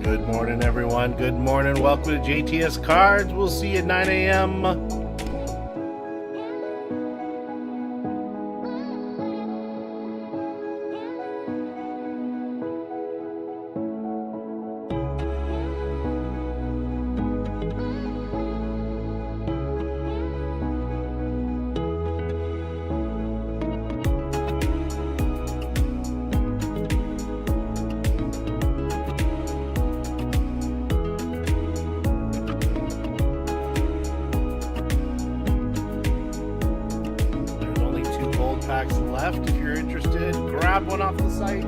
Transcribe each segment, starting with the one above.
Good morning, everyone. Good morning. Welcome to JTS Cards. We'll see you at 9 a.m. Packs left. If you're interested, grab one off the site.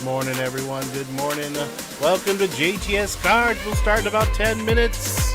morning, everyone. Good morning. Welcome to JTS Cards. We'll start in about 10 minutes.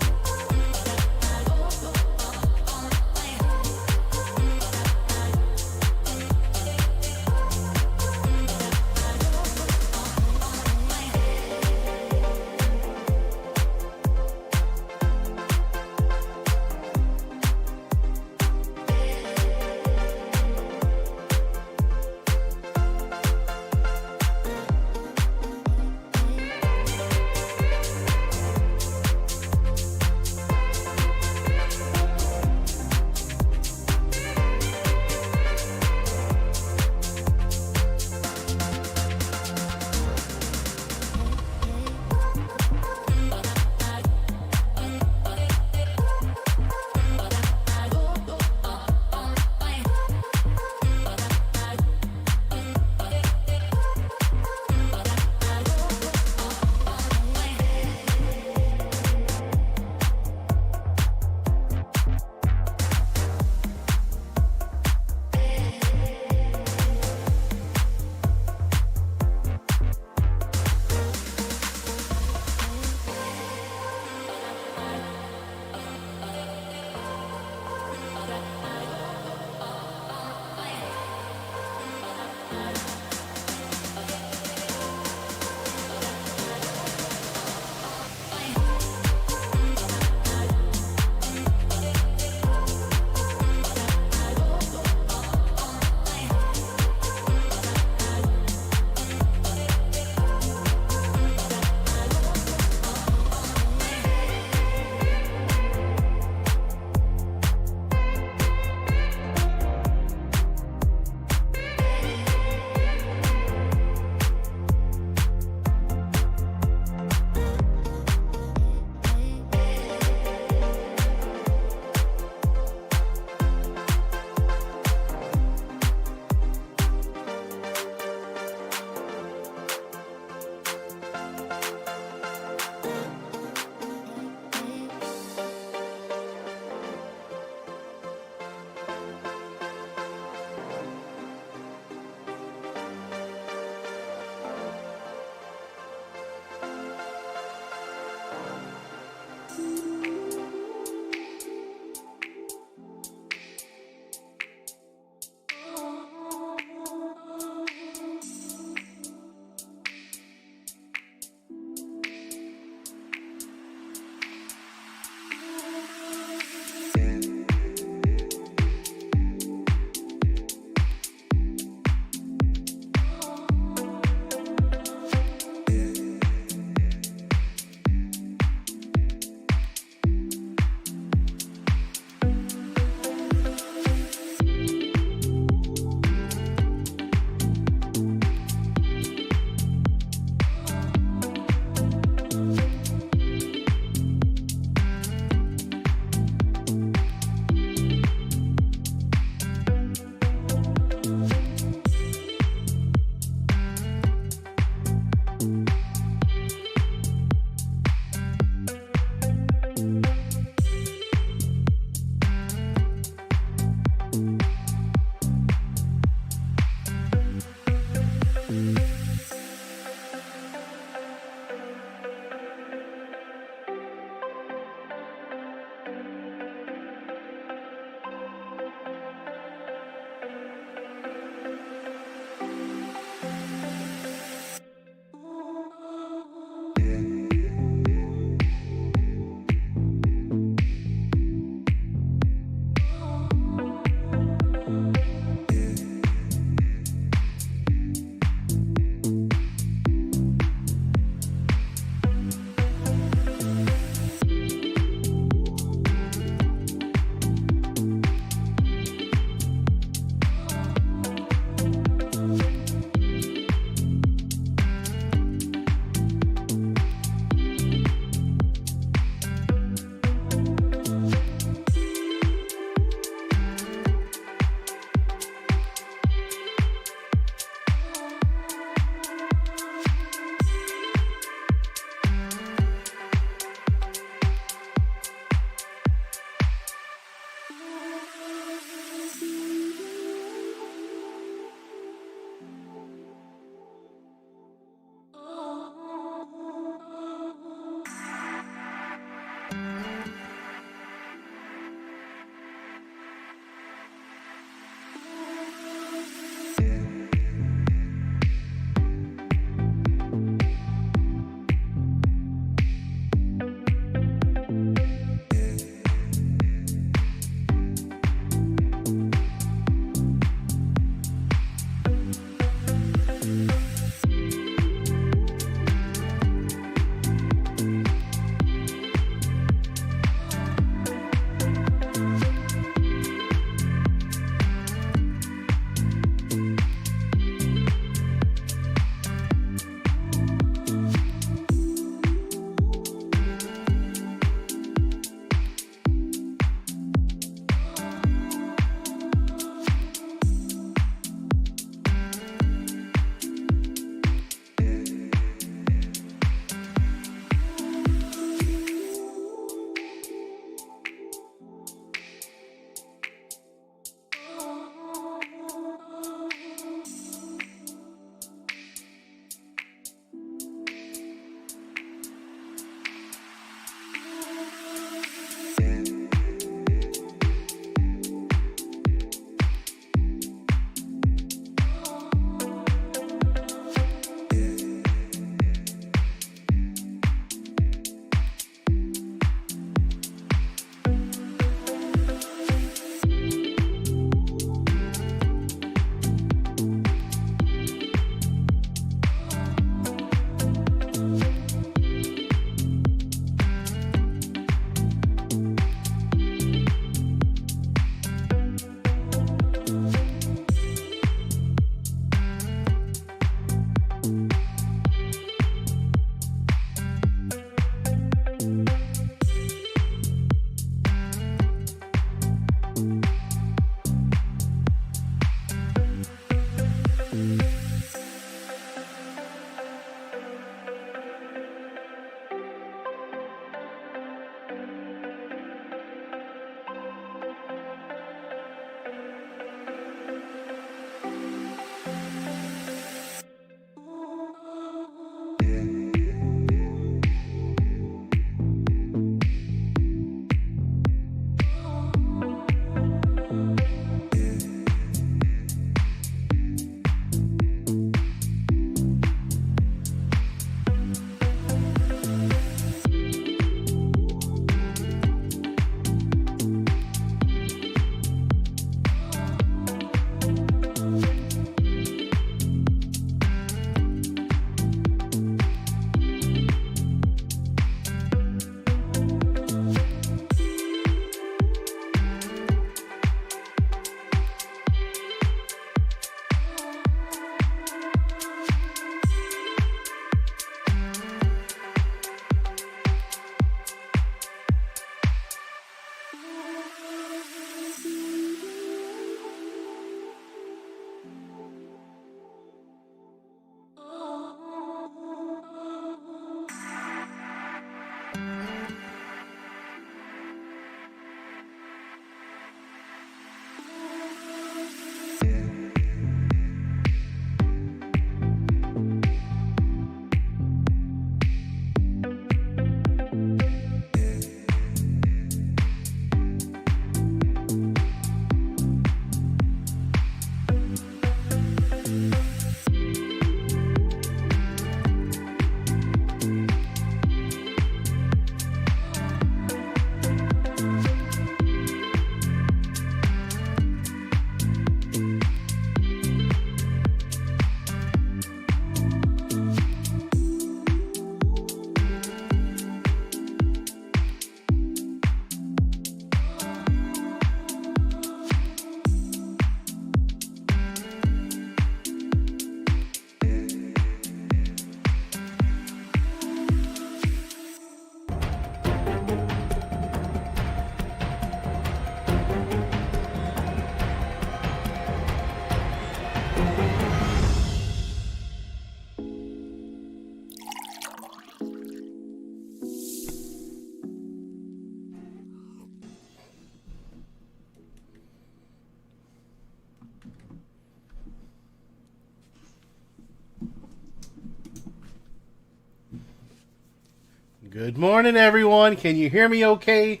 Good morning, everyone. Can you hear me okay?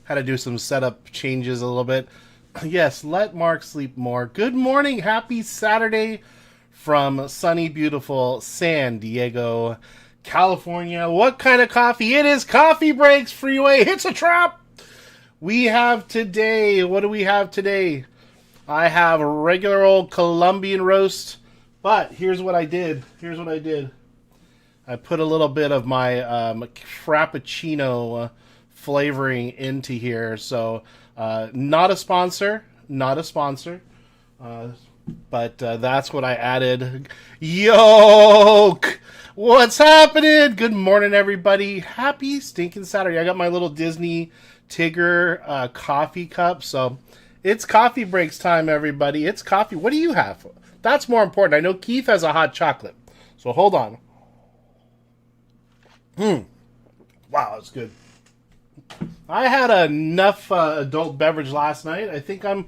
Had to do some setup changes a little bit. Yes, let Mark sleep more. Good morning. Happy Saturday from sunny, beautiful San Diego, California. What kind of coffee? It is Coffee Breaks Freeway. It's a trap. We have today, what do we have today? I have a regular old Colombian roast, but here's what I did. I put a little bit of my Frappuccino flavoring into here. So, not a sponsor, but that's what I added. Yoke! What's happening? Good morning, everybody. Happy stinking Saturday. I got my little Disney Tigger coffee cup. So, it's coffee breaks time, everybody. It's coffee. What do you have? That's more important. I know Keith has a hot chocolate. So, hold on. Wow, that's good. I had enough adult beverage last night. I think I'm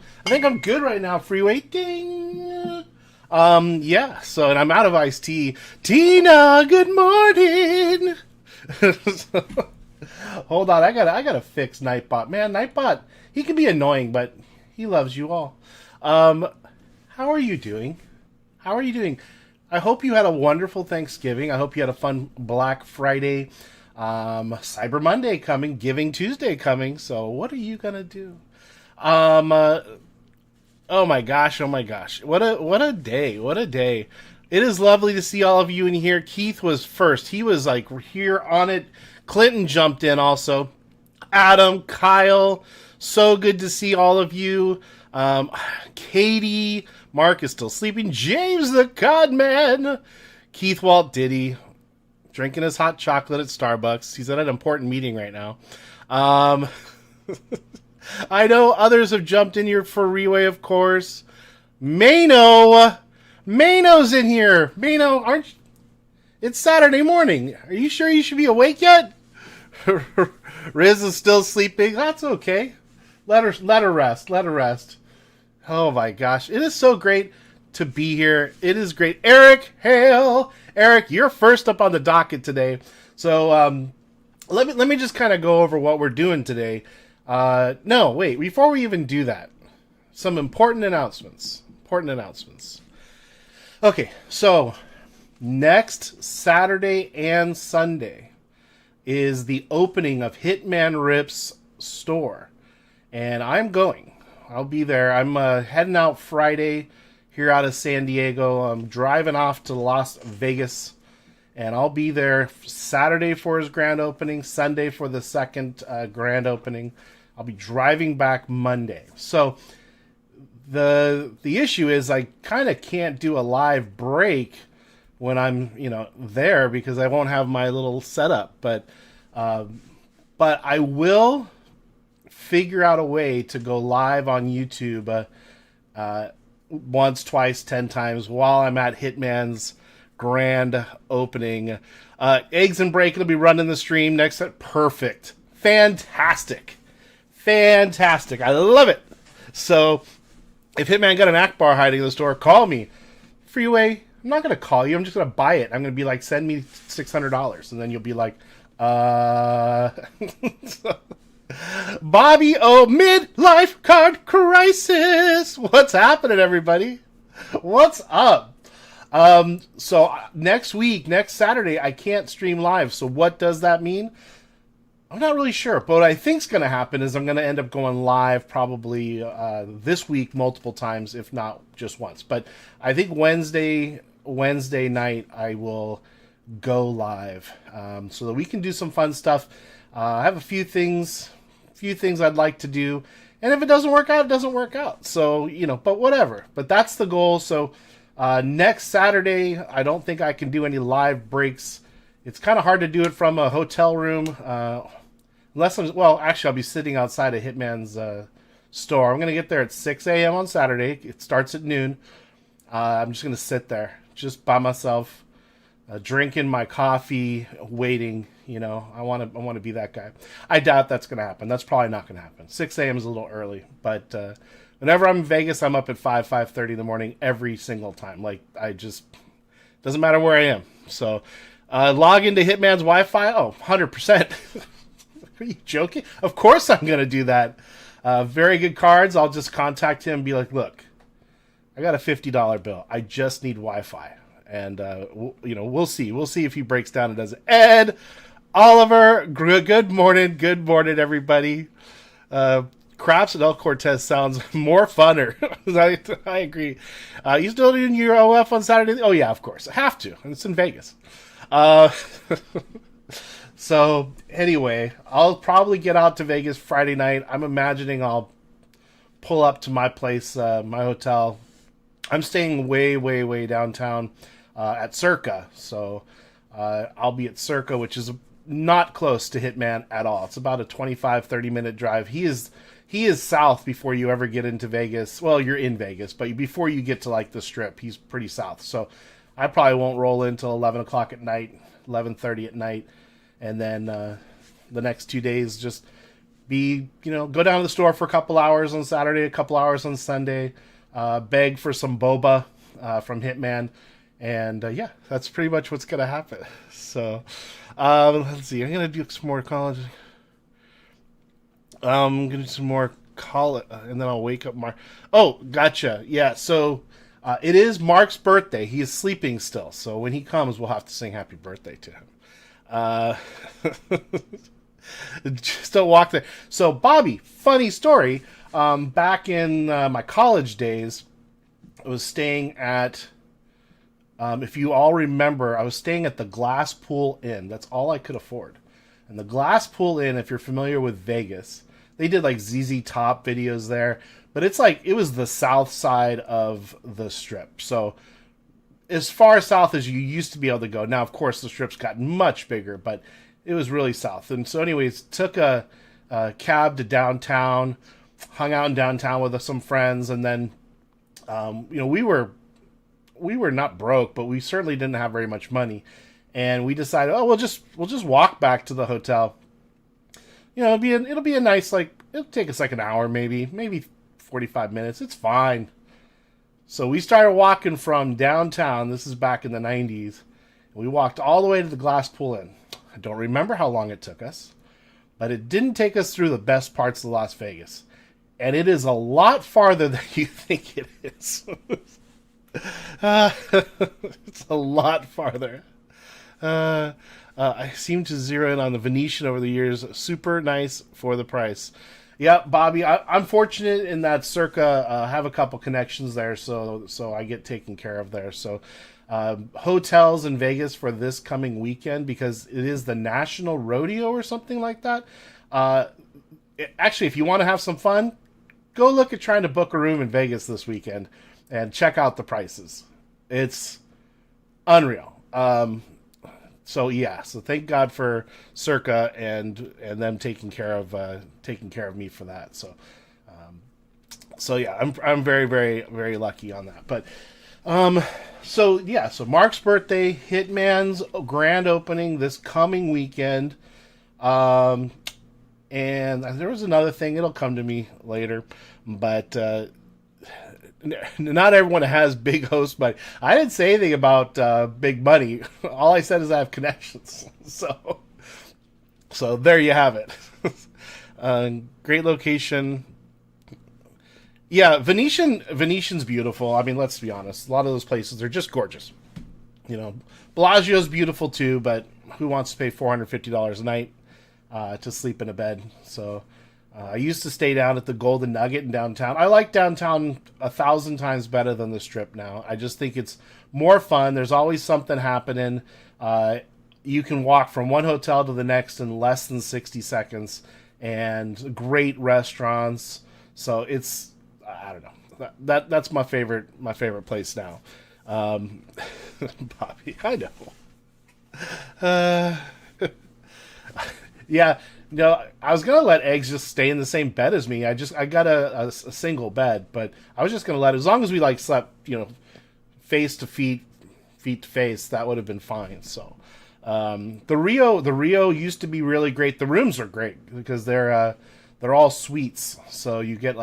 good right now. Freeway ding. Yeah. So, and I'm out of iced tea. Tina, good morning. Hold on, I gotta fix Nightbot. Man, Nightbot, he can be annoying, but he loves you all. How are you doing? I hope you had a wonderful Thanksgiving. I hope you had a fun Black Friday, Cyber Monday coming, Giving Tuesday coming. So what are you gonna do? Oh my gosh. What a day. It is lovely to see all of you in here. Keith was first. He was like here on it. Clinton jumped in also. Adam, Kyle, so good to see all of you. Katie, Mark is still sleeping. James the Codman. Keith Walt Diddy. Drinking his hot chocolate at Starbucks. He's at an important meeting right now. I know others have jumped in here for Relay, of course. Mano's in here. Mano, it's Saturday morning. Are you sure you should be awake yet? Riz is still sleeping. That's okay. Let her rest. Oh my gosh. It is so great to be here. It is great. Eric Hale. Eric, you're first up on the docket today. So let me just kind of go over what we're doing today. No, wait, before we even do that, some important announcements. Okay, so next Saturday and Sunday is the opening of Hitman Rip's store. And I'll be there. I'm heading out Friday here out of San Diego. I'm driving off to Las Vegas, and I'll be there Saturday for his grand opening, Sunday for the second grand opening. I'll be driving back Monday. So the issue is I kind of can't do a live break when I'm there because I won't have my little setup. But I will figure out a way to go live on YouTube once, twice, 10 times while I'm at Hitman's grand opening. Eggs and Break will be running the stream next. Perfect. Fantastic. I love it. So if Hitman got an Akbar hiding in the store, call me. Freeway, I'm not going to call you. I'm just going to buy it. I'm going to be like, send me $600. And then you'll be like, Bobby O, midlife card crisis. What's happening, everybody? What's up? So next Saturday, I can't stream live. So what does that mean? I'm not really sure. But what I think's going to happen is I'm going to end up going live probably this week multiple times, if not just once. But I think Wednesday night I will go live so that we can do some fun stuff. I have a few things I'd like to do, and if it doesn't work out, it doesn't work out. So but whatever. But that's the goal. So next Saturday, I don't think I can do any live breaks. It's kind of hard to do it from a hotel room, unless actually I'll be sitting outside of Hitman's store. I'm gonna get there at 6 a.m. on Saturday. It starts at noon. I'm just gonna sit there, just by myself, drinking my coffee, waiting. I want to be that guy. I doubt that's going to happen. That's probably not going to happen. 6 a.m. is a little early, but whenever I'm in Vegas, I'm up at 5:30 in the morning every single time. Like, doesn't matter where I am. So Log into Hitman's Wi-Fi. Oh, 100%. Are you joking? Of course I'm going to do that. Very good cards. I'll just contact him and be like, look, I got a $50 bill. I just need Wi-Fi. And, we'll see. We'll see if he breaks down and does it. Ed, Oliver, good morning. Good morning, everybody. Craps and El Cortez sounds more funner. I agree. You still doing your OF on Saturday? Oh, yeah, of course. I have to. It's in Vegas. So, anyway, I'll probably get out to Vegas Friday night. I'm imagining I'll pull up to my place, my hotel. I'm staying way, way, way downtown at Circa. So, I'll be at Circa, which is not close to Hitman at all. It's about a 25, 30-minute drive. He is south before you ever get into Vegas. Well, you're in Vegas, but before you get to, like, the Strip, he's pretty south. So, I probably won't roll in until 11 o'clock at night, 11:30 at night. And then the next 2 days just go down to the store for a couple hours on Saturday, a couple hours on Sunday, beg for some boba from Hitman. And that's pretty much what's going to happen. So let's see. I'm going to do some more college. I'm going to do some more college, and then I'll wake up Mark. Oh, gotcha. Yeah, so it is Mark's birthday. He is sleeping still. So when he comes, we'll have to sing happy birthday to him. Just don't walk there. So, Bobby, funny story. Back in my college days, I was staying at, if you all remember, I was staying at the Glass Pool Inn. That's all I could afford. And the Glass Pool Inn, if you're familiar with Vegas, they did like ZZ Top videos there. But it's like, it was the south side of the Strip. So, as far south as you used to be able to go. Now, of course, the Strip's gotten much bigger, but it was really south. And so anyways, took a cab to downtown, hung out in downtown with some friends, and then, we were not broke, but we certainly didn't have very much money. And we decided, we'll just walk back to the hotel. It'll be a nice, it'll take us like an hour, maybe 45 minutes. It's fine. So we started walking from downtown. This is back in the 90s. We walked all the way to the Glass Pool Inn. I don't remember how long it took us, but it didn't take us through the best parts of Las Vegas. And it is a lot farther than you think it is. It's a lot farther. I seem to zero in on the Venetian over the years. Super nice for the price. Yeah, Bobby, I'm fortunate in that Circa have a couple connections there, so I get taken care of there. So hotels in Vegas for this coming weekend, because it is the National Rodeo or something like that. Actually, if you want to have some fun, go look at trying to book a room in Vegas this weekend and check out the prices. It's unreal. So thank God for Circa and them taking care of me for that. So I'm very, very, very lucky on that. But so Mark's birthday, Hitman's grand opening this coming weekend. And there was another thing, it'll come to me later, but not everyone has big host money. I didn't say anything about big money. All I said is I have connections. So there you have it. Great location. Yeah, Venetian's beautiful. I mean, let's be honest. A lot of those places are just gorgeous. Bellagio's beautiful too, but who wants to pay $450 a night to sleep in a bed? So I used to stay down at the Golden Nugget in downtown. I like downtown 1,000 times better than the Strip now. I just think it's more fun. There's always something happening. You can walk from one hotel to the next in less than 60 seconds, and great restaurants. So it's, I don't know. That's my favorite place now. Bobby, I know. Yeah. I was going to let Eggs just stay in the same bed as me. I got a single bed, but I was just going to let, as long as we slept, face to feet to face, that would have been fine. So, the Rio used to be really great. The rooms are great because they're all suites. So you get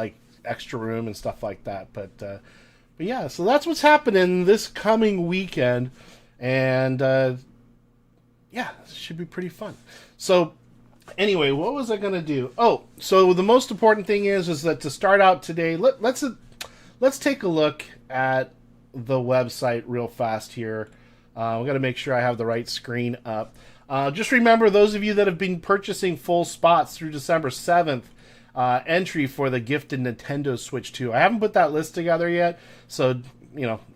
extra room and stuff like that. But yeah, so that's what's happening this coming weekend. And, yeah, it should be pretty fun. So anyway, what was I gonna do? Oh, so the most important thing is that to start out today, let's take a look at the website real fast here. I'm gonna make sure I have the right screen up. Just remember, those of you that have been purchasing full spots through December 7th, entry for the gifted Nintendo Switch 2. I haven't put that list together yet, so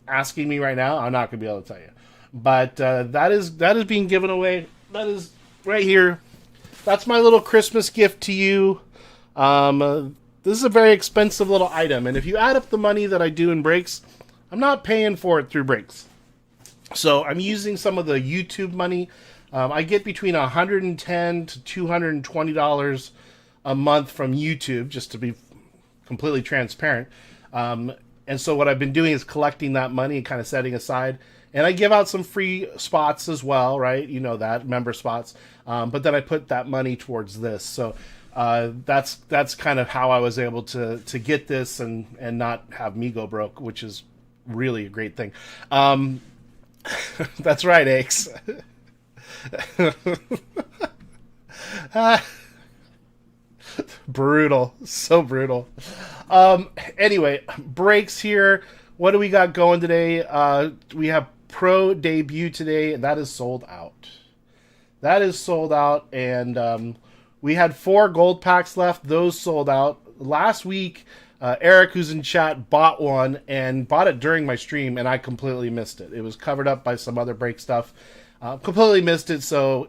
asking me right now, I'm not gonna be able to tell you. But that is being given away. That is right here. That's my little Christmas gift to you. This is a very expensive little item, and if you add up the money that I do in breaks, I'm not paying for it through breaks. So I'm using some of the YouTube money. I get between $110 to $220 a month from YouTube, just to be completely transparent. And so what I've been doing is collecting that money and kind of setting aside. And I give out some free spots as well, right? You know that, member spots. But then I put that money towards this. So that's kind of how I was able to get this and not have me go broke, which is really a great thing. That's right, Aches. Brutal. So brutal. Anyway, breaks here. What do we got going today? We have Pro Debut today, and that is sold out. That is sold out, and we had 4 gold packs left. Those sold out. Last week, Eric, who's in chat, bought one, and bought it during my stream, and I completely missed it. It was covered up by some other break stuff. Completely missed it, so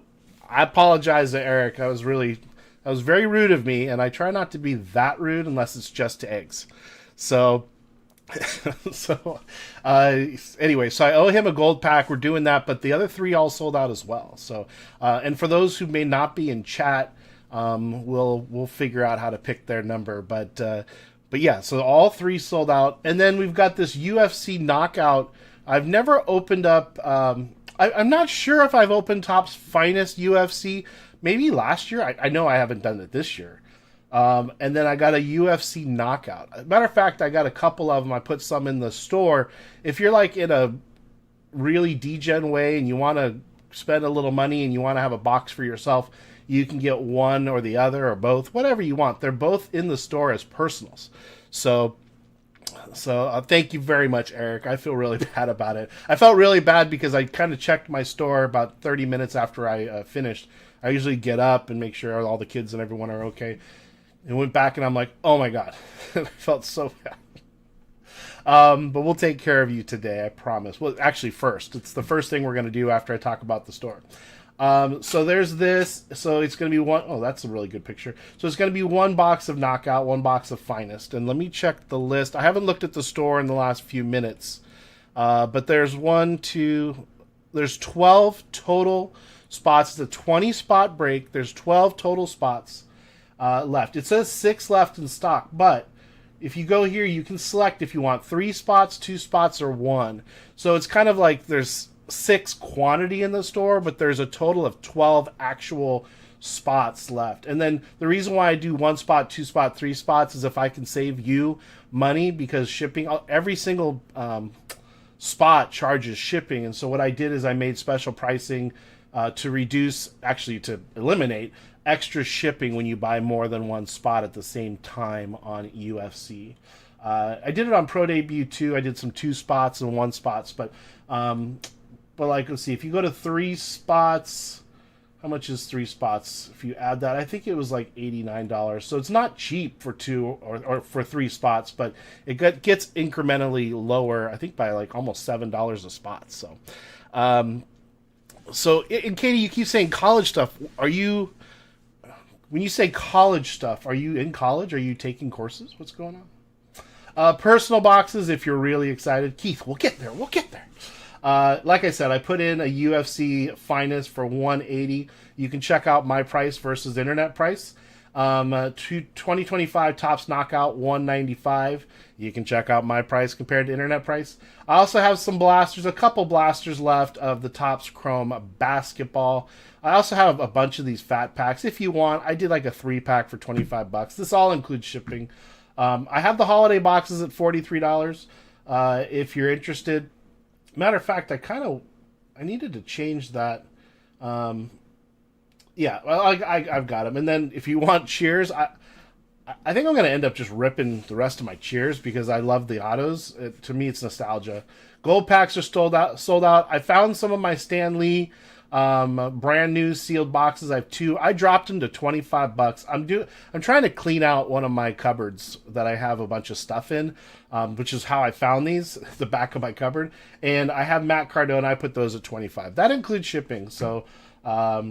I apologize to Eric. That was very rude of me, and I try not to be that rude unless it's just to eggs. So, anyway, so I owe him a gold pack. We're doing that, but the other 3 all sold out as well. So, and for those who may not be in chat, we'll figure out how to pick their number. But yeah, so all 3 sold out, and then we've got this UFC knockout. I've never opened up. I'm not sure if I've opened Topps Finest UFC. Maybe last year. I know I haven't done it this year. And then I got a UFC knockout. Matter of fact, I got a couple of them. I put some in the store. If you're like in a really degen way and you want to spend a little money and you want to have a box for yourself, you can get one or the other or both, whatever you want. They're both in the store as personals. So thank you very much, Eric. I feel really bad about it. I felt really bad because I kind of checked my store about 30 minutes after I finished. I usually get up and make sure all the kids and everyone are okay. And went back and I'm like, oh my God. I felt so bad. But we'll take care of you today, I promise. Well, actually first. It's the first thing we're going to do after I talk about the store. So there's this. So it's going to be one. Oh, that's a really good picture. So it's going to be 1 box of Knockout, 1 box of Finest. And let me check the list. I haven't looked at the store in the last few minutes. But there's there's 12 total spots. It's a 20 spot break. There's 12 total spots left. It says 6 left in stock, but if you go here, you can select if you want 3 spots, 2 spots, or 1. So it's kind of like there's 6 quantity in the store, but there's a total of 12 actual spots left. And then the reason why I do 1 spot, 2 spot, 3 spots is if I can save you money, because shipping, every single spot charges shipping. And so what I did is I made special pricing to eliminate extra shipping when you buy more than 1 spot at the same time on UFC. I did it on Pro Debut too. I did some 2 spots and 1 spots, but like, let's see, if you go to 3 spots, how much is 3 spots? If you add that, I think it was like $89. So it's not cheap for 2 or for 3 spots, but it gets incrementally lower, I think by like almost $7 a spot. So, and Katie, you keep saying college stuff. When you say college stuff, are you in college? Are you taking courses? What's going on? Personal boxes, if you're really excited. Keith, we'll get there. Like I said, I put in a UFC Finest for $180. You can check out my price versus internet price. 2025 Topps Knockout $195. You can check out my price compared to internet price. I also have some blasters, a couple blasters left of the Topps Chrome Basketball. I also have a bunch of these fat packs. If you want, I did like a 3-pack for $25. This all includes shipping. I have the holiday boxes at $43. If you're interested. Matter of fact, I needed to change that. Yeah, well, I've got them. And then if you want cheers, I think I'm going to end up just ripping the rest of my cheers because I love the autos. To me, it's nostalgia. Gold packs are sold out. Sold out. I found some of my Stan Lee brand new sealed boxes. I have two. I dropped them to $25. I'm trying to clean out one of my cupboards that I have a bunch of stuff in, which is how I found these. The back of my cupboard, and I have Matt Cardone. I put those at $25. That includes shipping. So I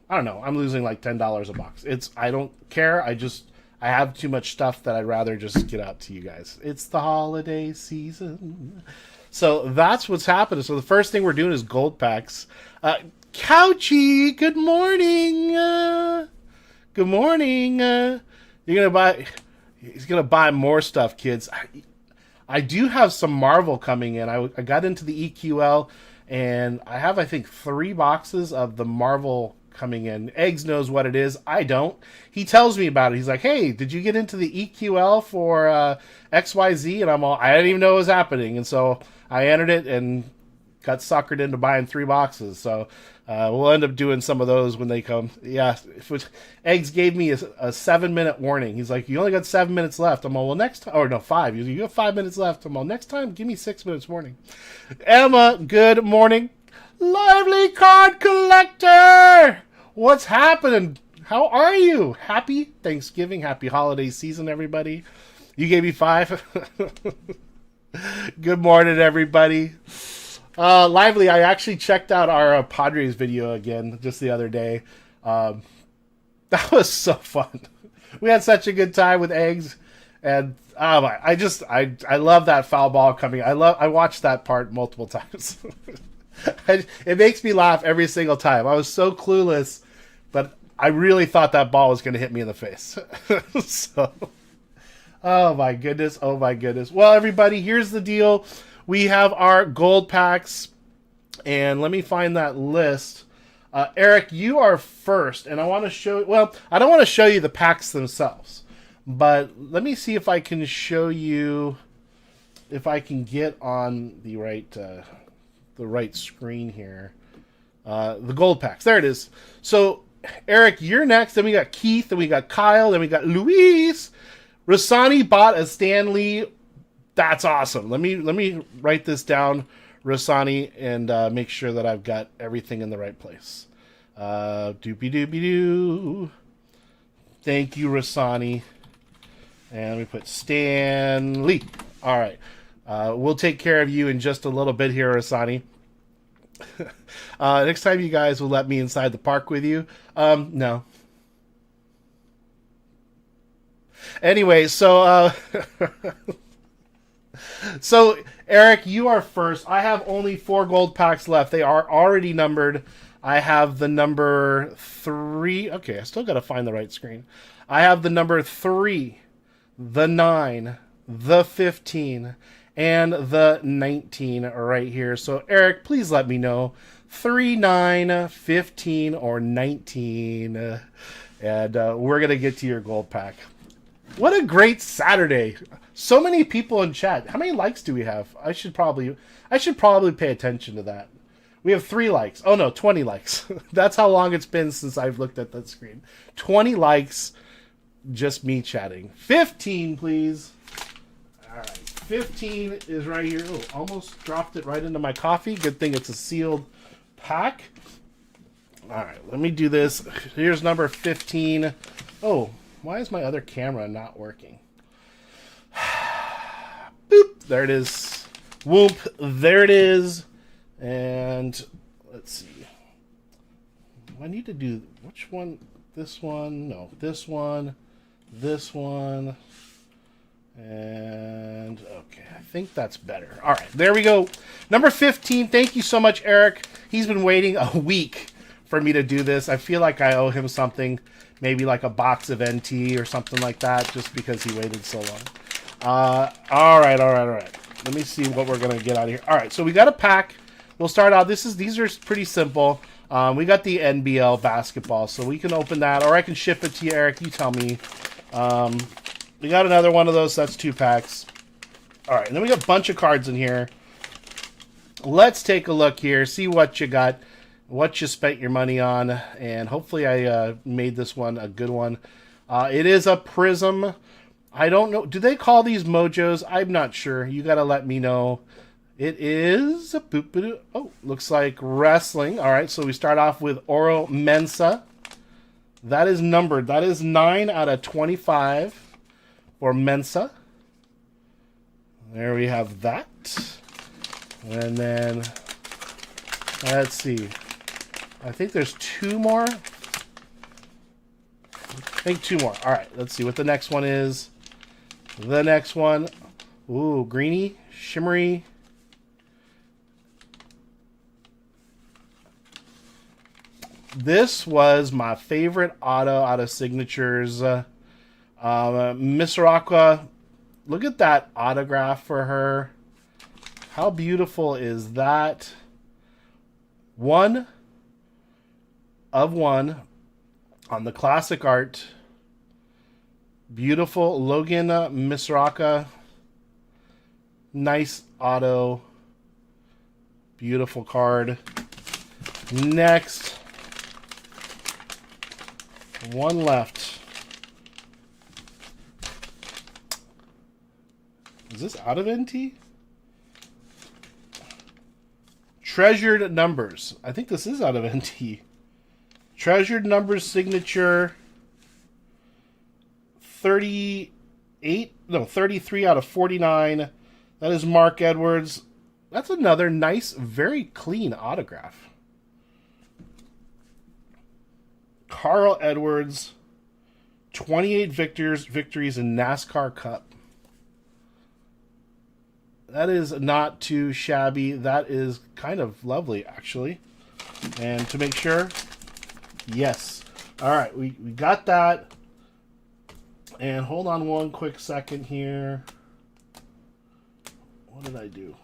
don't know. I'm losing like $10 a box. I don't care. I have too much stuff that I'd rather just get out to you guys. It's the holiday season. So that's what's happening. So the first thing we're doing is gold packs. Couchy, good morning. Good morning. He's going to buy more stuff, kids. I do have some Marvel coming in. I got into the EQL, and I have, I think, 3 boxes of the Marvel coming in. Eggs knows what it is. I don't. He tells me about it. He's like, hey, did you get into the EQL for XYZ? And I didn't even know it was happening. And so I entered it and got suckered into buying 3 boxes. So we'll end up doing some of those when they come. Yeah, Eggs gave me a 7-minute warning. He's like, you only got 7 minutes left. I'm all, well, next time, or no, 5. You have 5 minutes left. I'm all, next time, give me 6 minutes warning. Emma, good morning. Lively card collector! What's happening? How are you? Happy Thanksgiving, happy holiday season, everybody. You gave me 5. Good morning, everybody. Lively, I actually checked out our Padres video again just the other day. That was so fun. We had such a good time with Eggs, and I love that foul ball coming. I watched that part multiple times. It makes me laugh every single time. I was so clueless, but I really thought that ball was going to hit me in the face. So, oh my goodness. Well, everybody, here's the deal. We have our gold packs, and let me find that list. Eric, you are first, and I want to show. Well, I don't want to show you the packs themselves, but let me see if I can show you. If I can get on the right screen here. The gold packs. There it is. So, Eric, you're next. Then we got Keith. Then we got Kyle. Then we got Luis. Rasani bought a Stan Lee. That's awesome. Let me write this down, Rasani, and make sure that I've got everything in the right place. Doopy-doopy-doo. Thank you, Rasani. And we put Stan Lee. All right. We'll take care of you in just a little bit here, Rasani. Next time you guys will let me inside the park with you. No. Anyway, so so Eric, you are first. I have only 4 gold packs left. They are already numbered. I have the number 3. Okay, I still got to find the right screen. I have the number 3, the 9, the 15, and the 19 right here. So, Eric, please let me know. 3, 9, 15, or 19. And we're going to get to your gold pack. What a great Saturday. So many people in chat. How many likes do we have? I should probably pay attention to that. We have 3 likes. Oh, no, 20 likes. That's how long it's been since I've looked at that screen. 20 likes, just me chatting. 15, please. All right. 15 is right here. Oh, almost dropped it right into my coffee. Good thing it's a sealed pack. All right, let me do this. Here's number 15. Oh, why is my other camera not working? Boop. There it is. Whoop. There it is. And let's see. I need to do which one? This one? No, this one. This one. And okay, I think that's better. All right, there we go. Number 15. Thank you so much, Eric. He's been waiting a week for me to do this. I feel like I owe him something. Maybe like a box of NT or something like that, just because he waited so long. All right. Let me see what we're going to get out of here. All right, so we got a pack. We'll start out. These are pretty simple. We got the NBL basketball, so we can open that, or I can ship it to you, Eric. You tell me. We got another one of those. So that's 2 packs. All right, and then we got a bunch of cards in here. Let's take a look here, see what you got. what you spent your money on, and hopefully I made this one a good one. It is a prism. I don't know. Do they call these mojos? I'm not sure. You got to let me know. It is a oh, looks like wrestling. All right, so we start off with Oro Mensa. That is numbered. That is 9 out of 25 for Mensa. There we have that. And then, let's see. I think there's 2 more. I think 2 more. All right, let's see what the next one is. The next one. Ooh, greeny, shimmery. This was my favorite auto out of Signatures. Misraka, look at that autograph for her. How beautiful is that? 1 of 1 on the classic art. Beautiful Logan Misraka. Nice auto. Beautiful card. Next. 1 left. Is this out of NT? Treasured Numbers. I think this is out of NT. Treasured Numbers signature. 33 out of 49. That is Mark Edwards. That's another nice, very clean autograph. Carl Edwards, 28 victories in NASCAR Cup. That is not too shabby. That is kind of lovely, actually. And to make sure, yes. All right, we got that. And hold on one quick second here. What did I do?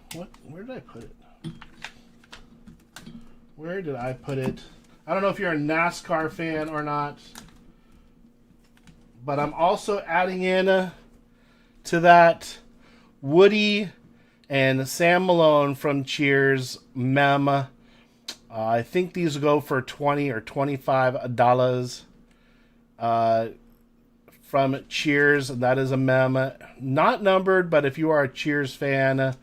Where did I put it? Where did I put it? I don't know if you're a NASCAR fan or not, but I'm also adding in to that Woody and Sam Malone from Cheers mem. I think these go for $20 or $25 from Cheers. That is a mem, not numbered, but if you are a Cheers fan,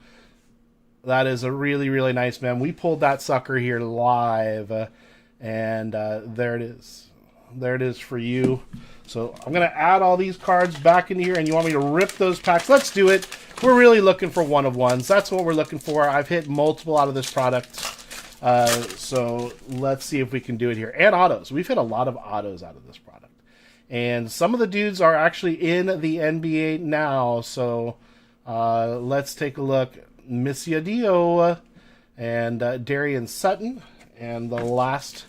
that is a really, really nice mem. We pulled that sucker here live. And there it is. There it is for you. So I'm going to add all these cards back in here, and you want me to rip those packs? Let's do it. We're really looking for 1 of 1s. That's what we're looking for. I've hit multiple out of this product. So let's see if we can do it here. And autos. We've hit a lot of autos out of this product. And some of the dudes are actually in the NBA now. So let's take a look. Missy Adio and Darian Sutton. And the last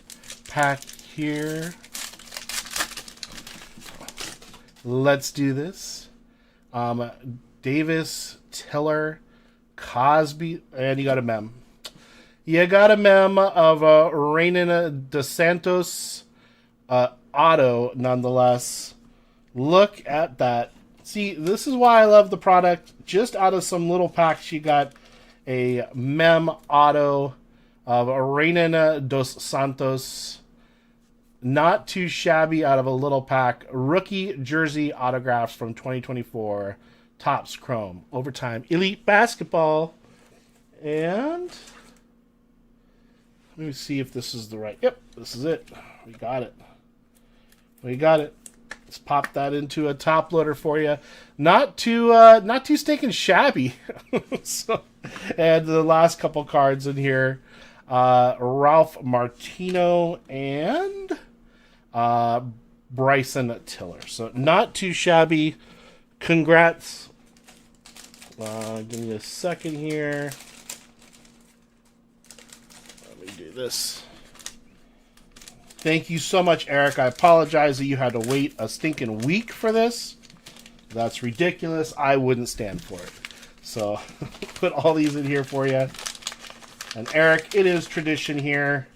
pack here. Let's do this. Davis, Tiller, Cosby, and you got a mem. You got a mem of Renan DeSantos auto, nonetheless. Look at that. See, this is why I love the product. Just out of some little packs, you got a mem auto of Renan Dos Santos. Not too shabby out of a little pack. Rookie jersey autographs from 2024. Topps Chrome. Overtime Elite Basketball. And let me see if this is the right. Yep, this is it. We got it. We got it. Let's pop that into a top loader for you. Not too stinking shabby. So, and the last couple cards in here. Ralph Martino and Bryson Tiller. So not too shabby. Congrats. Give me a second here. Let me do this. Thank you so much, Eric. I apologize that you had to wait a stinking week for this. That's ridiculous. I wouldn't stand for it. So put all these in here for you. And Eric, it is tradition here.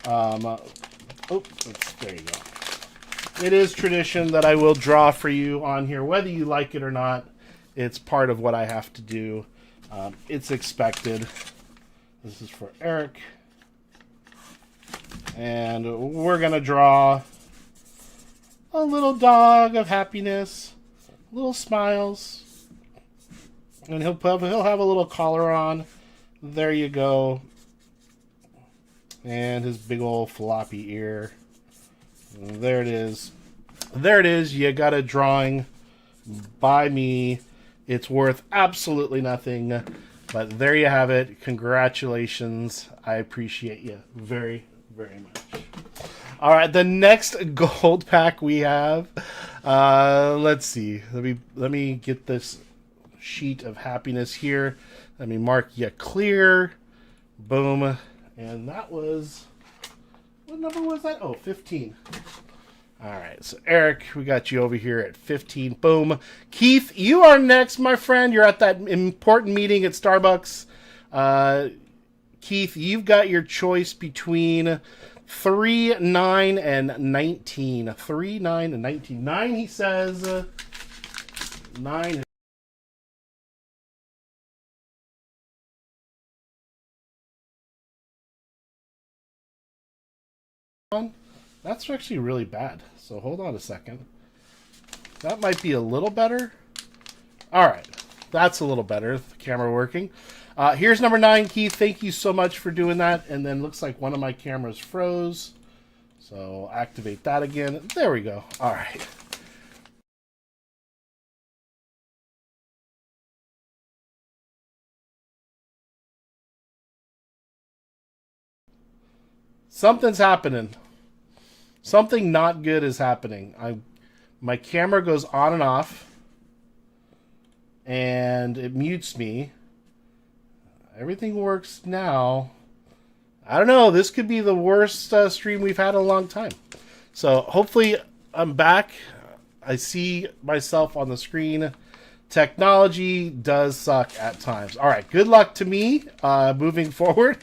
There you go. It is tradition that I will draw for you on here, whether you like it or not. It's part of what I have to do. It's expected. This is for Eric. And we're going to draw a little dog of happiness, little smiles. And he'll have a little collar on. There you go. And his big old floppy ear. There it is. There it is. You got a drawing by me. It's worth absolutely nothing. But there you have it. Congratulations. I appreciate you very, very much. All right, the next gold pack we have. Let's see. Let me get this sheet of happiness here. Let me mark you clear. Boom. And that was, what number was that? Oh, 15. All right, so Eric, we got you over here at 15. Boom. Keith, you are next, my friend. You're at that important meeting at Starbucks. Keith, you've got your choice between 3, 9, and 19. 3, 9, and 19. 9, he says. 9. That's actually really bad. So hold on a second. That might be a little better. All right. That's a little better. The camera working. Here's number 9, Keith. Thank you so much for doing that. And then looks like one of my cameras froze. So I'll activate that again. There we go. All right. Something's happening. Something not good is happening. My camera goes on and off. And it mutes me. Everything works now. I don't know. This could be the worst stream we've had in a long time. So hopefully I'm back. I see myself on the screen. Technology does suck at times. All right. Good luck to me moving forward.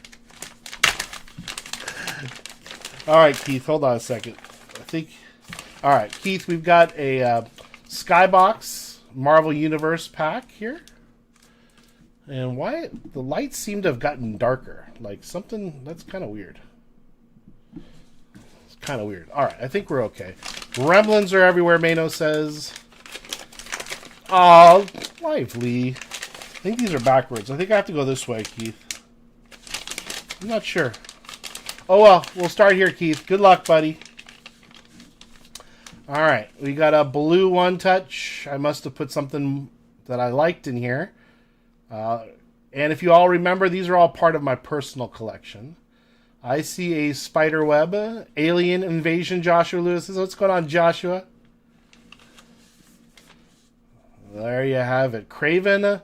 All right, Keith. Hold on a second. I think... All right, Keith. We've got a Skybox Marvel Universe pack here. And why the lights seem to have gotten darker. Like something that's kind of weird. It's kind of weird. All right, I think we're okay. Gremlins are everywhere, Mano says. Oh, lively. I think these are backwards. I think I have to go this way, Keith. I'm not sure. Oh, well, we'll start here, Keith. Good luck, buddy. All right, we got a blue One Touch. I must have put something that I liked in here. And if you all remember, these are all part of my personal collection. I see a spider web, alien invasion. Joshua Lewis says, what's going on, Joshua? There you have it. Kraven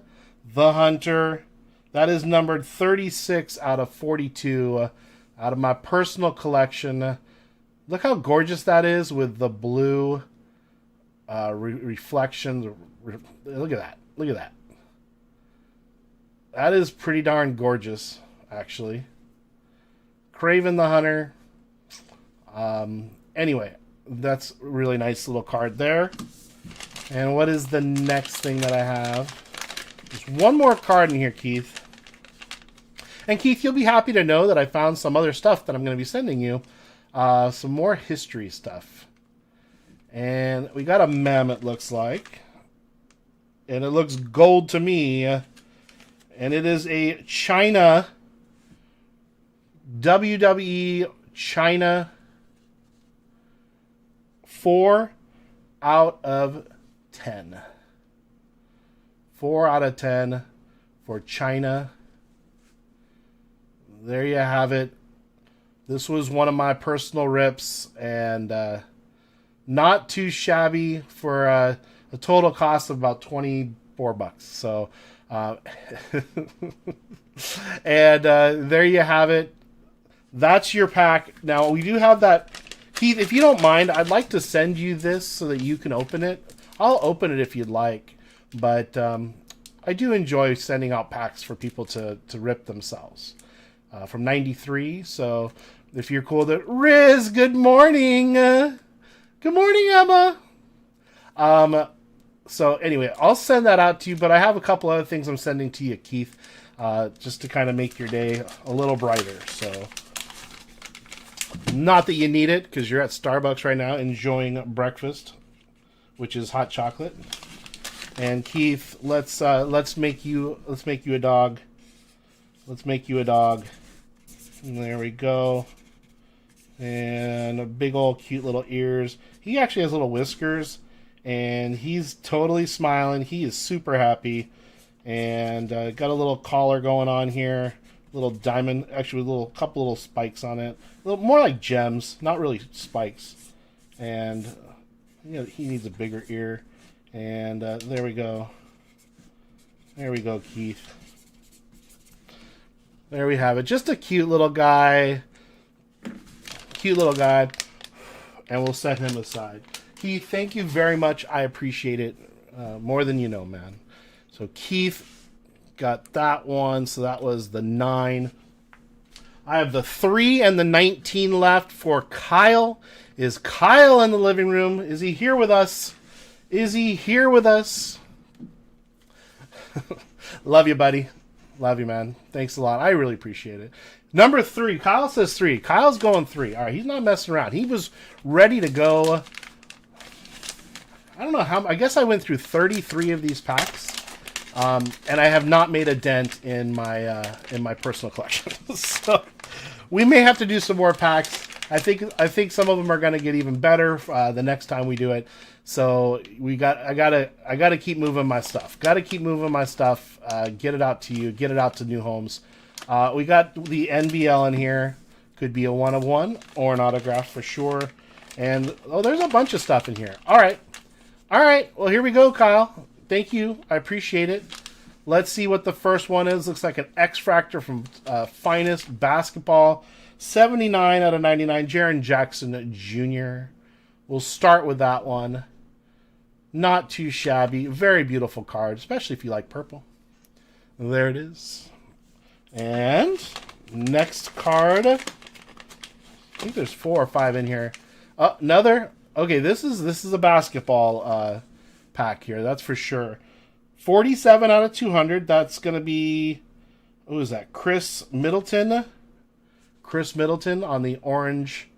the Hunter. That is numbered 36 out of 42 out of my personal collection. Look how gorgeous that is with the blue reflections. Look at that. Look at that. That is pretty darn gorgeous, actually. Kraven the Hunter. Anyway, that's a really nice little card there. And what is the next thing that I have? There's one more card in here, Keith. And Keith, you'll be happy to know that I found some other stuff that I'm going to be sending you. Some more history stuff. And we got a mem, it looks like. And it looks gold to me. And it is a China, WWE China 4 out of 10. 4 out of 10 for China. There you have it. This was one of my personal rips, and not too shabby for a total cost of about $24. So, and there you have it. That's your pack. Now, we do have that. Keith, if you don't mind, I'd like to send you this so that you can open it. I'll open it if you'd like, but I do enjoy sending out packs for people to rip themselves. From 93, so if you're cool with it. Riz, good morning. Good morning, Emma. So anyway, I'll send that out to you, but I have a couple other things I'm sending to you, Keith, just to kind of make your day a little brighter. So Not that you need it, because you're at Starbucks right now enjoying breakfast, which is hot chocolate. And Keith, let's make you a dog. Let's make you a dog. And there we go. And a big old cute little ears. He actually has little whiskers, and he's totally smiling. He is super happy, and got a little collar going on here. Little diamond, actually with a little couple little spikes on it. A little more like gems, not really spikes. And you know, he needs a bigger ear. And there we go. There we go, Keith. There we have it. Just a cute little guy. Cute little guy. And we'll set him aside. Keith, thank you very much. I appreciate it more than you know, man. So Keith got that one. So that was the 9. I have the 3 and the 19 left for Kyle. Is Kyle in the living room? Is he here with us? Is he here with us? Love you, buddy. Love you, man. Thanks a lot. I really appreciate it. Number 3. Kyle says 3. Kyle's going 3. All right, he's not messing around. He was ready to go. I don't know how. I guess I went through 33 of these packs, and I have not made a dent in my personal collection. So we may have to do some more packs. I think some of them are going to get even better the next time we do it. So I gotta keep moving my stuff. Got to keep moving my stuff. Get it out to you. Get it out to new homes. We got the NBL in here. Could be a 1 of 1 or an autograph for sure. And oh, there's a bunch of stuff in here. All right. Well, here we go, Kyle. Thank you. I appreciate it. Let's see what the first one is. Looks like an X-Fractor from Finest Basketball. 79 out of 99. Jaren Jackson Jr. We'll start with that one. Not too shabby. Very beautiful card, especially if you like purple. There it is. And next card. I think there's 4 or 5 in here. Another. Okay, this is a basketball pack here. That's for sure. 47 out of 200. That's going to be, who is that? Chris Middleton. Chris Middleton on the orange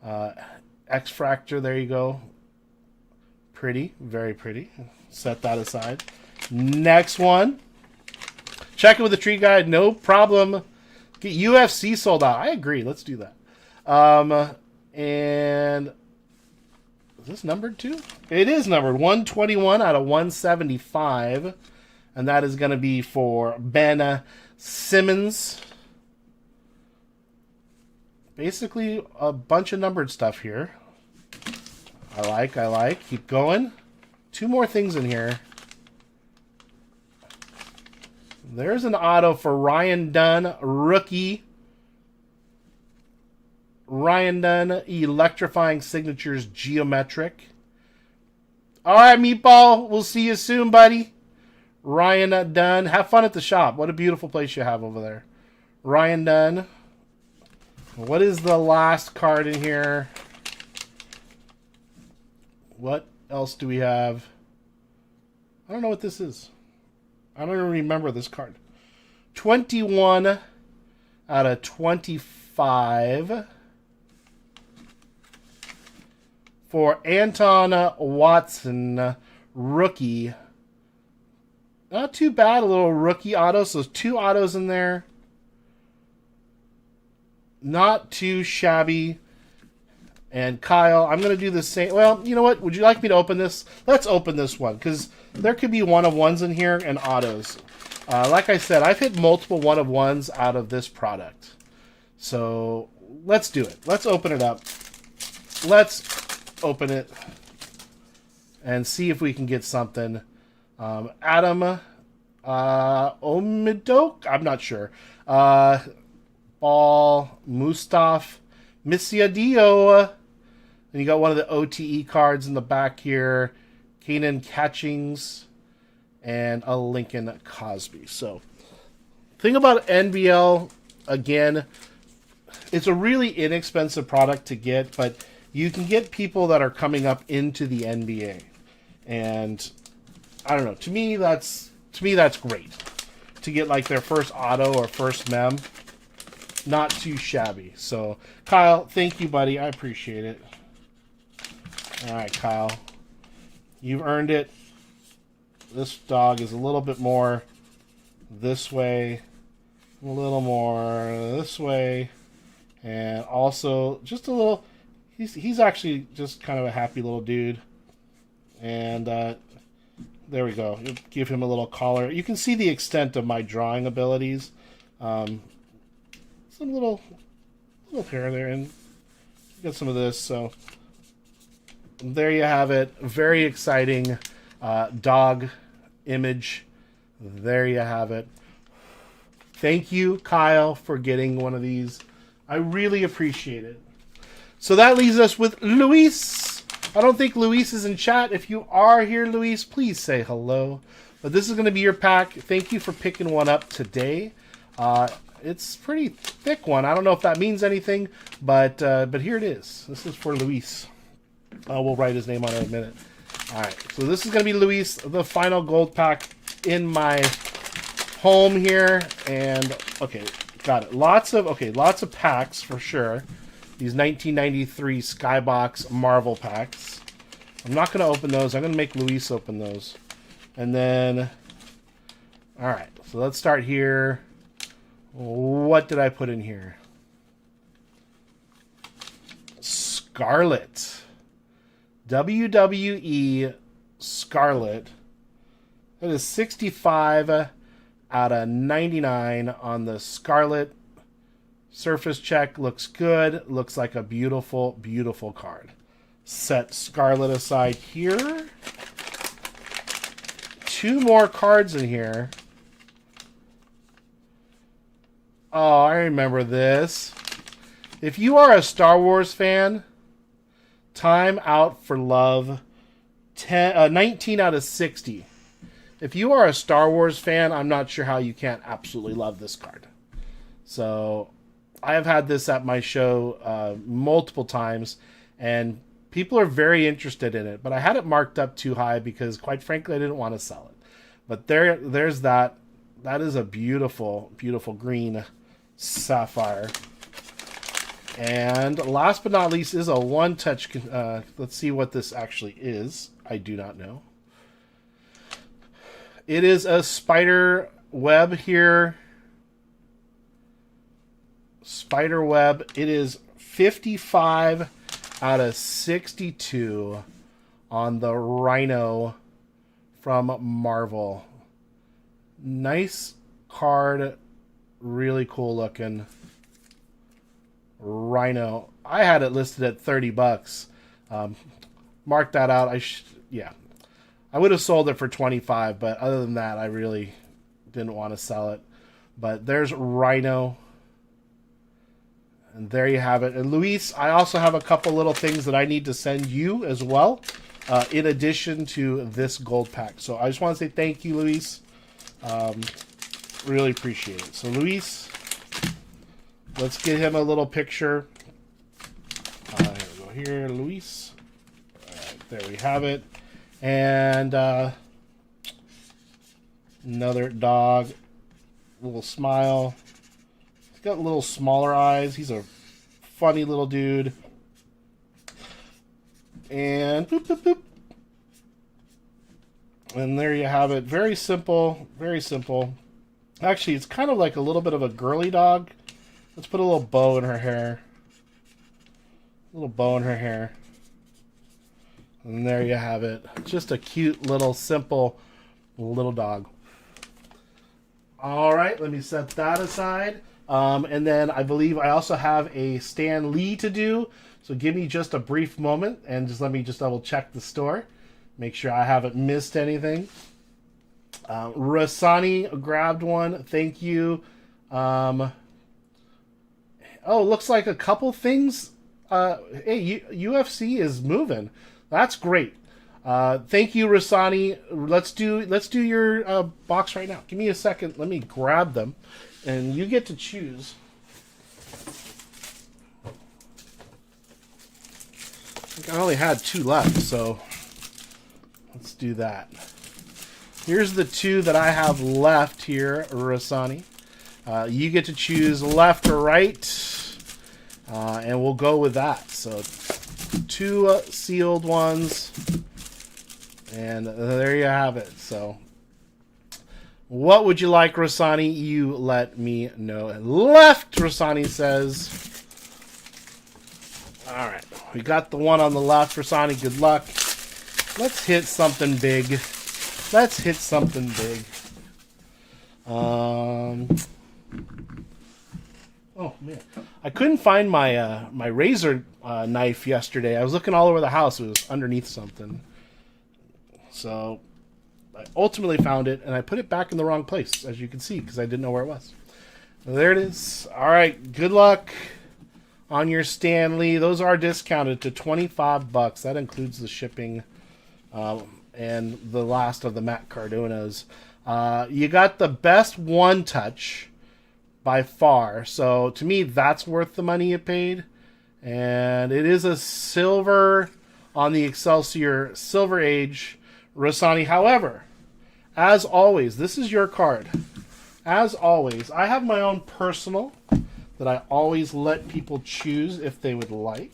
X-Fractor. There you go. Pretty. Very pretty. Set that aside. Next one. Check it with the tree guide. No problem. Get UFC sold out. I agree. Let's do that. And is this numbered too? It is numbered. 121 out of 175. And that is going to be for Ben Simmons. Basically, a bunch of numbered stuff here. I like. Keep going. 2 more things in here. There's an auto for Ryan Dunn, rookie. Ryan Dunn, electrifying signatures, geometric. All right, Meatball. We'll see you soon, buddy. Ryan Dunn. Have fun at the shop. What a beautiful place you have over there. Ryan Dunn. What is the last card in here? What else do we have? I don't know what this is. I don't even remember this card. 21 out of 25 for Anton Watson, rookie. Not too bad, a little rookie auto. So 2 autos in there. Not too shabby. And Kyle, I'm going to do the same. Well, you know what? Would you like me to open this? Let's open this one, because there could be 1 of 1s in here and autos. Like I said, I've hit multiple 1 of 1s out of this product. So let's do it. Let's open it up. Let's open it and see if we can get something. Adam Omidok? I'm not sure. Ball, Mustaf, Missiadio. And you got one of the OTE cards in the back here. Kanan Catchings. And a Lincoln Cosby. So, thing about NBL, again, it's a really inexpensive product to get, but you can get people that are coming up into the NBA. And, I don't know, to me that's great. To get like their first auto or first mem. not too shabby. So, Kyle, thank you, buddy. I appreciate it. All right, Kyle. You've earned it. This dog is a little bit more this way, a little more this way, and also just a little... He's actually just kind of a happy little dude. And there we go. Give him a little collar. You can see the extent of my drawing abilities. Some little hair there, and get some of this. So there you have it. Very exciting dog image. There you have it. Thank you, Kyle, for getting one of these. I really appreciate it. So that leaves us with Luis. I don't think Luis is in chat. If you are here, Luis, please say hello. But this is going to be your pack. Thank you for picking one up today. It's a pretty thick one. I don't know if that means anything, but here it is. This is for Luis. We'll write his name on it in a minute. All right, so this is going to be Luis, the final gold pack in my home here. And okay, got it. Lots of packs for sure. These 1993 Skybox Marvel packs. I'm not going to open those. I'm going to make Luis open those. And then, all right, so let's start here. What did I put in here? Scarlet. WWE Scarlet. That is 65 out of 99 on the Scarlet. Surface check looks good. Looks like a beautiful, beautiful card. Set Scarlet aside here. 2 more cards in here. Oh, I remember this. If you are a Star Wars fan, Time Out for Love, 19 out of 60. If you are a Star Wars fan, I'm not sure how you can't absolutely love this card. So I have had this at my show multiple times, and people are very interested in it. But I had it marked up too high because, quite frankly, I didn't want to sell it. But there's that. That is a beautiful, beautiful green sapphire. And last but not least is a one-touch. Let's see what this actually is. I do not know. It is a spider web here. Spider web. It is 55 out of 62 on the Rhino from Marvel. Nice card. Really cool looking. Rhino. I had it listed at $30. Mark that out. I would have sold it for 25, but other than that, I really didn't want to sell it. But there's Rhino. And there you have it. And Luis, I also have a couple little things that I need to send you as well, in addition to this gold pack. So I just want to say thank you, Luis. Really appreciate it. So Luis, let's get him a little picture. Here we go. Here, Luis. All right, there we have it. And another dog. Little smile. He's got little smaller eyes. He's a funny little dude. And boop, boop, boop. And there you have it. Very simple. Very simple. Actually, it's kind of like a little bit of a girly dog. Let's put a little bow in her hair. A little bow in her hair. And there you have it. Just a cute little simple little dog. All right, let me set that aside. And then I believe I also have a Stan Lee to do. So give me just a brief moment and just let me just double check the store. Make sure I haven't missed anything. Rasani grabbed one. Thank you. Oh, looks like a couple things. Hey, UFC is moving. That's great. Thank you, Rasani. Let's do your box right now. Give me a second. Let me grab them, and you get to choose. I think I only had 2 left, so let's do that. Here's the 2 that I have left here, Rasani. You get to choose left or right, and we'll go with that. So 2 sealed ones, and there you have it. So what would you like, Rasani? You let me know. Left, Rasani says. All right, we got the one on the left, Rasani. Good luck. Let's hit something big. Let's hit something big. Oh man, I couldn't find my my razor knife yesterday. I was looking all over the house. It was underneath something. So I ultimately found it, and I put it back in the wrong place, as you can see, because I didn't know where it was. There it is. All right, good luck on your Stanley. Those are discounted to $25. That includes the shipping and the last of the Matt Cardonas. You got the best one touch by far. So to me, that's worth the money you paid. And it is a silver on the Excelsior Silver Age Rasani. However, as always, this is your card. As always, I have my own personal that I always let people choose if they would like.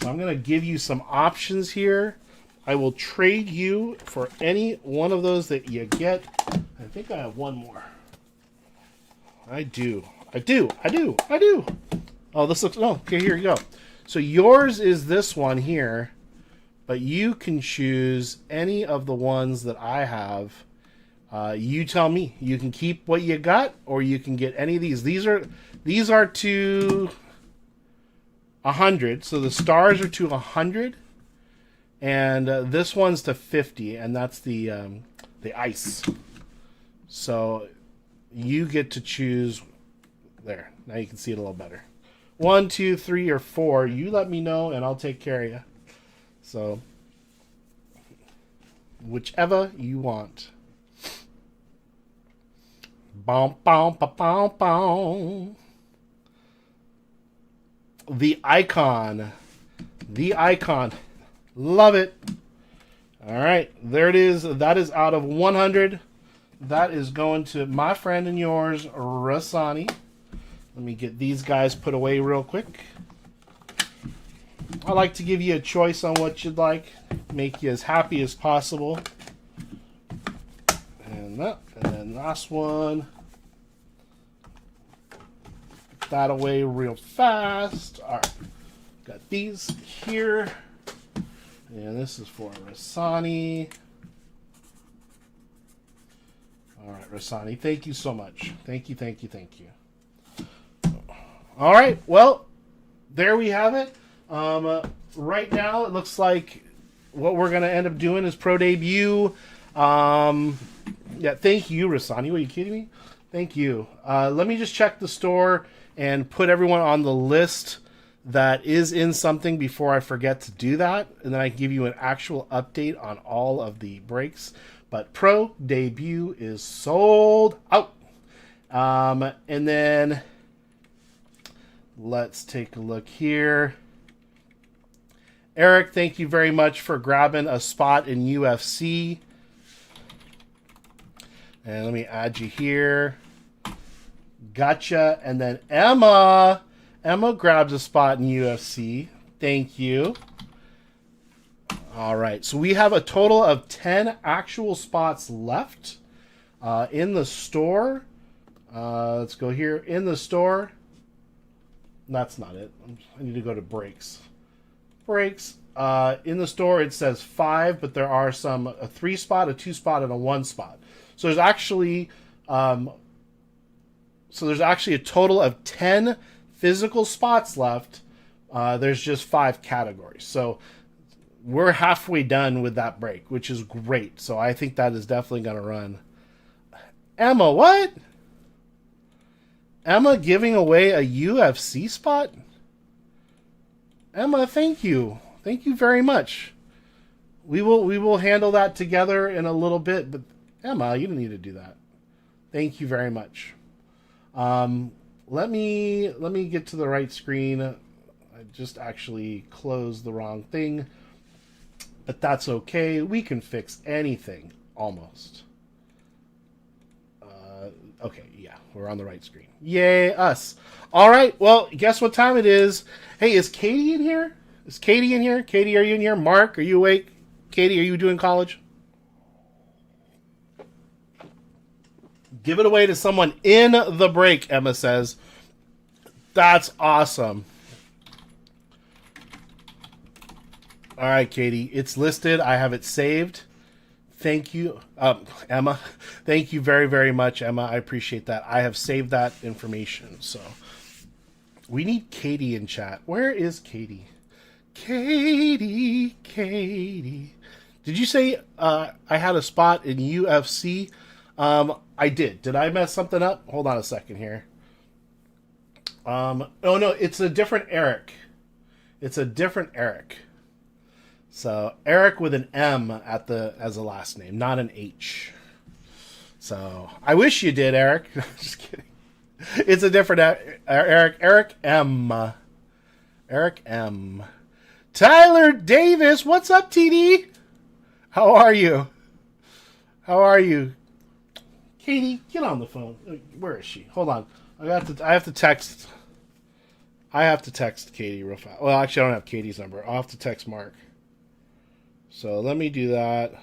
So I'm going to give you some options here. I will trade you for any one of those that you get. I think I have one more. I do. Oh, this looks... Oh, okay, here you go. So yours is this one here, but you can choose any of the ones that I have. You tell me. You can keep what you got, or you can get any of these. These are to 100. So the stars are to 100. And this one's to 50, and that's the ice. So you get to choose. There, now you can see it a little better. 1, 2, 3, or 4. You let me know, and I'll take care of you. So whichever you want. Boom, boom, boom, boom. The icon. The icon. Love it. All right, there it is. That is out of 100. That is going to my friend and yours, Rasani. Let me get these guys put away real quick. I like to give you a choice on what you'd like, make you as happy as possible. And that, and then last one. Put that away real fast. All right, got these here. And this is for Rasani. All right, Rasani, thank you so much. Thank you. All right, well, there we have it. Right now, it looks like what we're going to end up doing is Pro Debut. Yeah, thank you, Rasani. Are you kidding me? Thank you. Let me just check the store and put everyone on the list that is in something before I forget to do that, and then I can give you an actual update on all of the breaks. But Pro Debut is sold out. And then let's take a look here. Eric, thank you very much for grabbing a spot in UFC. And let me add you here. Gotcha. And then Emma. Emma grabs a spot in UFC. Thank you. All right. So we have a total of 10 actual spots left in the store. Let's go here. In the store. That's not it. I need to go to breaks. Breaks. In the store, it says 5, but there are a 3 spot, a 2 spot, and a 1 spot. So there's actually a total of 10 physical spots left. There's just 5 categories. So we're halfway done with that break, which is great. So I think that is definitely going to run. Emma, what? Emma giving away a UFC spot? Emma, thank you. Thank you very much. We will handle that together in a little bit, but Emma, you don't need to do that. Thank you very much. Let me get to the right screen. I just actually closed the wrong thing, but that's okay. We can fix anything almost. Okay, yeah, we're on the right screen. Yay, us. All right, well, guess what time it is? Hey, is Katie in here? Is Katie in here? Katie, are you in here? Mark, are you awake? Katie, are you doing college? Give it away to someone in the break, Emma says. That's awesome. All right, Katie, it's listed. I have it saved. Thank you, Emma. Thank you very, very much, Emma. I appreciate that. I have saved that information. So we need Katie in chat. Where is Katie? Katie. Did you say I had a spot in UFC? I did. Did I mess something up? Hold on a second here. Oh no, it's a different Eric. It's a different Eric. So Eric with an M as a last name, not an H. So I wish you did, Eric. Just kidding. It's a different Eric. Eric M. Eric M. Tyler Davis, what's up, TD? How are you? How are you? Katie, get on the phone. Where is she? Hold on. I have to text. I have to text Katie real fast. Well, actually, I don't have Katie's number. I'll have to text Mark. So let me do that.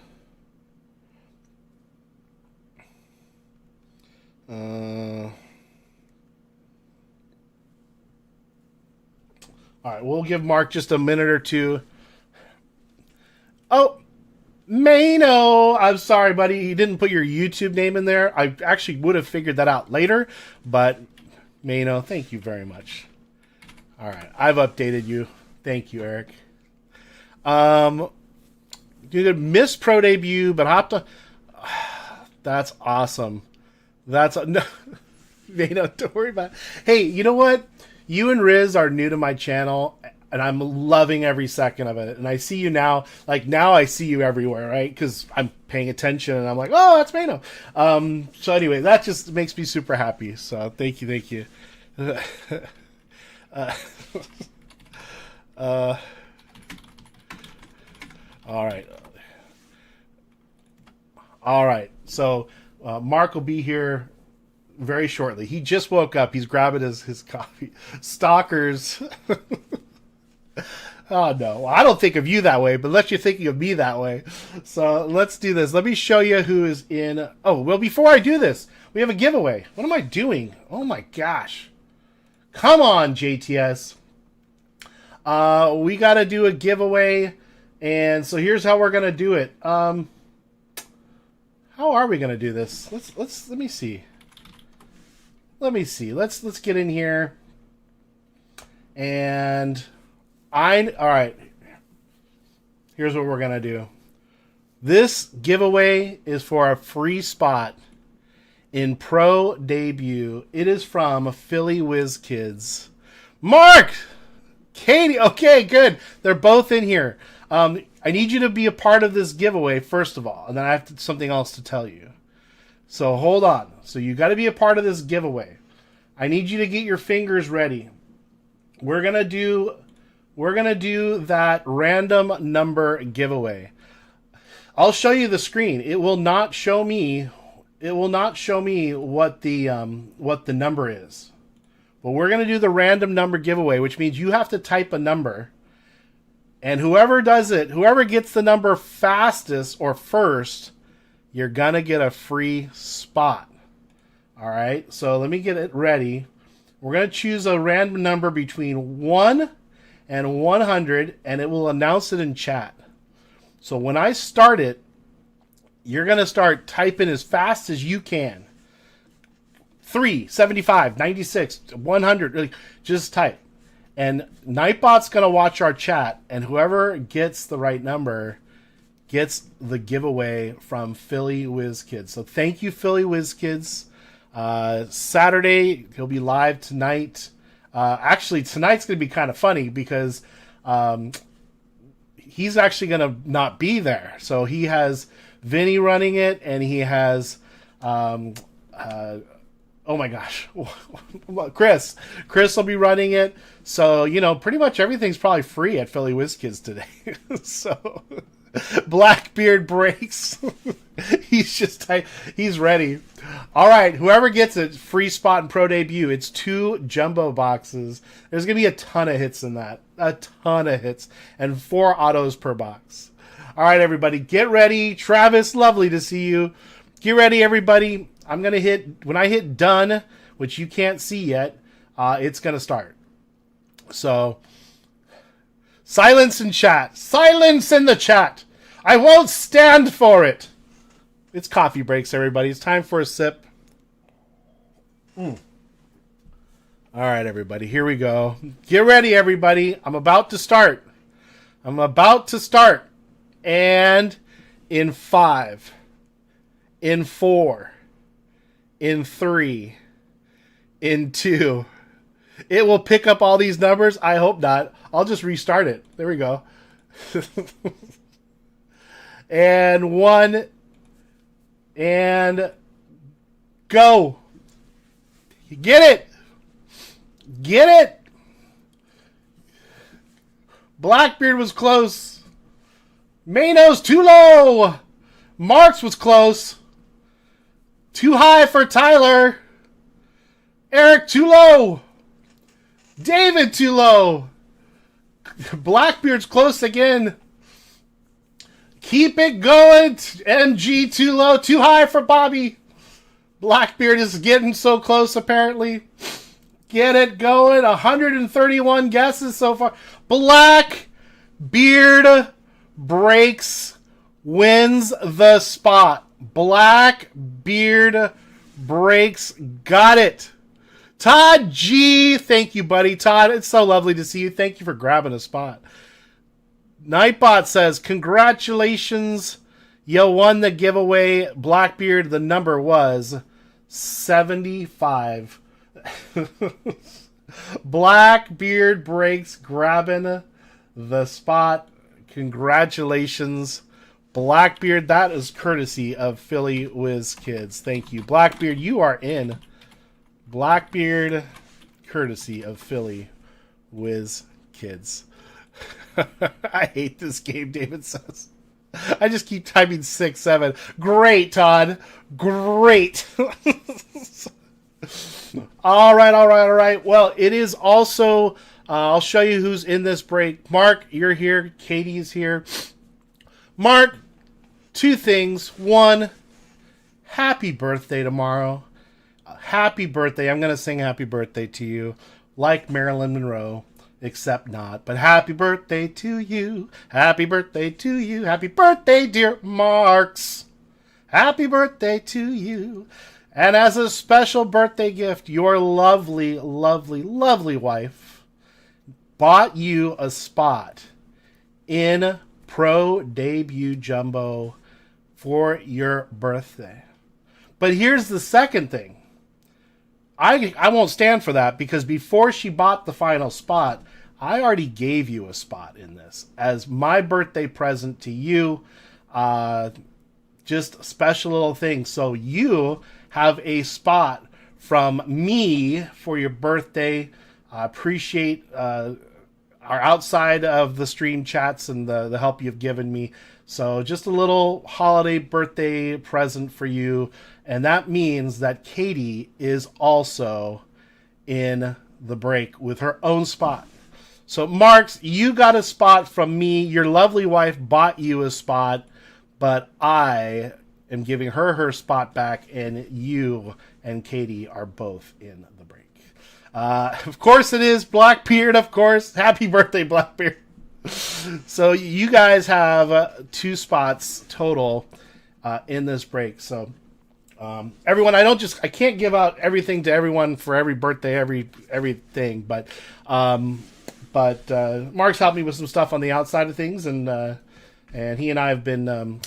All right, we'll give Mark just a minute or two. Oh, Mano, I'm sorry, buddy. You didn't put your YouTube name in there. I actually would have figured that out later, but Mano, thank you very much. All right, I've updated you. Thank you, Eric. You did miss pro debut, but hopped on. That's awesome. No, Mano, don't worry about it. Hey, you know what? You and Riz are new to my channel, and I'm loving every second of it. And I see you now. Like, now I see you everywhere, right? Because I'm paying attention, and I'm like, oh, that's Mano. So anyway, that just makes me super happy. So thank you. All right. So Mark will be here very shortly. He just woke up. He's grabbing his coffee. Stalkers. Oh, no. I don't think of you that way, but let you thinking of me that way. So let's do this. Let me show you who is in. Oh, well, before I do this, we have a giveaway. What am I doing? Oh, my gosh. Come on, JTS. We got to do a giveaway. And so here's how we're going to do it. How are we going to do this? Let me see. Let's get in here. And all right. Here's what we're going to do. This giveaway is for a free spot in Pro Debut. It is from Philly Whiz Kids. Mark! Katie! Okay, good. They're both in here. I need you to be a part of this giveaway, first of all, and then I have something else to tell you. So hold on. So you got to be a part of this giveaway. I need you to get your fingers ready. We're gonna do that random number giveaway. I'll show you the screen. It will not show me. It will not show me what the number is. But we're gonna do the random number giveaway, which means you have to type a number. And whoever does it, whoever gets the number fastest or first, you're going to get a free spot. All right, so let me get it ready. We're going to choose a random number between 1 and 100, and it will announce it in chat. So when I start it, you're going to start typing as fast as you can. 3, 75, 96, 100, just type. And Nightbot's going to watch our chat, and whoever gets the right number gets the giveaway from Philly Whiz Kids. So thank you, Philly Whiz Kids. Saturday, he'll be live tonight. Actually, tonight's going to be kind of funny because he's actually going to not be there. So he has Vinny running it, and he has... oh my gosh. Chris will be running it. So, pretty much everything's probably free at Philly Whiz Kids today. So, Blackbeard breaks. He's ready. All right, whoever gets it, free spot in pro debut. It's 2 jumbo boxes. There's gonna be a ton of hits in that, a ton of hits, and 4 autos per box. All right, everybody, get ready. Travis, lovely to see you. Get ready, everybody. I'm gonna hit when I hit done, which you can't see yet. It's gonna start. So, silence in chat. Silence in the chat. I won't stand for it. It's coffee breaks, everybody. It's time for a sip. All right, everybody. Here we go. Get ready, everybody. I'm about to start. And in 5, in 4, in 3, in 2. It will pick up all these numbers. I hope not. I'll just restart it. There we go. And 1. And go. Get it. Get it. Blackbeard was close. Manos too low. Marks was close. Too high for Tyler. Eric too low. David too low. Blackbeard's close again. Keep it going. MG too low. Too high for Bobby. Blackbeard is getting so close, apparently. Get it going. 131 guesses so far. Blackbeard breaks, wins the spot. Blackbeard breaks. Got it. Todd G. Thank you, buddy. Todd, it's so lovely to see you. Thank you for grabbing a spot. Nightbot says, congratulations, you won the giveaway. Blackbeard, the number was 75. Blackbeard breaks, grabbing the spot. Congratulations, Blackbeard. That is courtesy of Philly Whiz Kids. Thank you. Blackbeard, you are in. Blackbeard, courtesy of Philly Whiz Kids. I hate this game, David says. I just keep typing 6, 7. Great, Todd. Great. All right. Well, it is also, I'll show you who's in this break. Mark, you're here. Katie's here. Mark, 2 things. 1, happy birthday tomorrow. Happy birthday. I'm going to sing happy birthday to you like Marilyn Monroe. Except not. But happy birthday to you. Happy birthday to you. Happy birthday, dear Marks. Happy birthday to you. And as a special birthday gift, your lovely, lovely, lovely wife bought you a spot in Pro Debut Jumbo for your birthday. But here's the second thing. I won't stand for that because before she bought the final spot, I already gave you a spot in this as my birthday present to you. Just a special little thing. So you have a spot from me for your birthday. I appreciate our outside of the stream chats and the help you've given me. So just a little holiday birthday present for you. And that means that Katie is also in the break with her own spot. So, Marks, you got a spot from me. Your lovely wife bought you a spot, but I am giving her spot back, and you and Katie are both in the break. Of course it is Blackbeard, of course. Happy birthday, Blackbeard. So you guys have 2 spots total in this break. So everyone, I can't give out everything to everyone for every birthday, everything, but Mark's helped me with some stuff on the outside of things, and he and I have been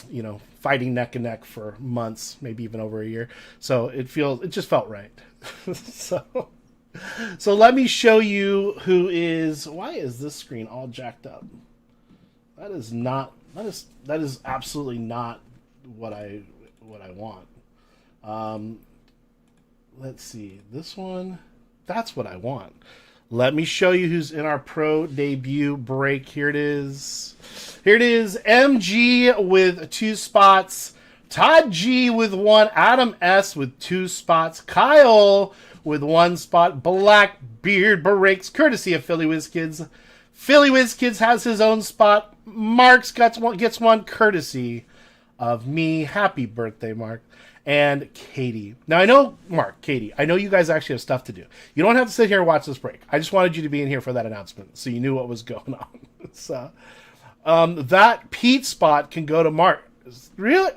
fighting neck and neck for months, maybe even over a year. So it just felt right. So let me show you who is. Why is this screen all jacked up? That is absolutely not what I want. Let's see, this one. That's what I want. Let me show you who's in our pro debut break. Here it is. MG with 2 spots Todd G with 1, Adam S with 2 spots, Kyle with 1 spot, Blackbeard breaks courtesy of Philly Whiz Kids. Philly Whiz Kids has his own spot. Mark's gets one courtesy of me. Happy birthday, Mark. And Katie. Now, I know, Mark, Katie, I know you guys actually have stuff to do. You don't have to sit here and watch this break. I just wanted you to be in here for that announcement so you knew what was going on. So, that Pete spot can go to Mark. Really?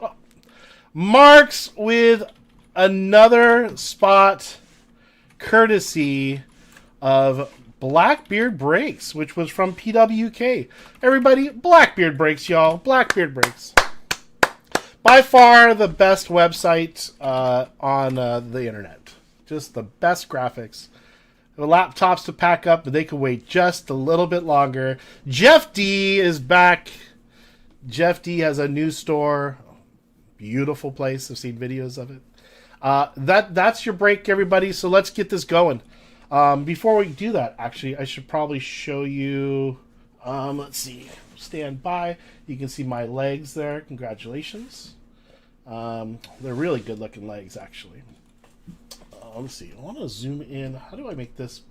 Mark's with another spot courtesy of Blackbeard Breaks, which was from PWK. Everybody, Blackbeard Breaks, y'all. Blackbeard Breaks. By far the best website on the internet. Just the best graphics. The laptops to pack up, but they can wait just a little bit longer. Jeff D is back. Jeff D has a new store. Beautiful place. I've seen videos of it. That's your break, everybody. So let's get this going. Before we do that, actually, I should probably show you. Let's see. Stand by. You can see my legs there. Congratulations. They're really good looking legs, actually. Let's see. I want to zoom in. How do I make this?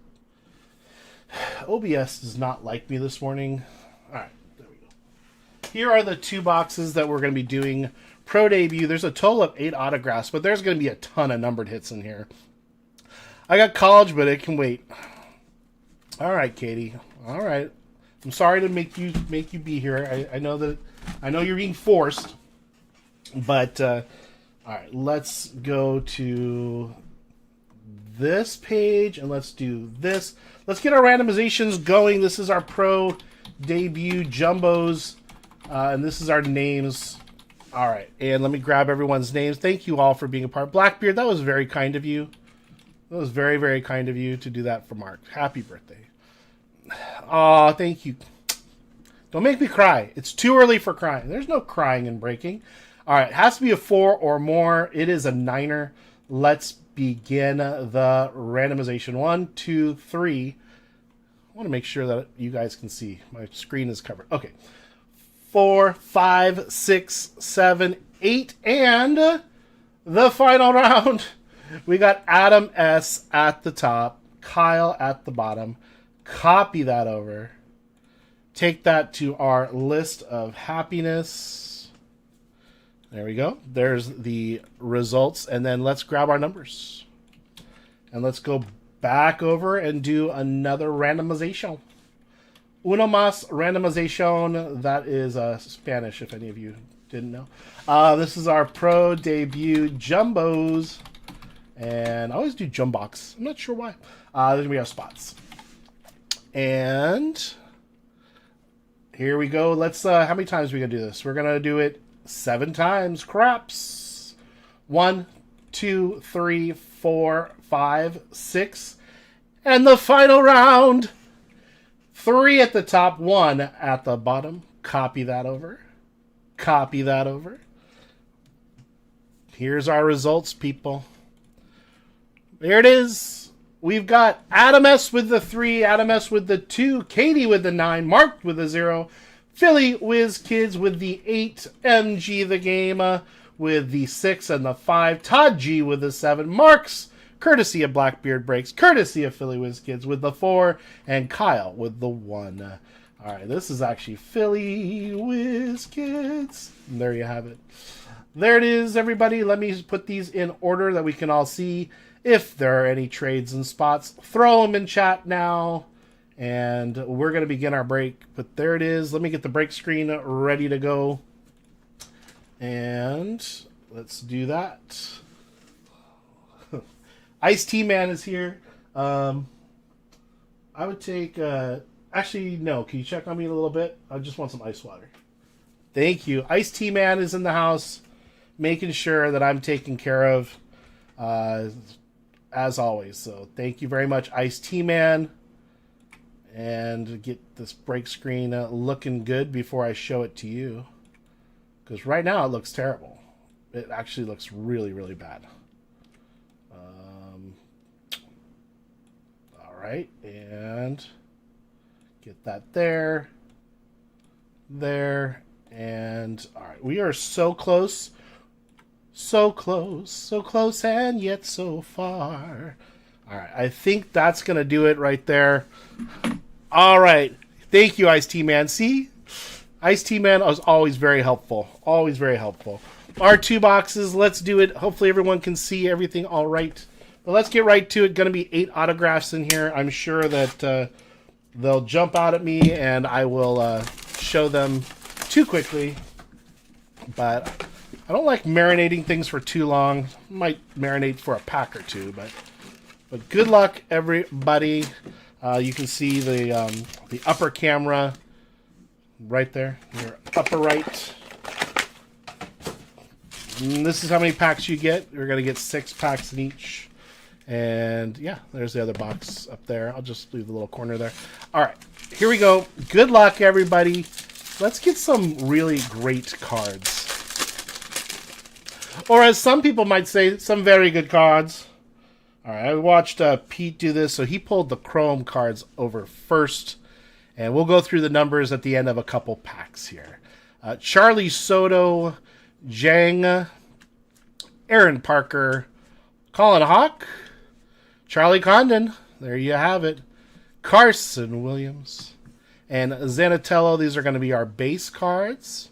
OBS does not like me this morning. All right. There we go. Here are the 2 boxes that we're going to be doing pro debut. There's a total of 8 autographs, but there's going to be a ton of numbered hits in here. I got college, but it can wait. All right, Katie. All right. I'm sorry to make you be here. I know you're being forced, but all right. Let's go to this page and let's do this. Let's get our randomizations going. This is our pro debut jumbos, and this is our names. All right, and let me grab everyone's names. Thank you all for being a part. Blackbeard, that was very kind of you. That was very, very kind of you to do that for Mark. Happy birthday. Aw, thank you. Don't make me cry. It's too early for crying. There's no crying and breaking. All right, it has to be a 4 or more. It is a 9er. Let's begin the randomization. 1, 2, 3. I want to make sure that you guys can see. My screen is covered. Okay. 4, 5, 6, 7, 8, and the final round. We got Adam S at the top, Kyle at the bottom. Copy that over. Take that to our list of happiness. There we go. There's the results. And then let's grab our numbers. And let's go back over and do another randomization. Uno más randomization. That is Spanish, if any of you didn't know. This is our pro debut jumbos. And I always do jumbox. I'm not sure why. Then we have spots. And here we go. Let's, how many times are we going to do this? We're going to do it 7 times. Craps. 1, 2, 3, 4, 5, 6. And the final round. 3 at the top, 1 at the bottom. Copy that over. Copy that over. Here's our results, people. There it is. We've got Adam S with the 3, Adam S with the 2, Katie with the 9, Mark with the 0, Philly Whiz Kids with the 8, MG the Game with the 6 and the 5, Todd G with the 7, Mark's courtesy of Blackbeard Breaks, courtesy of Philly Whiz Kids with the 4, and Kyle with the 1. All right, this is actually Philly Whiz Kids. And there you have it. There it is, everybody. Let me put these in order that we can all see. If there are any trades and spots, throw them in chat now. And we're going to begin our break. But there it is. Let me get the break screen ready to go. And let's do that. Ice Tea Man is here. I would take... actually, no. Can you check on me a little bit? I just want some ice water. Thank you. Ice Tea Man is in the house, making sure that I'm taken care of. As always. So thank you very much, Ice Tea Man. And get this break screen looking good before I show it to you. Because right now it looks terrible. It actually looks really, really bad. Alright, and get that there. There. And alright, we are so close. So close and yet so far. All right, I think that's going to do it right there. All right. Thank you, Ice T Man. See? Ice T Man is always very helpful. Always very helpful. Our 2 boxes. Let's do it. Hopefully everyone can see everything all right. But let's get right to it. Going to be 8 autographs in here. I'm sure that they'll jump out at me and I will show them too quickly. But I don't like marinating things for too long. Might marinate for a pack or two, but good luck, everybody. You can see the upper camera right there, your upper right. And this is how many packs you get. You're going to get 6 packs in each. And yeah, there's the other box up there. I'll just leave the little corner there. All right, here we go. Good luck, everybody. Let's get some really great cards. Or as some people might say, some very good cards. All right, I watched Pete do this, so he pulled the Chrome cards over first. And we'll go through the numbers at the end of a couple packs here. Charlie Soto, Jang, Aaron Parker, Colin Hawk, Charlie Condon, there you have it, Carson Williams, and Zanatello. These are going to be our base cards.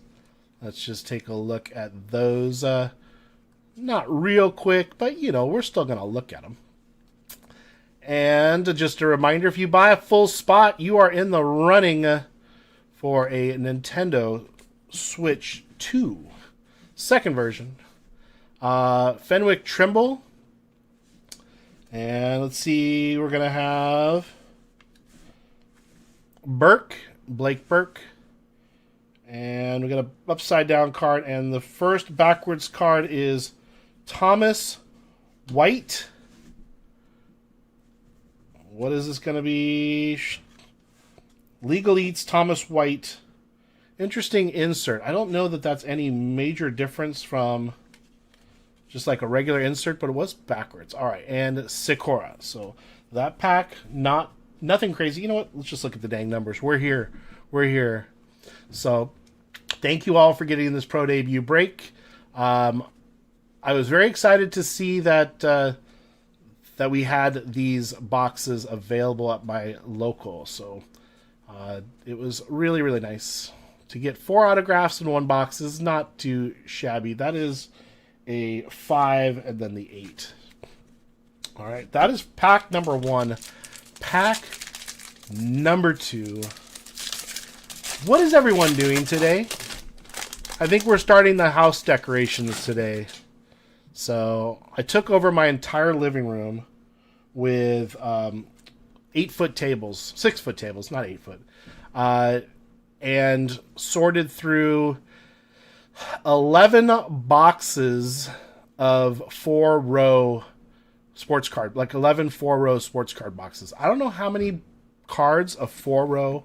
Let's just take a look at those. Not real quick, but, you know, we're still going to look at them. And just a reminder, if you buy a full spot, you are in the running for a Nintendo Switch 2. Second version. Fenwick Trimble. And let's see, we're going to have Blake Burke. And we got an upside down card. And the first backwards card is Thomas White. What is this going to be? Legal Eats Thomas White. Interesting insert. I don't know that that's any major difference from just like a regular insert, but it was backwards. All right, and Sikora. So that pack, nothing crazy. You know what? Let's just look at the dang numbers. We're here. So thank you all for getting this pro debut break. I was very excited to see that that we had these boxes available at my local. So it was really, really nice. To get 4 autographs in one box is not too shabby. That is a 5 and then the 8. All right, that is pack number 1. Pack number 2. What is everyone doing today? I think we're starting the house decorations today. So I took over my entire living room with 8-foot tables, 6-foot tables, not 8-foot, and sorted through 11 boxes of 4-row sports card, like 11 4-row sports card boxes. I don't know how many cards a 4-row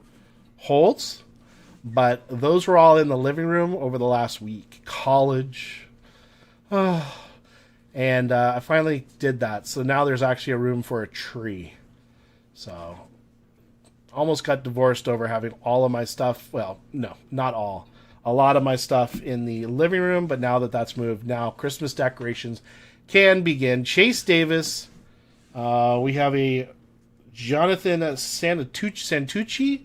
holds, but those were all in the living room over the last week. College. And I finally did that. So now there's actually a room for a tree. So almost got divorced over having all of my stuff. Well, no, not all. A lot of my stuff in the living room. But now that that's moved, now Christmas decorations can begin. Chase Davis. We have a Jonathan Santucci.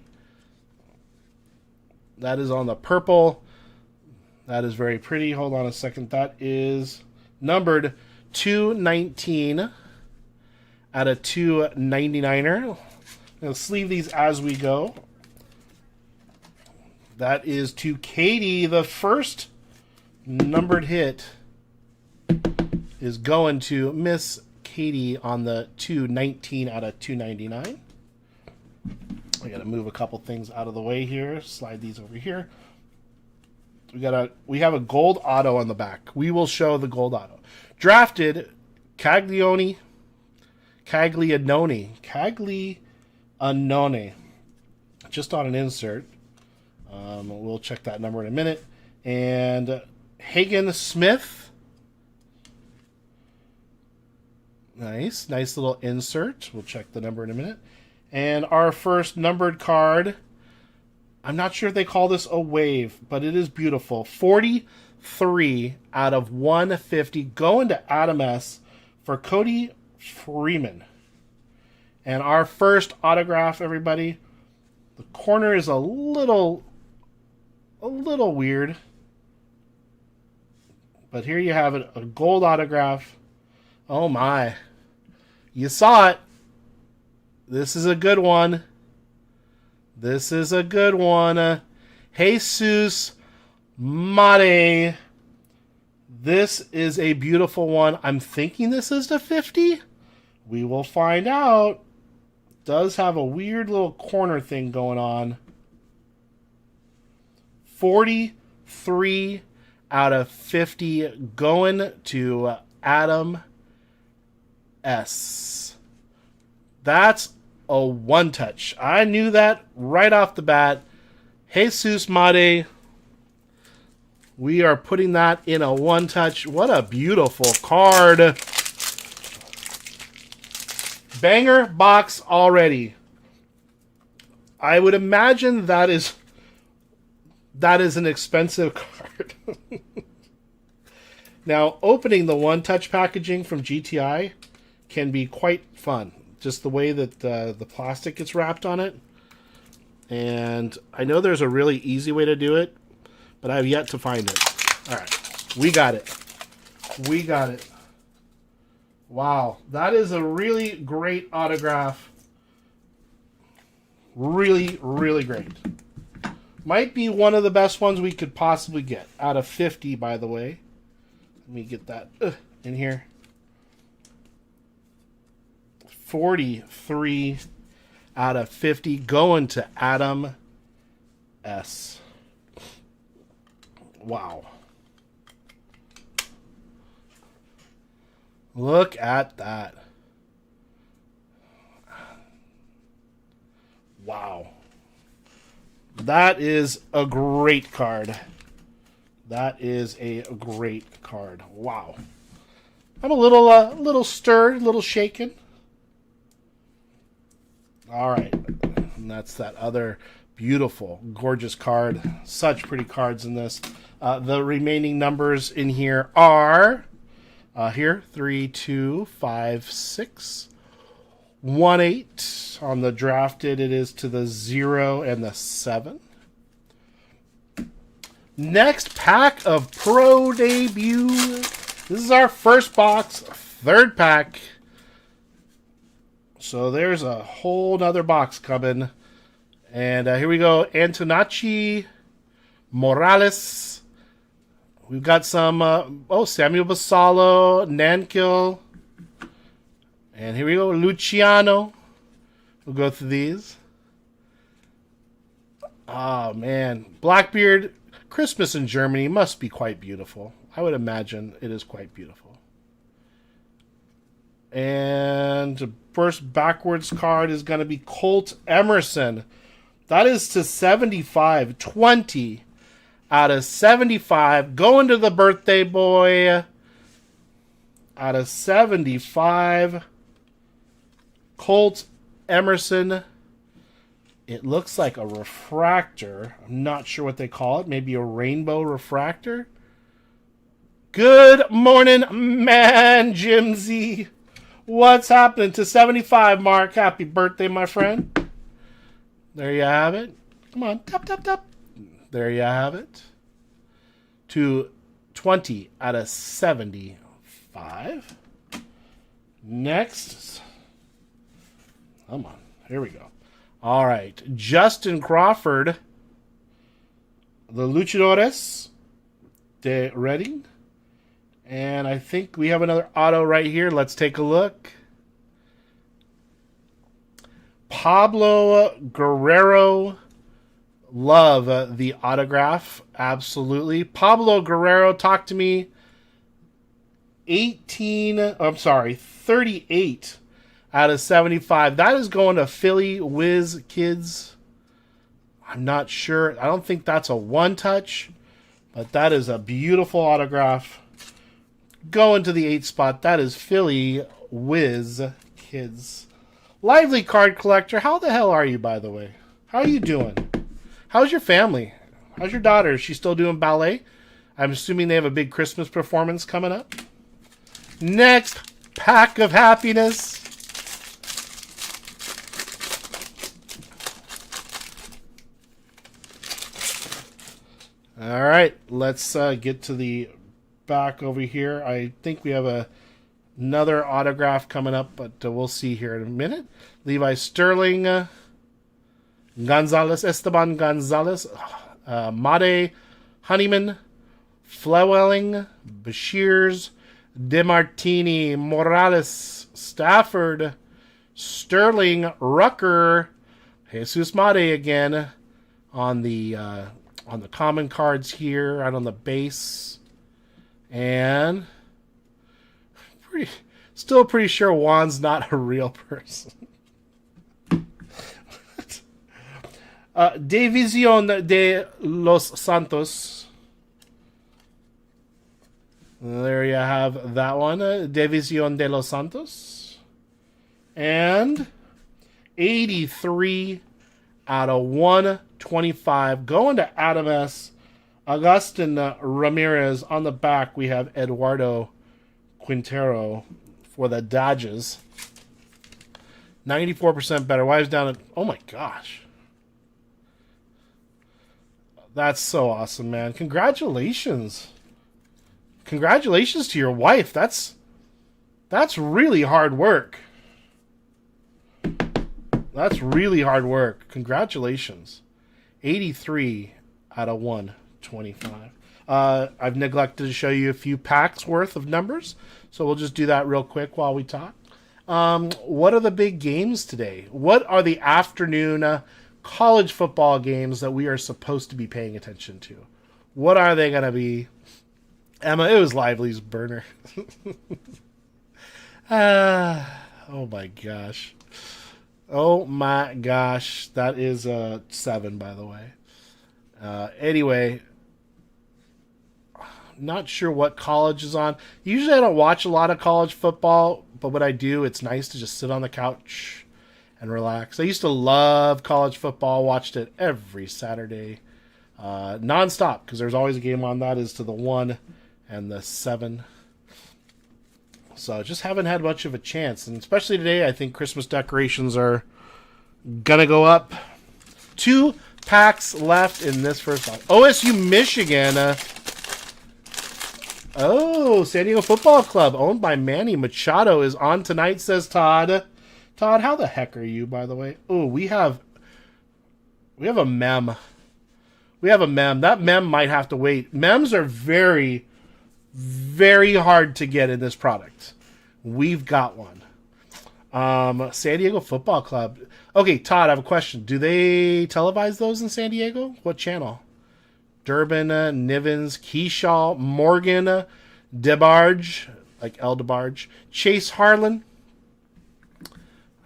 That is on the purple. That is very pretty. Hold on a second. That is numbered 219 out of 299er. I'll sleeve these as we go. That is to Katie. The first numbered hit is going to Miss Katie on the 219 out of 299. I got to move a couple things out of the way here. Slide these over here. We have a gold auto on the back. We will show the gold auto. Drafted Caglianone. Just on an insert. We'll check that number in a minute. And Hagen Smith. Nice little insert. We'll check the number in a minute. And our first numbered card I'm not sure if they call this a wave, but it is beautiful. 43 out of 150 going to Adam S. for Cody Freeman. And our first autograph, everybody. The corner is a little weird. But here you have it, a gold autograph. Oh my. You saw it. This is a good one. This is a good one. Jesus Mate. This is a beautiful one. I'm thinking this is the 50. We will find out. Does have a weird little corner thing going on. 43 out of 50 going to Adam S. That's a one touch. I knew that right off the bat. Jesus Mate. We are putting that in a one touch. What a beautiful card. Banger box already. I would imagine that is an expensive card. Now, opening the one-touch packaging from GTI can be quite fun. Just the way that the plastic gets wrapped on it. And I know there's a really easy way to do it, but I have yet to find it. All right. We got it. We got it. Wow. That is a really great autograph. Really, really great. Might be one of the best ones we could possibly get. Out of 50, by the way. Let me get that in here. 43 out of 50 going to Adam S. Wow. Look at that. Wow. That is a great card. That is a great card. Wow. I'm a little stirred, a little shaken. All right. And that's that other beautiful, gorgeous card. Such pretty cards in this. The remaining numbers in here are here 3, 2, 5, 6, 1, 8. On the drafted, it is to the 0 and the 7. Next pack of Pro Debut. This is our first box, third pack. So there's a whole nother box coming. And here we go. Antonacci Morales. We've got some, Samuel Basallo, Nankil. And here we go, Luciano. We'll go through these. Oh, man. Blackbeard, Christmas in Germany must be quite beautiful. I would imagine it is quite beautiful. And the first backwards card is going to be Colt Emerson. That is to 75. 20 out of 75. Going to the birthday boy. Out of 75. Colt Emerson. It looks like a refractor. I'm not sure what they call it. Maybe a rainbow refractor. Good morning, man, Jim Z. What's happening to 75, Mark? Happy birthday, my friend. There you have it. Come on, tap, tap, tap. There you have it. To 20 out of 75. Next. Come on. Here we go. All right. Justin Crawford. The Luchadores de Reading. And I think we have another auto right here. Let's take a look. Pablo Guerrero. Love the autograph. Absolutely. Pablo Guerrero, talk to me. 38 out of 75. That is going to Philly Whiz Kids. I'm not sure. I don't think that's a one-touch, but that is a beautiful autograph. Going to the 8 spot. That is Philly Whiz Kids. Lively card collector. How the hell are you, by the way? How are you doing? How's your family? How's your daughter? Is she still doing ballet? I'm assuming they have a big Christmas performance coming up. Next pack of happiness. All right, let's get to the back over here. I think we have another autograph coming up, but we'll see here in a minute. Levi Sterling, Esteban Gonzalez, Made Honeyman, Flewelling, Bashirs, DeMartini, Morales, Stafford, Sterling, Rucker, Jesus Made again on the common cards here, out on the base, and still pretty sure Juan's not a real person. División de los Santos. There you have that one. División de los Santos. And 83 out of 125. Going to Adam S. Agustin Ramirez. On the back, we have Eduardo Quintero for the Dodgers. 94% better. Wives down at... Oh my gosh. That's so awesome, man. Congratulations. Congratulations to your wife. That's really hard work. That's really hard work. Congratulations. 83 out of 125. I've neglected to show you a few packs worth of numbers, so we'll just do that real quick while we talk. What are the big games today? What are the afternoon college football games that we are supposed to be paying attention to? What are they going to be? Emma, it was Lively's burner. Oh my gosh. Oh my gosh. That is 7, by the way. Anyway, not sure what college is on. Usually I don't watch a lot of college football, but when I do, it's nice to just sit on the couch and relax. I used to love college football. Watched it every Saturday, nonstop, because there's always a game on. That is to the 1 and the 7. So just haven't had much of a chance, and especially today, I think Christmas decorations are gonna go up. 2 packs left in this first box. OSU Michigan. San Diego Football Club, owned by Manny Machado, is on tonight, says Todd. Todd, how the heck are you, by the way? Oh, we have a mem. We have a mem. That mem might have to wait. Mems are very, very hard to get in this product. We've got one. San Diego Football Club. Okay, Todd, I have a question. Do they televise those in San Diego? What channel? Durbin, Nivens, Keyshaw, Morgan, DeBarge, like El DeBarge, Chase Harlan.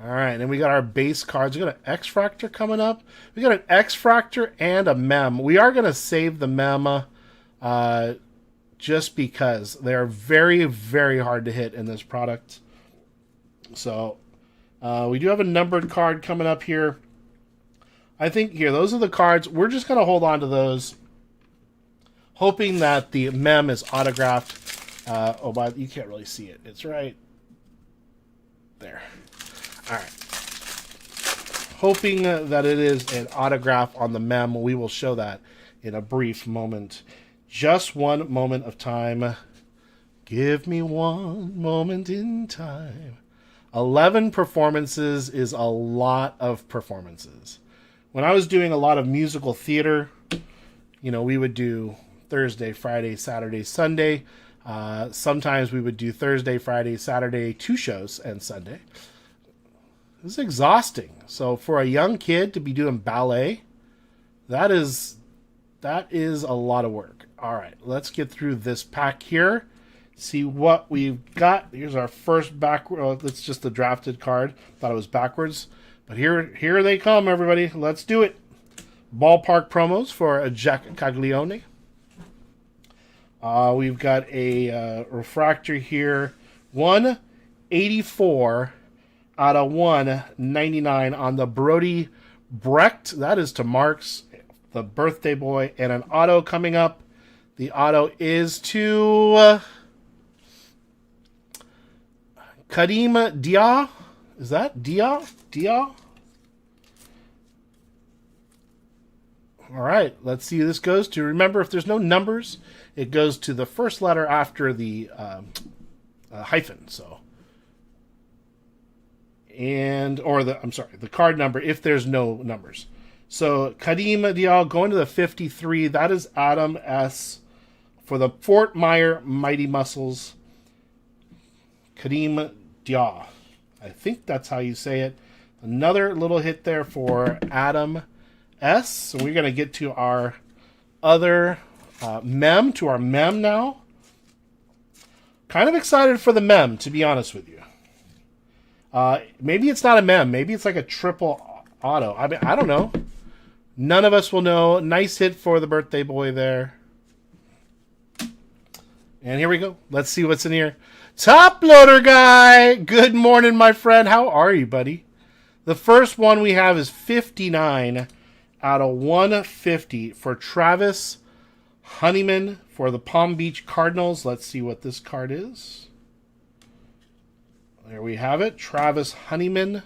All right, and we got our base cards. We got an X-Fractor coming up. We got an X-Fractor and a mem. We are going to save the mem just because they are very, very hard to hit in this product. So we do have a numbered card coming up here. I think here, those are the cards. We're just going to hold on to those, hoping that the mem is autographed. But you can't really see it. It's right there. All right. Hoping that it is an autograph on the mem. We will show that in a brief moment. Just one moment of time. Give me one moment in time. 11 performances is a lot of performances. When I was doing a lot of musical theater, we would do Thursday, Friday, Saturday, Sunday. Sometimes we would do Thursday, Friday, Saturday, 2 shows, and Sunday. It was exhausting. So for a young kid to be doing ballet, that is a lot of work. All right, let's get through this pack here. See what we've got. Here's our first backward. Oh, that's just the drafted card. Thought it was backwards, but here they come, everybody. Let's do it. Ballpark promos for Jack Caglione. We've got a refractor here. 184 out of 199 on the Brody Brecht. That is to Marks the birthday boy, and an auto coming up. The auto is to Karim Dia. Is that Dia? Dia? All right, let's see who this goes to. Remember, if there's no numbers, it goes to the first letter after the hyphen. So, the card number if there's no numbers. So Karim Dial going to the 53. That is Adam S. for the Fort Myer Mighty Muscles. Karim Dial. I think that's how you say it. Another little hit there for Adam S. So we're going to get to our other mem, to our mem now. Kind of excited for the mem, to be honest with you. Maybe it's not a mem. Maybe it's like a triple auto. I mean, I don't know. None of us will know. Nice hit for the birthday boy there. And here we go. Let's see what's in here. Top loader guy. Good morning, my friend. How are you, buddy? The first one we have is 59 out of 150 for Travis Honeyman for the Palm Beach Cardinals. Let's see what this card is. There we have it. Travis Honeyman.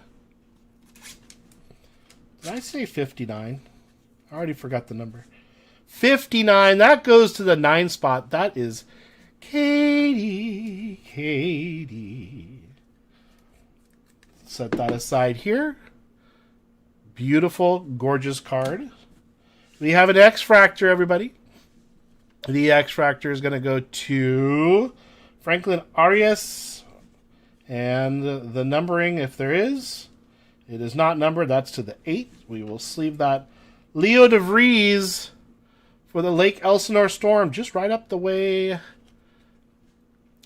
Did I say 59? I already forgot the number. 59. That goes to the 9 spot. That is Katie. Set that aside here. Beautiful, gorgeous card. We have an X-Fractor, everybody. The X-Fractor is going to go to Franklin Arias. And the numbering, if there is, it is not numbered. That's to the 8. We will sleeve that. Leo DeVries for the Lake Elsinore Storm, just right up the way.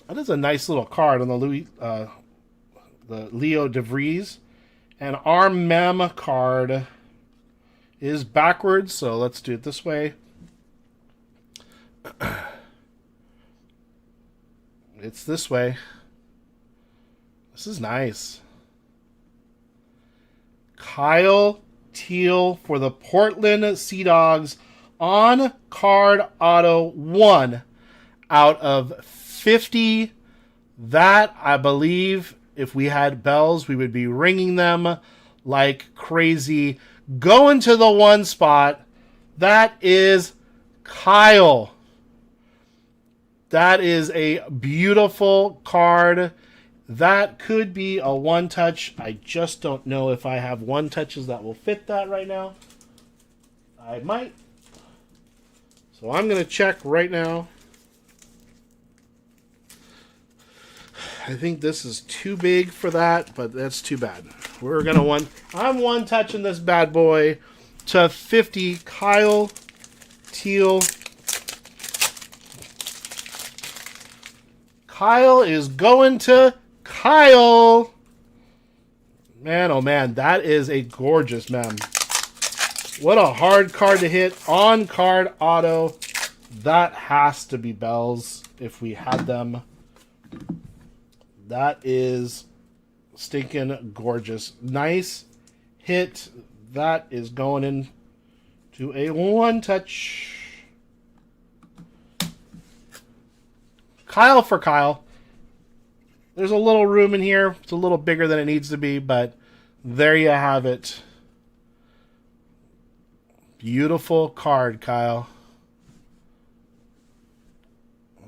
That is a nice little card on the Leo DeVries. And our mem card is backwards, so let's do it this way. It's this way. This is nice. Kyle Teal for the Portland Sea Dogs on card auto 1 out of 50. That, I believe, if we had bells, we would be ringing them like crazy. Going to the 1 spot. That is Kyle. That is a beautiful card. That could be a 1-touch. I just don't know if I have 1-touches that will fit that right now. I might. So I'm going to check right now. I think this is too big for that, but that's too bad. We're going to I'm 1-touching this bad boy to 50. Kyle Teal. Kyle is going to Kyle. Man, oh man, that is a gorgeous mem. What a hard card to hit. On card auto. That has to be bells if we had them. That is stinking gorgeous. Nice hit. That is going in to a 1-touch. Kyle for Kyle. There's a little room in here. It's a little bigger than it needs to be, but there you have it. Beautiful card, Kyle.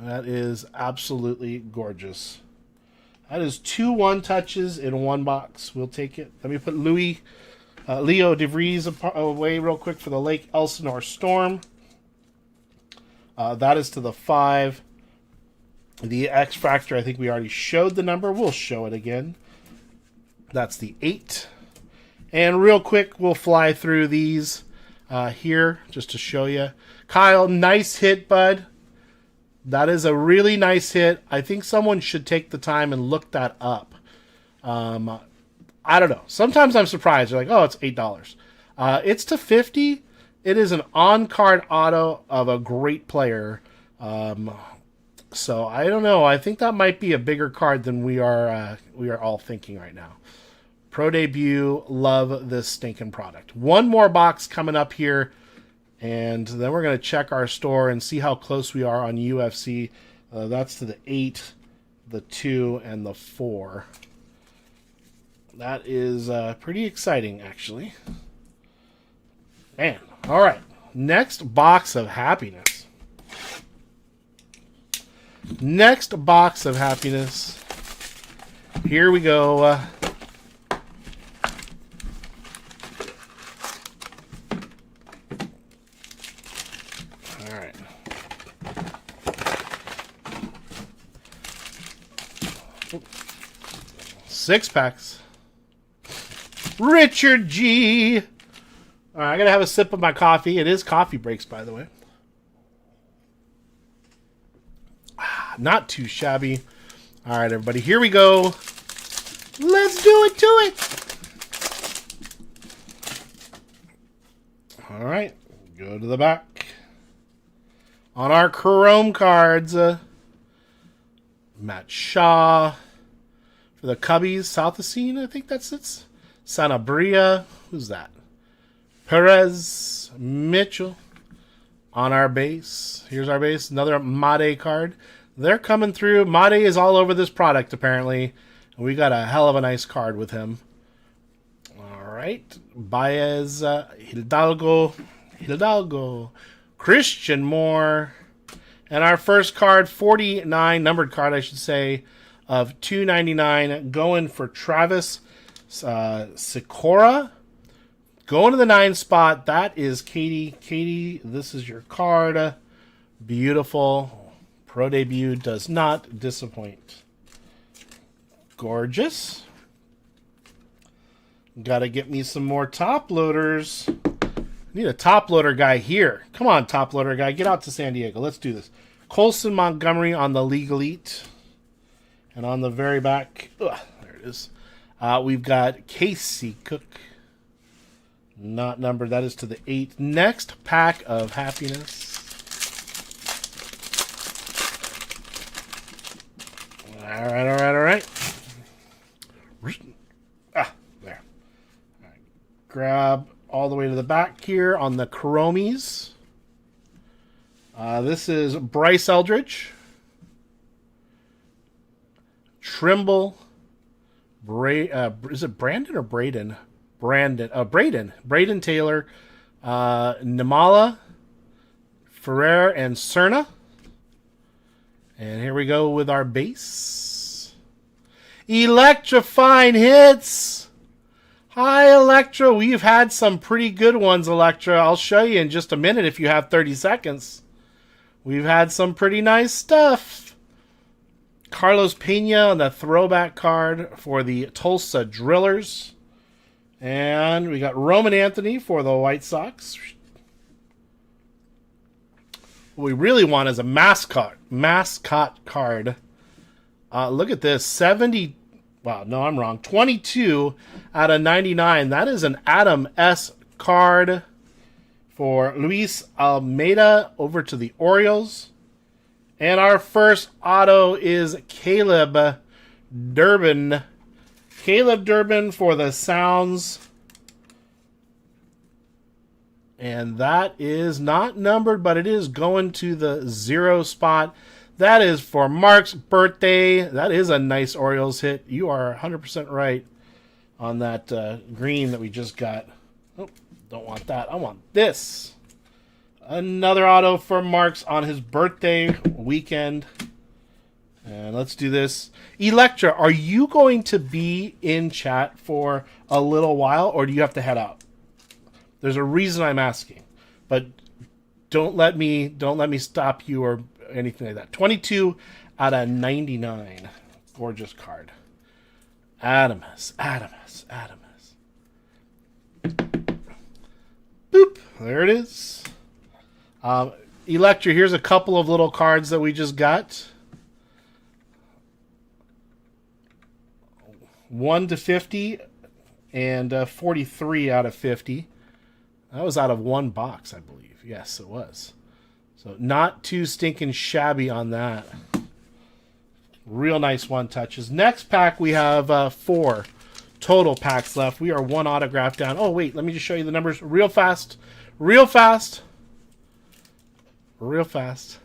That is absolutely gorgeous. That is 2 1-touches in 1 box. We'll take it. Let me put Leo DeVries away real quick for the Lake Elsinore Storm. That is to the 5. The X-Fractor, I think we already showed the number. We'll show it again. That's the 8. And real quick, we'll fly through these here just to show you. Kyle, nice hit, bud. That is a really nice hit. I think someone should take the time and look that up. I don't know. Sometimes I'm surprised. They're like, oh, it's $8. It's to 50. It is an on-card auto of a great player. So I don't know. I think that might be a bigger card than we are all thinking right now. Pro debut. Love this stinking product. One more box coming up here, And then we're going to check our store and see how close we are on UFC. That's to the 8, the 2, and the 4. That is pretty exciting, actually. Man, all right. Next box of happiness. Next box of happiness. Here we go. All right. Six packs. Richard G. All right, I gotta have a sip of my coffee. It is coffee breaks, by the way. Not too shabby. All right, everybody, here we go. Let's do it to it. All right, go to the back. On our Chrome cards, Matt Shaw for the Cubbies, South Scene, I think that's it. Sanabria, who's that? Perez, Mitchell. On our base, here's our base. Another Made card. They're coming through. Made is all over this product, apparently. We got a hell of a nice card with him. All right. Baez, Hidalgo, Christian Moore. And our first card, 49, numbered card, I should say, of 299, going for Travis Sikora. Going to the 9 spot. That is Katie. Katie, this is your card. Beautiful. Pro debut does not disappoint. Gorgeous. Gotta get me some more top loaders. Need a top loader guy here. Come on, top loader guy. Get out to San Diego. Let's do this. Colson Montgomery on the League Elite. And on the very back, there it is. We've got Casey Cook. Not numbered. That is to the 8. Next pack of happiness. All right. There. All right. Grab all the way to the back here on the Chromies. This is Bryce Eldridge. Trimble. Is it Brandon or Braden? Braden. Braden Taylor. Namala. Ferrer and Cerna. And here we go with our base. Electrifying hits. Hi, Electra. We've had some pretty good ones, Electra. I'll show you in just a minute if you have 30 seconds. We've had some pretty nice stuff. Carlos Pena on the throwback card for the Tulsa Drillers. And we got Roman Anthony for the White Sox. What we really want is a mascot card. Look at this. 70. Wow, no, I'm wrong. 22 out of 99. That is an Adam S. card for Luis Almeida over to the Orioles. And our first auto is Caleb Durbin. Caleb Durbin for the Sounds. And that is not numbered, but it is going to the 0 spot. That is for Mark's birthday. That is a nice Orioles hit. You are 100% right on that green that we just got. Oh, don't want that. I want this. Another auto for Mark's on his birthday weekend. And let's do this. Electra, are you going to be in chat for a little while, or do you have to head out? There's a reason I'm asking, but don't let me stop you or anything like that. 22 out of 99. Gorgeous card. Adamus. Boop. There it is. Electra, here's a couple of little cards that we just got. 1 to 50 and 43 out of 50. That was out of one box, I believe. Yes, it was. So not too stinking shabby on that. Real nice one touches. Next pack, we have 4 total packs left. We are 1 autograph down. Oh, wait, let me just show you the numbers real fast. real fast.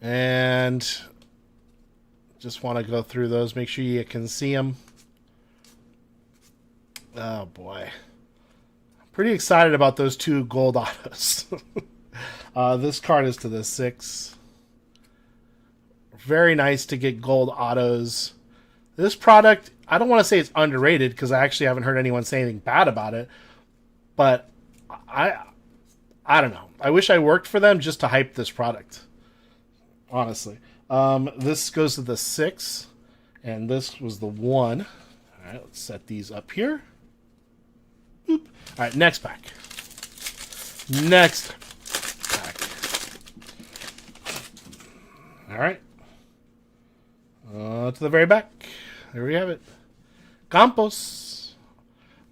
And just want to go through those. Make sure you can see them. Oh, boy. Pretty excited about those 2 gold autos. This card is to the 6. Very nice to get gold autos. This product, I don't want to say it's underrated because I actually haven't heard anyone say anything bad about it. But I don't know. I wish I worked for them just to hype this product. Honestly. This goes to the 6. And this was the 1. All right, let's set these up here. Boop. All right, next pack. Next pack. All right. To the very back. There we have it. Campos,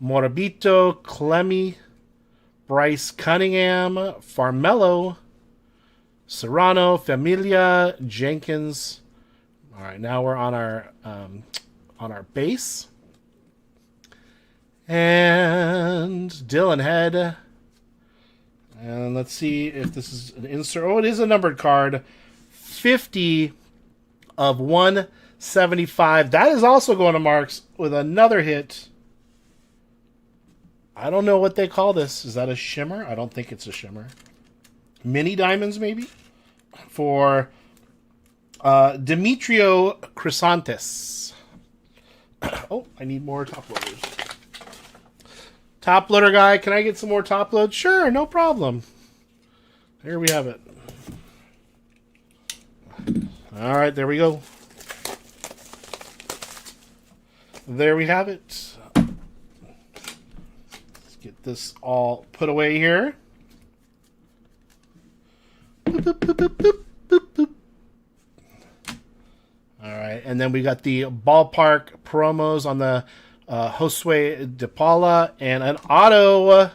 Morabito, Clemmy, Bryce Cunningham, Farmelo, Serrano, Familia, Jenkins. All right, now we're on our base. And Dylan Head. And let's see if this is an insert. Oh, it is a numbered card. 50 of 175. That is also going to Marks with another hit. I don't know what they call this. Is that a shimmer? I don't think it's a shimmer. Mini diamonds, maybe? For Demetrio Chrysantes. Oh, I need more top loaders. Top loader guy, can I get some more top loads? Sure, no problem. Here we have it. All right, there we go. There we have it. Let's get this all put away here. Boop, boop, boop, boop, boop, boop. All right, and then we got the ballpark promos on the Josue De Paula and an auto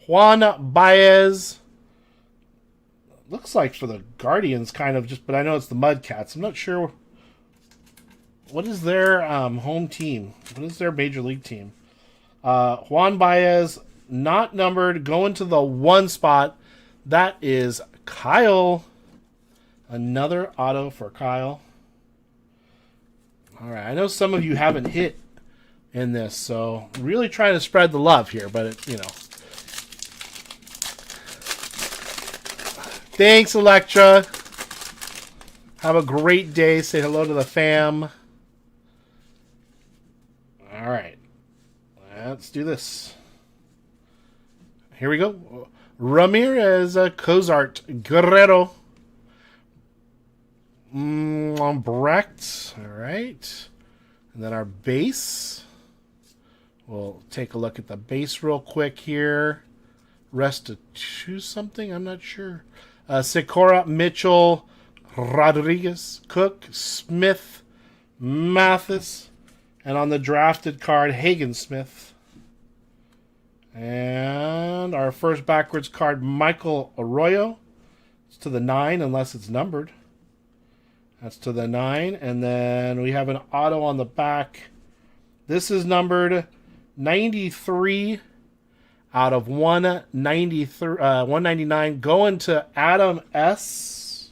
Juan Baez. Looks like for the Guardians, kind of just, but I know it's the Mudcats. I'm not sure. What is their home team? What is their major league team? Juan Baez, not numbered, going to the 1 spot. That is Kyle. Another auto for Kyle. All right, I know some of you haven't hit in this, so really trying to spread the love here, but it, you know. Thanks, Electra. Have a great day. Say hello to the fam. All right. Let's do this. Here we go. Ramirez, Cozart, Guerrero. Brecht. All right. And then our base. We'll take a look at the base real quick here. Rest of 2 something? I'm not sure. Sikora, Mitchell, Rodriguez, Cook, Smith, Mathis, and on the drafted card, Hagen Smith. And our first backwards card, Michael Arroyo. It's to the 9 unless it's numbered. That's to the 9. And then we have an auto on the back. This is numbered 93 out of 199, going to Adam S.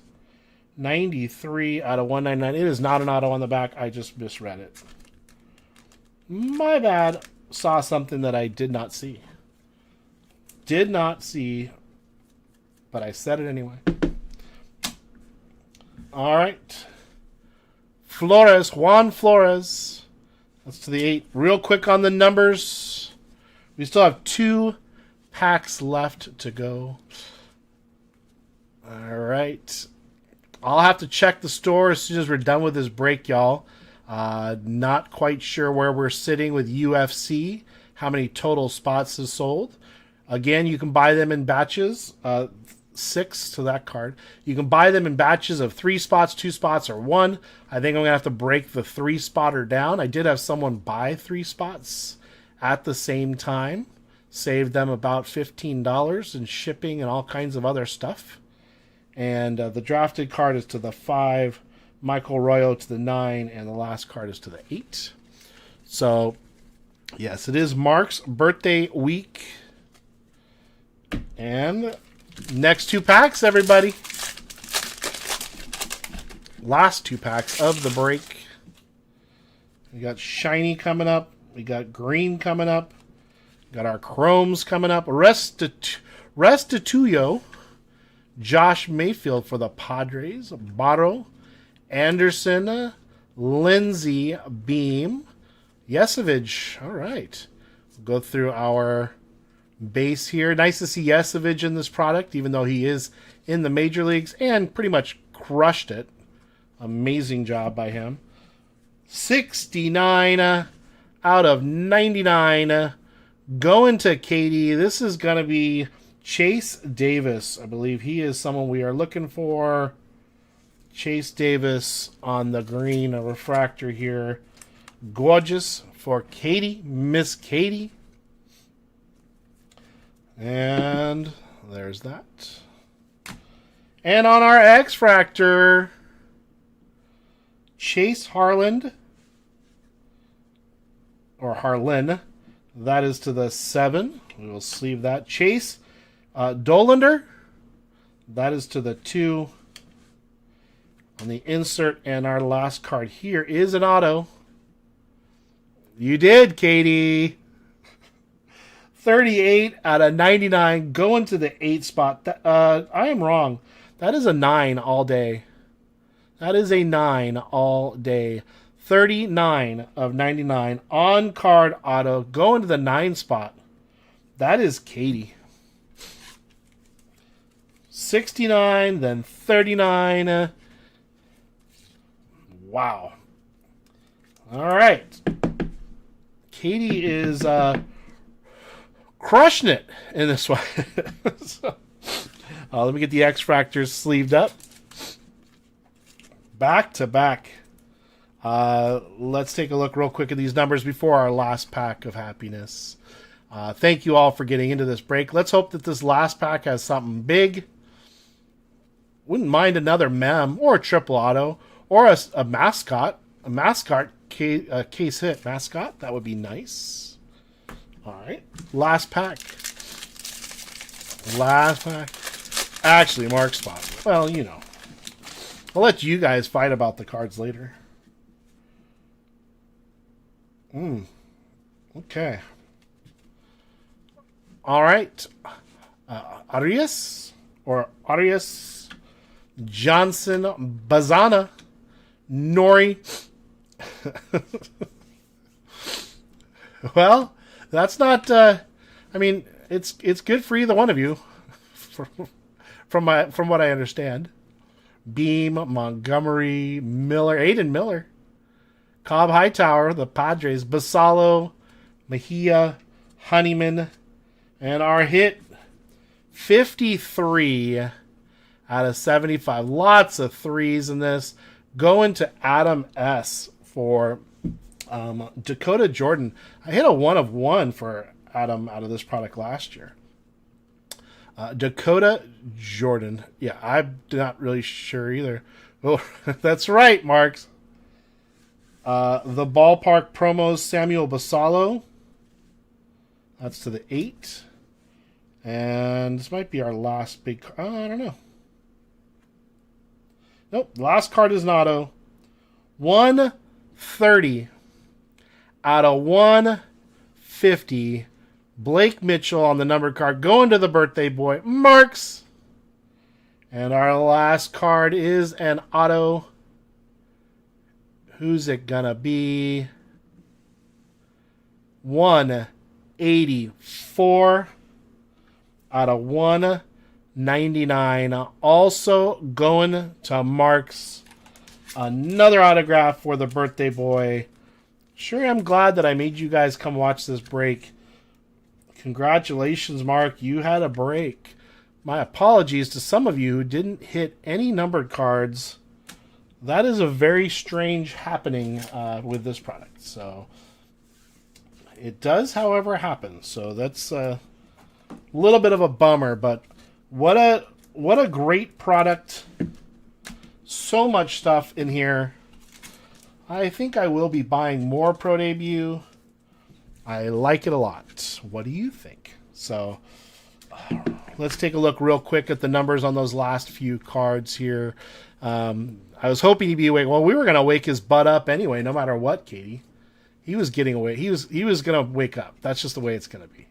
93 out of 199. It is not an auto on the back. I just misread it. My bad. Saw something that I did not see. Did not see, but I said it anyway. All right. Flores, Juan Flores. That's to the 8. Real quick on the numbers. We still have 2 packs left to go. All right. I'll have to check the store as soon as we're done with this break, y'all. Not quite sure where we're sitting with UFC, how many total spots is sold. Again, you can buy them in batches, 6 to that card. You can buy them in batches of 3 spots, 2 spots, or 1. I think I'm going to have to break the 3-spotter down. I did have someone buy 3 spots at the same time. Saved them about $15 in shipping and all kinds of other stuff. And the drafted card is to the 5, Michael Arroyo to the 9, and the last card is to the 8. So, yes, it is Mark's birthday week. And next 2 packs, everybody. Last 2 packs of the break. We got shiny coming up. We got green coming up. Got our chromes coming up. Restituyo. Josh Mayfield for the Padres. Barro. Anderson. Lindsey. Beam. Yesevich. All right. We'll go through our base here. Nice to see Yesevich in this product, even though he is in the major leagues and pretty much crushed it. Amazing job by him. 69 out of 99. Going to Katie. This is going to be Chase Davis. I believe he is someone we are looking for. Chase Davis on the green, a refractor here. Gorgeous for Katie. Miss Katie. And there's that. And on our X-Fractor, Chase Harland. Or Harlan. That is to the 7. We will sleeve that. Chase Dolander. That is to the 2. On the insert, and our last card here is an auto. You did, Katie. 38 out of 99. Going to the 8 spot. I am wrong. That is a 9 all day. That is a 9 all day. 39 of 99 on card auto going to the 9 spot. That is Katie. 69, then 39. Wow. All right. Katie is crushing it in this one. So, let me get the X-Fractors sleeved up. Back to back. Let's take a look real quick at these numbers before our last pack of happiness. Thank you all for getting into this break. Let's hope that this last pack has something big. Wouldn't mind another mem or a triple auto or a mascot. A mascot case hit mascot. That would be nice. All right. Last pack. Last pack. Actually, Mark spot. Well, you know. I'll let you guys fight about the cards later. Okay. All right. Arias Johnson Bazana Nori. Well, that's not. I mean, it's good for either one of you, from what I understand. Beam, Montgomery, Miller, Aiden Miller, Cobb Hightower, the Padres, Basallo, Mejia, Honeyman, and our hit 53 out of 75. Lots of threes in this. Going to Adam S. for Dakota Jordan. I hit a 1 of 1 for Adam out of this product last year. Dakota Jordan. Yeah, I'm not really sure either. Oh, that's right, Marks. The ballpark promos, Samuel Basallo. That's to the 8. And this might be our last big card. I don't know. Nope, last card is an auto. 130 out of 150. Blake Mitchell on the numbered card. Going to the birthday boy, Marks. And our last card is an auto. Who's it gonna be? 184 out of 199. Also going to Marks. Another autograph for the birthday boy. Sure, I'm glad that I made you guys come watch this break. Congratulations, Mark. You had a break. My apologies to some of you who didn't hit any numbered cards. That is a very strange happening with this product. So it does, however, happen. So that's a little bit of a bummer, but what a great product. So much stuff in here. I think I will be buying more Pro Debut. I like it a lot. What do you think? So let's take a look real quick at the numbers on those last few cards here. I was hoping he'd be awake. Well, we were going to wake his butt up anyway, no matter what, Katie. He was getting away. He was going to wake up. That's just the way it's going to be.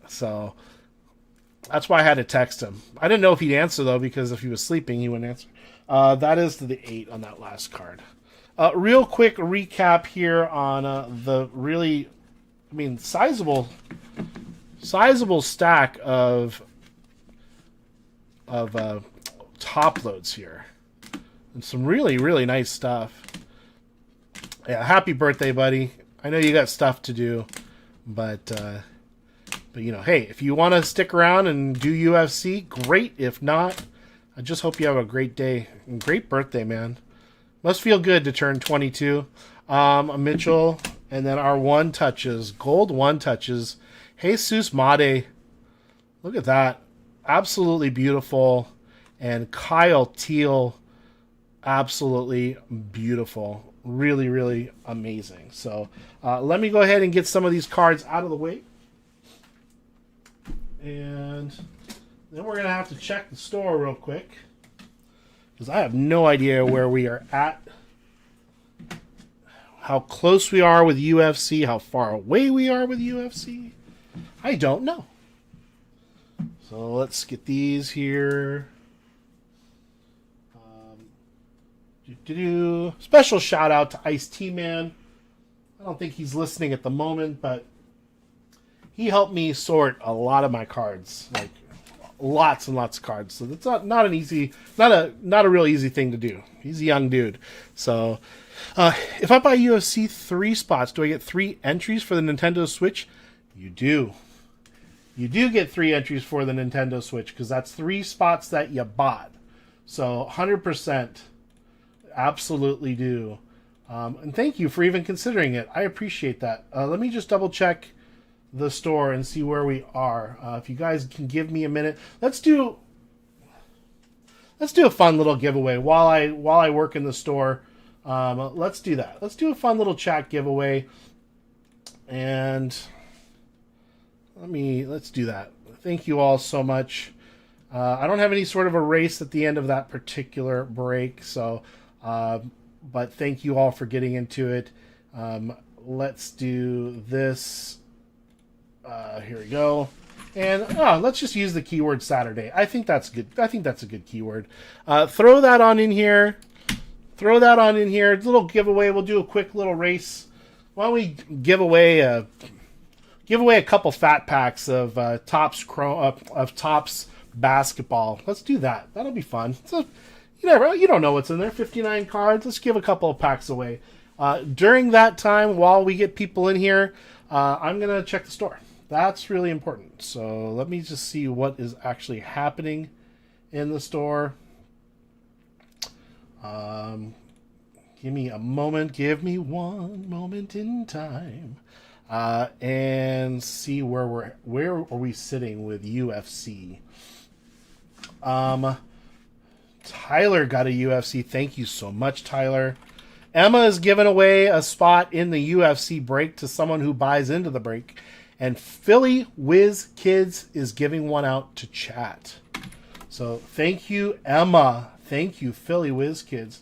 So that's why I had to text him. I didn't know if he'd answer, though, because if he was sleeping, he wouldn't answer. That is to the 8 on that last card. Real quick recap here on the really, sizable stack of top loads here. And some really, really nice stuff. Yeah, happy birthday, buddy. I know you got stuff to do, but hey, if you want to stick around and do UFC, great. If not, I just hope you have a great day. And great birthday, man. Must feel good to turn 22. Mitchell, and then our one touches, gold one touches. Jesus Made. Look at that. Absolutely beautiful. And Kyle Teal, absolutely beautiful. Really, really amazing. So let me go ahead and get some of these cards out of the way. And then we're going to have to check the store real quick, because I have no idea where we are at, how close we are with UFC, how far away we are with UFC. I don't know. So let's get these here. Special shout out to Ice T Man. I don't think he's listening at the moment, but he helped me sort a lot of my cards, like lots and lots of cards. So that's not a real easy thing to do. He's a young dude. So if I buy UFC 3 spots, do I get 3 entries for the Nintendo Switch? You do. You do get 3 entries for the Nintendo Switch, because that's 3 spots that you bought. So 100%, absolutely do. And thank you for even considering it. I appreciate that. Let me just double check the store and see where we are. If you guys can give me a minute, let's do a fun little giveaway while I work in the store. Let's do that. Let's do a fun little chat giveaway, and let's do that. Thank you all so much. I don't have any sort of a race at the end of that particular break, so but thank you all for getting into it. Let's do this. Here we go. And let's just use the keyword Saturday. I think that's good. I think that's a good keyword. Throw that on in here. Throw that on in here. Little giveaway. We'll do a quick little race. Why don't we give away a couple fat packs of Topps basketball. Let's do that. That'll be fun. So you don't know what's in there. 59 cards. Let's give a couple of packs away. During that time, while we get people in here, I'm gonna check the store. That's really important. So let me just see what is actually happening in the store. Give me a moment. Give me one moment in time, and see where are we sitting with UFC. Tyler got a UFC. Thank you so much, Tyler. Emma is giving away a spot in the UFC break to someone who buys into the break. And Philly Whiz Kids is giving one out to chat. So thank you, Emma. Thank you, Philly Whiz Kids.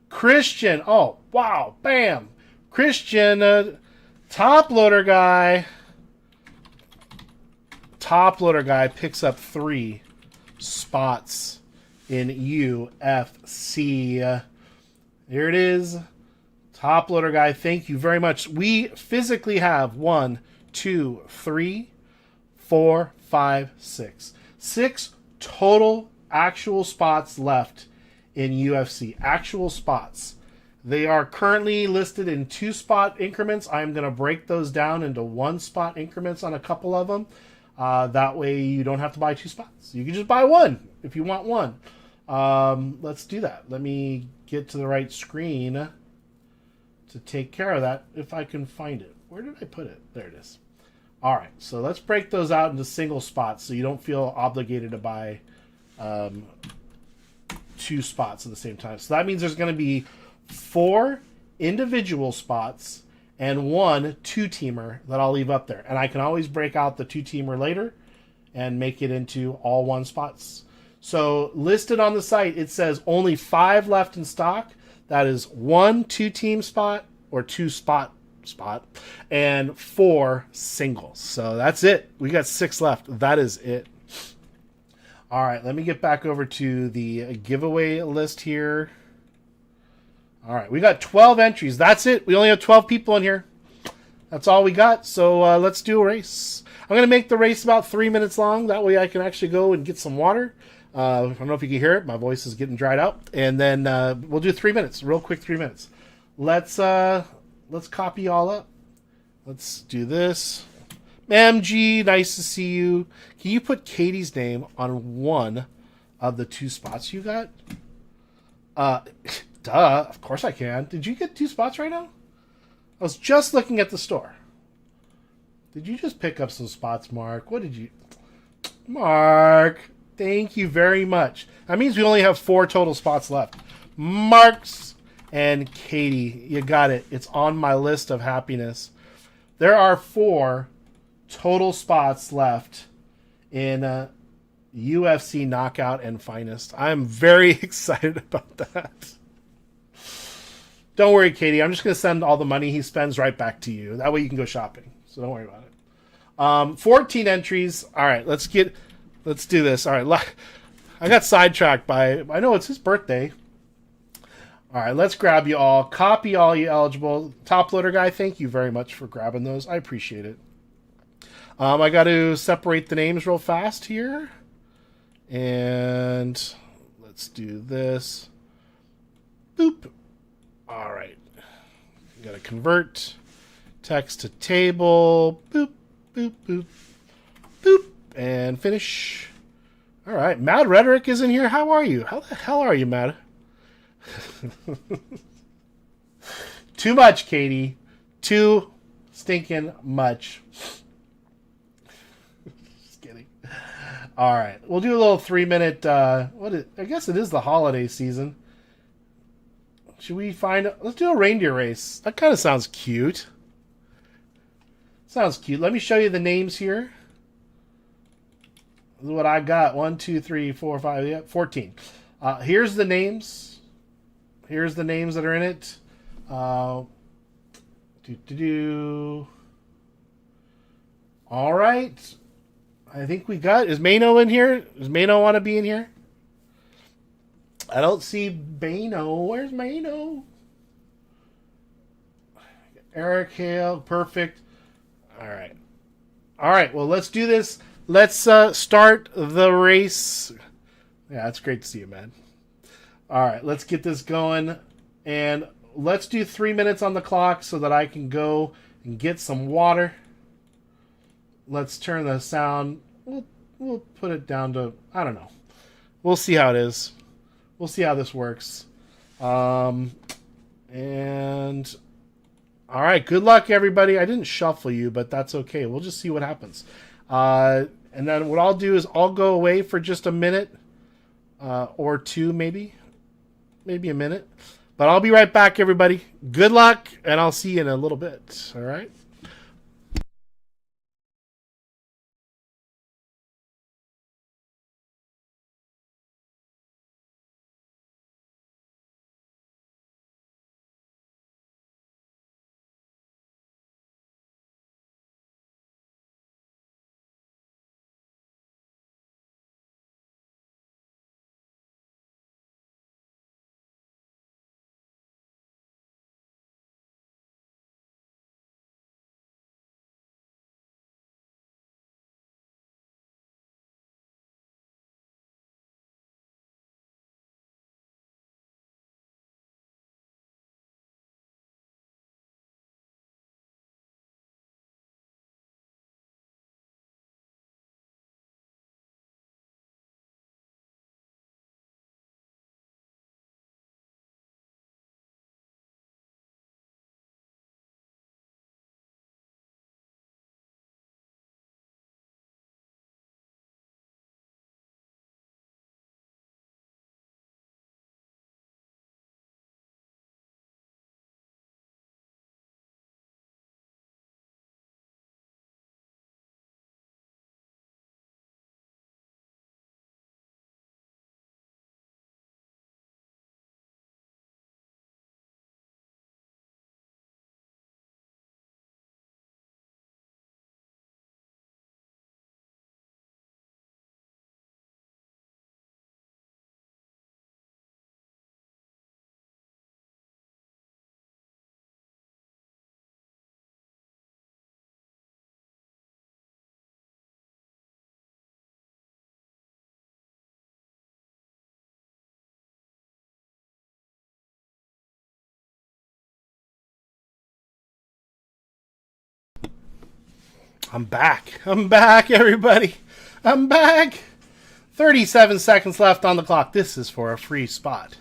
Christian. Oh, wow. Bam. Christian, top loader guy. Top loader guy picks up 3 spots in UFC. Here it is. Top loader guy. Thank you very much. We physically have 1, 2, 3, 4, 5, 6. 6 total actual spots left in UFC. Actual spots. They are currently listed in 2 spot increments. I'm going to break those down into 1 spot increments on a couple of them. That way you don't have to buy 2 spots. You can just buy 1 if you want 1. Let's do that. Let me get to the right screen to take care of that if I can find it. Where did I put it? There it is. All right, so let's break those out into single spots so you don't feel obligated to buy 2 spots at the same time. So that means there's going to be 4 individual spots and 1 2-teamer that I'll leave up there. And I can always break out the 2-teamer later and make it into all one spots. So listed on the site, it says only 5 left in stock. That is 1 2-team spot or 2 spot, and 4 singles. So that's it. We got 6 left. That is it. All right, let me get back over to the giveaway list here. All right, we got 12 entries. That's it. We only have 12 people in here. That's all we got. So let's do a race. I'm going to make the race about 3 minutes long. That way I can actually go and get some water. I don't know if you can hear it. My voice is getting dried out. And then we'll do 3 minutes, real quick 3 minutes. Let's copy all up. Let's do this. MG, nice to see you. Can you put Katie's name on one of the 2 spots you got? Duh, of course I can. Did you get 2 spots right now? I was just looking at the store. Did you just pick up some spots, Mark? What did you... Mark, thank you very much. That means we only have 4 total spots left. Marks and Katie, you got it. It's on my list of happiness. There are 4 total spots left in UFC Knockout and Finest. I'm very excited about that. Don't worry, Katie. I'm just going to send all the money he spends right back to you. That way you can go shopping. So don't worry about it. 14 entries. All right, let's do this. All right, I got sidetracked by, I know it's his birthday. All right, let's grab you all. Copy all you eligible. Top loader guy, thank you very much for grabbing those. I appreciate it. I got to separate the names real fast here. And let's do this. Boop. All right. Got to convert text to table. Boop, boop, boop, boop. And finish. All right. Mad Rhetoric is in here. How are you? How the hell are you, Mad? Too much, Katie. Too stinking much. Just kidding. All right, we'll do a little 3-minute. I guess it is the holiday season. Should we find? Let's do a reindeer race. That kind of sounds cute. Sounds cute. Let me show you the names here. This is what I got. 1, 2, 3, 4, 5. Yeah, 14. Here's the names. Here's the names that are in it. All right. I think we got... Is Mano in here? Does Mano want to be in here? I don't see Mano. Where's Mano? Eric Hale. Perfect. All right. All right. Well, let's do this. Let's start the race. Yeah, it's great to see you, man. All right. Let's get this going. And let's do 3 minutes on the clock so that I can go and get some water. Let's turn the sound. We'll put it down to, I don't know. We'll see how it is. We'll see how this works. And all right, good luck, everybody. I didn't shuffle you, but that's okay. We'll just see what happens. And then what I'll do is I'll go away for just a minute or 2, maybe a minute. But I'll be right back, everybody. Good luck, and I'll see you in a little bit. All right. I'm back. I'm back, everybody. I'm back. 37 seconds left on the clock. This is for a free spot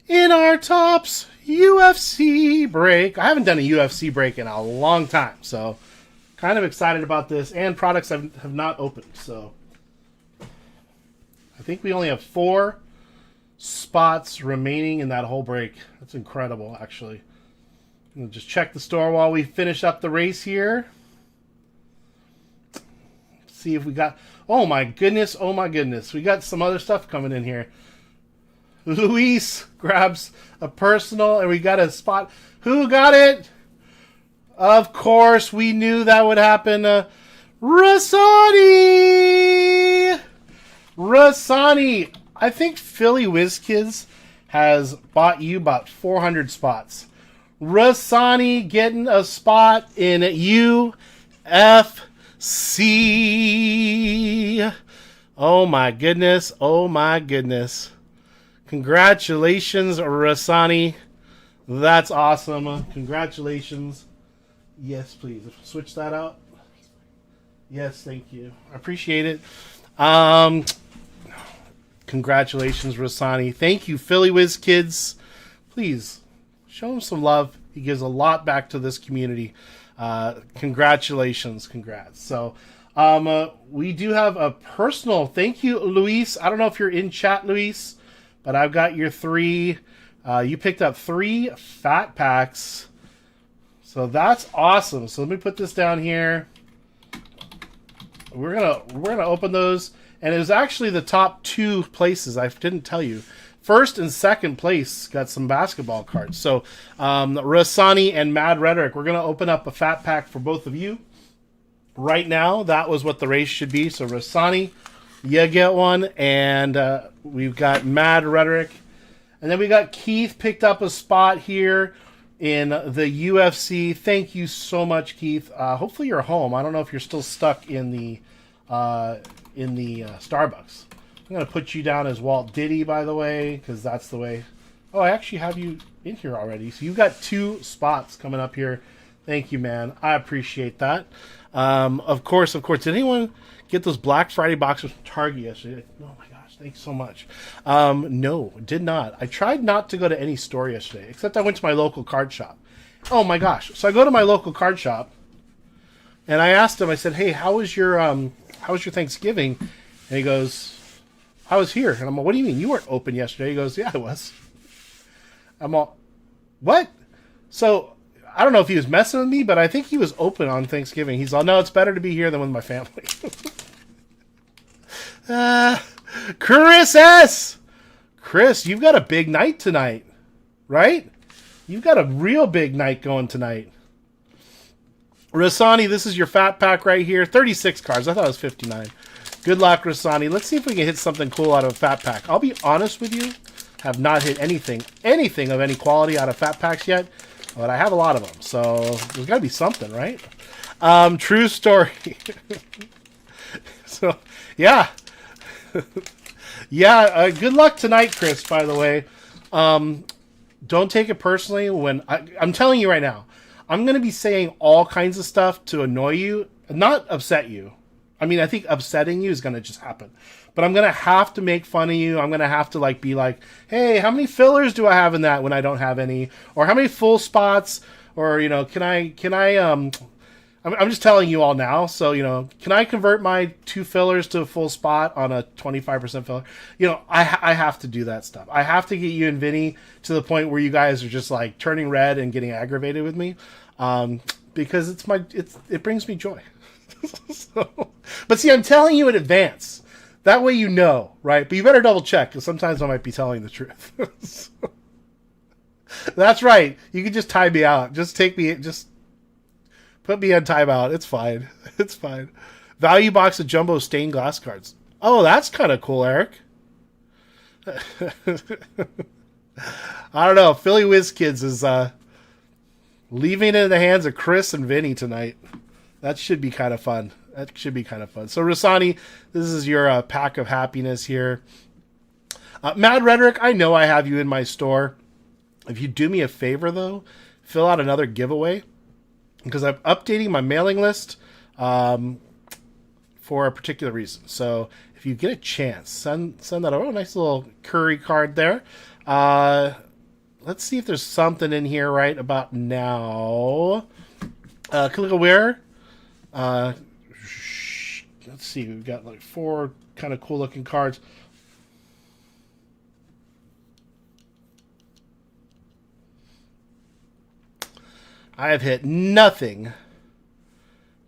in our Tops UFC break. I haven't done a UFC break in a long time, so kind of excited about this. And products have not opened, so I think we only have 4 spots remaining in that whole break. That's incredible, actually. We'll just check the store while we finish up the race here. See if we got... Oh my goodness, oh my goodness. We got some other stuff coming in here. Luis grabs a personal, and we got a spot. Who got it? Of course, we knew that would happen. Rasani! Rasani! I think Philly WizKids has bought you about 400 spots. Rasani getting a spot in UFC. Oh my goodness. Oh my goodness. Congratulations, Rasani. That's awesome. Congratulations. Yes, please. Switch that out. Yes, thank you. I appreciate it. Congratulations, Rasani. Thank you, Philly WizKids. Please show him some love. He gives a lot back to this community. Congratulations. Congrats. So we do have a personal thank you, Luis. I don't know if you're in chat, Luis, but I've got your 3. You picked up 3 fat packs. So that's awesome. So let me put this down here. We're gonna open those. And it was actually the top 2 places. I didn't tell you. First and second place got some basketball cards. So Rasani and Mad Rhetoric, we're going to open up a fat pack for both of you. Right now, that was what the race should be. So Rasani, you get one. And we've got Mad Rhetoric. And then we got Keith picked up a spot here in the UFC. Thank you so much, Keith. Hopefully you're home. I don't know if you're still stuck in the Starbucks. I'm going to put you down as Walt Diddy, by the way, because that's the way. Oh, I actually have you in here already. So you've got 2 spots coming up here. Thank you, man. I appreciate that. Of course. Did anyone get those Black Friday boxes from Target yesterday? Oh, my gosh. Thanks so much. No, did not. I tried not to go to any store yesterday, except I went to my local card shop. Oh, my gosh. So I go to my local card shop, and I asked him, I said, hey, how was your Thanksgiving? And he goes, I was here. And I'm like, what do you mean? You weren't open yesterday. He goes, yeah, I was. I'm all, what? So I don't know if he was messing with me, but I think he was open on Thanksgiving. He's all, no, it's better to be here than with my family. Chris S. Chris, you've got a big night tonight, right? You've got a real big night going tonight. Rasani, this is your fat pack right here. 36 cards. I thought it was 59. Good luck, Rasani. Let's see if we can hit something cool out of a fat pack. I'll be honest with you. Have not hit anything of any quality out of fat packs yet. But I have a lot of them. So there's got to be something, right? True story. So, yeah. Yeah, good luck tonight, Chris, by the way. Don't take it personally when... I'm telling you right now. I'm going to be saying all kinds of stuff to annoy you, not upset you. I mean, I think upsetting you is going to just happen. But I'm going to have to make fun of you. I'm going to have to be like, hey, how many fillers do I have in that when I don't have any? Or how many full spots? Or, I'm just telling you all now. So, can I convert my 2 fillers to a full spot on a 25% filler? I have to do that stuff. I have to get you and Vinny to the point where you guys are just turning red and getting aggravated with me. Because it brings me joy. But see, I'm telling you in advance. That way you know, right? But you better double check, because sometimes I might be telling the truth. That's right. You can just time me out. Just put me on timeout. It's fine. It's fine. Value box of jumbo stained glass cards. Oh, that's kind of cool, Eric. I don't know. Philly WizKids is leaving it in the hands of Chris and Vinny tonight. That should be kind of fun. So, Rasani, this is your pack of happiness here. Mad Rhetoric, I know I have you in my store. If you do me a favor, though, fill out another giveaway. Because I'm updating my mailing list. for a particular reason. So if you get a chance, send that over. Oh, nice little Curry card there. Let's see if there's something in here right about now. Click-a-Wear. Let's see. We've got like 4 kind of cool looking cards. I have hit nothing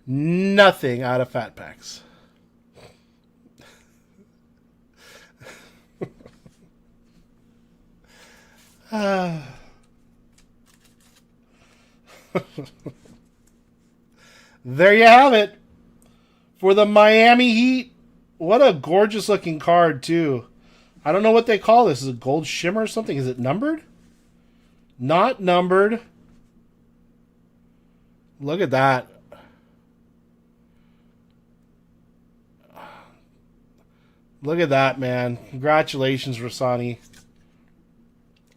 out of Fat Packs. There you have it. For the Miami Heat. What a gorgeous looking card, too. I don't know what they call this. Is it gold shimmer or something? Is it numbered? Not numbered. Look at that. Look at that, man. Congratulations, Rasani.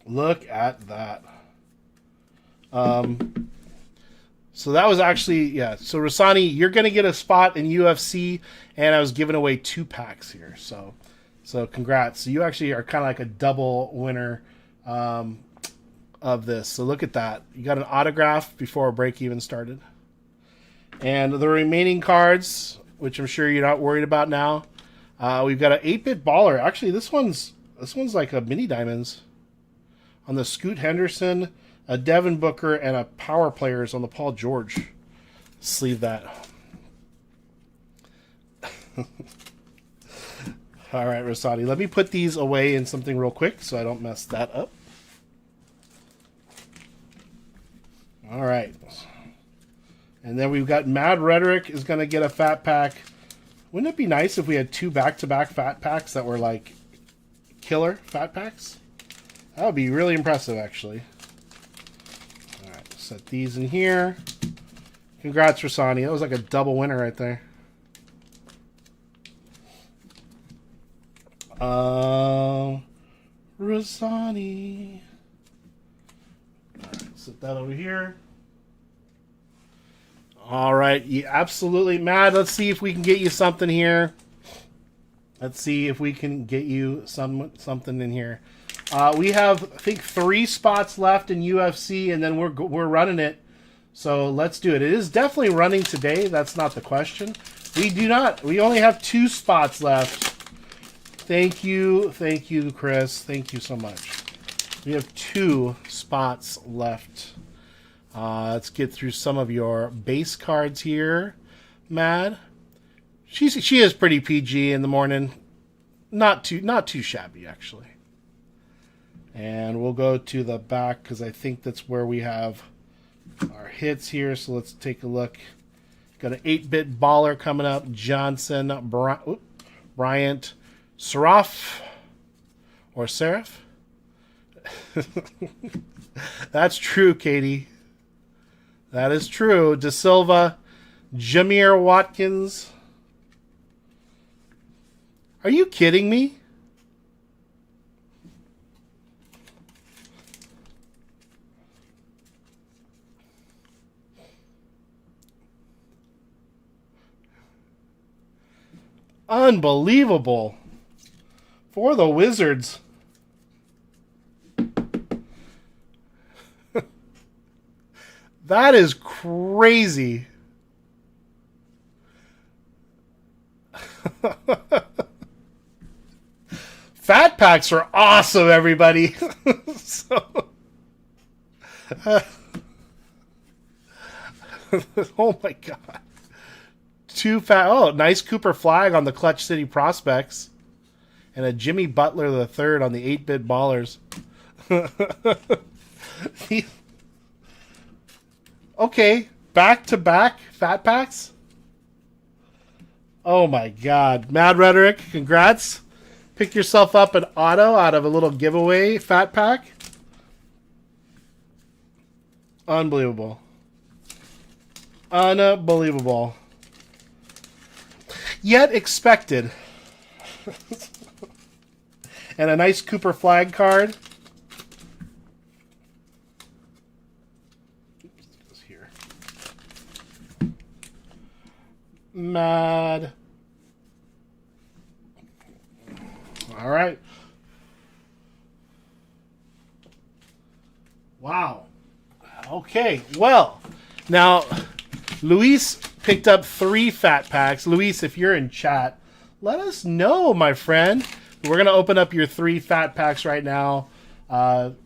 Look at that. So that was actually, yeah. So Rasani, you're going to get a spot in UFC, and I was giving away 2 packs here. So congrats. So you actually are kind of like a double winner of this. So look at that. You got an autograph before a break even started. And the remaining cards, which I'm sure you're not worried about now, we've got an 8-bit baller. Actually, this one's like a mini diamonds on the Scoot Henderson, a Devin Booker, and a power players on the Paul George. Sleeve that. All right, Rosati. Let me put these away in something real quick so I don't mess that up. All right. And then we've got Mad Rhetoric is going to get a Fat Pack. Wouldn't it be nice if we had 2 back-to-back Fat Packs that were like killer Fat Packs? That would be really impressive, actually. All right, set these in here. Congrats, Rasani. That was like a double winner right there. Rasani. All right, set that over here. All right, yeah, absolutely, Matt. Let's see if we can get you something here. Let's see if we can get you something in here. We have, I think, 3 spots left in UFC, and then we're running it. So let's do it. It is definitely running today. That's not the question. We only have 2 spots left. Thank you, Chris. Thank you so much. We have 2 spots left. Let's get through some of your base cards here, Mad. She is pretty PG in the morning. Not too shabby, actually. And we'll go to the back because I think that's where we have our hits here. So let's take a look. Got an 8-bit baller coming up. Johnson, Bryant, Seraph, or Seraph. That's true, Katie. That is true. De Silva, Jameer Watkins. Are you kidding me? Unbelievable. For the Wizards. That is crazy. Fat Packs are awesome, everybody. Oh my god. 2 fat. Oh, nice Cooper flag on the Clutch City Prospects. And a Jimmy Butler III on the 8-bit ballers. Okay, back-to-back Fat Packs? Oh my god. Mad Rhetoric, congrats. Pick yourself up an auto out of a little giveaway Fat Pack. Unbelievable. Unbelievable. Yet expected. And a nice Cooper flag card. mad. All right. Wow. Okay. Well, now Luis picked up 3 fat packs. Luis, if you're in chat, let us know, my friend. We're going to open up your 3 fat packs right now. Let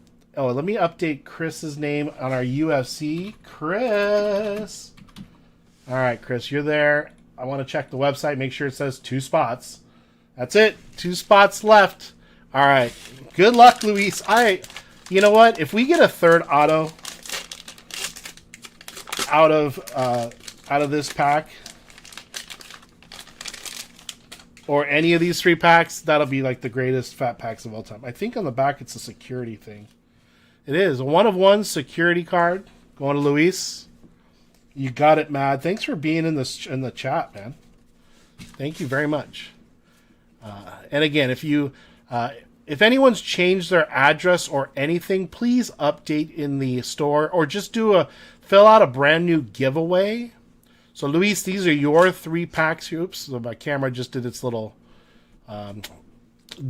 me update Chris's name on our UFC. Chris. All right, Chris, you're there. I want to check the website, make sure it says 2 spots. That's it. 2 spots left. All right. Good luck, Luis. You know what? If we get a 3rd auto out of this pack, or any of these 3 packs, that'll be like the greatest fat packs of all time. I think on the back it's a security thing. It is a 1-of-1 security card going to Luis. You got it, Mad. Thanks for being in the chat, man. Thank you very much. And again, if anyone's changed their address or anything, please update in the store or just fill out a brand new giveaway. So, Luis, these are your 3 packs. Oops, so my camera just did its little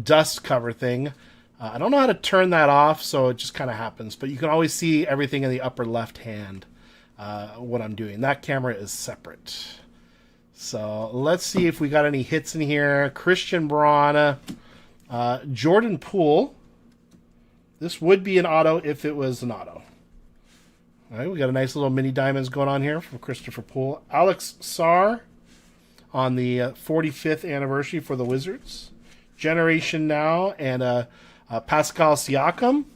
dust cover thing. I don't know how to turn that off, so it just kind of happens. But you can always see everything in the upper left hand, what I'm doing. That camera is separate. So let's see if we got any hits in here. Christian Braun, Jordan Poole. This would be an auto if it was an auto. All right, we got a nice little mini diamonds going on here from Christopher Poole. Alex Sarr on the 45th anniversary for the Wizards. Generation Now and Pascal Siakam.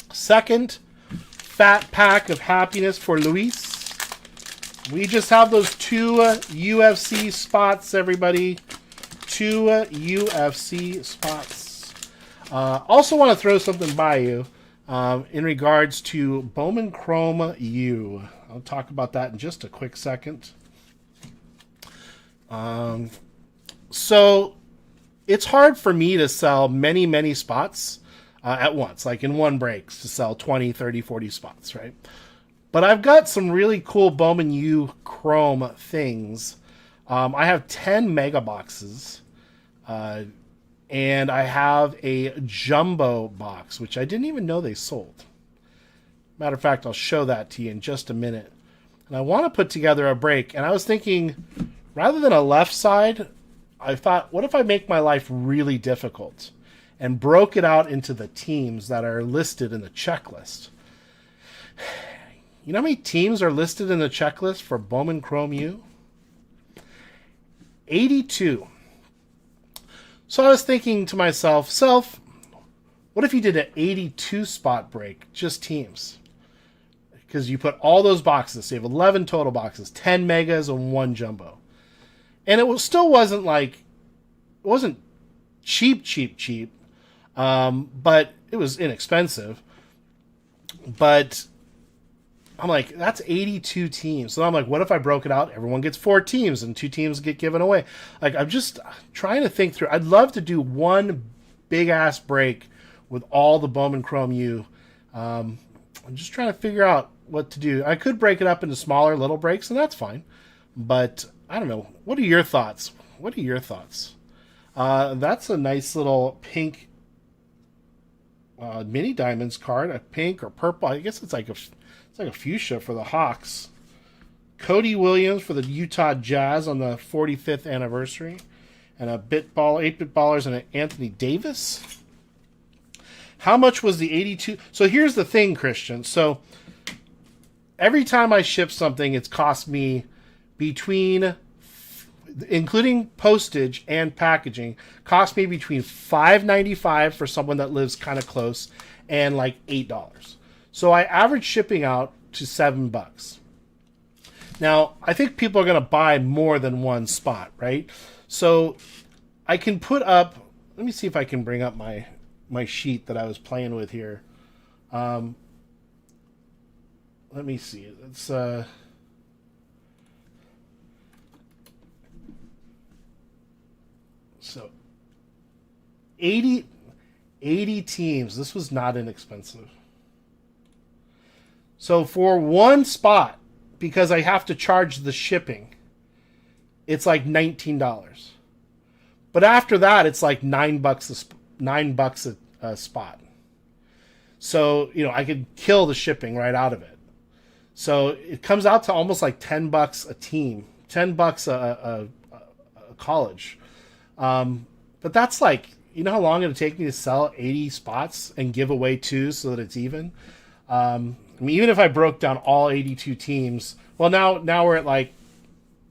2nd fat pack of happiness for Luis. We just have those 2 UFC spots, everybody. 2 UFC spots. Also want to throw something by you in regards to Bowman Chrome U. I'll talk about that in just a quick second. So it's hard for me to sell many spots at once, like in one break, to sell 20, 30, 40 spots, right? But I've got some really cool Bowman U Chrome things. I have 10 mega boxes, and I have a jumbo box, which I didn't even know they sold. Matter of fact, I'll show that to you in just a minute. And I want to put together a break, and I was thinking, rather than a left side, I thought, what if I make my life really difficult and broke it out into the teams that are listed in the checklist? You know how many teams are listed in the checklist for Bowman Chrome U? 82. So I was thinking to myself, what if you did an 82 spot break, just teams? Because you put all those boxes, so you have 11 total boxes, 10 megas and 1 jumbo. And it still wasn't cheap, but it was inexpensive. But I'm like, that's 82 teams. So I'm like, what if I broke it out? Everyone gets 4 teams and 2 teams get given away. Like, I'm just trying to think through. I'd love to do one big ass break with all the Bowman Chrome U. I'm just trying to figure out what to do. I could break it up into smaller little breaks, and that's fine. But I don't know. What are your thoughts? That's a nice little pink mini diamonds card. A pink or purple. I guess it's like a fuchsia for the Hawks. Cody Williams for the Utah Jazz on the 45th anniversary. And a 8-bit ballers and an Anthony Davis. How much was the 82? So here's the thing, Christian. So every time I ship something, it's cost me between, including postage and packaging, cost me between $5.95 for someone that lives kind of close and like $8. So I average shipping out to $7. Now, I think people are going to buy more than one spot, right? So I can put up, let me see if I can bring up my sheet that I was playing with here. Let me see. It's so 80 teams. This was not inexpensive. So for one spot, because I have to charge the shipping, it's like $19. But after that, it's like $9 a spot. So, I could kill the shipping right out of it. So it comes out to almost like $10 a team, $10 a college. But that's like, you know how long it'll take me to sell 80 spots and give away 2 so that it's even? I mean, even if I broke down all 82 teams, well, now we're at like,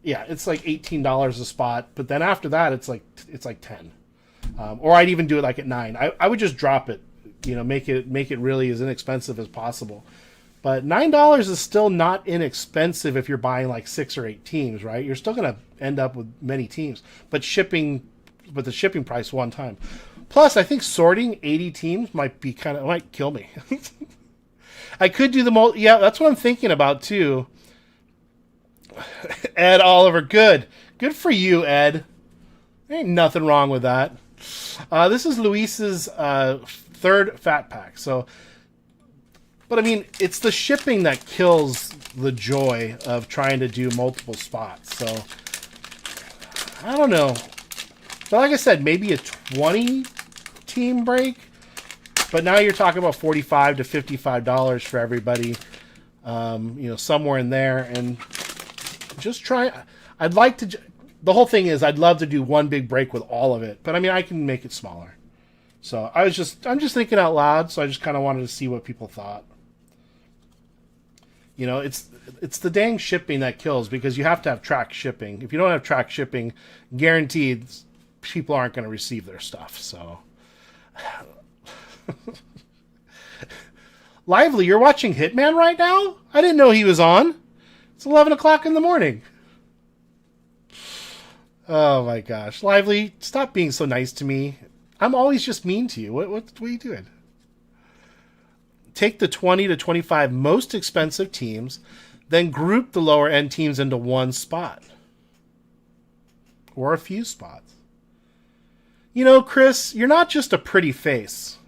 yeah, it's like $18 a spot. But then after that, it's like 10. Or I'd even do it like at 9. I would just drop it, make it really as inexpensive as possible. But $9 is still not inexpensive if you're buying like 6 or 8 teams, right? You're still going to end up with many teams, but the shipping price one time. Plus, I think sorting 80 teams might kill me. I could do yeah, that's what I'm thinking about too. Ed Oliver, good for you, Ed. There ain't nothing wrong with that. This is Luis's 3rd fat pack. But I mean, it's the shipping that kills the joy of trying to do multiple spots. So I don't know. But like I said, maybe a 20 team break. But now you're talking about $45 to $55 for everybody. Somewhere in there, and just try. I'd like to. The whole thing is, I'd love to do one big break with all of it. But I mean, I can make it smaller. So I'm just thinking out loud. So I just kind of wanted to see what people thought. It's the dang shipping that kills, because you have to have track shipping. If you don't have track shipping, guaranteed people aren't going to receive their stuff. So, Lively, you're watching Hitman right now? I didn't know he was on. It's 11 o'clock in the morning. Oh my gosh. Lively, stop being so nice to me. I'm always just mean to you. What are you doing? Take the 20 to 25 most expensive teams, then group the lower end teams into one spot. Or a few spots. Chris, you're not just a pretty face.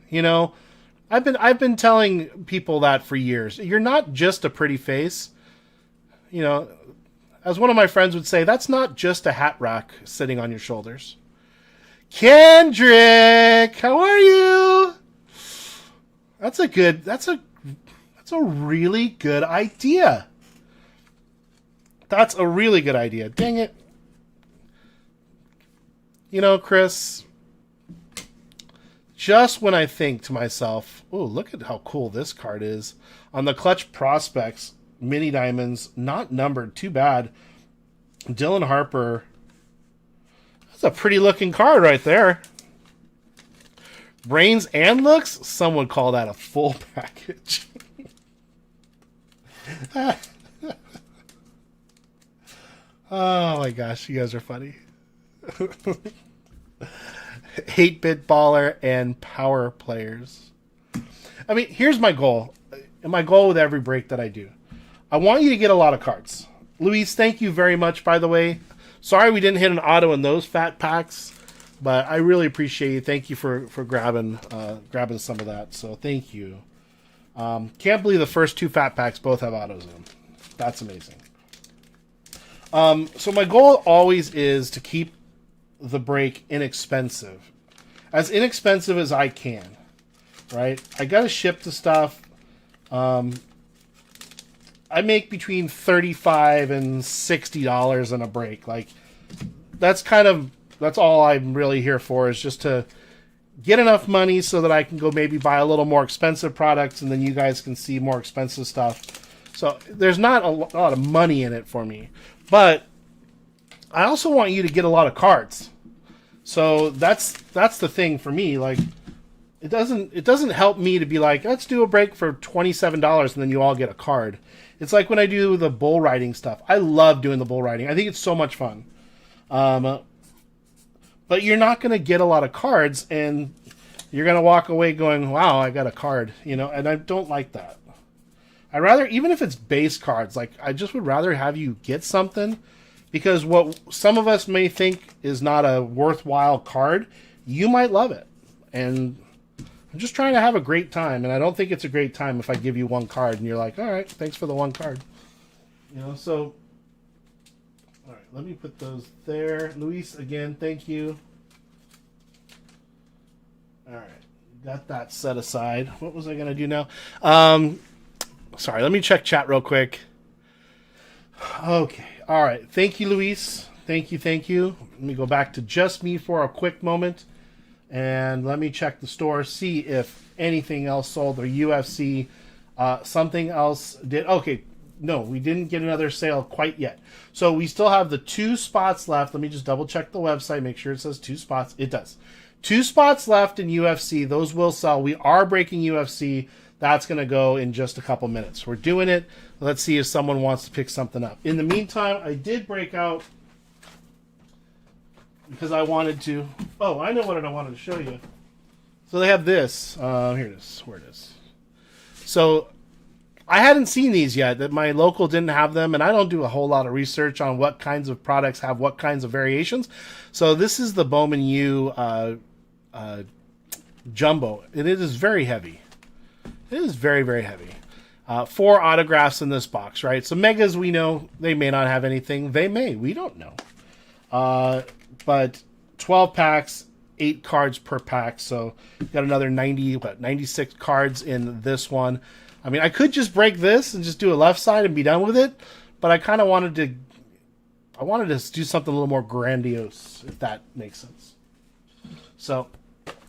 I've been telling people that for years. You're not just a pretty face. As one of my friends would say, that's not just a hat rack sitting on your shoulders. Kendrick, how are you? That's a really good idea. That's a really good idea. Dang it. Chris, just when I think to myself, oh, look at how cool this card is. On the Clutch Prospects, mini diamonds, not numbered, too bad. Dylan Harper. That's a pretty looking card right there. Brains and looks? Some would call that a full package. Oh my gosh, you guys are funny. 8-bit baller and power players. I mean, here's my goal. And my goal with every break that I do. I want you to get a lot of cards. Luis, thank you very much, by the way. Sorry we didn't hit an auto in those fat packs, but I really appreciate you. Thank you for grabbing some of that. So thank you. Can't believe the first 2 fat packs both have autos in them. That's amazing. So my goal always is to keep the break inexpensive. As inexpensive as I can. Right? I gotta ship the stuff. I make between $35 and $60 in a break. Like, that's all I'm really here for, is just to get enough money so that I can go maybe buy a little more expensive products, and then you guys can see more expensive stuff. So there's not a lot of money in it for me. But I also want you to get a lot of cards. So that's the thing for me. Like, it doesn't help me to be like, let's do a break for $27 and then you all get a card. It's like when I do the bull riding stuff. I love doing the bull riding. I think it's so much fun. But you're not going to get a lot of cards, and you're going to walk away going, wow, I got a card, and I don't like that. I rather, even if it's base cards, like, I just would rather have you get something, because what some of us may think is not a worthwhile card, you might love it. And I'm just trying to have a great time, and I don't think it's a great time if I give you one card and you're like, all right, thanks for the one card. So, all right. let me put those there. Luis, again, thank you. All right, got that set aside. What was I going to do now? Sorry, let me check chat real quick. Okay, all right. Thank you, Luis. Thank you, thank you. Let me go back to just me for a quick moment. And let me check the store, see if anything else sold or UFC. Something else did. Okay, no, we didn't get another sale quite yet. So we still have the 2 spots left. Let me just double check the website, make sure it says 2 spots. It does. 2 spots left in UFC. Those will sell. We are breaking UFC. That's going to go in just a couple minutes. We're doing it. Let's see if someone wants to pick something up. In the meantime, I did break out because I wanted to. Oh, I know what I wanted to show you. So they have this. Here it is. Where it is. So I hadn't seen these yet. That my local didn't have them, and I don't do a whole lot of research on what kinds of products have what kinds of variations. So this is the Bowman U Jumbo. It is very heavy. It is very, very heavy. 4 autographs in this box, right? So Megas, we know they may not have anything. They may. We don't know. But 12 packs, 8 cards per pack. So got another 96 cards in this one. I mean, I could just break this and just do a left side and be done with it. But I kind of wanted to do something a little more grandiose, if that makes sense. So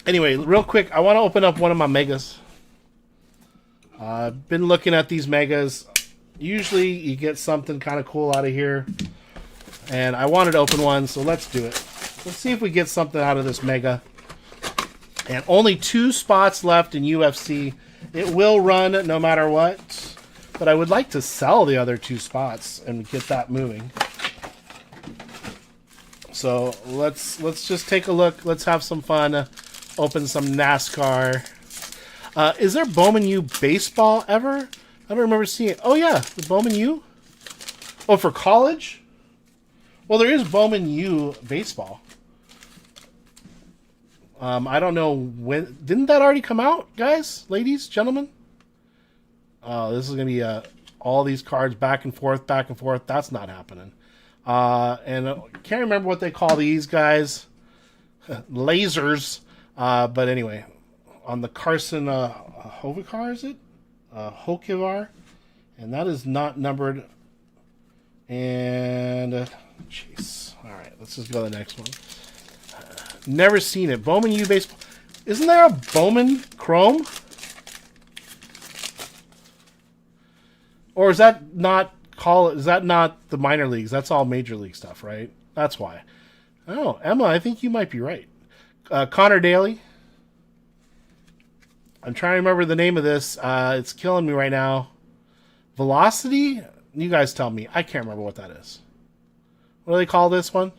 anyway, real quick, I want to open up one of my Megas. I've been looking at these Megas. Usually you get something kind of cool out of here. And I wanted to open one, so let's do it. Let's see if we get something out of this Mega. And only 2 spots left in UFC. It will run no matter what. But I would like to sell the other 2 spots and get that moving. So let's just take a look. Let's have some fun. Open some NASCAR. Is there Bowman U baseball ever? I don't remember seeing it. Oh yeah, the Bowman U. Oh, for college? Well, there is Bowman U baseball. I don't know when. Didn't that already come out, guys, ladies, gentlemen? Oh, this is gonna be all these cards back and forth, back and forth. That's not happening. And I can't remember what they call these guys. Lasers. But anyway, on the Carson Hovicar, is it? Hokivar. And that is not numbered. And jeez. All right, let's just go to the next one. Never seen it. Bowman U baseball. Isn't there a Bowman Chrome? Or is that not is that not the minor leagues? That's all major league stuff, right? That's why. Oh, Emma, I think you might be right. Connor Daly. I'm trying to remember the name of this. It's killing me right now. Velocity? You guys tell me. I can't remember what that is. What do they call this one?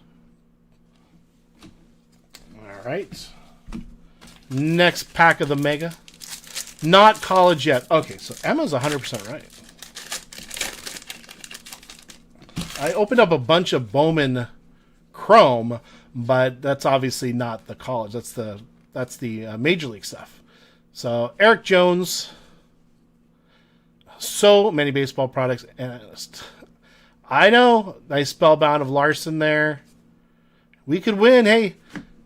All right. Next pack of the Mega. Not college yet. Okay, so Emma's 100% right. I opened up a bunch of Bowman Chrome, but that's obviously not the college. That's the major league stuff. So Eric Jones. So many baseball products. And I know. Nice spellbound of Larson there. We could win. Hey,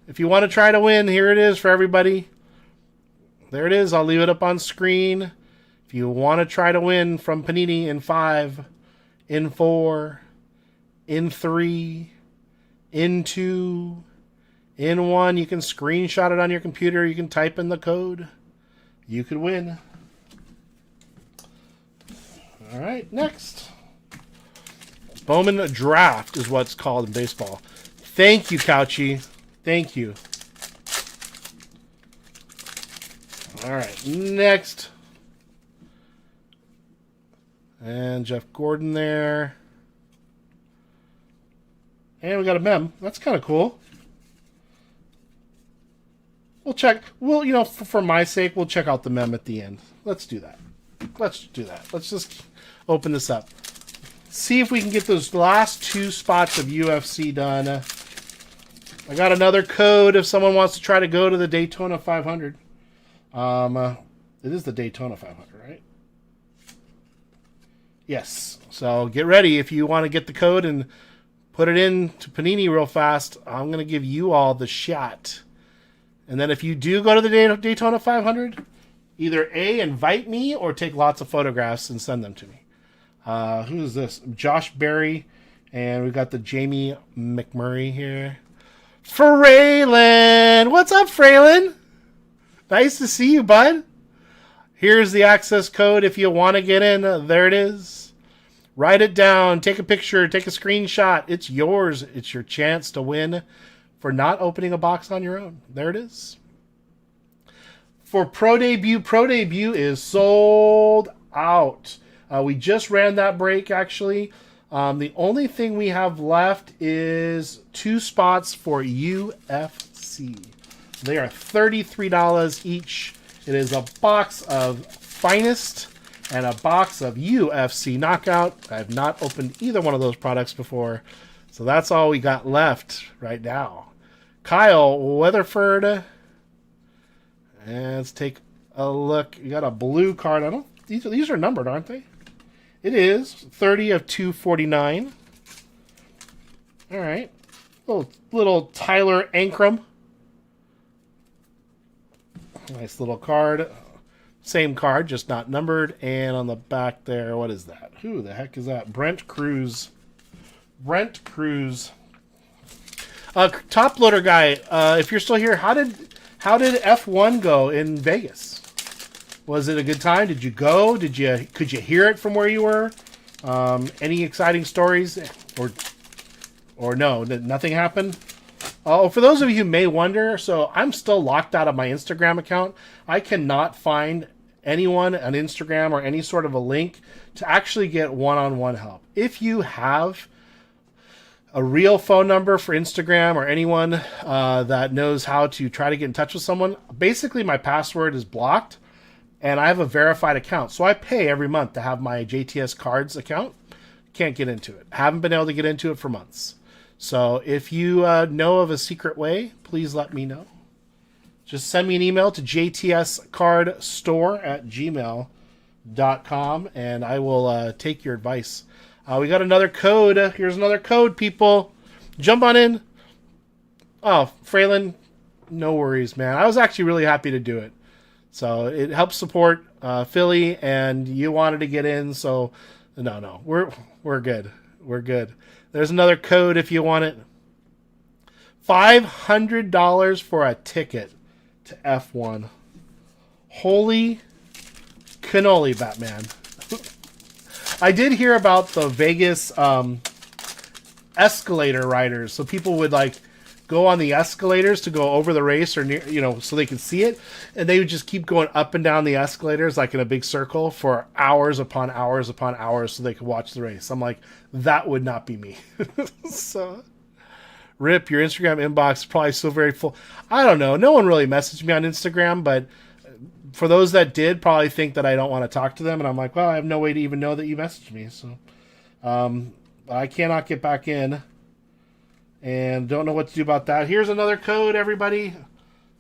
if you want to try to win, here it is for everybody. There it is. I'll leave it up on screen. If you want to try to win from Panini in 5, in 4, in 3, in 2, in 1, you can screenshot it on your computer. You can type in the code. You could win. All right, next. Bowman Draft is what's called in baseball. Thank you, Couchy. Thank you. All right, next. And Jeff Gordon there. And we got a mem. That's kind of cool. We'll check. We'll, for my sake, we'll check out the mem at the end. Let's do that. Let's do that. Let's just open this up. See if we can get those last 2 spots of UFC done. I got another code if someone wants to try to go to the Daytona 500. It is the Daytona 500, right? Yes. So get ready if you want to get the code and put it in to Panini real fast. I'm going to give you all the shot. And then if you do go to the Daytona 500, either A, invite me, or take lots of photographs and send them to me. Who is this? Josh Berry. And we've got the Jamie McMurray here. Fraylin! What's up, Fraylin? Nice to see you, bud. Here's the access code if you want to get in. There it is. Write it down. Take a picture. Take a screenshot. It's yours. It's your chance to win for not opening a box on your own. There it is. For Pro Debut is sold out. We just ran that break, actually. The only thing we have left is 2 spots for UFC. They are $33 each. It is a box of Finest and a box of UFC Knockout. I have not opened either one of those products before. So that's all we got left right now. Kyle Weatherford. And let's take a look. You got a blue card. These are numbered, aren't they? It is 30 of 249. All right. Little Tyler Ankrum. Nice little card. Same card, just not numbered. And on the back there, what is that? Who the heck is that? Brent Cruz. Brent Cruz. Top loader guy, if you're still here, how did F1 go in Vegas? Was it a good time? Did you go? Could you hear it from where you were? Any exciting stories? Or no, nothing happened? Oh, for those of you who may wonder, so I'm still locked out of my Instagram account. I cannot find anyone on Instagram or any sort of a link to actually get one-on-one help. If you have a real phone number for Instagram or anyone that knows how to try to get in touch with someone, basically my password is blocked. And I have a verified account. So I pay every month to have my JTS Cards account. Can't get into it. Haven't been able to get into it for months. So if you know of a secret way, please let me know. Just send me an email to jtscardstore@gmail.com and I will take your advice. We got another code. Here's another code, people. Jump on in. Oh, Fraylin, no worries, man. I was actually really happy to do it. So it helps support Philly, and you wanted to get in, so no, we're good. We're good. There's another code if you want it. $500 for a ticket to F1. Holy cannoli, Batman. I did hear about the Vegas escalator riders, so people would go on the escalators to go over the race or near, so they could see it, and they would just keep going up and down the escalators like in a big circle for hours upon hours upon hours so they could watch the race. I'm like, that would not be me. So, rip, your Instagram inbox is probably so very full. I don't know. No one really messaged me on Instagram, but for those that did, probably think that I don't want to talk to them, and I'm like, well, I have no way to even know that you messaged me, so I cannot get back in. And don't know what to do about that. Here's another code, everybody.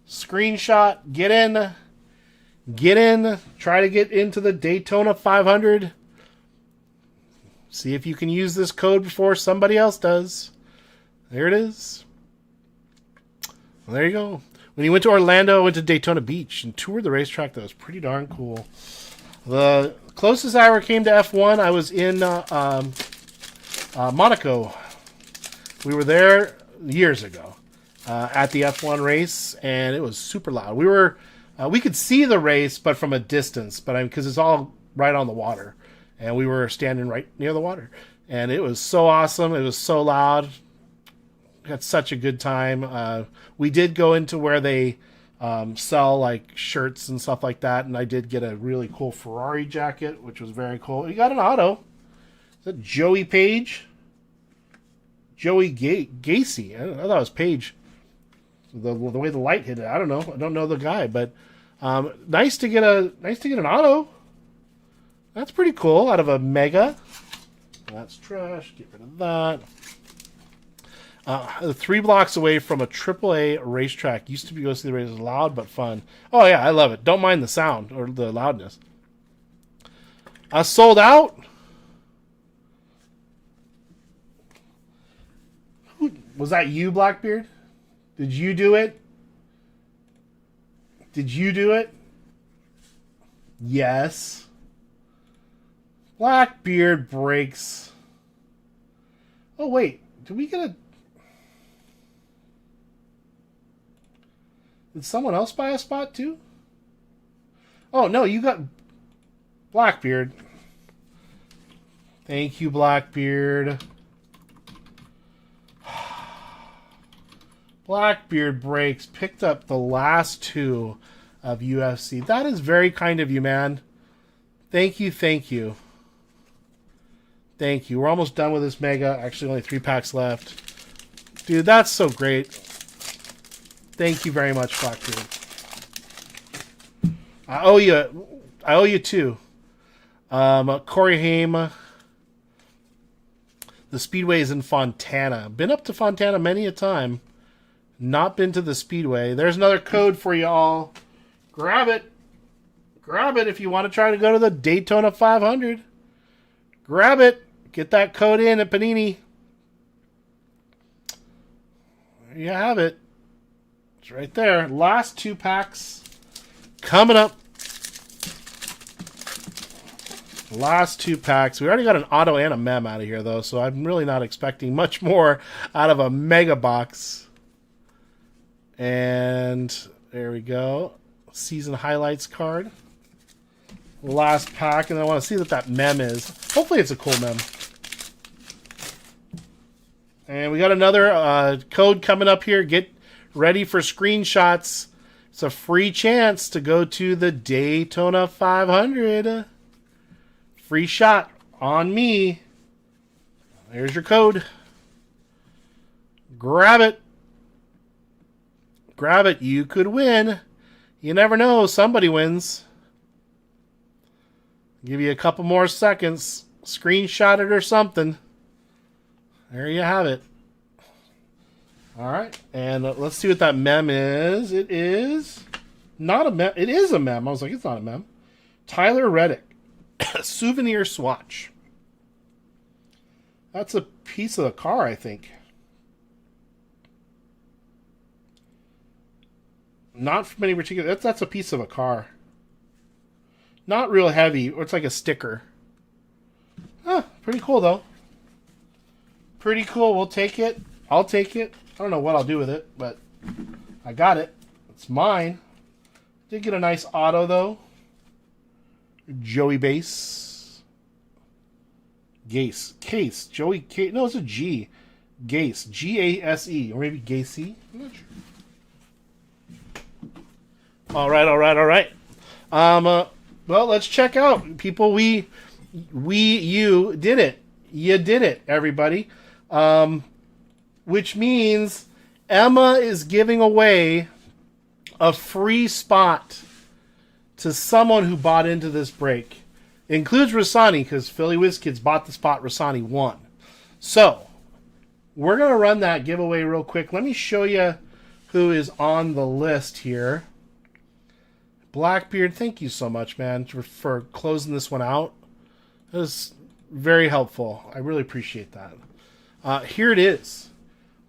Screenshot. Get in. Get in. Try to get into the Daytona 500. See if you can use this code before somebody else does. There it is. Well, there you go. When you went to Orlando, I went to Daytona Beach and toured the racetrack. That was pretty darn cool. The closest I ever came to F1, I was in Monaco. We were there years ago at the F1 race, and it was super loud. We could see the race, but from a distance, because it's all right on the water, and we were standing right near the water, and it was so awesome. It was so loud. We had such a good time. We did go into where they sell shirts and stuff like that, and I did get a really cool Ferrari jacket, which was very cool. You got an auto. Is that Joey Page? Joey Gacy. I thought it was Page. The way the light hit it, I don't know. I don't know the guy, but nice to get an auto. That's pretty cool. Out of a Mega. That's trash. Get rid of that. 3 blocks away from a AAA racetrack. Used to be go see the race. It was loud but fun. Oh yeah, I love it. Don't mind the sound or the loudness. Sold out. Was that you, Blackbeard? Did you do it? Did you do it? Yes. Blackbeard breaks. Oh, wait. Did we get a... Did someone else buy a spot, too? Oh, no, you got... Blackbeard. Thank you, Blackbeard. Blackbeard breaks. Picked up the last two of UFC. That is very kind of you, man. Thank you, thank you. Thank you. We're almost done with this mega. Actually, only 3 packs left. Dude, that's so great. Thank you very much, Blackbeard. I owe you 2. Corey Haim. The Speedway is in Fontana. Been up to Fontana many a time. Not been to the Speedway. There's another code for you all. Grab it. Grab it if you want to try to go to the Daytona 500. Grab it. Get that code in at Panini. There you have it. It's right there. Last 2 packs coming up. Last 2 packs. We already got an auto and a mem out of here, though, so I'm really not expecting much more out of a mega box. And there we go. Season highlights card. Last pack, and I want to see what that mem is. Hopefully it's a cool mem. And we got another code coming up here. Get ready for screenshots. It's a free chance to go to the Daytona 500. Free shot on me. There's your code. Grab it. Grab it. You could win. You never know. Somebody wins. Give you a couple more seconds. Screenshot it or something. There you have it. All right. And let's see what that mem is. It is not a mem. It is a mem. I was like, it's not a mem. Tyler Reddick. Souvenir swatch. That's a piece of the car, I think. Not from any particular... That's a piece of a car. Not real heavy. Or it's like a sticker. Huh, pretty cool, though. Pretty cool. We'll take it. I'll take it. I don't know what I'll do with it, but I got it. It's mine. Did get a nice auto, though. Joey Base. Gase. Case. Joey Case. No, it's a G. Gase. G-A-S-E. Or maybe Gacy. I'm not sure. All right. Well, let's check out. People, you did it. You did it, everybody. Which means Emma is giving away a free spot to someone who bought into this break. It includes Rassani, because Philly WizKids bought the spot. Rassani won. So, we're going to run that giveaway real quick. Let me show you who is on the list here. Blackbeard, thank you so much, man, for closing this one out. It was very helpful. I really appreciate that. Here it is.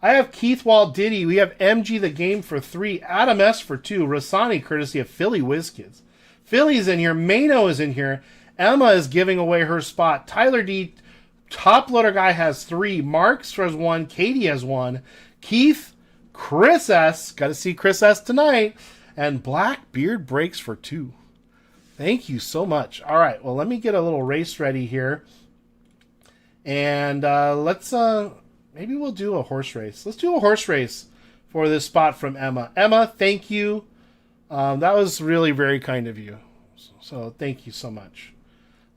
I have Keith Walt Diddy. We have MG the Game for 3. Adam S for 2. Rassani, courtesy of Philly WizKids. Philly's in here. Mano is in here. Emma is giving away her spot. Tyler D, Top Loader Guy, has 3. Marks has 1. Katie has 1. Keith, Chris S. Got to see Chris S tonight. And Blackbeard breaks for 2. Thank you so much. All right. Well, let me get a little race ready here. And let's... maybe we'll do a horse race. Let's do a horse race for this spot from Emma. Emma, thank you. That was really very kind of you. So thank you so much.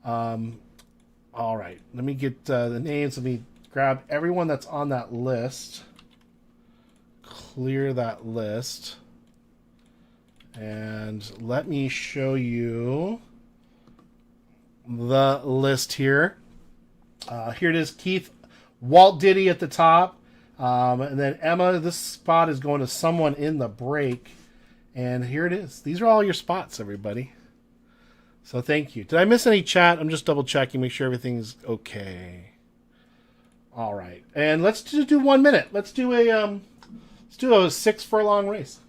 All right. Let me get the names. Let me grab everyone that's on that list. Clear that list. And let me show you the list here. Here it is. Keith Walt Diddy at the top. And then Emma, this spot is going to someone in the break. And here it is. These are all your spots, everybody. So thank you. Did I miss any chat? I'm just double checking, make sure everything's okay. All right, and let's just do 1 minute. Let's do a 6 furlong race,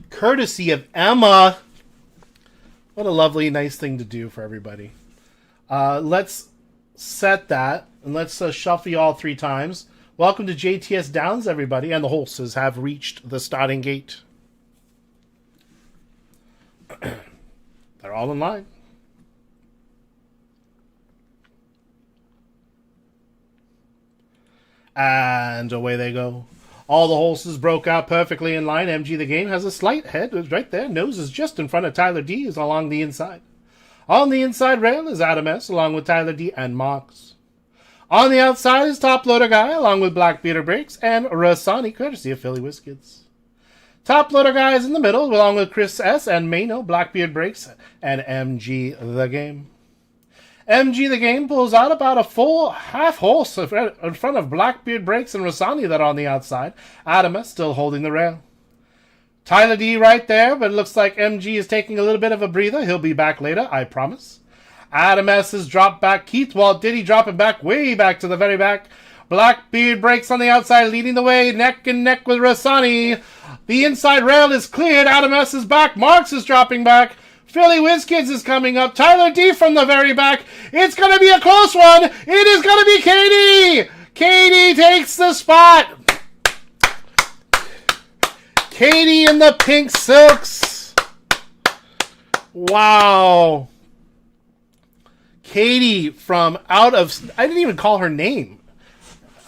courtesy of Emma. What a lovely, nice thing to do for everybody. Let's set that, and let's shuffle you all 3 times. Welcome to JTS Downs, everybody, and the horses have reached the starting gate. They're all in line. And away they go. All the horses broke out perfectly in line. MG the Game has a slight head right there. Nose is just in front of Tyler D. is along the inside. On the inside rail is Adam S. along with Tyler D. and Marks. On the outside is Top Loader Guy along with Blackbeard Breaks and Rasani, courtesy of Philly Whiskets. Top Loader Guy is in the middle along with Chris S. and Mano, Blackbeard Breaks, and MG the Game. MG the Game pulls out about a full half horse in front of Blackbeard Breaks and Rasani that are on the outside. Adam S. still holding the rail. Tyler D right there, but it looks like MG is taking a little bit of a breather. He'll be back later, I promise. Adam S. has dropped back. Keith Walt Diddy dropping back, way back to the very back. Blackbeard Breaks on the outside, leading the way, neck and neck with Rasani. The inside rail is cleared. Adam S. is back. Marks is dropping back. Philly WizKids is coming up. Tyler D from the very back. It's going to be a close one. It is going to be Katie. Katie takes the spot. Katie in the pink silks. Wow. Katie from out of... I didn't even call her name.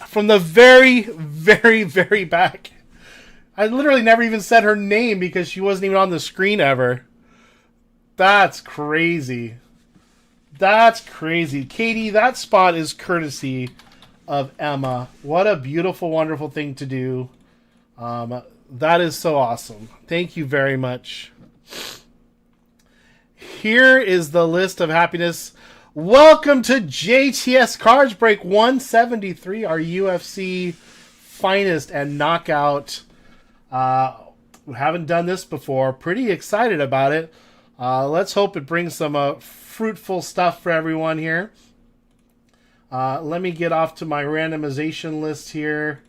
From the very, very, very back. I literally never even said her name because she wasn't even on the screen ever. That's crazy. That's crazy. Katie, that spot is courtesy of Emma. What a beautiful, wonderful thing to do. That is so awesome. Thank you very much. Here is the list of happiness. Welcome to JTS Cards Break 173, our UFC finest and knockout. We haven't done this before. Pretty excited about it. Let's hope it brings some fruitful stuff for everyone here. Let me get off to my randomization list here,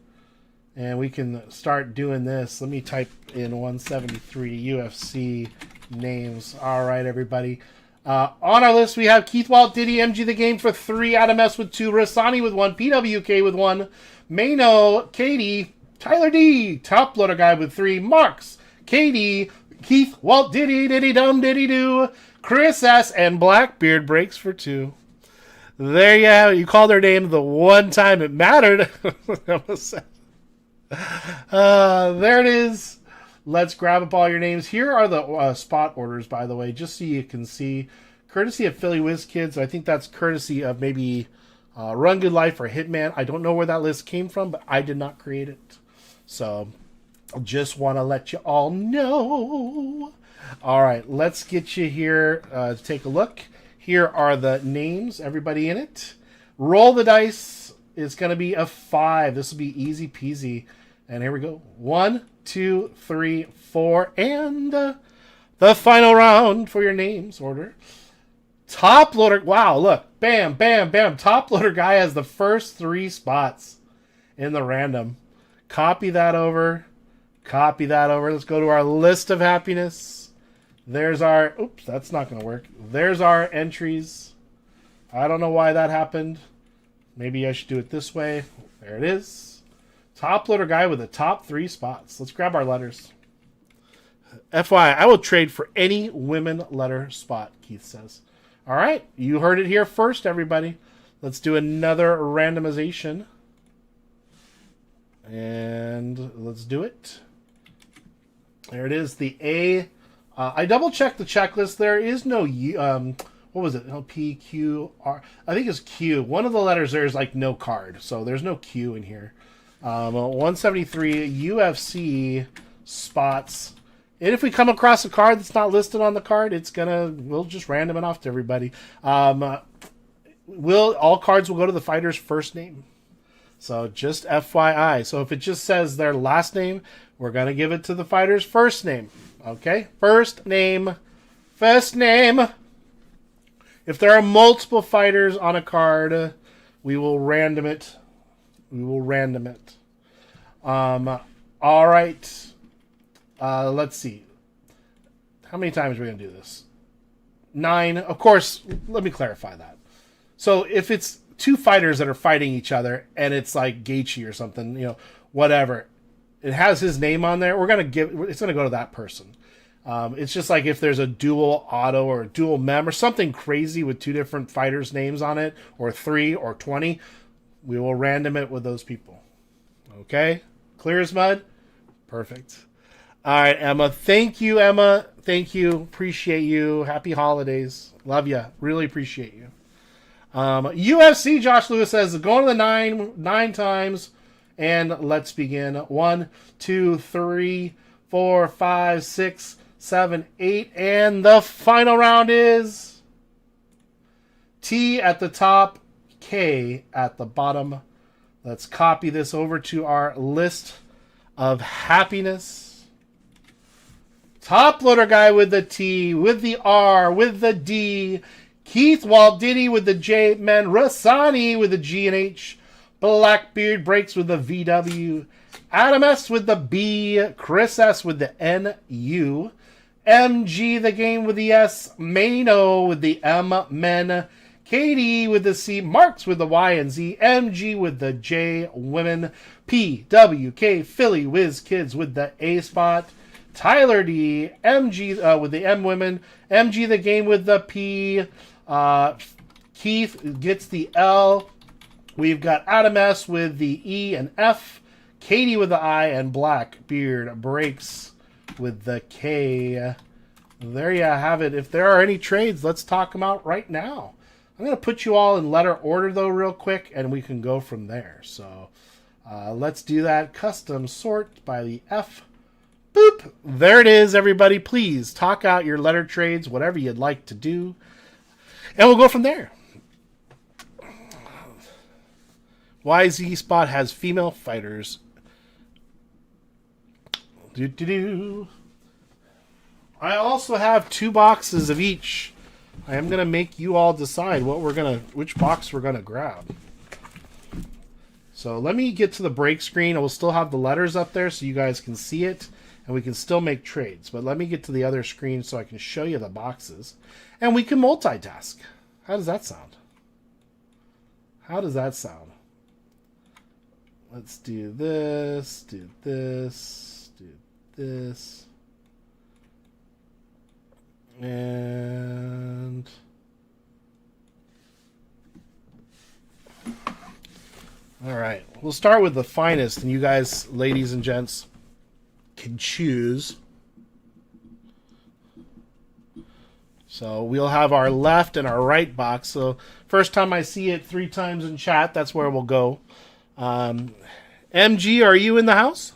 and we can start doing this. Let me type in 173 UFC names. All right, everybody. On our list, we have Keith Walt, Diddy, MG the Game for 3, Adam S with 2, Rasani with 1, PWK with 1, Mano, Katie, Tyler D, Top Loader Guy with 3, Marks, Katie, Keith, Walt, Diddy, Diddy Dum, Diddy Do, Chris S, and Blackbeard Breaks for 2. There you have it. You called their name the one time it mattered. There it is. Let's grab up all your names. Here are the spot orders, by the way, just so you can see. Courtesy of Philly WizKids. I think that's courtesy of maybe Run Good Life or Hitman. I don't know where that list came from, but I did not create it. So I just want to let you all know. All right, let's get you here to take a look. Here are the names, everybody in it. Roll the dice. It's going to be a 5. This will be easy peasy. And here we go. 1, 2, 3, 4, and the final round for your names order. Top Loader. Wow, look. Bam, bam, bam. Top Loader Guy has the first 3 spots in the random. Copy that over. Copy that over. Let's go to our list of happiness. There's our... Oops, that's not going to work. There's our entries. I don't know why that happened. Maybe I should do it this way. There it is. Top Loader Guy with the top 3 spots. Let's grab our letters. FYI, I will trade for any women letter spot, Keith says. All right, you heard it here first, everybody. Let's do another randomization. And let's do it. There it is, the A. I double-checked the checklist. There is no what was it? L, P, Q, R. I think it's Q. One of the letters there is like no card, so there's no Q in here. 173 UFC spots. And if we come across a card that's not listed on the card, we'll just random it off to everybody. All cards will go to the fighter's first name. So just FYI. So if it just says their last name, we're going to give it to the fighter's first name. Okay? First name. First name. If there are multiple fighters on a card, We will random it. We will random it. All right. Let's see. How many times are we going to do this? 9. Of course, let me clarify that. So if it's two fighters that are fighting each other and it's like Gaethje or something, whatever, it has his name on there, it's going to go to that person. It's just like if there's a dual auto or a dual mem or something crazy with two different fighters' names on it, or 3 or 20, we will random it with those people. Okay? Clear as mud? Perfect. All right, Emma. Thank you, Emma. Thank you. Appreciate you. Happy holidays. Love you. Really appreciate you. UFC, Josh Lewis says, going to the nine times. And let's begin. 1, 2, 3, 4, 5, 6, 7, 8. And the final round is T at the top, K at the bottom. Let's copy this over to our list of happiness. Top loader guy with the T, with the R, with the D. Keith Walt Diddy with the J. Menrasani with the G and H. Blackbeard breaks with the VW. Adam S with the B. Chris S with the NU. MG the game with the S. Mano with the M. Men. KD with the C. Marks with the Y and Z. MG with the J. Women. PWK Philly Whiz Kids with the A spot. Tyler D. MG with the M Women. MG the game with the P. Keith gets the L. We've got Adam S with the E and F. Katie with the I, and Blackbeard breaks with the K. There you have it. If there are any trades, let's talk them out right now. I'm going to put you all in letter order, though, real quick, and we can go from there. So let's do that. Custom sort by the F. Boop. There it is, everybody. Please talk out your letter trades, whatever you'd like to do. And we'll go from there. YZ Spot has female fighters. I also have 2 boxes of each. I am gonna make you all decide which box we're gonna grab. So let me get to the break screen. I will still have the letters up there so you guys can see it, and we can still make trades. But let me get to the other screen so I can show you the boxes, and we can multitask. How does that sound? How does that sound? Let's do this, do this, do this. And all right, we'll start with the finest, and you guys, ladies and gents, can choose. So we'll have our left and our right box. So first time I see it 3 times in chat, that's where we'll go. MG, are you in the house?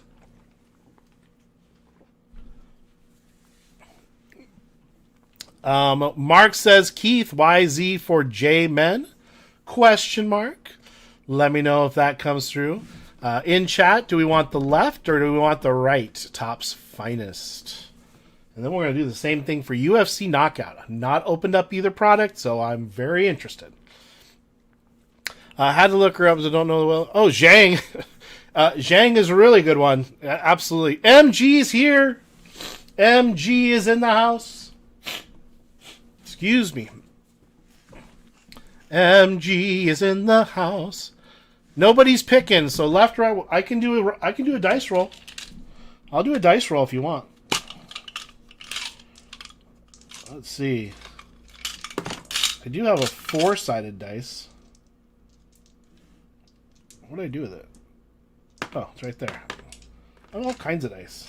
Mark says, Keith, YZ for J Men? Question mark. Let me know if that comes through. In chat, do we want the left or do we want the right? Top's finest. And then we're going to do the same thing for UFC Knockout. I've not opened up either product, so I'm very interested. Had to look her up because I don't know the well. Oh, Zhang. Zhang is a really good one. Absolutely. MG's here. MG is in the house. Excuse me. MG is in the house. Nobody's picking, so left, right. I can do a dice roll. I'll do a dice roll if you want. Let's see. I do have a 4-sided dice. What do I do with it? Oh, it's right there. I have all kinds of dice.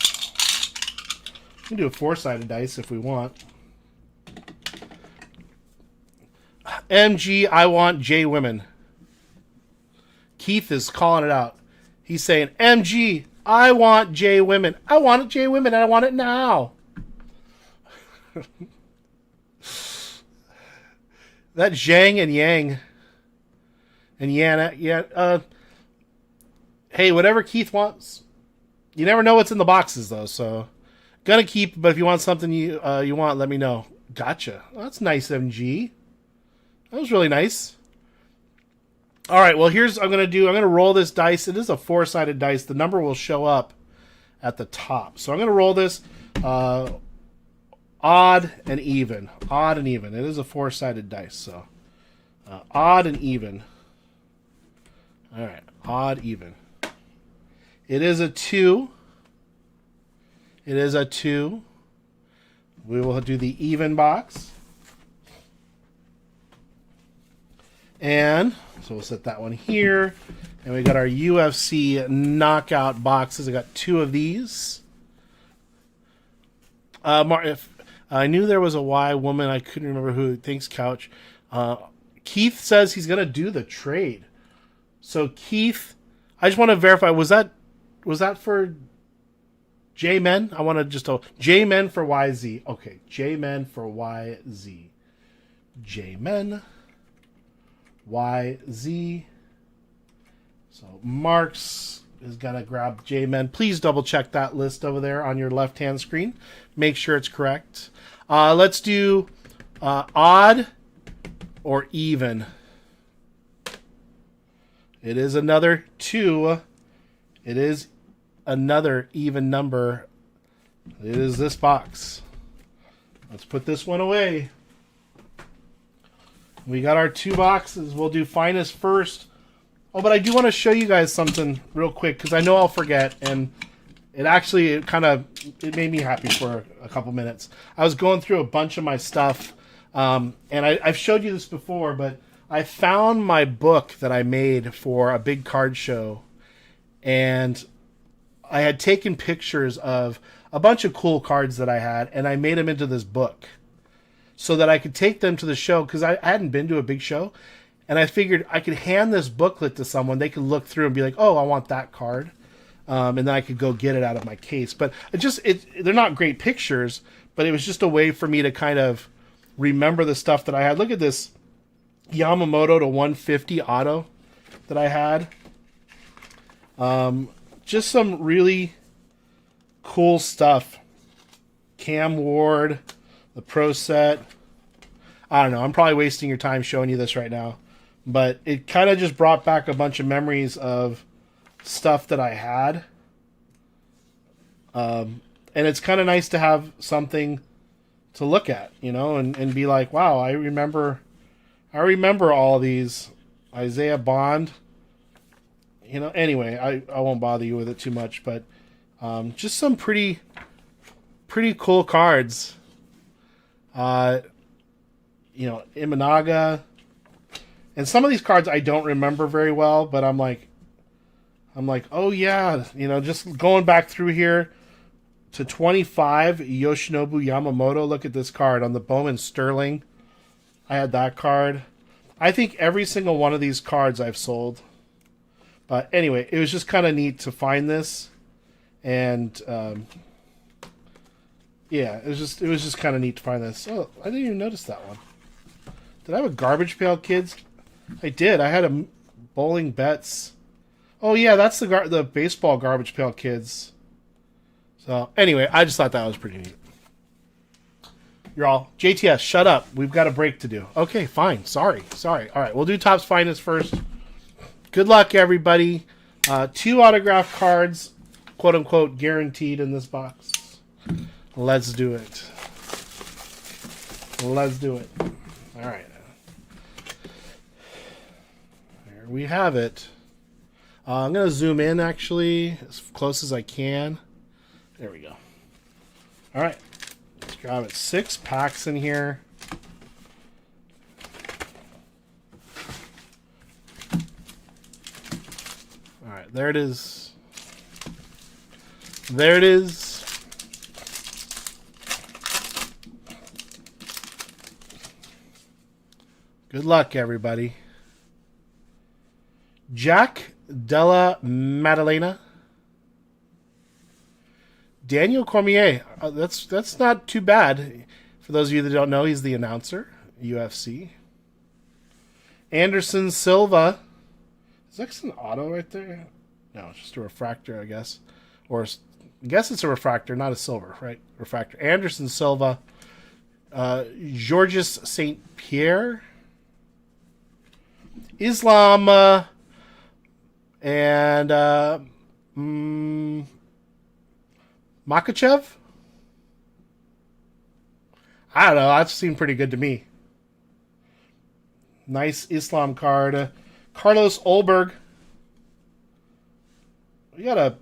We can do a 4-sided dice if we want. MG, I want J Women. Keith is calling it out. He's saying, MG, I want J Women. I want it J Women, and I want it now. That Zhang and Yang. And Yana, yeah, hey, whatever Keith wants. You never know what's in the boxes, though, so gonna keep. But if you want something you want, let me know. Gotcha. Well, that's nice, MG. That was really nice. All right, well, I'm going to roll this dice. It is a 4-sided dice. The number will show up at the top. So I'm going to roll this odd and even. Odd and even. It is a 4-sided dice, so odd and even. All right, odd, even. It is a 2. It is a 2. We will do the even box. And so we'll set that one here. And we got our UFC knockout boxes. I got 2 of these. If I knew there was a Y woman, I couldn't remember who. Thanks, Couch. Keith says he's going to do the trade. So Keith, I just want to verify, was that for J-Men? I want to just J-Men for YZ. Okay, J-Men for YZ. J-Men YZ. So Mark's is going to grab J-Men. Please double check that list over there on your left-hand screen. Make sure it's correct. Let's do odd or even. It is another 2. It is another even number. It is this box. Let's put this one away. We got our 2 boxes. We'll do finest first. Oh, but I do want to show you guys something real quick because I know I'll forget, and it made me happy for a couple minutes. I was going through a bunch of my stuff, and I've showed you this before, but I found my book that I made for a big card show, and I had taken pictures of a bunch of cool cards that I had, and I made them into this book so that I could take them to the show because I hadn't been to a big show, and I figured I could hand this booklet to someone. They could look through and be like, oh, I want that card, and then I could go get it out of my case. But they're not great pictures, but it was just a way for me to kind of remember the stuff that I had. Look at this Yamamoto to 150 auto that I had. Just some really cool stuff. Cam Ward, the Pro Set. I don't know. I'm probably wasting your time showing you this right now. But it kind of just brought back a bunch of memories of stuff that I had. And it's kind of nice to have something to look at, and be like, wow, I remember all of these. Isaiah Bond. Anyway, I won't bother you with it too much, but just some pretty cool cards. Imanaga. And some of these cards I don't remember very well, but I'm like, oh yeah, just going back through here to 25, Yoshinobu Yamamoto. Look at this card on the Bowman Sterling. I had that card. I think every single one of these cards I've sold. But anyway, it was just kind of neat to find this, and it was just kind of neat to find this. Oh, I didn't even notice that one. Did I have a Garbage Pail Kids? I did. I had a Bowling Bets. Oh yeah, that's the baseball Garbage Pail Kids. So anyway, I just thought that was pretty neat. You're all JTS. Shut up. We've got a break to do. Okay, fine. Sorry. All right, we'll do Topps Finest first. Good luck, everybody. 2 autograph cards, quote unquote, guaranteed in this box. Let's do it. All right. There we have it. I'm going to zoom in, actually, as close as I can. There we go. All right. Let's grab it. 6 packs in here. All right. There it is. Good luck, everybody. Jack Della Maddalena. Daniel Cormier. That's not too bad. For those of you that don't know, he's the announcer, UFC. Anderson Silva. Is that an auto right there? No, it's just a refractor, I guess. Or I guess it's a refractor, not a silver, right? Refractor. Anderson Silva. Georges St. Pierre. Islam and Makachev? I don't know. That seemed pretty good to me. Nice Islam card. Carlos Olberg. We got a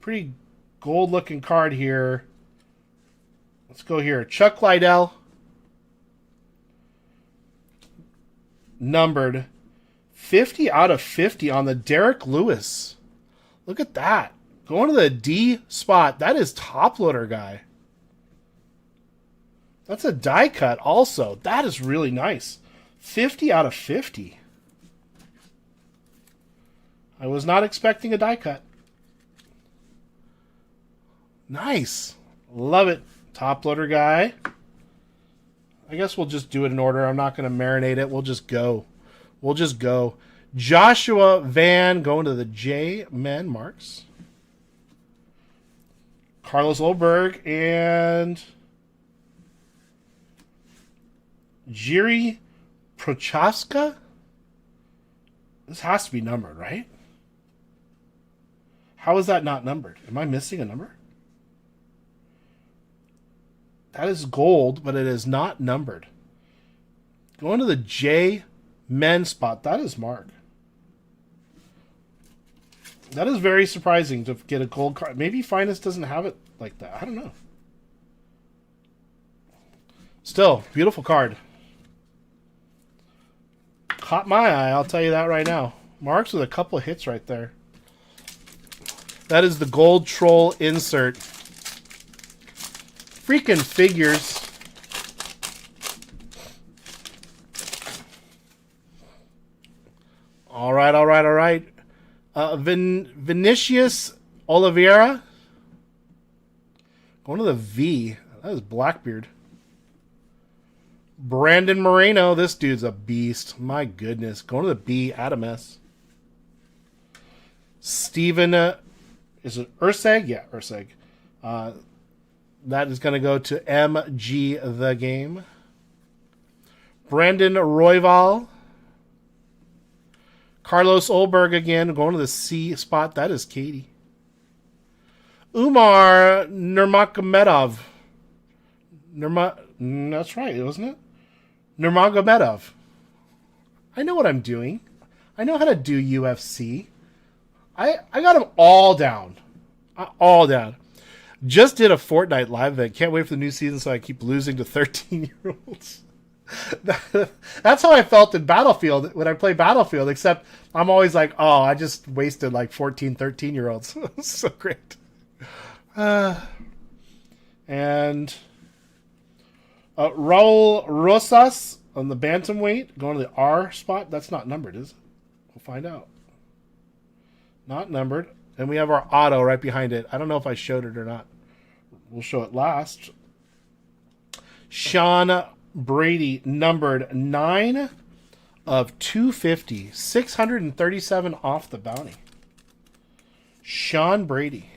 pretty gold-looking card here. Let's go here. Chuck Liddell. Numbered 50 out of 50 on the Derek Lewis. Look at that. Going to the D spot. That is top loader guy. That's a die cut also. That is really nice. 50 out of 50. I was not expecting a die cut. Nice. Love it. Top loader guy. I guess we'll just do it in order. I'm not going to marinate it. We'll just go. We'll just go. Joshua Van going to the J Men marks. Carlos Olberg and Jiri Prochaska. This has to be numbered, right? How is that not numbered? Am I missing a number? That is gold, but it is not numbered. Going to the J Men spot. That is Mark. That is very surprising to get a gold card. Maybe Finest doesn't have it like that. I don't know. Still, beautiful card. Caught my eye, I'll tell you that right now. Marks with a couple of hits right there. That is the Gold Troll insert. Freaking figures. All right, all right, all right. Vinicius Oliveira. Going to the V. That is Blackbeard. Brandon Moreno. This dude's a beast. My goodness. Going to the B. Adam S. Steven. Is it Urseg? Yeah, Urseg. That is going to go to MG the Game. Brandon Royval. Carlos Olberg again, going to the C spot. That is Katie. Umar Nurmagomedov. That's right, wasn't it? Nurmagomedov. I know what I'm doing. I know how to do UFC. I got them all down. All down. Just did a Fortnite live event. Can't wait for the new season so I keep losing to 13-year-olds. That's how I felt in Battlefield when I play Battlefield, except I'm always like, oh, I just wasted like 14, 13-year-olds. So great. And Raul Rosas on the bantamweight, going to the R spot. That's not numbered, is it? We'll find out. Not numbered. And we have our auto right behind it. I don't know if I showed it or not. We'll show it last. Sean Brady, numbered 9 of 250. 637 off the bounty. Sean Brady.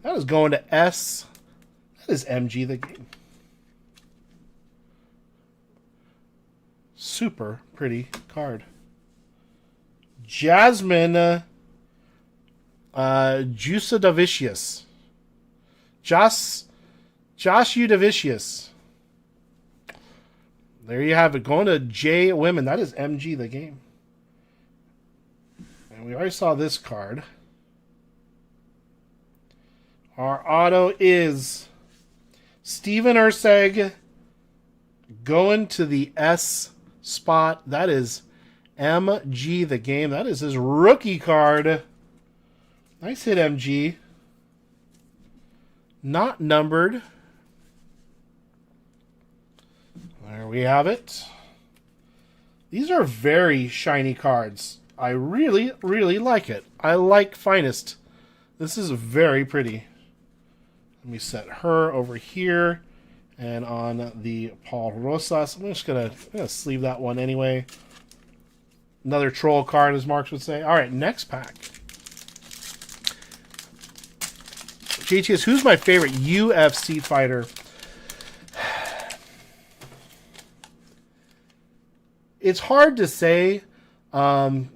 That is going to S. That is MG the Game. Super pretty card. Jasmine Jusudavicius. Josh Udavicius. There you have it. Going to J Women. That is MG the Game. And we already saw this card. Our auto is Steven Urseg going to the S spot. That is MG the Game. That is his rookie card. Nice hit, MG. Not numbered. There we have it. These are very shiny cards. I really, really like it. I like Finest. This is very pretty. Let me set her over here. And on the Paul Rosas, I'm just gonna sleeve that one anyway. Another troll card, as Marks would say. All right, next pack. JTS, who's my favorite UFC fighter? It's hard to say. I'm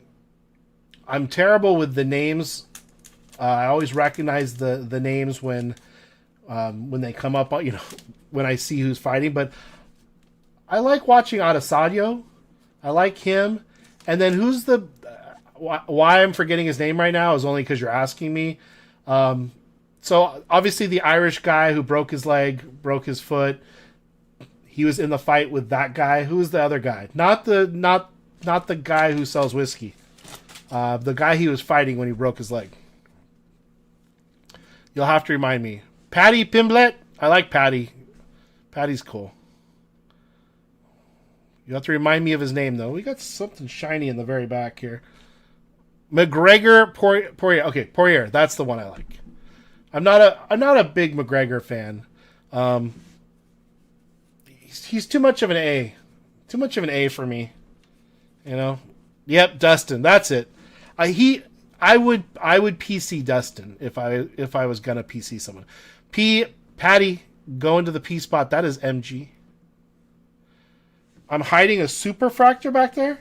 terrible with the names. I always recognize the names when they come up. You know, when I see who's fighting. But I like watching Adesanya. I like him. And then who's the... why I'm forgetting his name right now is only because you're asking me. So obviously the Irish guy who broke his leg, broke his foot. He was in the fight with that guy. Who's the other guy? Not the guy who sells whiskey. The guy he was fighting when he broke his leg. You'll have to remind me. Paddy Pimblett? I like Paddy. Paddy's cool. You have to remind me of his name, though. We got something shiny in the very back here. McGregor Poirier. Okay, Poirier. That's the one I like. I'm not a big McGregor fan. He's too much of an A. Too much of an A for me. You know? Yep, Dustin. That's it. I would PC Dustin if I was gonna PC someone. Patty, go into the P spot. That is MG. I'm hiding a super fractor back there?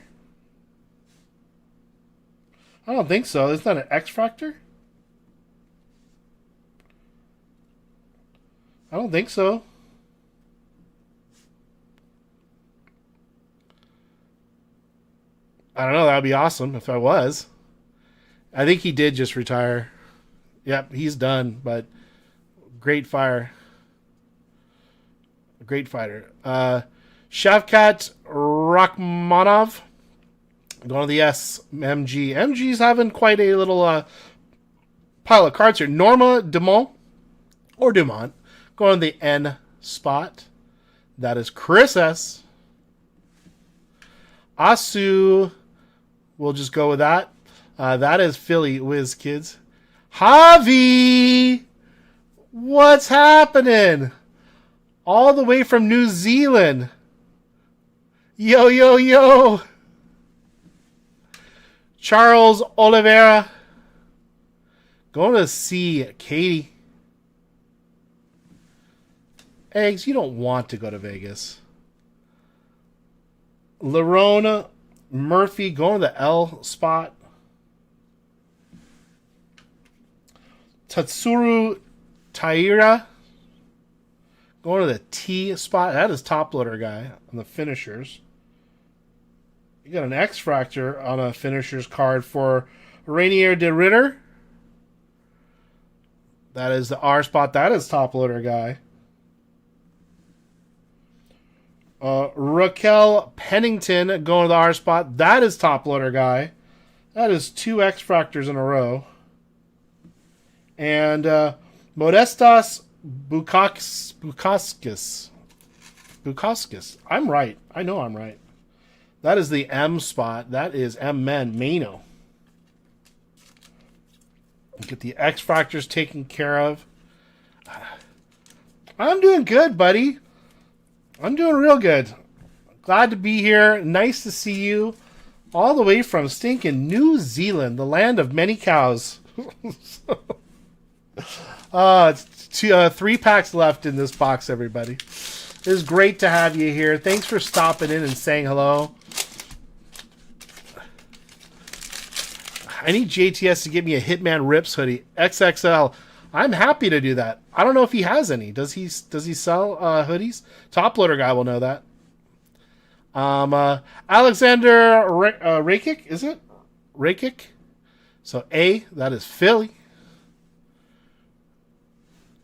I don't think so. It's not an X fractor? I don't think so. I don't know. That would be awesome if I was. I think he did just retire. Yep, he's done, but great fire. Great fighter. Shavkat Rakhmonov. Going to the S. MG. MG's having quite a little pile of cards here. Norma Dumont. Or Dumont. Going to the N spot. That is Chris S. Asu. We'll just go with that. That is Philly Whiz Kids. Javi! What's happening? All the way from New Zealand. Yo, yo, yo. Charles Oliveira. Going to see Katie. Eggs, you don't want to go to Vegas. Lerona Murphy going to the L spot. Tatsuru Taira going to the T spot. That is top loader guy on the finishers. You got an X Fractor on a finishers card for Rainier de Ritter. That is the R spot. That is top loader guy. Raquel Pennington going to the R spot. That is top loader guy. That is 2 X Fractors in a row. And Modestas Bukaskis. I'm right. I know I'm right. That is the M spot. That is M Men Mano. Get the X Fractors taken care of. I'm doing good, buddy. I'm doing real good. Glad to be here. Nice to see you. All the way from stinking New Zealand, the land of many cows. It's 3 packs left in this box, everybody. It is great to have you here. Thanks for stopping in and saying hello. I need JTS to give me a Hitman Rips hoodie. XXL. I'm happy to do that. I don't know if he has any. Does he sell hoodies? Top loader guy will know that. Alexander Rakic, is it? Rakic? So A, that is Philly.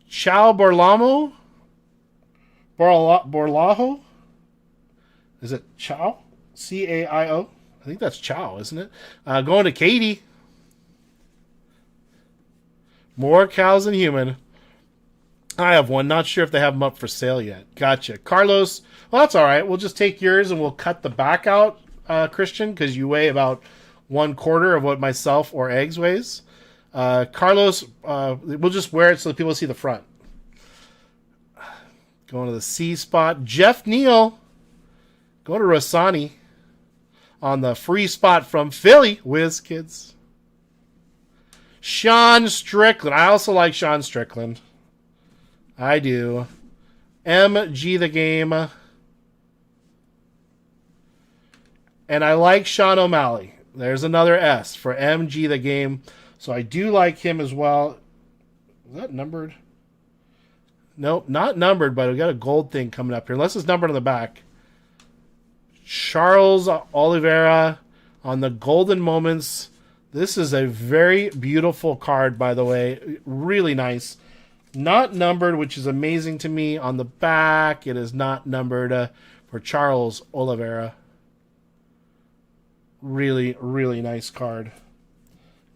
Chao Borlajo? Is it Chao? C-A-I-O? I think that's Chao, isn't it? Going to Katie. More cows than human. I have one. Not sure if they have them up for sale yet. Gotcha. Carlos. Well, that's all right. We'll just take yours and we'll cut the back out, Christian, because you weigh about 1/4 of what myself or Eggs weighs. Carlos, we'll just wear it so that people see the front. Going to the C spot. Jeff Neal. Going to Rossani. On the free spot from Philly. Whiz Kids. Sean Strickland. I also like Sean Strickland. I do. MG the Game. And I like Sean O'Malley. There's another S for MG the game. So I do like him as well. Is that numbered? Nope, not numbered, but we got a gold thing coming up here. Unless it's numbered on the back. Charles Oliveira on the Golden Moments. This is a very beautiful card, by the way. Really nice. Not numbered, which is amazing to me. On the back, it is not numbered for Charles Oliveira. Really, really nice card.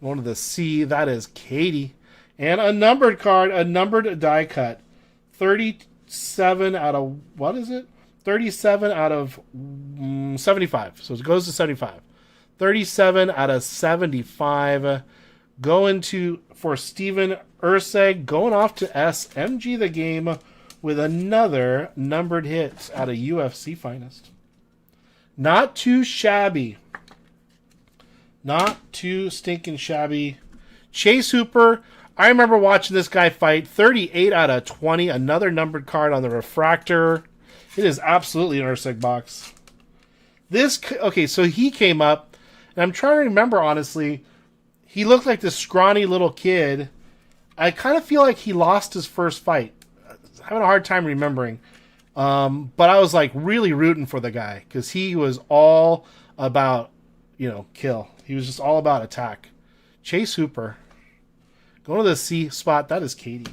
Going to the C, that is Katie. And a numbered card, a numbered die cut. 37 out of, what is it? 37 out of 75. So it goes to 75. 37 out of 75. Going to, for Steven Urseg, going off to SMG the game with another numbered hit out of UFC Finest. Not too shabby. Not too stinking shabby. Chase Hooper. I remember watching this guy fight. 38 out of 20. Another numbered card on the refractor. It is absolutely an Urseg box. Okay, so he came up, and I'm trying to remember, honestly. He looked like this scrawny little kid. I kind of feel like he lost his first fight. I'm having a hard time remembering. But I was like really rooting for the guy because he was all about, kill. He was just all about attack. Chase Hooper. Going to the C spot. That is Katie.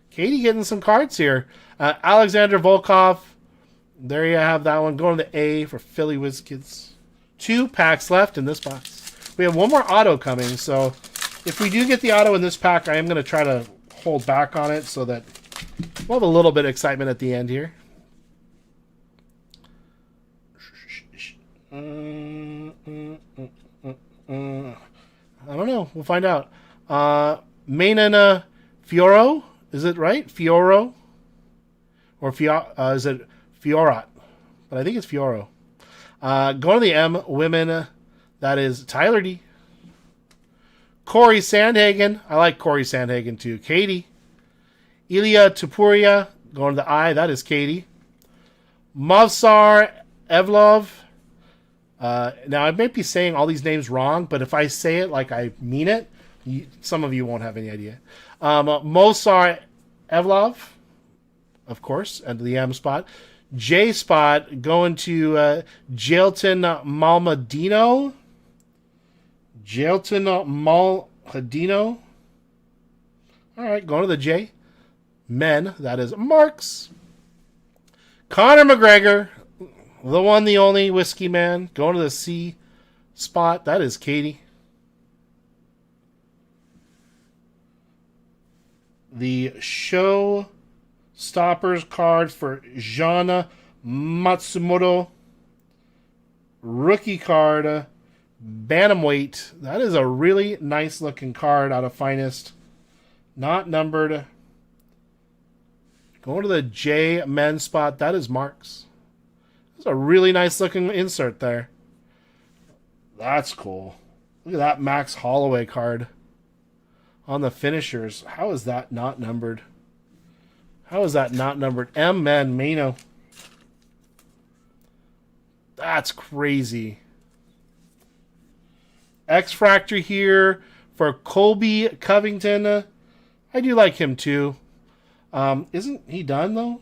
Katie getting some cards here. Alexander Volkov. There you have that one. Going to the A for Philly WizKids. 2 packs left in this box. We have one more auto coming, so if we do get the auto in this pack, I am going to try to hold back on it so that we'll have a little bit of excitement at the end here. I don't know. We'll find out. Mainan Fioro, is it right? Fioro? Or is it Fiorat? But I think it's Fioro. Going to the M, women, that is Tyler D. Corey Sandhagen. I like Corey Sandhagen too. Katie. Ilya Tupuria. Going to the I, that is Katie. Mavsar Evlov. Now, I might be saying all these names wrong, but if I say it like I mean it, some of you won't have any idea. Mosar Evlov, of course, at the M spot. J spot going to Jailton Malmadino. Jailton Malmadino. All right, going to the J. Men, that is Marks. Conor McGregor. The one, the only Whiskey Man. Going to the C spot. That is Katie. The Show Stoppers card for Jana Matsumoto. Rookie card. Bantamweight. That is a really nice looking card out of Finest. Not numbered. Going to the J Men spot. That is Marks. That's a really nice looking insert there. That's cool. Look at that Max Holloway card on the finishers. How is that not numbered? How is that not numbered? M Man Mano. That's crazy. X Fractor here for Colby Covington. I do like him too. Isn't he done though?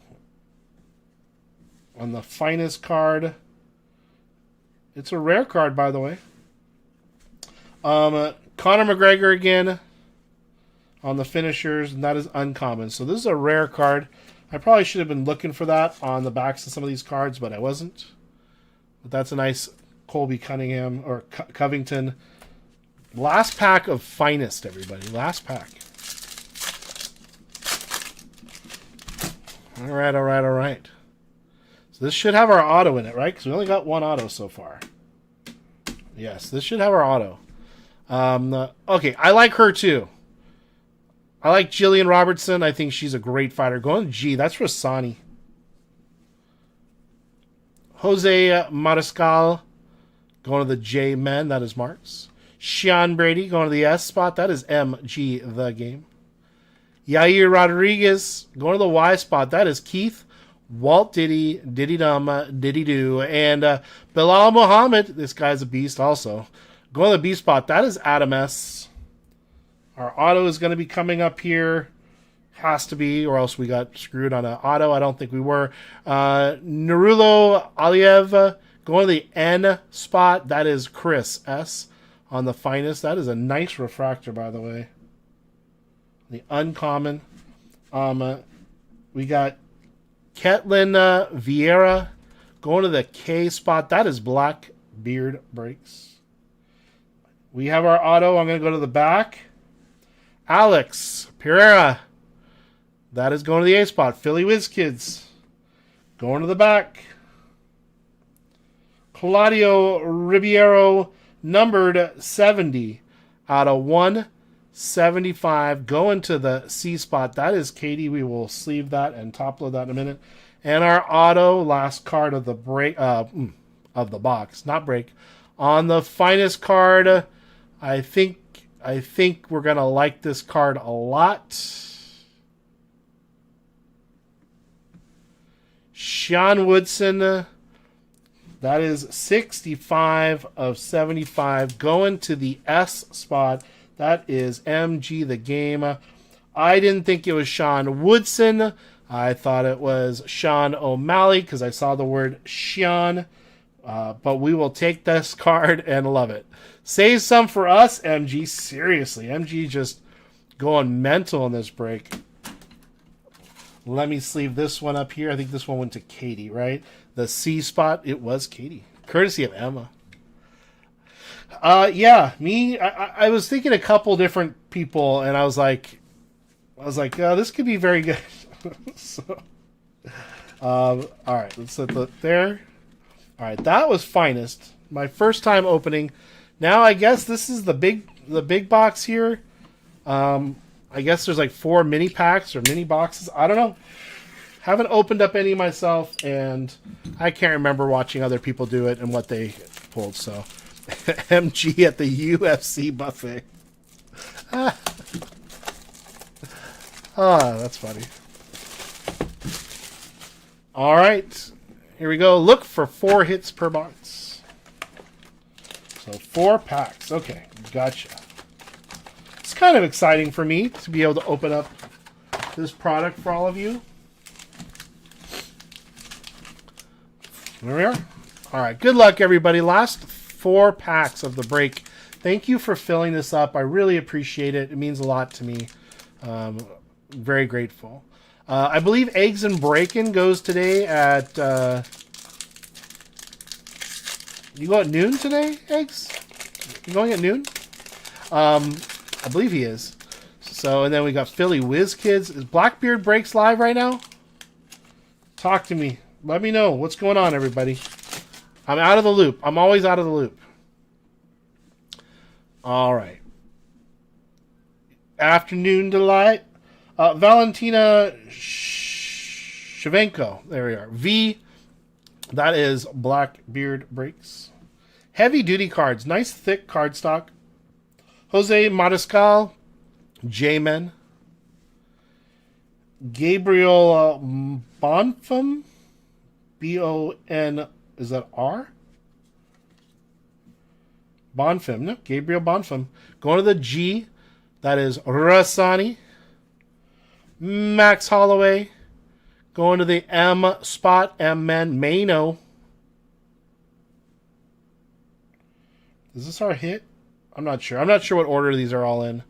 On the Finest card. It's a rare card, by the way. Conor McGregor again on the finishers, and that is uncommon. So this is a rare card. I probably should have been looking for that on the backs of some of these cards, but I wasn't. But that's a nice Colby Cunningham or Covington. Last pack of Finest, everybody. Last pack. All right, all right, all right. So this should have our auto in it, right? Because we only got one auto so far. Yes, this should have our auto. Okay, I like her too. I like Jillian Robertson. I think she's a great fighter. Going G, that's Rasani. Jose Mariscal going to the J Men. That is Marks. Sean Brady going to the S spot. That is MG the game. Yair Rodriguez going to the Y spot. That is Keith Walt Diddy, Diddy Dum, Diddy Do, and Bilal Muhammad. This guy's a beast also. Going to the B spot. That is Adam S. Our auto is going to be coming up here. Has to be, or else we got screwed on an auto. I don't think we were. Nurulo Aliyev going to the N spot. That is Chris S. on the finest. That is a nice refractor, by the way. The uncommon. We got Ketlin Vieira going to the K spot. That is Blackbeard Breaks. We have our auto. I'm going to go to the back. Alex Pereira. That is going to the A spot. Philly Whiz Kids. Going to the back. Claudio Ribeiro, numbered 70 out of 175. Going to the C spot. That is Katie. We will sleeve that and top load that in a minute. And our auto, last card of the break of the box, not break. On the finest card, I think we're gonna like this card a lot. Sean Woodson, that is 65 of 75. Going to the S spot, that is MG the Game. I didn't think it was Sean Woodson. I thought it was Sean O'Malley because I saw the word Sean. But we will take this card and love it. Save some for us, MG. Seriously, MG just going mental in this break. Let me sleeve this one up here. I think this one went to Katie, right? The C spot, it was Katie. Courtesy of Emma. Yeah, me, I was thinking a couple different people, and I was like, oh, this could be very good. So, all right, let's set that there. All right, that was finest. My first time opening. Now I guess this is the big box here. I guess there's like 4 mini packs or mini boxes. I don't know. Haven't opened up any myself, and I can't remember watching other people do it and what they pulled. So, MG at the UFC buffet. That's funny. All right, here we go. Look for 4 hits per box. So 4 packs. Okay, gotcha. It's kind of exciting for me to be able to open up this product for all of you. There we are. All right, good luck, everybody. Last 4 packs of the break. Thank you for filling this up. I really appreciate it. It means a lot to me. Very grateful. I believe Eggs and Bacon goes today at... you go at noon today, Eggs? You going at noon? I believe he is. So, and then we got Philly Whiz Kids. Is Blackbeard Breaks live right now? Talk to me. Let me know what's going on, everybody. I'm out of the loop. I'm always out of the loop. All right. Afternoon Delight. Valentina Shevchenko. There we are. V. That is Blackbeard Breaks. Heavy duty cards. Nice thick cardstock. Jose Mariscal. J-Men. Gabriel Bonfim. B-O-N. Is that R? Bonfim. No, Gabriel Bonfim. Going to the G. That is Rasani. Max Holloway. Going to the M spot. M-Men. Mano. Is this our hit? I'm not sure. I'm not sure what order these are all in.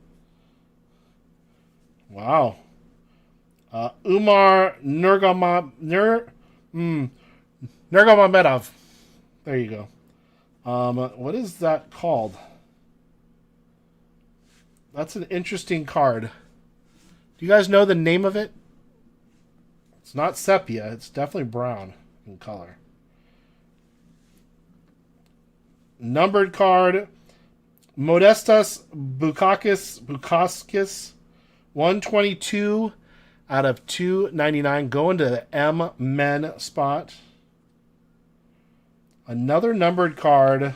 Wow. Umar Nurmagomedov. There you go. What is that called? That's an interesting card. Do you guys know the name of it? It's not sepia. It's definitely brown in color. Numbered card. Modestas Bukaskis. 122 out of 299. Going to the M-Men spot. Another numbered card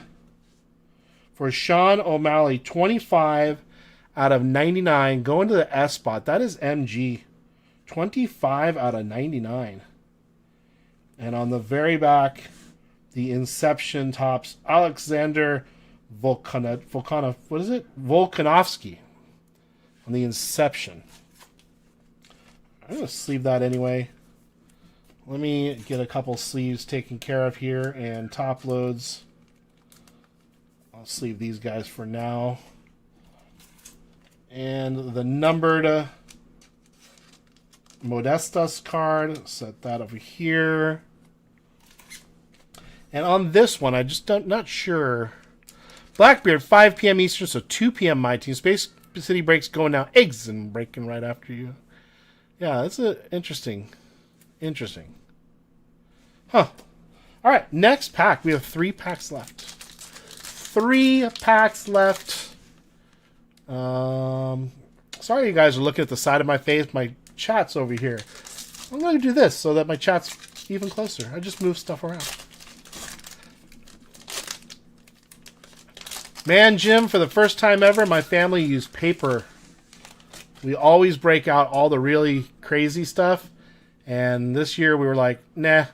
for Sean O'Malley. 25 out of 99. Going to the S spot. That is MG. 25 out of 99. And on the very back, the Inception tops Alexander Volkanovsky on the Inception. I'm going to sleeve that anyway. Let me get a couple sleeves taken care of here and top loads. I'll sleeve these guys for now. And the numbered Modestas card, set that over here. And on this one, I just not sure. Blackbeard, 5 p.m. Eastern, so 2 p.m. my team. Space City Breaks going now. Eggs and breaking right after you. Yeah, that's interesting. Interesting. Huh. All right, next pack. We have 3 packs left. 3 packs left. Sorry you guys are looking at the side of my face. My chat's over here. I'm going to do this so that my chat's even closer. I just move stuff around. Man, Jim, for the first time ever, my family used paper. We always break out all the really crazy stuff. And this year we were like, nah.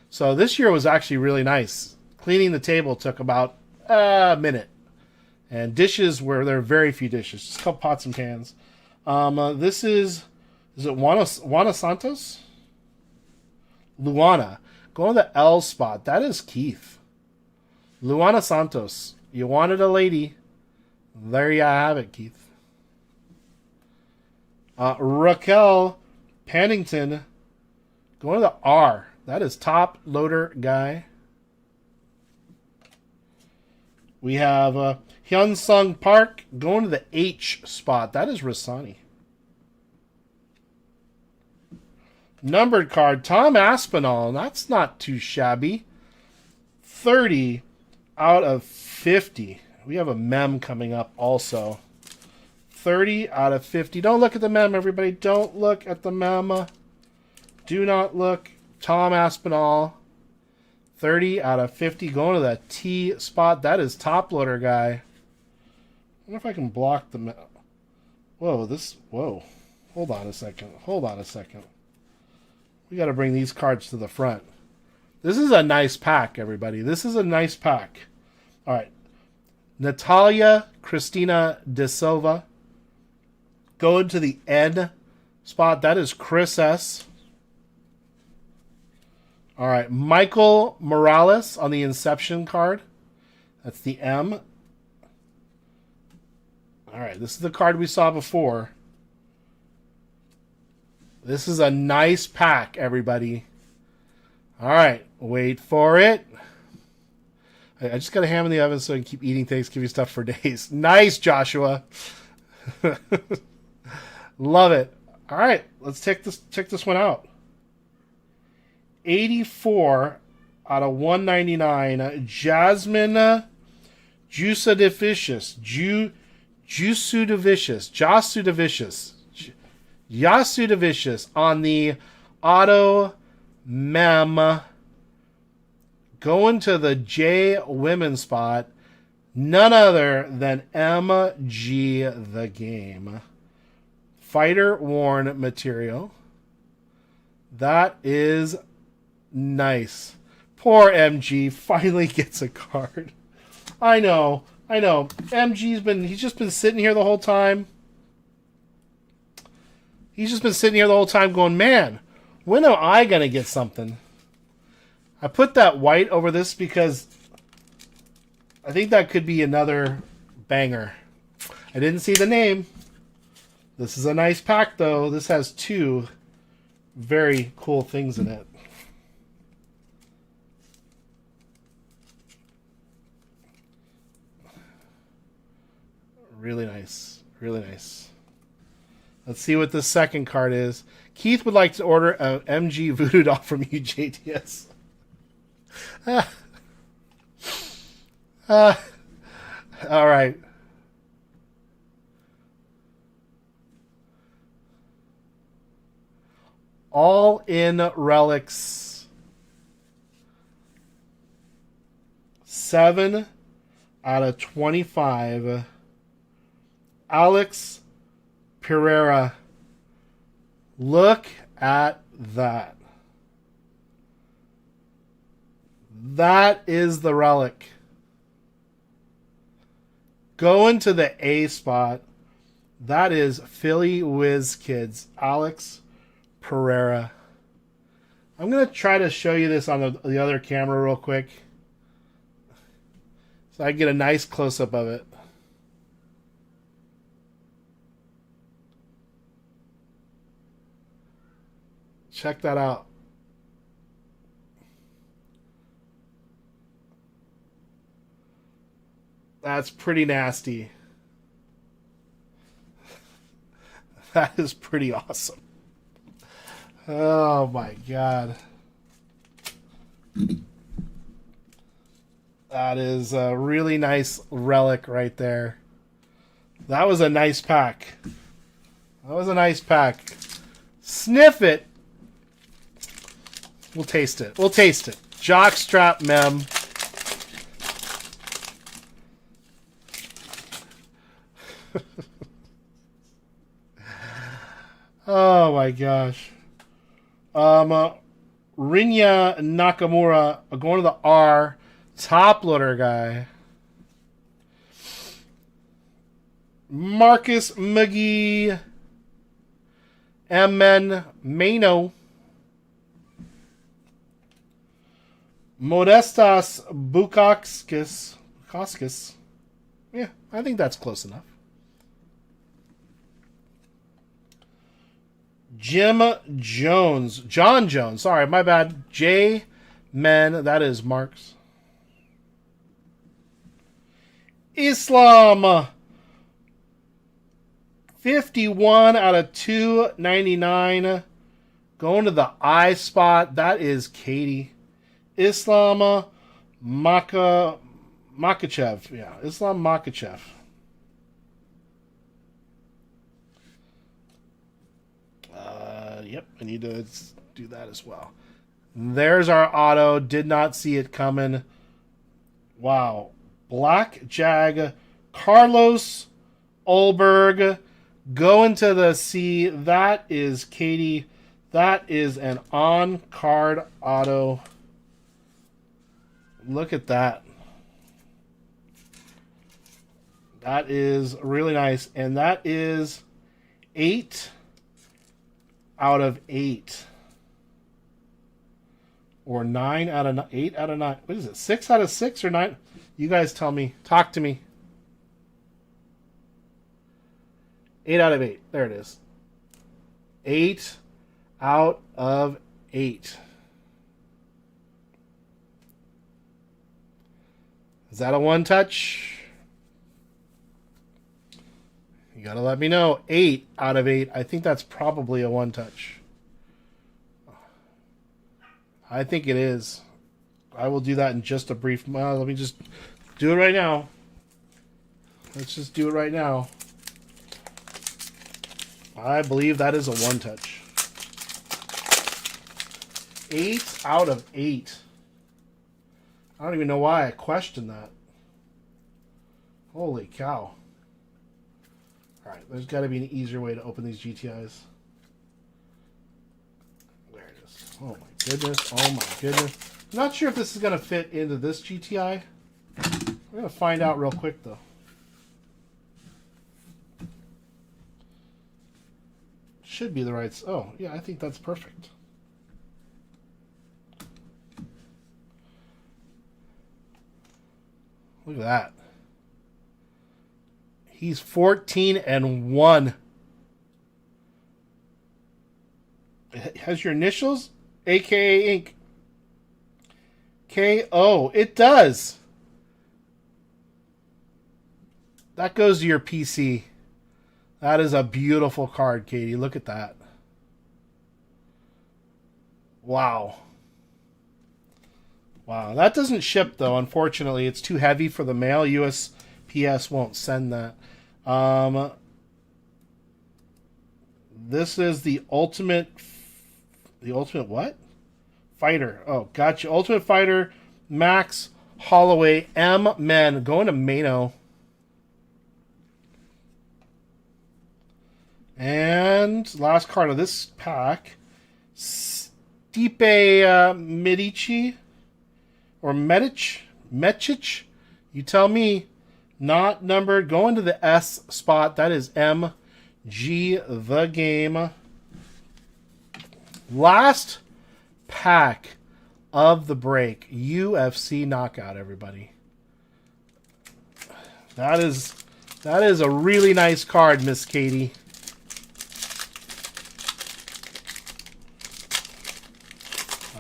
So this year was actually really nice. Cleaning the table took about a minute. And dishes there are very few dishes. Just a couple pots and pans. This is it Juana Santos? Luana. Going to the L spot. That is Keith. Luana Santos. You wanted a lady. There you have it, Keith. Raquel Pennington. Going to the R. That is top loader guy. We have Hyun Sung Park going to the H spot. That is Rasani. Numbered card, Tom Aspinall. That's not too shabby. 30 out of 50. We have a mem coming up also. 30 out of 50. Don't look at the mem, everybody. Don't look at the mem. Do not look. Tom Aspinall. 30 out of 50. Going to the T spot. That is top loader guy. I wonder if I can block the... Whoa. Hold on a second. We got to bring these cards to the front. This is a nice pack, everybody. This is a nice pack. All right. Natalia Christina De Silva. Going to the N spot. That is Chris S. All right. Michael Morales on the Inception card. That's the M. All right. This is the card we saw before. This is a nice pack, everybody. All right. Wait for it. I just got a ham in the oven so I can keep eating Thanksgiving stuff for days. Nice, Joshua. Love it. All right. Let's check this one out. 84 out of 199. Jasmine Jusudavicius. Yasudavicius on the auto mem. Going to the J women's spot. None other than MG the Game. Fighter worn material. That is nice. Poor MG finally gets a card. I know. He's just been sitting here the whole time. He's just been sitting here the whole time going, man, when am I going to get something? I put that white over this because I think that could be another banger. I didn't see the name. This is a nice pack, though. This has 2 very cool things in it. Really nice. Really nice. Let's see what the second card is. Keith would like to order an MG Voodoo doll from you, JTS. All right. All in relics. 7 out of 25. Alex Pereira. Look at that. That is the relic. Going to the A spot. That is Philly Whiz Kids. Alex Pereira. I'm going to try to show you this on the other camera real quick, so I get a nice close-up of it. Check that out. That's pretty nasty. That is pretty awesome. Oh my god. That is a really nice relic right there. That was a nice pack. That was a nice pack. Sniff it. We'll taste it. We'll taste it. Jockstrap mem. Oh my gosh. Rinya Nakamura going to the R. Top loader guy. Marcus McGee. MN Mano. Modestas Bukaskis. Yeah, I think that's close enough. John Jones. Sorry, my bad. J. Men. That is Marks. Islam. 51 out of 299. Going to the I spot. That is Katie. Islam Makachev. Yeah, Islam Makachev. Yep, I need to do that as well. There's our auto. Did not see it coming. Wow. Black Jag. Carlos Olberg. Going to the C. That is Katie. That is an on-card auto. Look at that. That is really nice. And that is 8 out of 8. Or 9 out of 8 out of 9. What is it? 6 out of 6 or 9? You guys tell me. Talk to me. 8 out of 8. There it is. 8 out of 8. Is that a one touch? You gotta let me know. 8 out of 8. I think that's probably a one touch. I think it is. I will do that in just a brief. Let me just do it right now. Let's just do it right now. I believe that is a one touch. 8 out of 8. I don't even know why I questioned that. Holy cow. Alright, there's got to be an easier way to open these GTIs. There it is. Oh my goodness. Oh my goodness. I'm not sure if this is going to fit into this GTI. We're going to find out real quick though. Should be the right... Oh, yeah, I think that's perfect. Look at that. He's 14-1. It has your initials? AKA Inc. KO. It does. That goes to your PC. That is a beautiful card, Katie. Look at that. Wow. Wow. That doesn't ship, though, unfortunately. It's too heavy for the mail. USPS won't send that. This is the Ultimate... The Ultimate what? Fighter. Oh, gotcha. Ultimate Fighter, Max Holloway, M. Men. Going to Mano. And last card of this pack, Stipe Medici. or Mechich? You tell me. Not numbered. Going to the S spot. That is MG the game. Last pack of the break. UFC knockout, everybody. That is a really nice card, Miss Katie.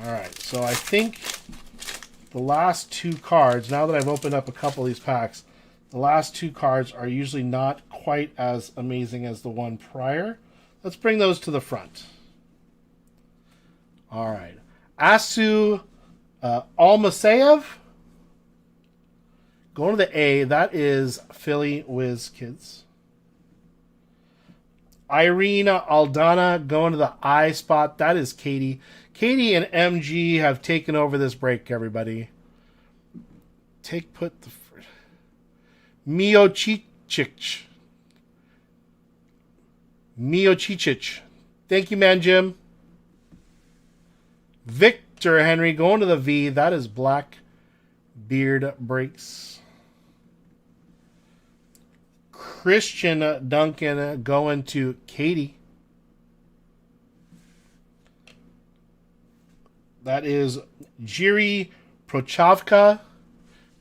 All right, so I think the last two cards, now that I've opened up a couple of these packs, the last two cards are usually not quite as amazing as the one prior. Let's bring those to the front. All right. Asu Almaseyev. Going to the A, that is Philly Whiz Kids. Irina Aldana going to the I spot, that is Katie. Katie and MG have taken over this break, everybody. Put the Miocic. Thank you, man, Jim. Victor Henry going to the V. That is Black Beard Breaks. Christian Duncan going to Katie. That is Jiri Prochavka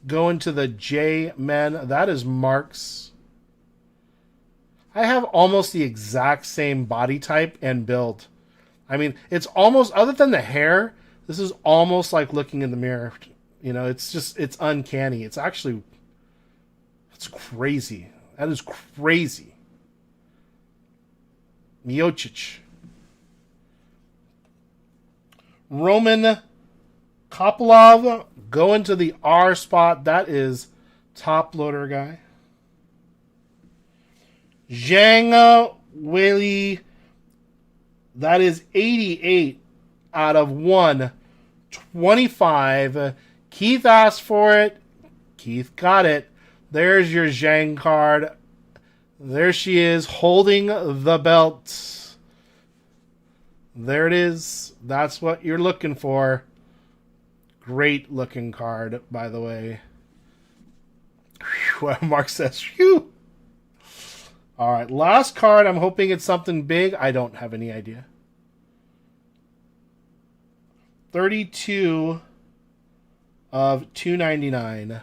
going to the J Men. That is Marks. I have almost the exact same body type and build. I mean, it's almost, other than the hair, this is almost like looking in the mirror. You know, it's uncanny. It's crazy. That is crazy. Miocic. Roman Kopilov going to the R spot. That is Top Loader guy. Zhang Weili. That is 88 out of 125. Keith asked for it. Keith got it. There's your Zhang card. There she is holding the belt. There it is. That's what you're looking for. Great looking card, by the way. Whew, Mark says, phew. All right, last card. I'm hoping it's something big. I don't have any idea. 32 of 299.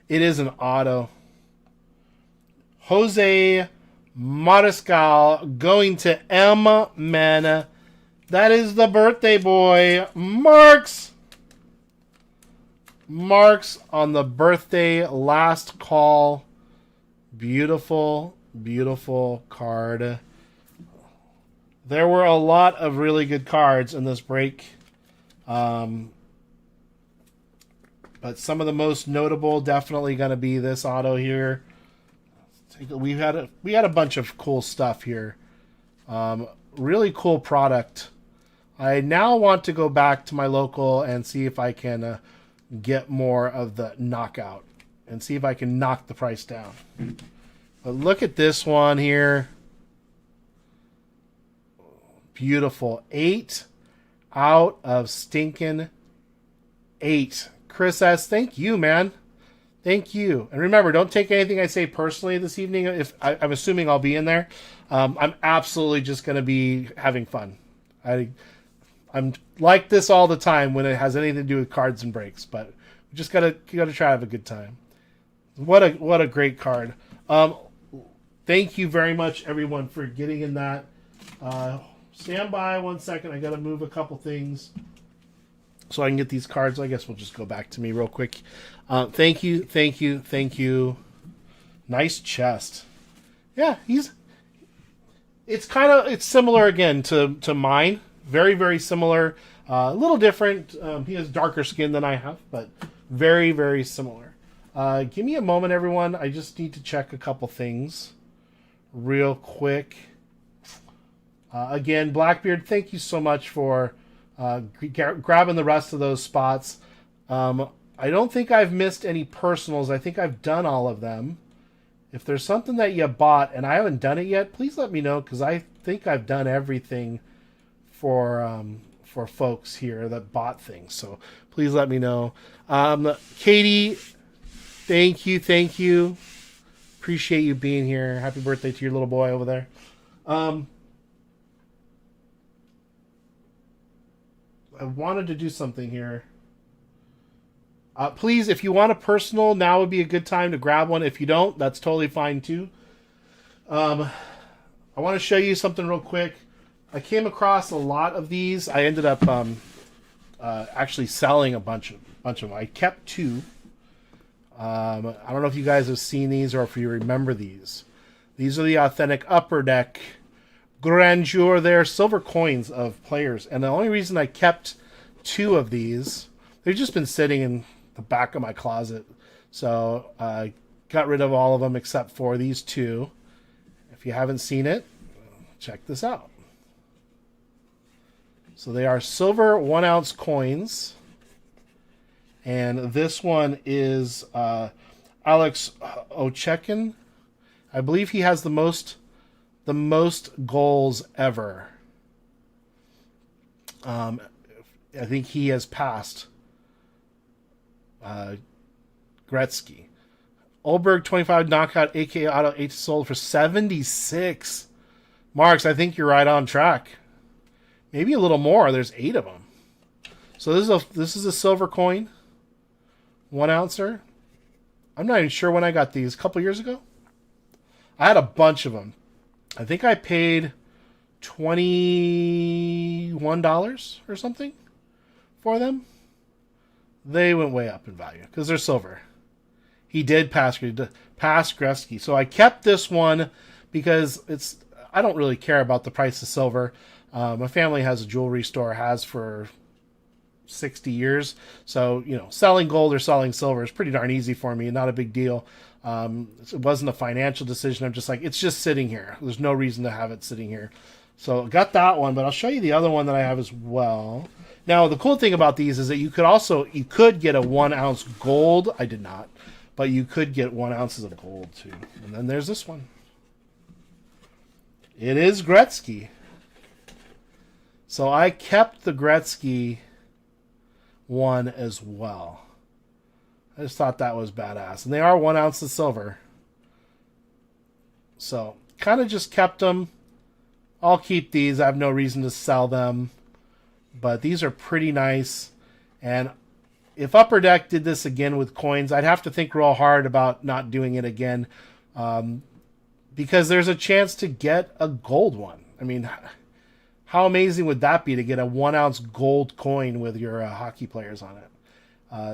It is an auto. Jose Mariscal going to M. Men. That is the birthday boy. Marks on the birthday last call. Beautiful, beautiful card. There were a lot of really good cards in this break. But some of the most notable definitely going to be this auto here. We had a bunch of cool stuff here. Really cool product. I now want to go back to my local and see if I can get more of the knockout and see if I can knock the price down. But look at this one here. Beautiful. 8 out of stinking 8. Chris S., thank you, man. Thank you. And remember, don't take anything I say personally this evening. If I'm assuming I'll be in there. I'm absolutely just going to be having fun. I'm like this all the time when it has anything to do with cards and breaks, but we just gotta try to have a good time. What a great card. Thank you very much, everyone, for getting in that. Stand by 1 second. I gotta move a couple things so I can get these cards. I guess we'll just go back to me real quick. Thank you. Nice chest. Yeah, it's similar again to mine. Very, very similar. A little different. He has darker skin than I have, but very, very similar. Give me a moment, everyone. I just need to check a couple things real quick. Again, Blackbeard, thank you so much for grabbing the rest of those spots. I don't think I've missed any personals. I think I've done all of them. If there's something that you bought and I haven't done it yet, please let me know, because I think I've done everything for for folks here that bought things. So please let me know. Katie, thank you. Appreciate you being here. Happy birthday to your little boy over there. I wanted to do something here. Please, if you want a personal, now would be a good time to grab one. If you don't, that's totally fine too. I want to show you something real quick. I came across a lot of these. I ended up actually selling a bunch of them. I kept two. I don't know if you guys have seen these or if you remember these. These are the authentic Upper Deck Grandeur. They're silver coins of players. And the only reason I kept two of these, they've just been sitting in the back of my closet. So I got rid of all of them except for these two. If you haven't seen it, check this out. So they are silver 1 ounce coins. And this one is Alex Ochekin. I believe he has the most goals ever. I think he has passed Gretzky. Olberg 25 knockout AK auto 8 sold for 76. Marks, I think you're right on track. Maybe a little more. There's 8 of them. So this is a silver coin. 1 ouncer. I'm not even sure when I got these. A couple years ago. I had a bunch of them. I think I paid $21 or something for them. They went way up in value because they're silver. He did pass Gretzky. So I kept this one because I don't really care about the price of silver. My family has a jewelry store, has for 60 years. So, selling gold or selling silver is pretty darn easy for me and not a big deal. It wasn't a financial decision. I'm just like, it's just sitting here. There's no reason to have it sitting here. So I got that one, but I'll show you the other one that I have as well. Now, the cool thing about these is that you could get a 1 ounce gold. I did not, but you could get 1 ounces of gold too. And then there's this one. It is Gretzky. So I kept the Gretzky one as well. I just thought that was badass. And they are 1 ounce of silver. So, kind of just kept them. I'll keep these. I have no reason to sell them. But these are pretty nice. And if Upper Deck did this again with coins, I'd have to think real hard about not doing it again. Because there's a chance to get a gold one. I mean, how amazing would that be to get a 1 ounce gold coin with your hockey players on it?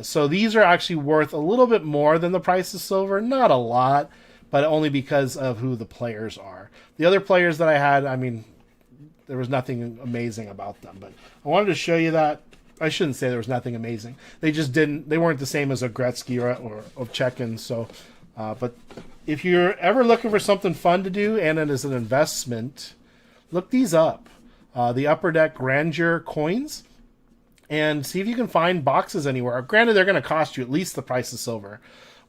So these are actually worth a little bit more than the price of silver. Not a lot, but only because of who the players are. The other players that I had, I mean, there was nothing amazing about them. But I wanted to show you that. I shouldn't say there was nothing amazing. They weren't the same as a Gretzky or Ovechkin. So, but if you're ever looking for something fun to do and it is an investment, look these up. The Upper Deck Grandeur coins. And see if you can find boxes anywhere. Granted, they're going to cost you at least the price of silver.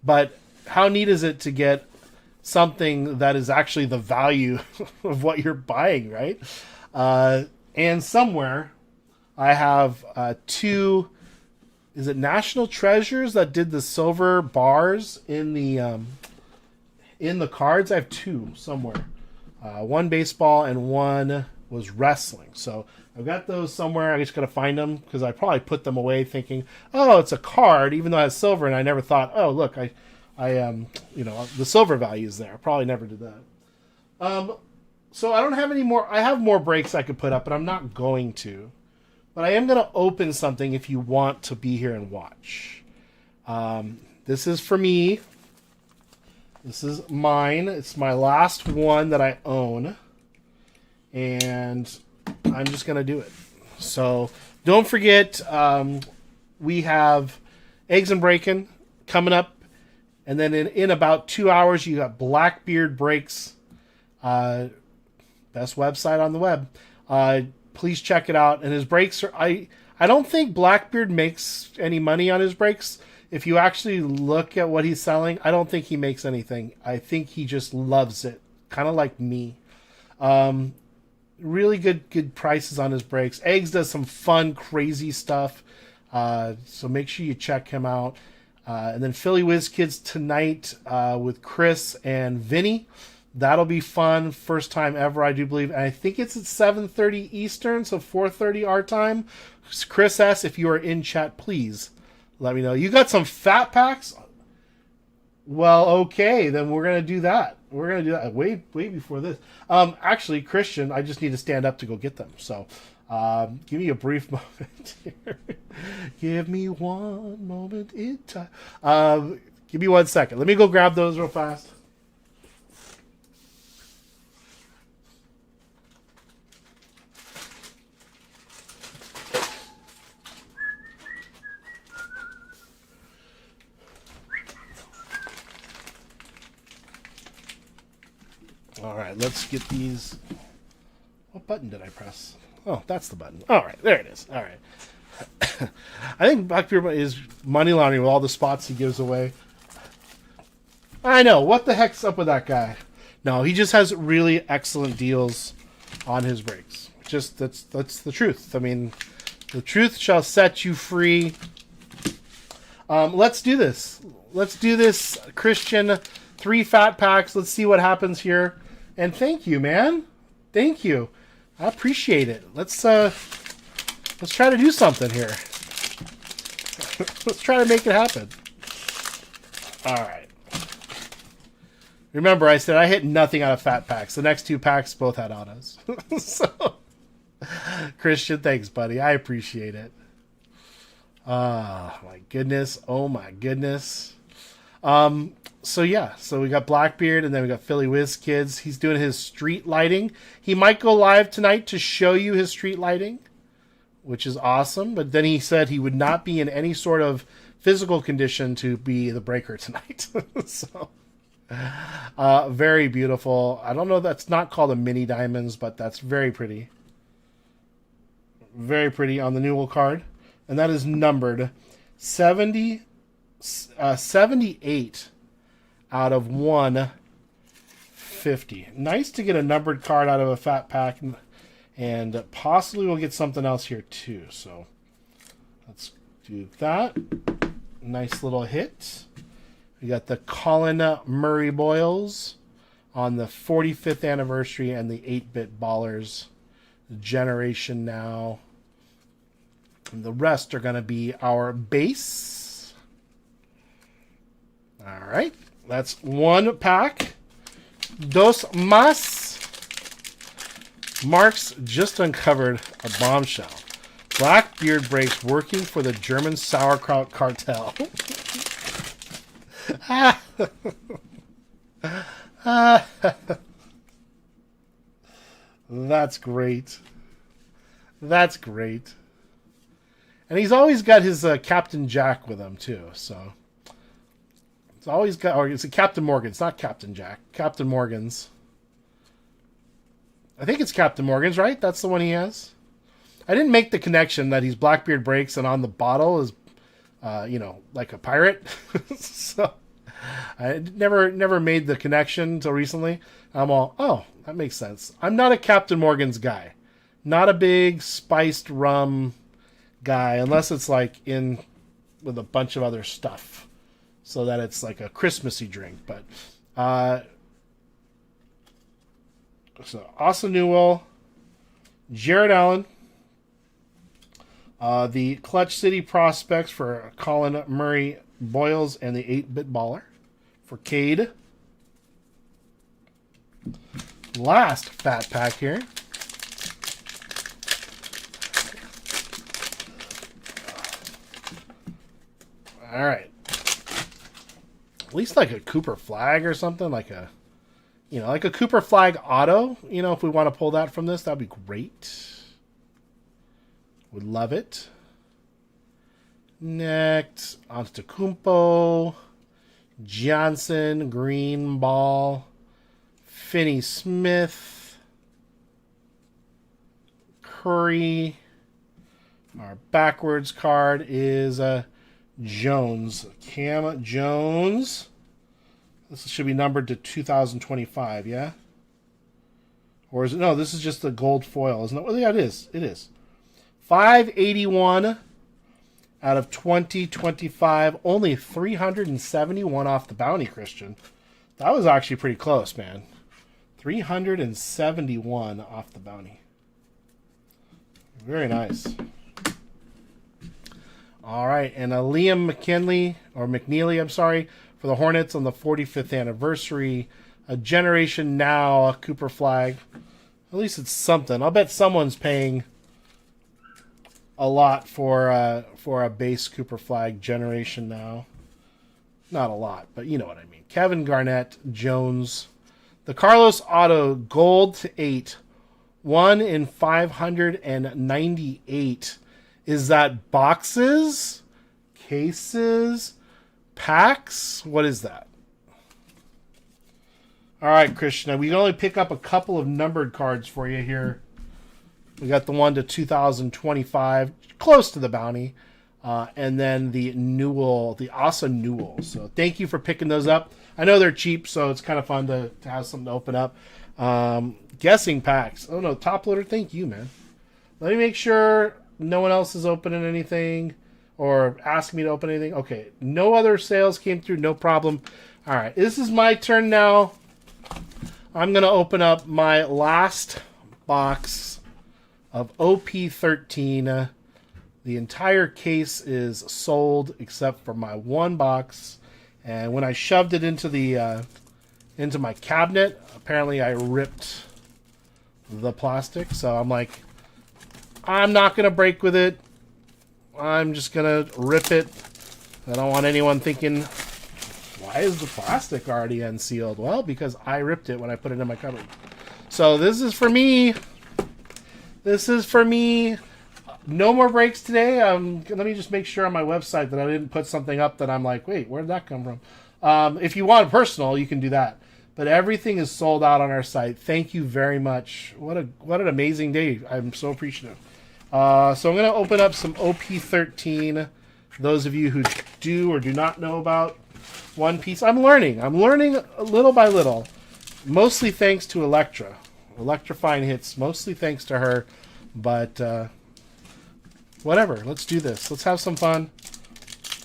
But how neat is it to get something that is actually the value of what you're buying, right? And somewhere I have 2, is it National Treasures that did the silver bars in the cards? I have 2 somewhere. One baseball and one was wrestling. So I've got those somewhere. I just got to find them because I probably put them away thinking, oh, it's a card, even though it has silver. And I never thought, oh, look, I the silver value is there. I probably never did that. So I don't have any more. I have more breaks I could put up, but I'm not going to. But I am going to open something if you want to be here and watch. This is for me. This is mine. It's my last one that I own. And I'm just going to do it. So don't forget, we have Eggs and Bacon coming up. And then in about 2 hours, you got Blackbeard Breaks. Best website on the web. Please check it out. And his breaks are... I don't think Blackbeard makes any money on his breaks. If you actually look at what he's selling, I don't think he makes anything. I think he just loves it. Kind of like me. really good prices on his breaks. Eggs does some fun, crazy stuff. So make sure you check him out. And then Philly Whiz Kids tonight with Chris and Vinny. That'll be fun. First time ever, I do believe. And I think it's at 7:30 Eastern, so 4:30 our time. Chris S., if you are in chat, please let me know. You got some fat packs? Well, okay, then we're going to do that. We're going to do that way before this. Actually, Christian, I just need to stand up to go get them. So give me a brief moment here. Give me one moment in time. Give me 1 second. Let me go grab those real fast. All right, let's get these. What button did I press? Oh, that's the button. All right, there it is. All right. I think Blackbeard is money laundering with all the spots he gives away. I know. What the heck's up with that guy? No, he just has really excellent deals on his breaks. Just that's the truth. I mean, the truth shall set you free. Let's do this. Let's do this, Christian. 3 fat packs. Let's see what happens here. And thank you, man. Thank you. I appreciate it. Let's try to do something here. Let's try to make it happen. All right. Remember, I said I hit nothing out of fat packs. The next 2 packs both had autos. So, Christian, thanks, buddy. I appreciate it. Oh, my goodness. Oh, my goodness. So yeah, so we got Blackbeard, and then we got Philly Whiz Kids. He's doing his street lighting. He might go live tonight to show you his street lighting, which is awesome. But then he said he would not be in any sort of physical condition to be the breaker tonight. So, very beautiful. I don't know, that's not called a mini diamonds, but that's very pretty. Very pretty on the Newell card. And that is numbered 78 out of 150. Nice to get a numbered card out of a fat pack, and possibly we'll get something else here too. So let's do that. Nice little hit. We got the Colin Murray Boyles on the 45th anniversary and the 8-bit Ballers Generation Now. And the rest are going to be our base. All right. That's 1 pack. Dos más. Mark's just uncovered a bombshell. Blackbeard breaks working for the German sauerkraut cartel. That's great. That's great. And he's always got his Captain Jack with him, too, so... It's always got, or it's a Captain Morgan. It's not Captain Jack. Captain Morgan's. I think it's Captain Morgan's, right? That's the one he has. I didn't make the connection that he's Blackbeard breaks and on the bottle is, like a pirate. So I never made the connection until recently. I'm all, oh, that makes sense. I'm not a Captain Morgan's guy. Not a big spiced rum guy, unless it's like in with a bunch of other stuff. So that it's like a Christmassy drink. But so Austin Newell, Jared Allen, the Clutch City prospects for Colin Murray Boyles and the 8-bit Baller for Cade. Last fat pack here. All right. At least like a Cooper Flag or something, like a Cooper Flag auto. If we want to pull that from this, that'd be great. Would love it. Next, Antetokounmpo, Johnson, Green Ball, Finney Smith, Curry. Our backwards card is Jones. Cam Jones. This should be numbered to 2025, yeah? Or is it? No, this is just the gold foil, isn't it? Well, yeah, it is. It is. 581 out of 2025. Only 371 off the bounty, Christian. That was actually pretty close, man. 371 off the bounty. Very nice. All right, and Liam McNeely, I'm sorry, for the Hornets on the 45th anniversary. A Generation Now a Cooper flag. At least it's something. I'll bet someone's paying a lot for a base Cooper flag Generation Now. Not a lot, but you know what I mean. Kevin Garnett Jones. The Carlos Auto Gold to 8. 1 in 598. Is that boxes? Cases? Packs? What is that? All right, Krishna. We can only pick up a couple of numbered cards for you here. We got the 1 to 2025. Close to the bounty. And then the Newell, the Asa Newell. So thank you for picking those up. I know they're cheap, so it's kind of fun to have something to open up. Guessing packs. Oh, no, top loader. Thank you, man. Let me make sure no one else is opening anything or asking me to open anything. Okay, no other sales came through. No problem. All right, this is my turn now. I'm going to open up my last box of OP13. The entire case is sold except for my one box. And when I shoved it into my cabinet, apparently I ripped the plastic. So I'm like, I'm not going to break with it. I'm just going to rip it. I don't want anyone thinking, why is the plastic already unsealed? Well, because I ripped it when I put it in my cupboard. So this is for me. This is for me. No more breaks today. Let me just make sure on my website that I didn't put something up that I'm like, wait, where did that come from? If you want a personal, you can do that. But everything is sold out on our site. Thank you very much. What an amazing day. I'm so appreciative. So I'm going to open up some OP13. Those of you who do or do not know about One Piece, I'm learning little by little. Mostly thanks to Electra. Electrifying Hits, mostly thanks to her. But whatever, let's do this. Let's have some fun.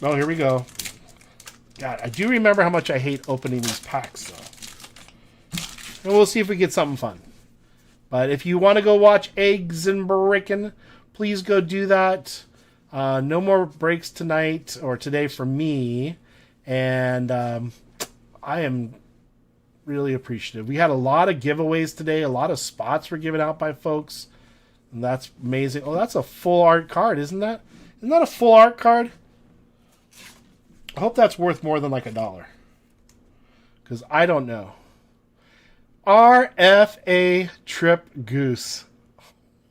Oh, here we go. God, I do remember how much I hate opening these packs, though. And we'll see if we get something fun. But if you want to go watch Eggs and Breakin', please go do that. No more breaks tonight or today for me. And I am really appreciative. We had a lot of giveaways today. A lot of spots were given out by folks. And that's amazing. Oh, that's a full art card, isn't that? Isn't that a full art card? I hope that's worth more than like $1. Because I don't know. RFA Trip Goose.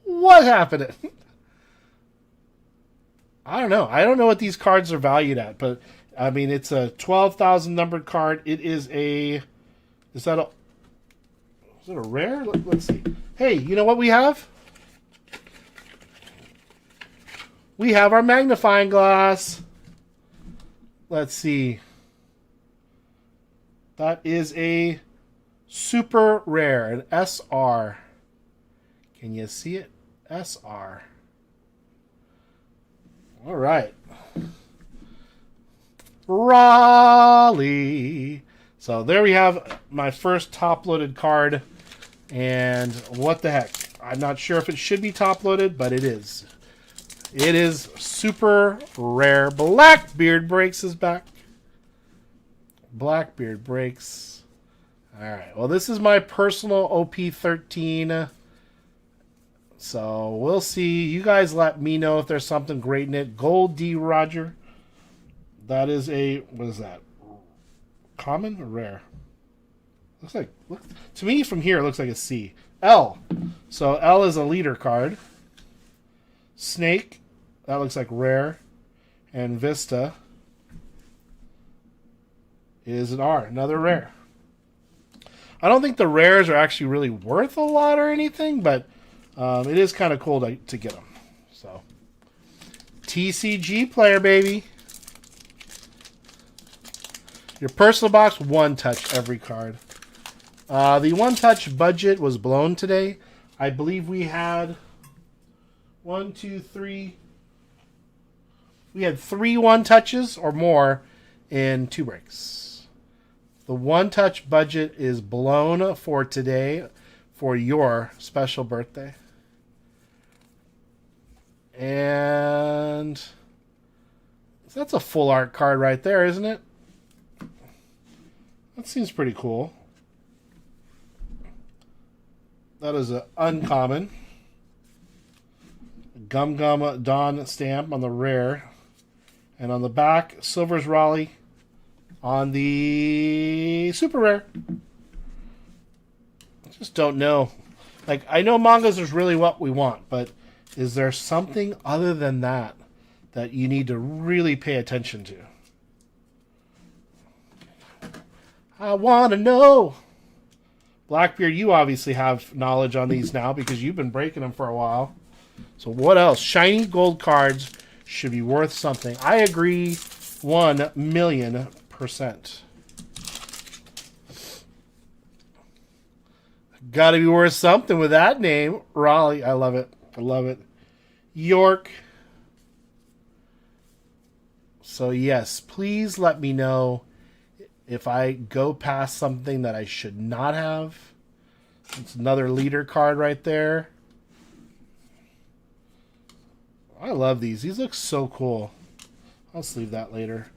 What happened? I don't know. I don't know what these cards are valued at, but I mean, it's a 12,000 numbered card. It is a. Is it a rare? Let's see. Hey, you know what we have? We have our magnifying glass. Let's see. That is a super rare, an SR. Can you see it? SR. All right. Raleigh. So there we have my first top-loaded card. And what the heck? I'm not sure if it should be top-loaded, but it is. It is super rare. Blackbeard Breaks is back. Blackbeard Breaks. All right. Well, this is my personal OP13. So we'll see. You guys let me know if there's something great in it. Gold D. Roger. That is a, what is that? Common or rare? Looks like, to me from here, it looks like a C. L. So L is a leader card. Snake. That looks like rare. And Vista is an R. Another rare. I don't think the rares are actually really worth a lot or anything, but it is kind of cool to get them. So, TCG player, baby. Your personal box, one touch every card. The one-touch budget was blown today. I believe we had 1, 2, 3. We had 3 one-touches or more in 2 breaks. The one-touch budget is blown for today for your special birthday. And that's a full art card right there, isn't it? That seems pretty cool. That is an uncommon. Gum Gum Dawn stamp on the rare. And on the back, Silver's Raleigh on the super rare. I just don't know. Like, I know mangas is really what we want, but is there something other than that that you need to really pay attention to? I want to know. Blackbeard, you obviously have knowledge on these now because you've been breaking them for a while. So what else? Shiny gold cards should be worth something. I agree 1,000,000%. Got to be worth something with that name. Raleigh, I love it. I love it. York. So yes, please let me know if I go past something that I should not have. It's another leader card right there. I love these. These look so cool. I'll sleeve that later.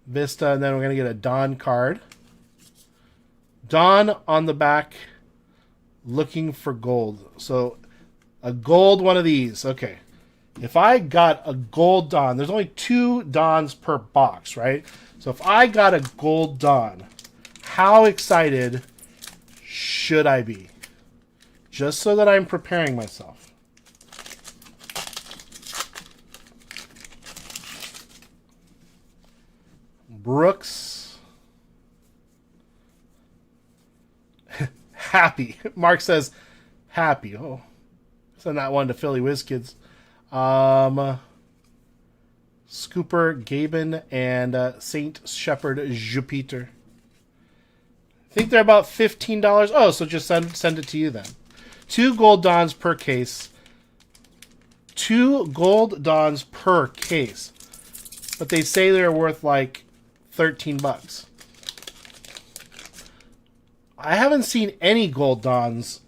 Vista, and then we're going to get a Dawn card. Dawn on the back, looking for gold. So a gold one of these. Okay. If I got a gold Dawn, there's only 2 Dawns per box, right? So if I got a gold Dawn, how excited should I be? Just so that I'm preparing myself. Brooks. Happy. Mark says happy. Oh, send that one to Philly Whiz Kids. Scooper, Gaben, and Saint Shepherd Jupiter. I think they're about $15. Oh, so just send it to you then. 2 gold Dawns per case. 2 gold Dawns per case. But they say they're worth like $13. I haven't seen any gold Dawns,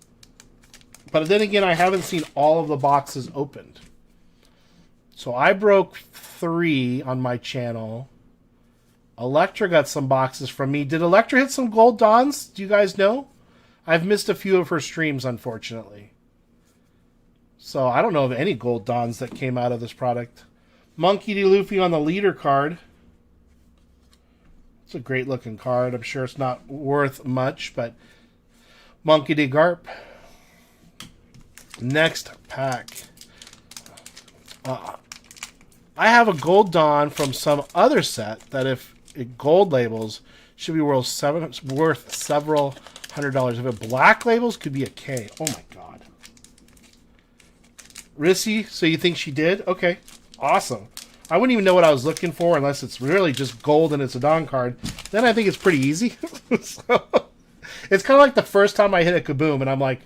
but then again, I haven't seen all of the boxes opened. So I broke 3 on my channel. Electra got some boxes from me. Did Electra hit some gold Dawns? Do you guys know? I've missed a few of her streams, unfortunately. So I don't know of any gold Dawns that came out of this product. Monkey D. Luffy on the leader card. It's a great looking card. I'm sure it's not worth much, but Monkey D. Garp. Next pack. I have a gold Dawn from some other set that if it gold labels should be worth several $100. If it black labels, could be a K. Oh my god. Rissy, so you think she did? Okay. Awesome. I wouldn't even know what I was looking for unless it's really just gold and it's a Dawn card. Then I think it's pretty easy. So, it's kind of like the first time I hit a Kaboom and I'm like,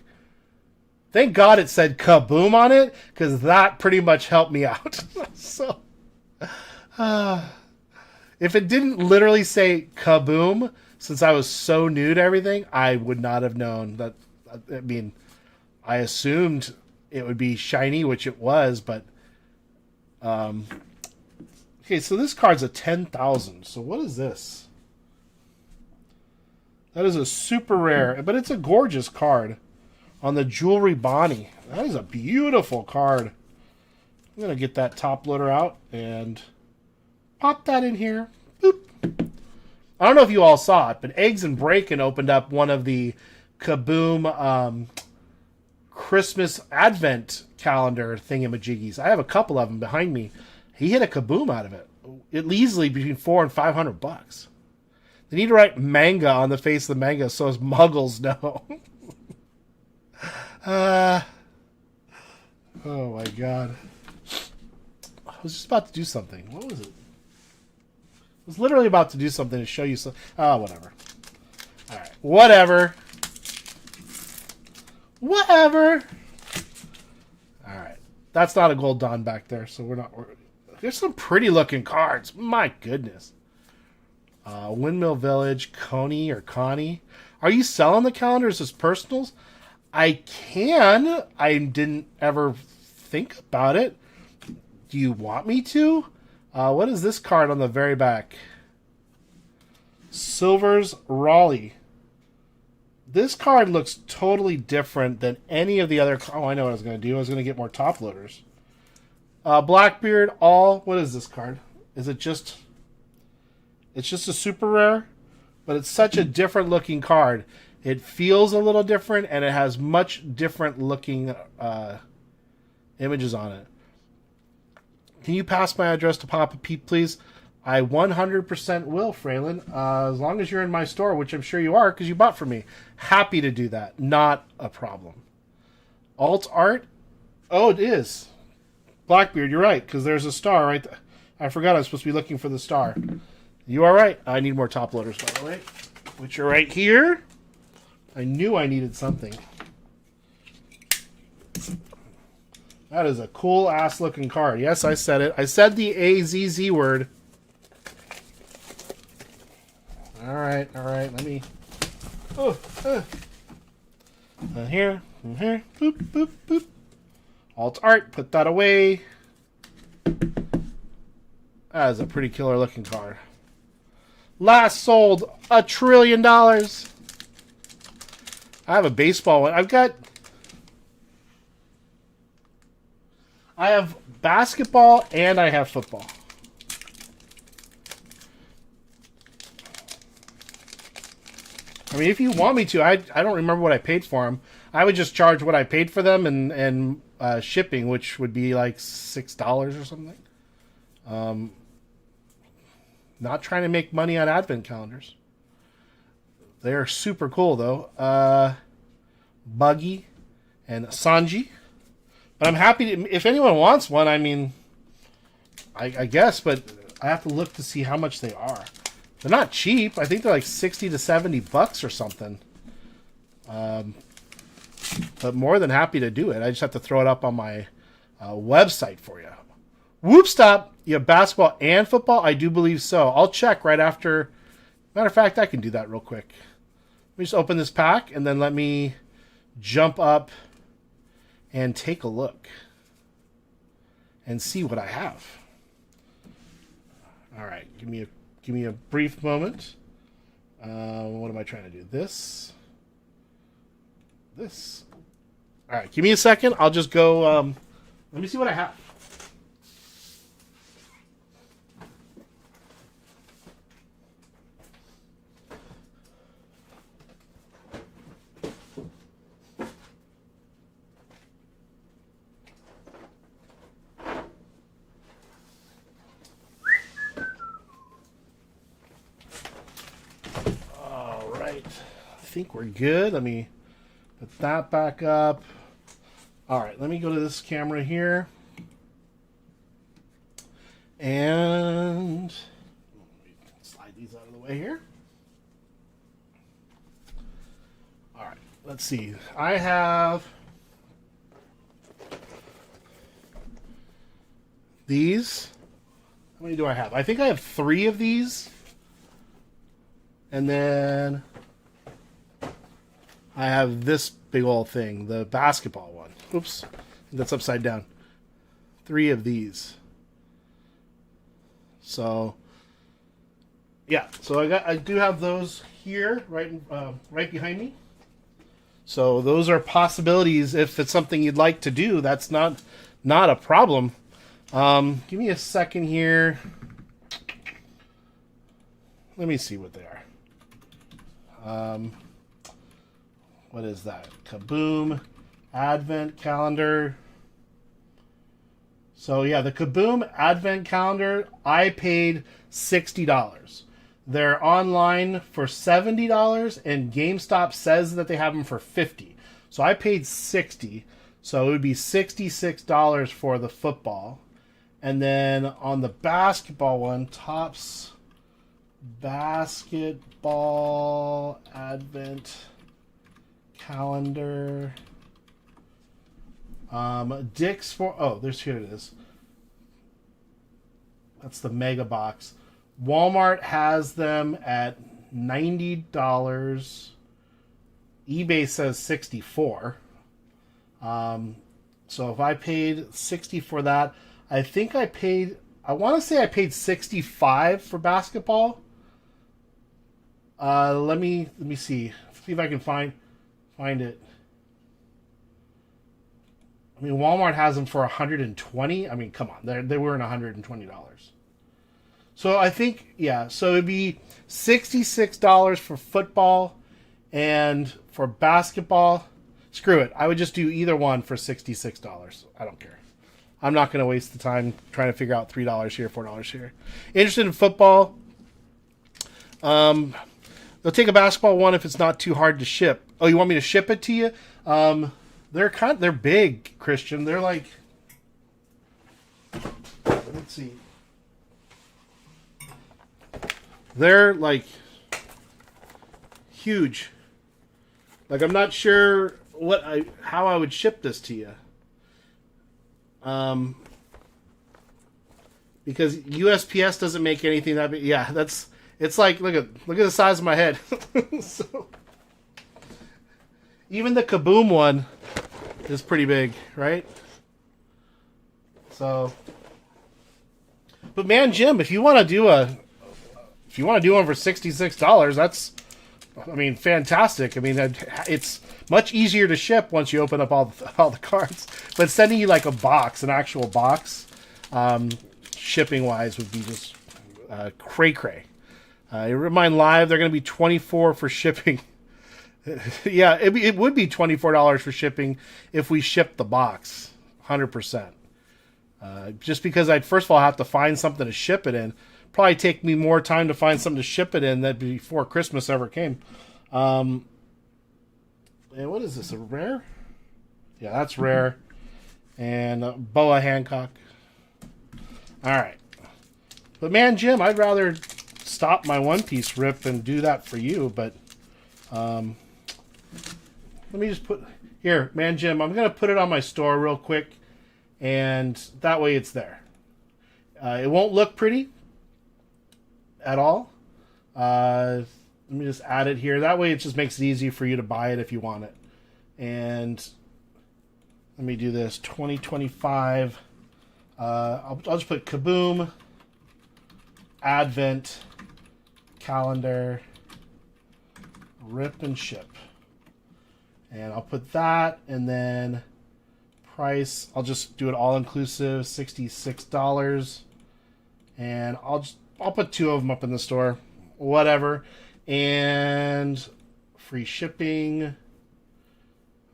thank God it said Kaboom on it because that pretty much helped me out. So, if it didn't literally say Kaboom, since I was so new to everything, I would not have known that. I mean, I assumed it would be shiny, which it was, but okay, so this card's a 10,000. So what is this? That is a super rare, but it's a gorgeous card on the Jewelry Bonnie. That is a beautiful card. I'm going to get that top loader out and pop that in here. Boop. I don't know if you all saw it, but Eggs and Breakin' opened up one of the Kaboom Christmas Advent calendar thingamajiggies. I have a couple of them behind me. He hit a Kaboom out of it. It easily between $400 and $500. They need to write manga on the face of the manga so as muggles know. Oh my god. I was just about to do something. What was it? I was literally about to do something to show you some. Oh, whatever. Alright. Whatever. Whatever. All right. That's not a gold Don back there, so we're not... There's some pretty looking cards. My goodness. Windmill Village, Coney or Connie. Are you selling the calendars as personals? I can. I didn't ever think about it. Do you want me to? What is this card on the very back? Silver's Raleigh. This card looks totally different than any of the other... Oh, I know what I was going to do. I was going to get more top loaders. Blackbeard, all... What is this card? Is it just... It's just a super rare, but it's such a different looking card. It feels a little different, and it has much different looking images on it. Can you pass my address to Papa Pete, please? I 100% will, Fraylin. As long as you're in my store, which I'm sure you are, because you bought from me. Happy to do that. Not a problem. Alt art? Oh, it is. Blackbeard, you're right, because there's a star right there. I forgot I was supposed to be looking for the star. You are right. I need more top loaders, by the way, which are right here. I knew I needed something. That is a cool-ass looking card. Yes, I said it. I said the AZZ word. All right. Let me... Here. Boop, boop, boop. Alt art. Put that away. That is a pretty killer looking card. Last sold $1 trillion. I have a baseball one. I have basketball and I have football. I mean, if you want me to, I don't remember what I paid for them. I would just charge what I paid for them and shipping, which would be like $6 or something. Not trying to make money on advent calendars. They're super cool, though. Buggy and Sanji. But I'm happy to, if anyone wants one, I mean, I guess, but I have to look to see how much they are. They're not cheap. I think they're like 60 to 70 bucks or something. But more than happy to do it. I just have to throw it up on my website for you. Whoop stop. You have basketball and football? I do believe so. I'll check right after. Matter of fact, I can do that real quick. Let me just open this pack and then let me jump up and take a look and see what I have. All right, give me a brief moment. What am I trying to do? This. All right, give me a second. I'll just go. Let me see what I have. I think we're good. Let me put that back up. All right, let me go to this camera here. And slide these out of the way here. All right, let's see. I have these. How many do I have? I think I have 3 of these. And then I have this big old thing, the basketball one. Oops, that's upside down. 3 of these. So, yeah. So I do have those here, right behind me. So those are possibilities. If it's something you'd like to do, that's not a problem. Give me a second here. Let me see what they are. What is that? Kaboom Advent Calendar. So yeah, the Kaboom Advent Calendar, I paid $60. They're online for $70, and GameStop says that they have them for $50. So I paid $60. So it would be $66 for the football. And then on the basketball one, Topps Basketball Advent Calendar. Dick's for here it is. That's the mega box. Walmart has them at $90. eBay says 64. So if I paid 60 for that, I think I want to say I paid 65 for basketball. Let me see if I can find it. I mean, Walmart has them for 120. I mean, come on, they weren't $120. So I think, yeah, so it'd be $66 for football, and for basketball, screw it. I would just do either one for $66. I don't care. I'm not going to waste the time trying to figure out $3 here, $4 here. Interested in football? They'll take a basketball one if it's not too hard to ship. Oh, you want me to ship it to you? They're big, Christian. They're like, let's see. They're like huge. Like, I'm not sure how I would ship this to you. Because USPS doesn't make anything that big. Yeah, it's like, look at the size of my head. So even the Kaboom one is pretty big, right? So, but man, Jim, if you want to do one for $66, that's, I mean, fantastic. I mean, it's much easier to ship once you open up all the cards. But sending you like an actual box, shipping wise would be just cray. Remind Live, they're going to be $24 for shipping. Yeah, it would be $24 for shipping if we shipped the box, 100%. Just because I'd first of all have to find something to ship it in. Probably take me more time to find something to ship it in than before Christmas ever came. And what is this, a rare? Yeah, that's rare. And Boa Hancock. All right. But man, Jim, I'd rather stop my One Piece rip and do that for you. But let me just here, man, Jim, I'm going to put it on my store real quick. And that way it's there. It won't look pretty at all. Let me just add it here. That way it just makes it easy for you to buy it if you want it. And let me do this. 2025. I'll just put Kaboom, Advent, Calendar, Rip and Ship. And I'll put that, and then price, I'll just do it all inclusive, $66. And I'll put two of them up in the store, whatever. And free shipping.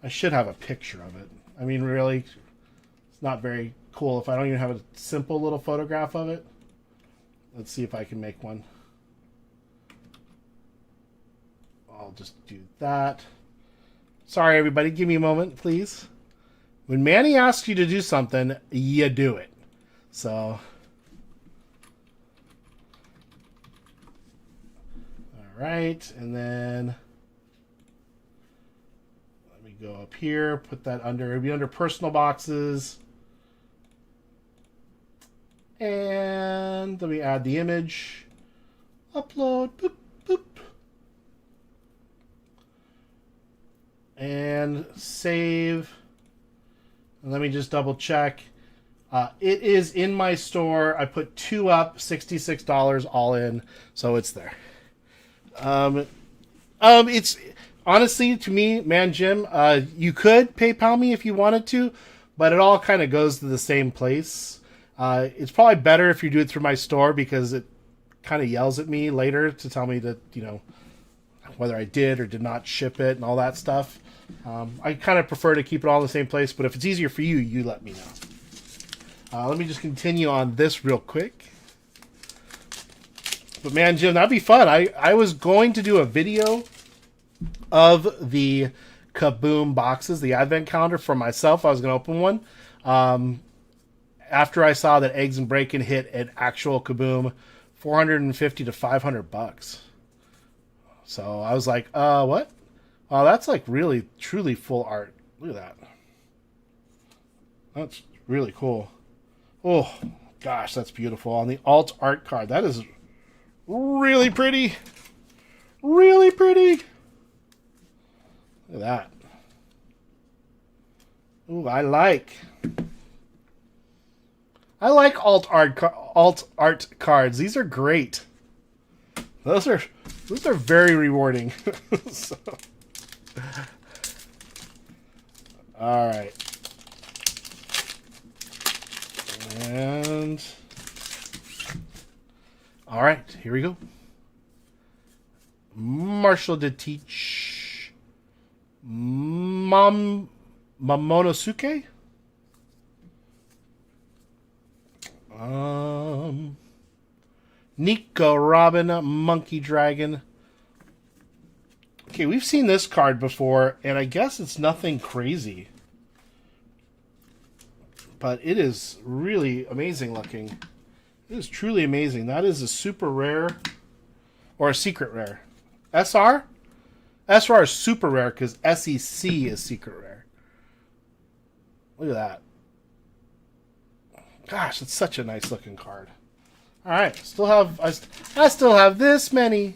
I should have a picture of it. I mean, really, it's not very cool if I don't even have a simple little photograph of it. Let's see if I can make one. I'll just do that. Sorry, everybody. Give me a moment, please. When Manny asks you to do something, you do it. So, all right, and then let me go up here, put that under, it'll be under personal boxes. And let me add the image. Upload, boop, boop. And save. And let me just double check. It is in my store. I put two up, $66 all in, so it's there. It's honestly, to me, man, Jim, you could PayPal me if you wanted to, but it all kind of goes to the same place. It's probably better if you do it through my store because it kind of yells at me later to tell me that, whether I did or did not ship it and all that stuff. I kind of prefer to keep it all in the same place, but if it's easier for you, you let me know. Let me just continue on this real quick. But man, Jim, that'd be fun. I was going to do a video of the Kaboom boxes, the advent calendar for myself. I was going to open one. After I saw that Eggs and Bacon hit an actual Kaboom, $450 to $500. So I was like, what? Oh, that's like really, truly full art. Look at that. That's really cool. Oh, gosh, that's beautiful. On the alt art card. That is really pretty. Really pretty. Look at that. Ooh, I like alt art cards. These are great. Those are very rewarding. So, all right. And all right, here we go. Marshall de Teach Mamonosuke. Nico Robin, Monkey Dragon. Okay, we've seen this card before, and I guess it's nothing crazy. But it is really amazing looking. It is truly amazing. That is a super rare, or a secret rare. SR? SR is super rare because SEC is secret rare. Look at that. Gosh, it's such a nice looking card. All right, I still have this many.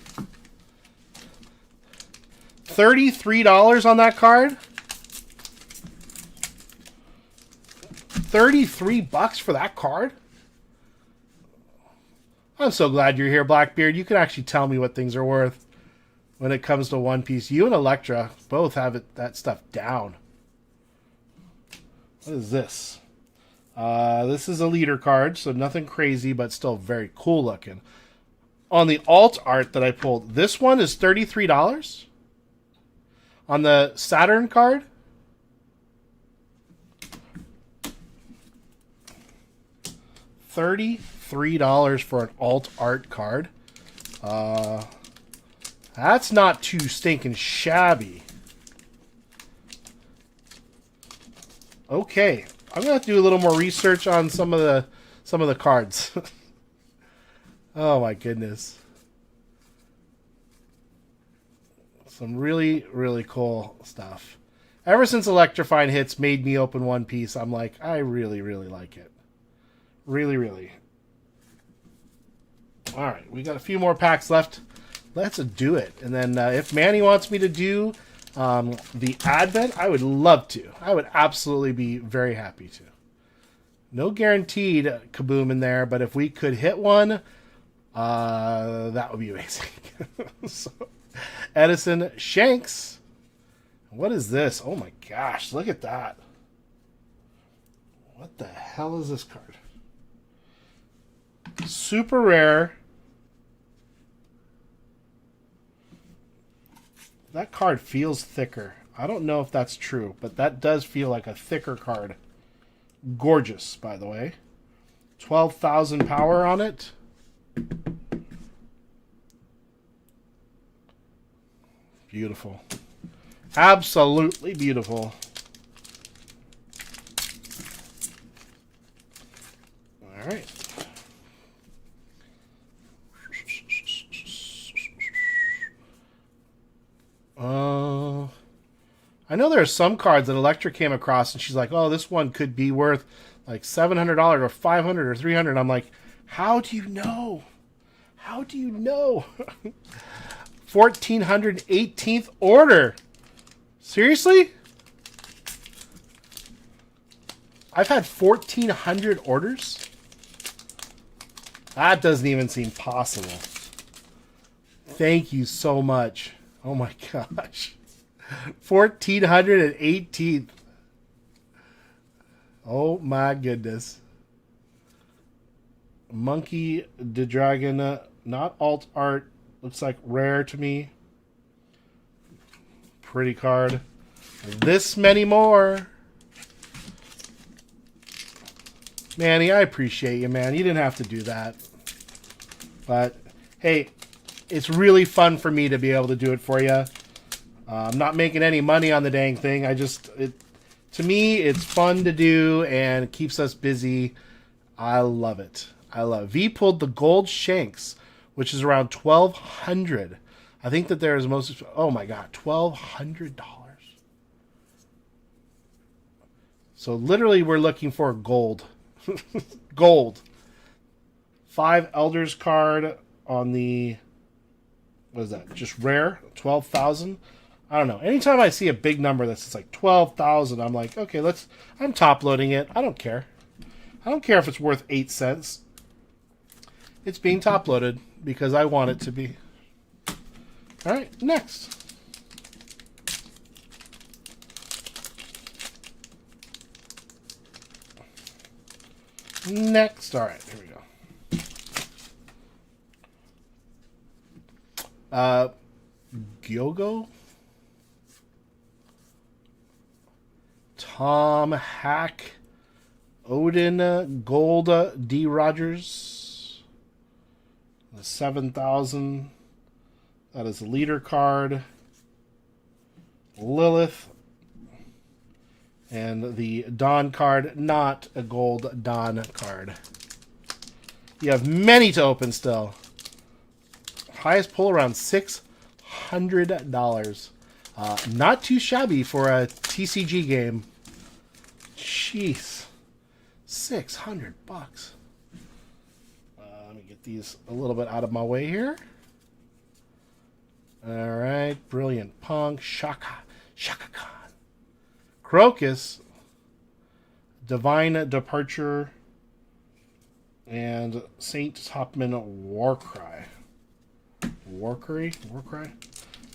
$33 on that card. $33 for that card. I'm so glad you're here, Blackbeard. You can actually tell me what things are worth when it comes to One Piece. You and Elektra both have that stuff down. What is this? This is a leader card, so nothing crazy, but still very cool looking. On the alt art that I pulled, this one is $33. On the Saturn card, $33 for an alt art card. That's not too stinking shabby. Okay, I'm gonna have to do a little more research on some of the cards. Oh my goodness. Some really, really cool stuff. Ever since Electrifying Hits made me open One Piece, I'm like, I really, really like it. Really, really. Alright, we got a few more packs left. Let's do it. And then if Manny wants me to do the Advent, I would love to. I would absolutely be very happy to. No guaranteed Kaboom in there, but if we could hit one, that would be amazing. So, Edison Shanks. What is this? Oh my gosh, look at that. What the hell is this card? Super rare. That card feels thicker. I don't know if that's true, but that does feel like a thicker card. Gorgeous, by the way. 12,000 power on it. Beautiful. Absolutely beautiful. All right. I know there are some cards that Electra came across and she's like, oh, this one could be worth like $700 or $500 or $300. I'm like, how do you know? How do you know? 1418th order. Seriously? I've had 1400 orders? That doesn't even seem possible. Thank you so much. Oh my gosh. 1418th. Oh my goodness. Monkey the Dragon, not alt art. Looks like rare to me. Pretty card. This many more. Manny, I appreciate you, man. You didn't have to do that. But, hey, it's really fun for me to be able to do it for you. I'm not making any money on the dang thing. To me, it's fun to do and it keeps us busy. I love it. I love it. V pulled the gold Shanks, which is around $1,200. I think that there is oh my God, $1,200. So literally we're looking for gold. Gold. 5 Elders card on the, what is that? Just rare, 12,000. I don't know. Anytime I see a big number that's like 12,000, I'm like, okay, I'm top loading it. I don't care. I don't care if it's worth 8 cents. It's being top loaded because I want it to be. All right, next. Next. All right, here we go. Gyogo? Tom Hack. Odin Gold D. Rogers. The 7,000. That is a leader card. Lilith. And the Dawn card, not a gold Dawn card. You have many to open still. Highest pull around $600. Not too shabby for a TCG game. Jeez. $600. Let me get these a little bit out of my way here. All right. Brilliant Punk. Shaka Khan. Crocus. Divine Departure. And Saint Hopman Warcry. Warcry?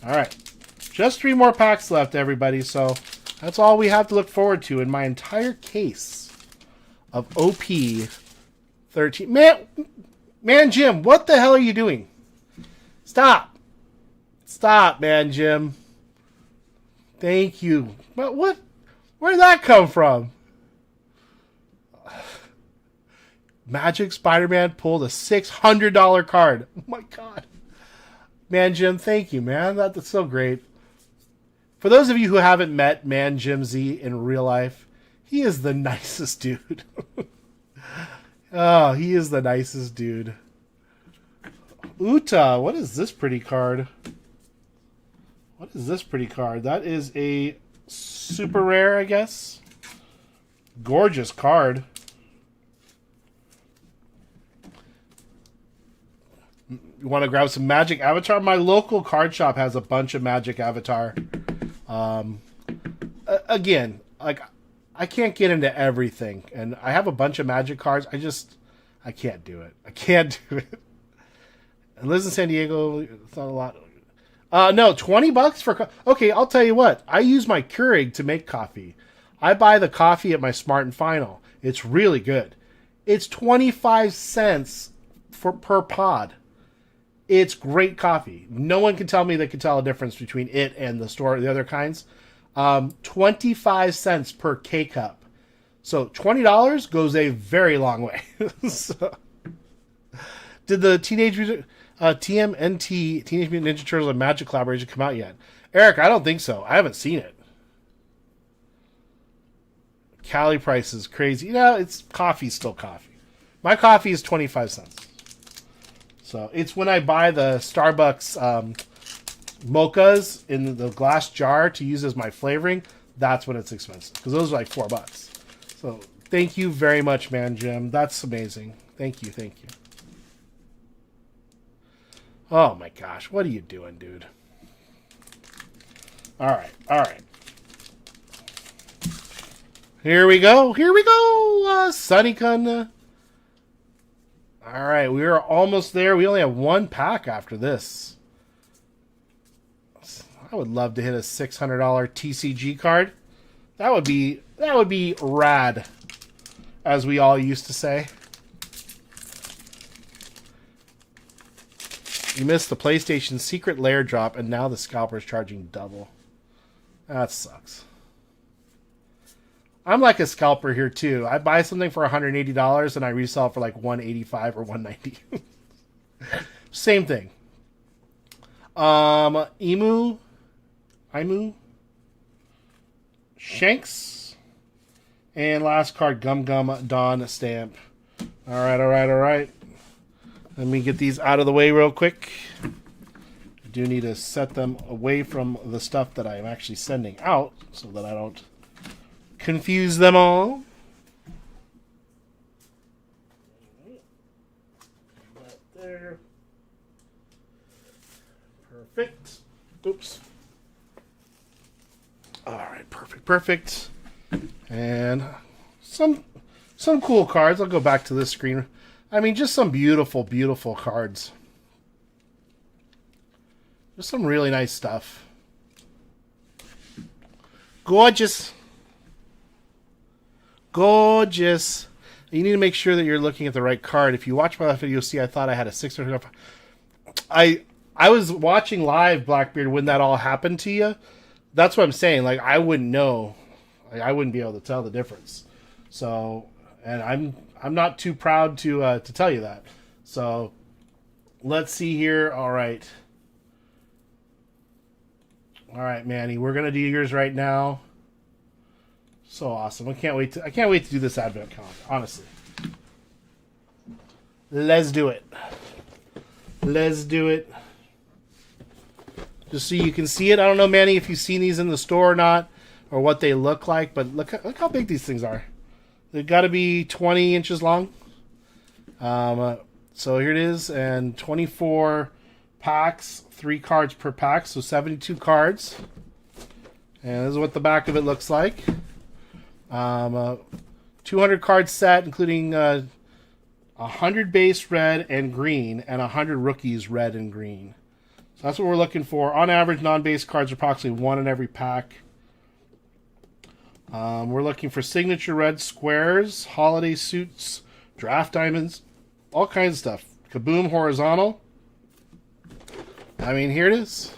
All right. Just 3 more packs left, everybody. So that's all we have to look forward to in my entire case of OP 13. Man, Jim, what the hell are you doing? Stop, man, Jim. Thank you. But what? Where'd that come from? Magic Spider-Man pulled a $600 card. Oh my god. Man Jim, thank you, man. That's so great. For those of you who haven't met Man Jim Z in real life, he is the nicest dude. Oh, he is the nicest dude. Uta, what is this pretty card? That is a super rare, I guess. Gorgeous card. You want to grab some Magic Avatar? My local card shop has a bunch of Magic Avatar. Again, like, I can't get into everything, and I have a bunch of Magic cards. I can't do it. And lives in San Diego. It's not a lot. No, $20 for. Okay, I'll tell you what. I use my Keurig to make coffee. I buy the coffee at my Smart and Final. It's really good. It's 25 cents per pod. It's great coffee. No one can tell me they can tell a difference between it and the other kinds. 25 cents per K-cup. So $20 goes a very long way. So, did the TMNT, Teenage Mutant Ninja Turtles and Magic collaboration come out yet? Eric, I don't think so. I haven't seen it. Cali price is crazy. It's coffee, still coffee. My coffee is 25 cents. So it's when I buy the Starbucks mochas in the glass jar to use as my flavoring, that's when it's expensive. Because those are like $4. So thank you very much, Man Jim. That's amazing. Thank you. Oh my gosh, what are you doing, dude? All right. Here we go. Sunny-kun. All right, we are almost there. We only have 1 pack after this. I would love to hit a $600 TCG card. That would be rad, as we all used to say. You missed the PlayStation Secret Lair drop, and now the scalper's charging double. That sucks. I'm like a scalper here too. I buy something for $180 and I resell it for like $185 or $190. Same thing. Imu, Shanks, and last card, Gum Dawn stamp. All right. Let me get these out of the way real quick. I do need to set them away from the stuff that I'm actually sending out so that I don't confuse them all. That there. Perfect. Oops. All right, perfect. And some cool cards. I'll go back to this screen. I mean, just some beautiful cards. Just some really nice stuff. Gorgeous. Gorgeous. You need to make sure that you're looking at the right card. If you watch my last video, you'll see I thought I had a 600. I was watching live, Blackbeard, when that all happened to you. That's what I'm saying. Like, I wouldn't know. Like, I wouldn't be able to tell the difference. So, and I'm not too proud to tell you that. So, let's see here. All right. All right, Manny, we're gonna do yours right now. So awesome! I can't wait to do this advent calendar. Honestly, let's do it. Let's do it. Just so you can see it. I don't know, Manny, if you've seen these in the store or not, or what they look like. But look how big these things are. They've got to be 20 inches long. So here it is, and 24 packs. 3 cards per pack, so 72 cards. And this is what the back of it looks like. 200 card set, including 100 base red and green, and 100 rookies red and green. So that's what we're looking for. On average, non-base cards are approximately 1 in every pack. We're looking for signature red squares, holiday suits, draft diamonds, all kinds of stuff. Kaboom horizontal. I mean, here it is.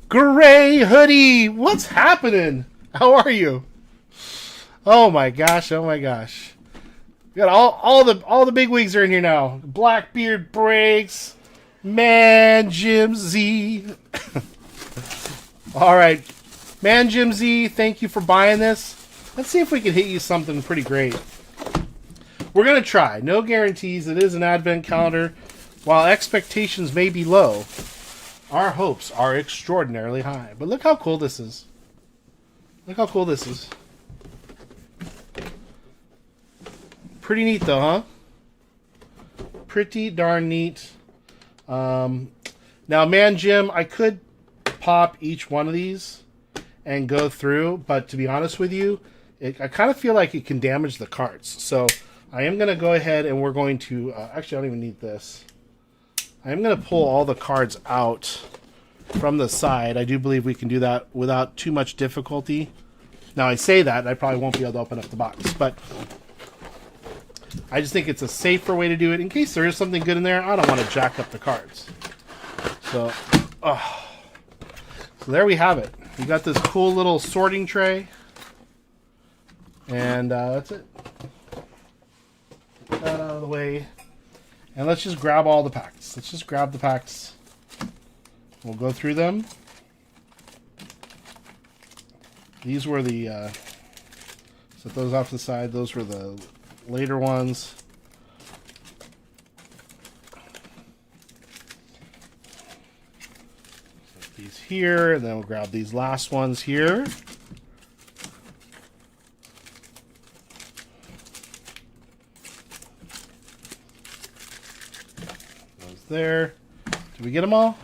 Gray hoodie. What's happening? How are you? Oh my gosh. Oh my gosh. We got all the big wigs are in here now. Blackbeard breaks. Man Jim Z. All right. Man Jim Z, thank you for buying this. Let's see if we can hit you something pretty great. We're going to try. No guarantees. It is an advent calendar. While expectations may be low, our hopes are extraordinarily high. But look how cool this is. Look how cool this is. Pretty neat though, huh? Pretty darn neat. Now, Man Jim, I could pop each one of these and go through, but to be honest with you, I kind of feel like it can damage the cards. So I am going to go ahead and we're going to... actually, I don't even need this. I'm going to pull all the cards out from the side. I do believe we can do that without too much difficulty. Now, I say that, I probably won't be able to open up the box, but I just think it's a safer way to do it. In case there is something good in there, I don't want to jack up the cards. So there we have it. We got this cool little sorting tray. And that's it. Get that out of the way. And let's just grab all the packs. Let's just grab the packs. We'll go through them. These were the... set those off to the side. Those were the later ones. Set these here, and then we'll grab these last ones here. There. Did we get them all?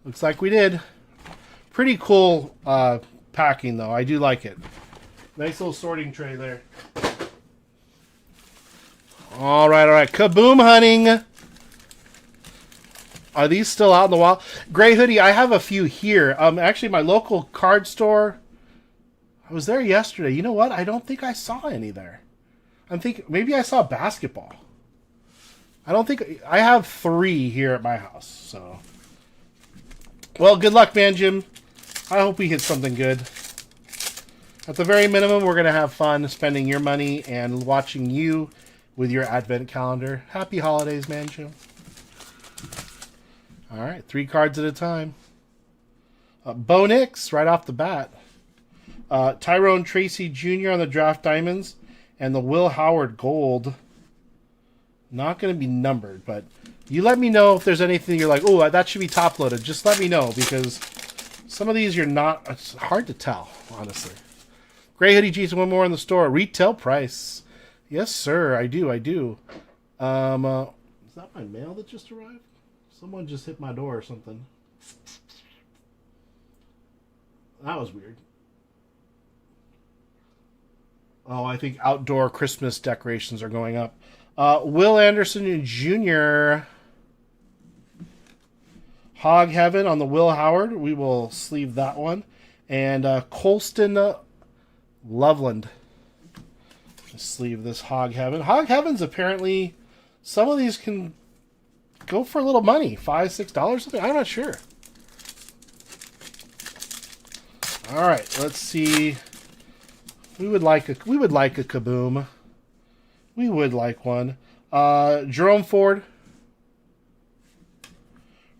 Looks like we did. Pretty cool packing, though. I do like it. Nice little sorting tray there. All right. Kaboom hunting. Are these still out in the wild? Gray hoodie, I have a few here. Actually, my local card store, I was there yesterday. You know what? I don't think I saw any there. I'm thinking maybe I saw basketball. I don't think... I have 3 here at my house, so... Well, good luck, Man Jim. I hope we hit something good. At the very minimum, we're going to have fun spending your money and watching you with your advent calendar. Happy holidays, Man Jim. All right, 3 cards at a time. Bo Nix, right off the bat. Tyrone Tracy Jr. on the draft diamonds. And the Will Howard gold... Not going to be numbered, but you let me know if there's anything you're like, oh, that should be top loaded. Just let me know, because some of these you're not... It's hard to tell, honestly. Gray Hoodie Jason, one more in the store. Retail price. Yes, sir. I do. Is that my mail that just arrived? Someone just hit my door or something. That was weird. Oh, I think outdoor Christmas decorations are going up. Will Anderson Jr. Hog Heaven on the Will Howard. We will sleeve that one. And Colston Loveland. Just sleeve this Hog Heaven. Hog Heavens, apparently, some of these can go for a little money. $5, $6 something. I'm not sure. All right, let's see. We would like a kaboom. We would like one. Jerome Ford.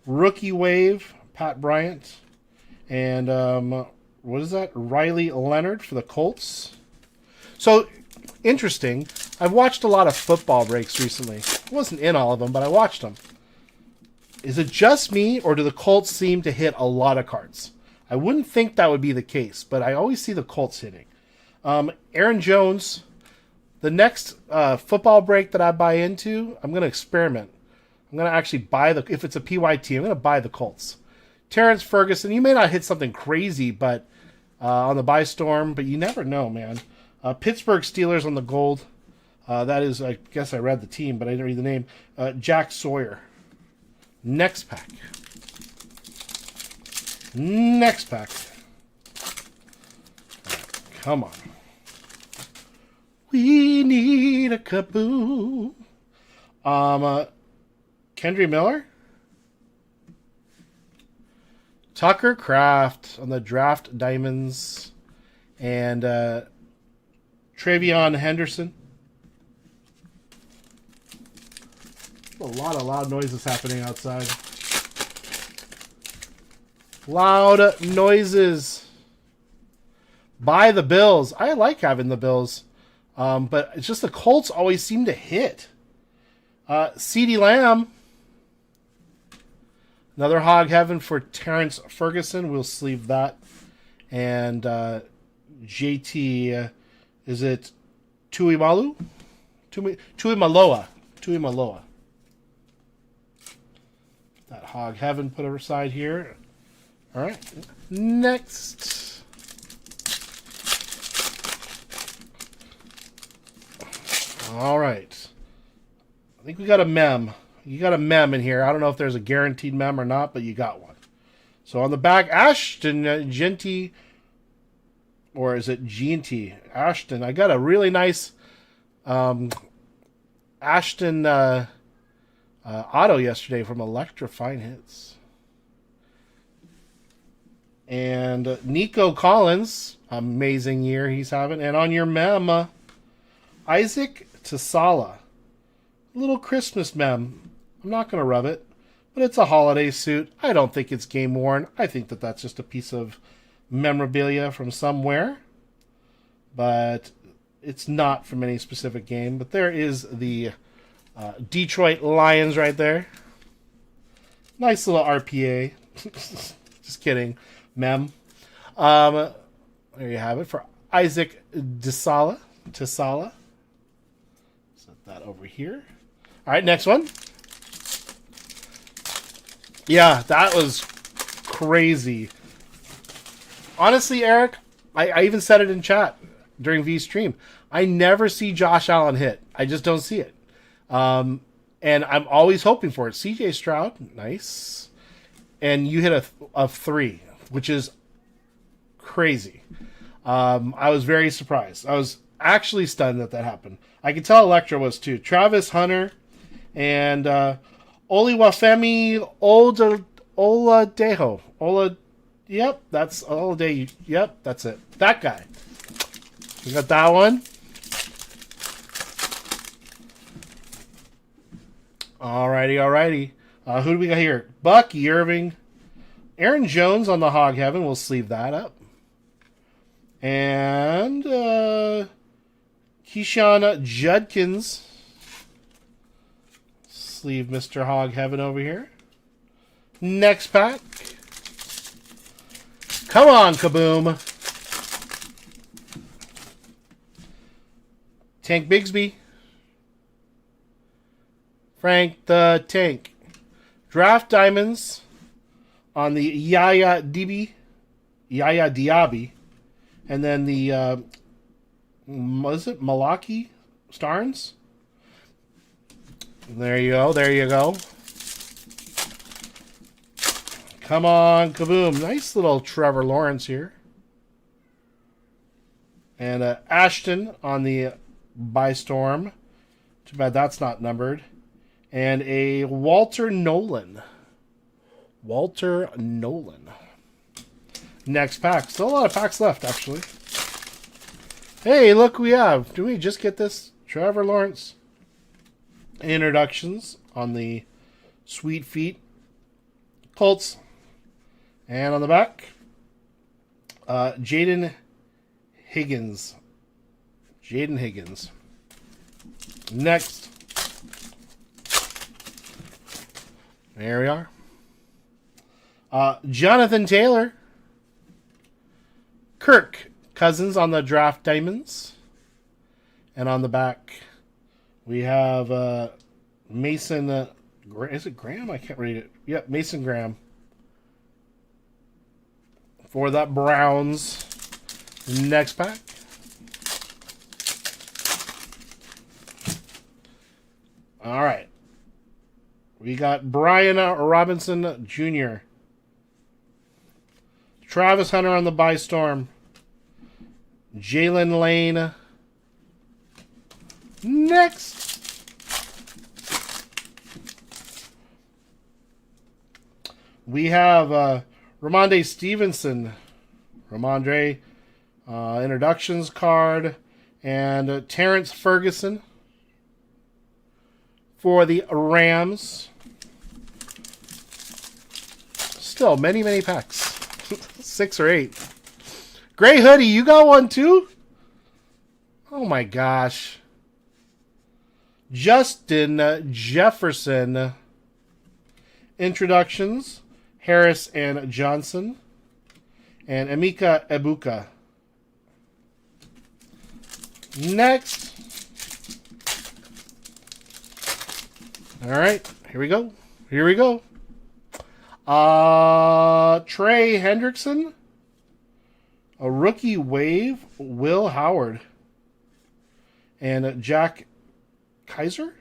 Rookie Wave, Pat Bryant. And what is that? Riley Leonard for the Colts. So, interesting. I've watched a lot of football breaks recently. I wasn't in all of them, but I watched them. Is it just me, or do the Colts seem to hit a lot of cards? I wouldn't think that would be the case, but I always see the Colts hitting. Aaron Jones, the next football break that I buy into, I'm going to experiment. I'm going to actually buy if it's a PYT, I'm going to buy the Colts. Terrence Ferguson, you may not hit something crazy, but on the buy storm, but you never know, man. Pittsburgh Steelers on the gold. That is, I guess I read the team, but I didn't read the name. Jack Sawyer. Next pack. Next pack. Come on. We need a kaboom. Kendry Miller. Tucker Kraft on the draft diamonds. And Travion Henderson. A lot of loud noises happening outside. Loud noises. Buy the Bills. I like having the Bills. But it's just the Colts always seem to hit. CeeDee Lamb. Another Hog Heaven for Terrence Ferguson. We'll sleeve that. And JT, is it Tuimaloa? Tuimaloa. That Hog Heaven put aside here. All right. Next. All right. I think we got a mem. You got a mem in here. I don't know if there's a guaranteed mem or not, but you got one. So on the back, Ashton Genty, or is it Genty? Ashton. I got a really nice Ashton auto yesterday from Electra Fine Hits. And Nico Collins, amazing year he's having. And on your mem, Isaac Tasala. Little Christmas mem. I'm not going to rub it, but it's a holiday suit. I don't think it's game worn. I think that that's just a piece of memorabilia from somewhere. But it's not from any specific game. But there is the Detroit Lions right there. Nice little RPA. Just kidding. Mem. There you have it for Isaac Tasala. Set that over here. All right, next one. Yeah, that was crazy. Honestly, Eric, I even said it in chat during V stream. I never see Josh Allen hit. I just don't see it. And I'm always hoping for it. CJ Stroud, nice. And you hit a 3, which is crazy. I was very surprised. I was actually stunned that happened. I could tell Electra was too. Travis Hunter and Oluwafemi Oladejo. Yep, that's Oladejo. Yep, that's it. That guy. We got that one. Alrighty. Who do we got here? Bucky Irving. Aaron Jones on the Hog Heaven. We'll sleeve that up. And Keyshawn Judkins. Sleeve Mr. Hog Heaven over here. Next pack. Come on, Kaboom. Tank Bigsby. Frank the Tank. Draft Diamonds on the Yaya Diaby. And then the, was it Malaki Starnes? There you go. There you go. Come on, kaboom. Nice little Trevor Lawrence here. And Ashton on the Bystorm. Too bad that's not numbered. And a Walter Nolan. Walter Nolan. Next pack. Still a lot of packs left, actually. Hey, look, we have. Do we just get this? Trevor Lawrence. Introductions on the Sweet Feet Colts. And on the back, Jaden Higgins. Jaden Higgins. Next. There we are. Jonathan Taylor. Kirk Cousins on the Draft Diamonds. And on the back, we have Mason. Is it Graham? I can't read it. Yep, Mason Graham. For the Browns. Next pack. All right. We got Brian Robinson Jr. Travis Hunter on the Bystorm. Jalen Lane. Next. We have Ramondre Stevenson. Ramondre introductions card. And Terrence Ferguson for the Rams. Still many, many packs. 6 or 8. Gray Hoodie, you got one too? Oh my gosh. Justin Jefferson. Introductions. Harris and Johnson. And Emeka Ebuka. Next. All right, here we go. Here we go. Trey Hendrickson. A rookie wave. Will Howard. And Jack Kaiser.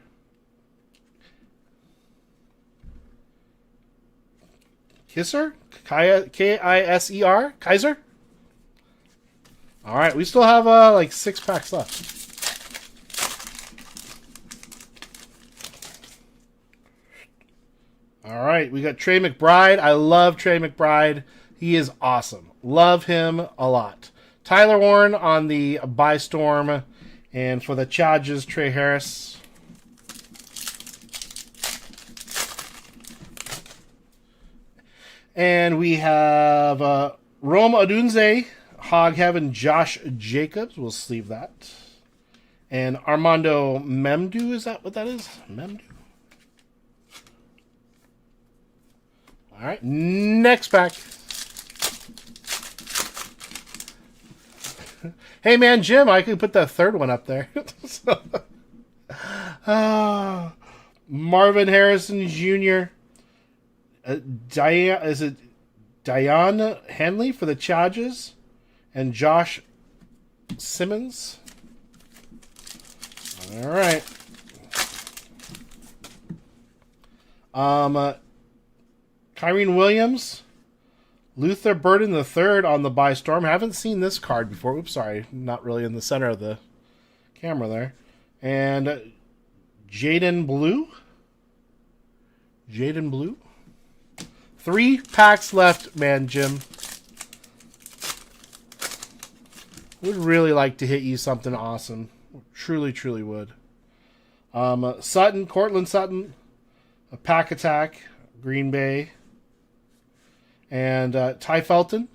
Kisser? K-I-S-E-R? Kaiser? All right, we still have like 6 packs left. All right, we got Trey McBride. I love Trey McBride. He is awesome. Love him a lot. Tyler Warren on the Bystorm. And for the Chargers, Trey Harris. And we have Rome Odunze, Hog Heaven, Josh Jacobs. We'll sleeve that. And Armando Memdu, is that what that is? Memdu? All right, next pack. Hey, man, Jim, I could put that third one up there. Marvin Harrison Jr. Diane Henley for the Chargers. And Josh Simmons. All right. Kyrene Williams, Luther Burden III on the Bystorm. Haven't seen this card before. Oops, sorry. Not really in the center of the camera there. And Jaden Blue. Jaden Blue. 3 packs left, man, Jim. Would really like to hit you something awesome. Truly, truly would. Sutton, Cortland Sutton. A Pack Attack, Green Bay. And Ty Felton.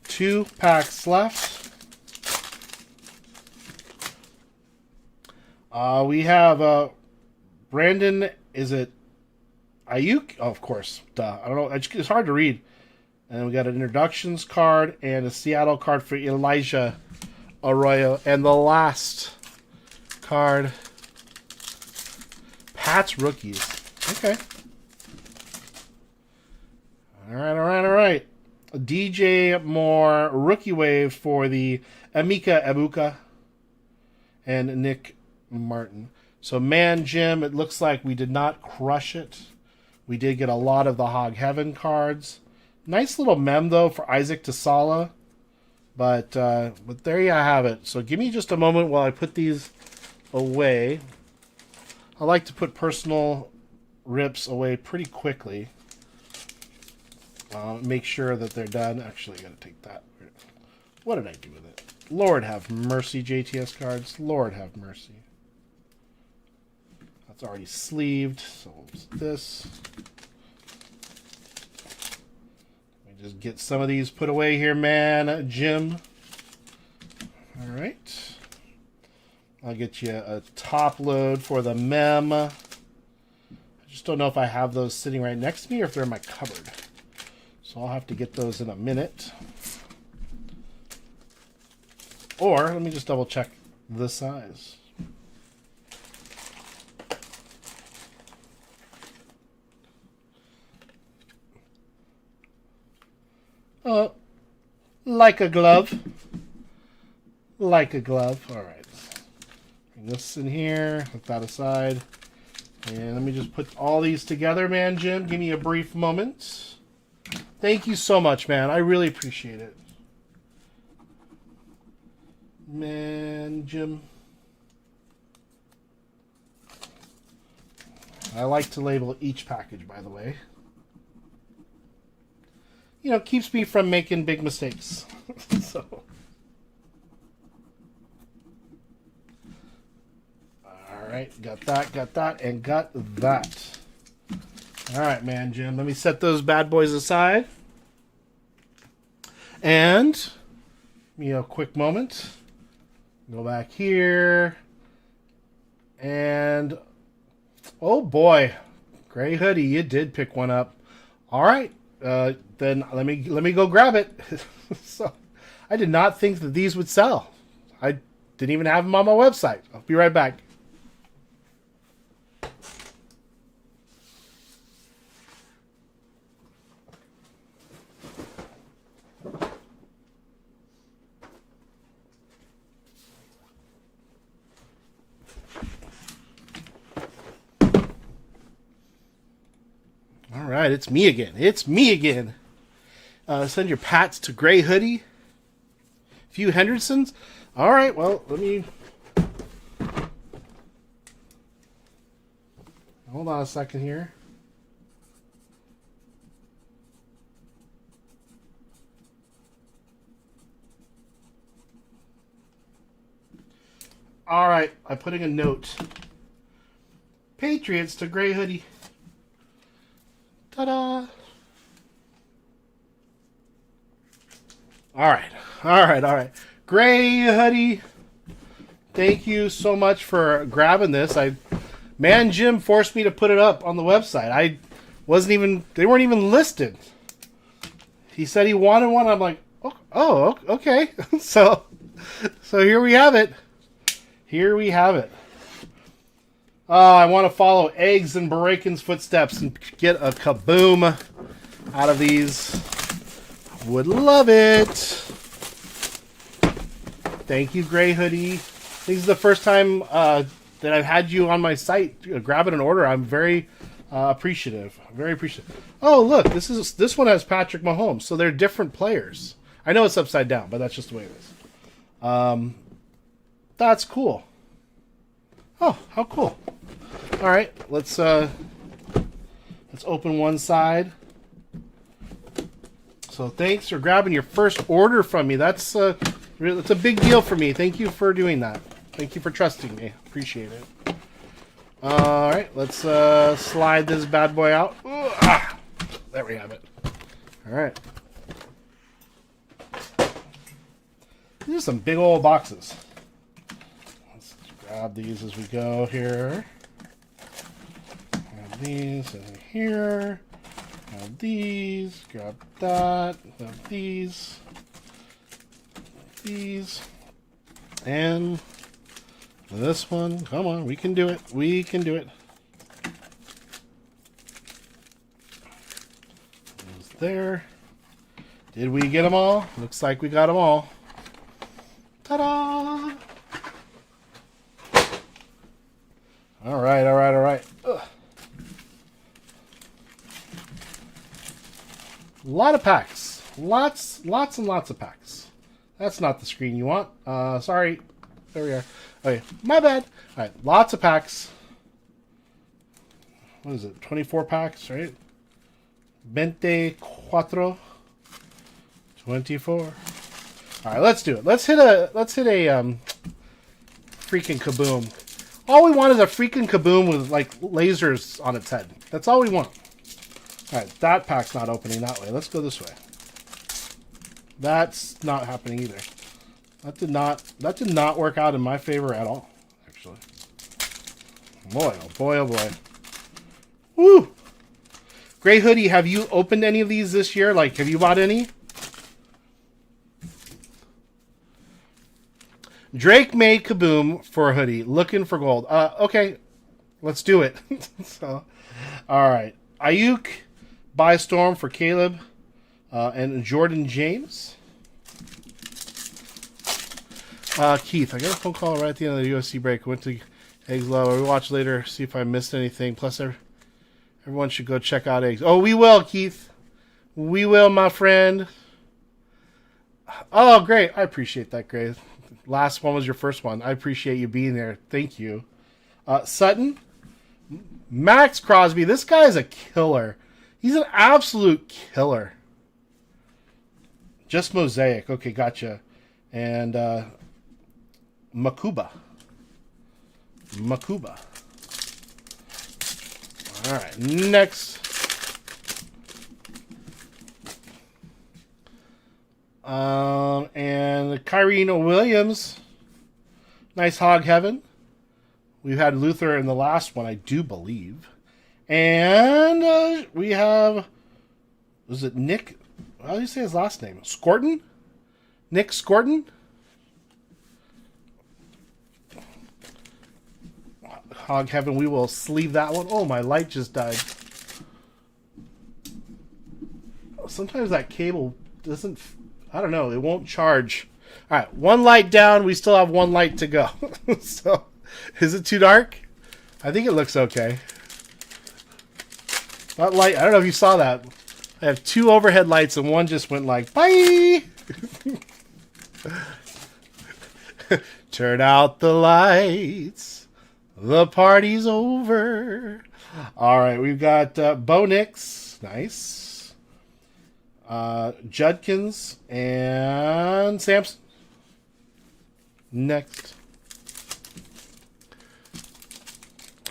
2 packs left. We have Brandon, is it Ayuk? Oh, of course. Duh. I don't know. It's hard to read. And we got an introductions card and a Seattle card for Elijah Arroyo. And the last card, Pat's rookies. Okay. All right. DJ Moore rookie wave for the Emeka Ebuka and Nick Martin. So, man, Jim, it looks like we did not crush it. We did get a lot of the Hog Heaven cards. Nice little mem, though, for Isaac Tasala. But there you have it. So give me just a moment while I put these away. I like to put personal rips away pretty quickly. Make sure that they're done. Actually, I got to take that. What did I do with it? Lord have mercy, JTS cards. Lord have mercy. That's already sleeved. So this. Let me just get some of these put away here, man. Jim. All right. I'll get you a top load for the mem. I just don't know if I have those sitting right next to me or if they're in my cupboard. So I'll have to get those in a minute. Or let me just double check the size. Like a glove. Like a glove. All right. Bring this in here. Put that aside. And let me just put all these together, man, Jim. Give me a brief moment. Thank you so much, man. I really appreciate it. Man, Jim. I like to label each package, by the way. You know, keeps me from making big mistakes. So. All right, got that, and got that. All right, man, Jim. Let me set those bad boys aside. And, give me a quick moment. Go back here. And, oh boy. Gray Hoodie, you did pick one up. All right. Then let me go grab it. So, I did not think that these would sell. I didn't even have them on my website. I'll be right back. All right, it's me again. It's me again. Send your Pats to Gray Hoodie. A few Hendersons. All right, well, let me... Hold on a second here. All right, I'm putting a note. Patriots to Gray Hoodie. Ta-da! All right. Gray Hoodie, thank you so much for grabbing this. Man, Jim forced me to put it up on the website. They weren't even listed. He said he wanted one. I'm like, oh, okay. So here we have it. I want to follow Eggs and Barakin's footsteps and get a kaboom out of these. Would love it. Thank you, Gray Hoodie. This is the first time that I've had you on my site grabbing an order. I'm very appreciative. Very appreciative. Oh, look, this one has Patrick Mahomes, so they're different players. I know it's upside down, but that's just the way it is. That's cool. Oh, how cool. All right, let's open one side. So thanks for grabbing your first order from me. That's a big deal for me. Thank you for doing that. Thank you for trusting me. Appreciate it. All right, let's slide this bad boy out. There we have it. All right. These are some big old boxes. Let's grab these as we go here. Grab these in here. Grab these. Grab that. Grab these. These. And this one. Come on. We can do it. We can do it. There's there. Did we get them all? Looks like we got them all. Ta-da! All right, all right, all right. Ugh. A lot of packs. Lots and lots of packs. That's not the screen you want. Sorry. There we are. Okay, my bad. All right, lots of packs. What is it? 24 packs, right? 24. 24. All right, let's do it. Let's hit a freaking kaboom. All we want is a freaking kaboom with like lasers on its head. That's all we want. All right, that pack's not opening that way. Let's go this way. That's not happening either. That did not work out in my favor at all, actually. Boy, oh boy, oh boy. Woo! Gray Hoodie, have you opened any of these this year? Like, have you bought any? Drake made kaboom for a hoodie. Looking for gold. Okay, let's do it. So, all right. Ayuk by Storm for Caleb and Jordan James. Keith, I got a phone call right at the end of the UFC break. I went to Eggs Low. I'll watch later, see if I missed anything. Plus, everyone should go check out Eggs. Oh, we will, Keith. We will, my friend. Oh, great. I appreciate that, Gray. Last one was your first one. I appreciate you being there. Thank you. Sutton. Max Crosby. This guy is a killer. He's an absolute killer. Just Mosaic. Okay, gotcha. And Makuba. All right, next. And Kyrene Williams. Nice Hog Heaven. We've had Luther in the last one, I do believe. And we have, was it Nick? How do you say his last name? Scorton? Nick Scorton? Hog Heaven, we will sleeve that one. Oh, my light just died. Sometimes that cable doesn't, I don't know, it won't charge. All right, one light down. We still have one light to go. So, is it too dark? I think it looks okay. That light, I don't know if you saw that. I have two overhead lights and one just went like, bye! Turn out the lights. The party's over. All right, we've got Bo Nix. Nice. Judkins and Sampson. Next.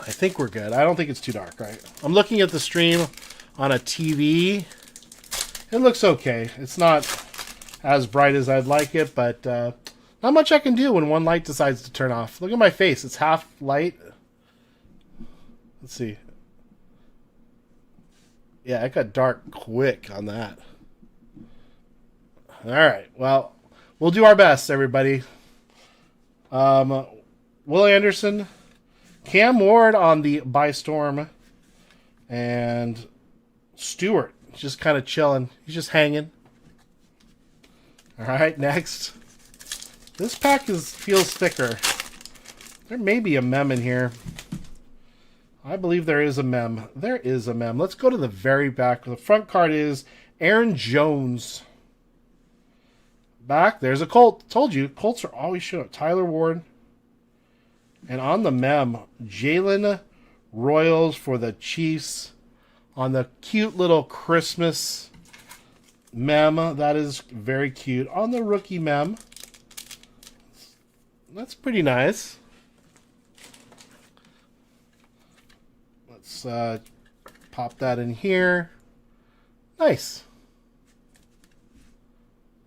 I think we're good. I don't think it's too dark, right? I'm looking at the stream on a TV. It looks okay. It's not as bright as I'd like it, but not much I can do when one light decides to turn off. Look at my face. It's half light. Let's see. Yeah, it got dark quick on that. All right. Well, we'll do our best, everybody. Will Anderson, Cam Ward on the by Storm, and Stewart just kind of chilling. He's just hanging. All right, next. This pack feels thicker. There may be a mem in here. I believe there is a mem. There is a mem. Let's go to the very back. The front card is Aaron Jones. Back, there's a Colt. Told you, Colts are always showing up. Tyler Ward. And on the mem, Jalen Royals for the Chiefs on the cute little Christmas mem. That is very cute. On the rookie mem. That's pretty nice. Let's pop that in here. Nice.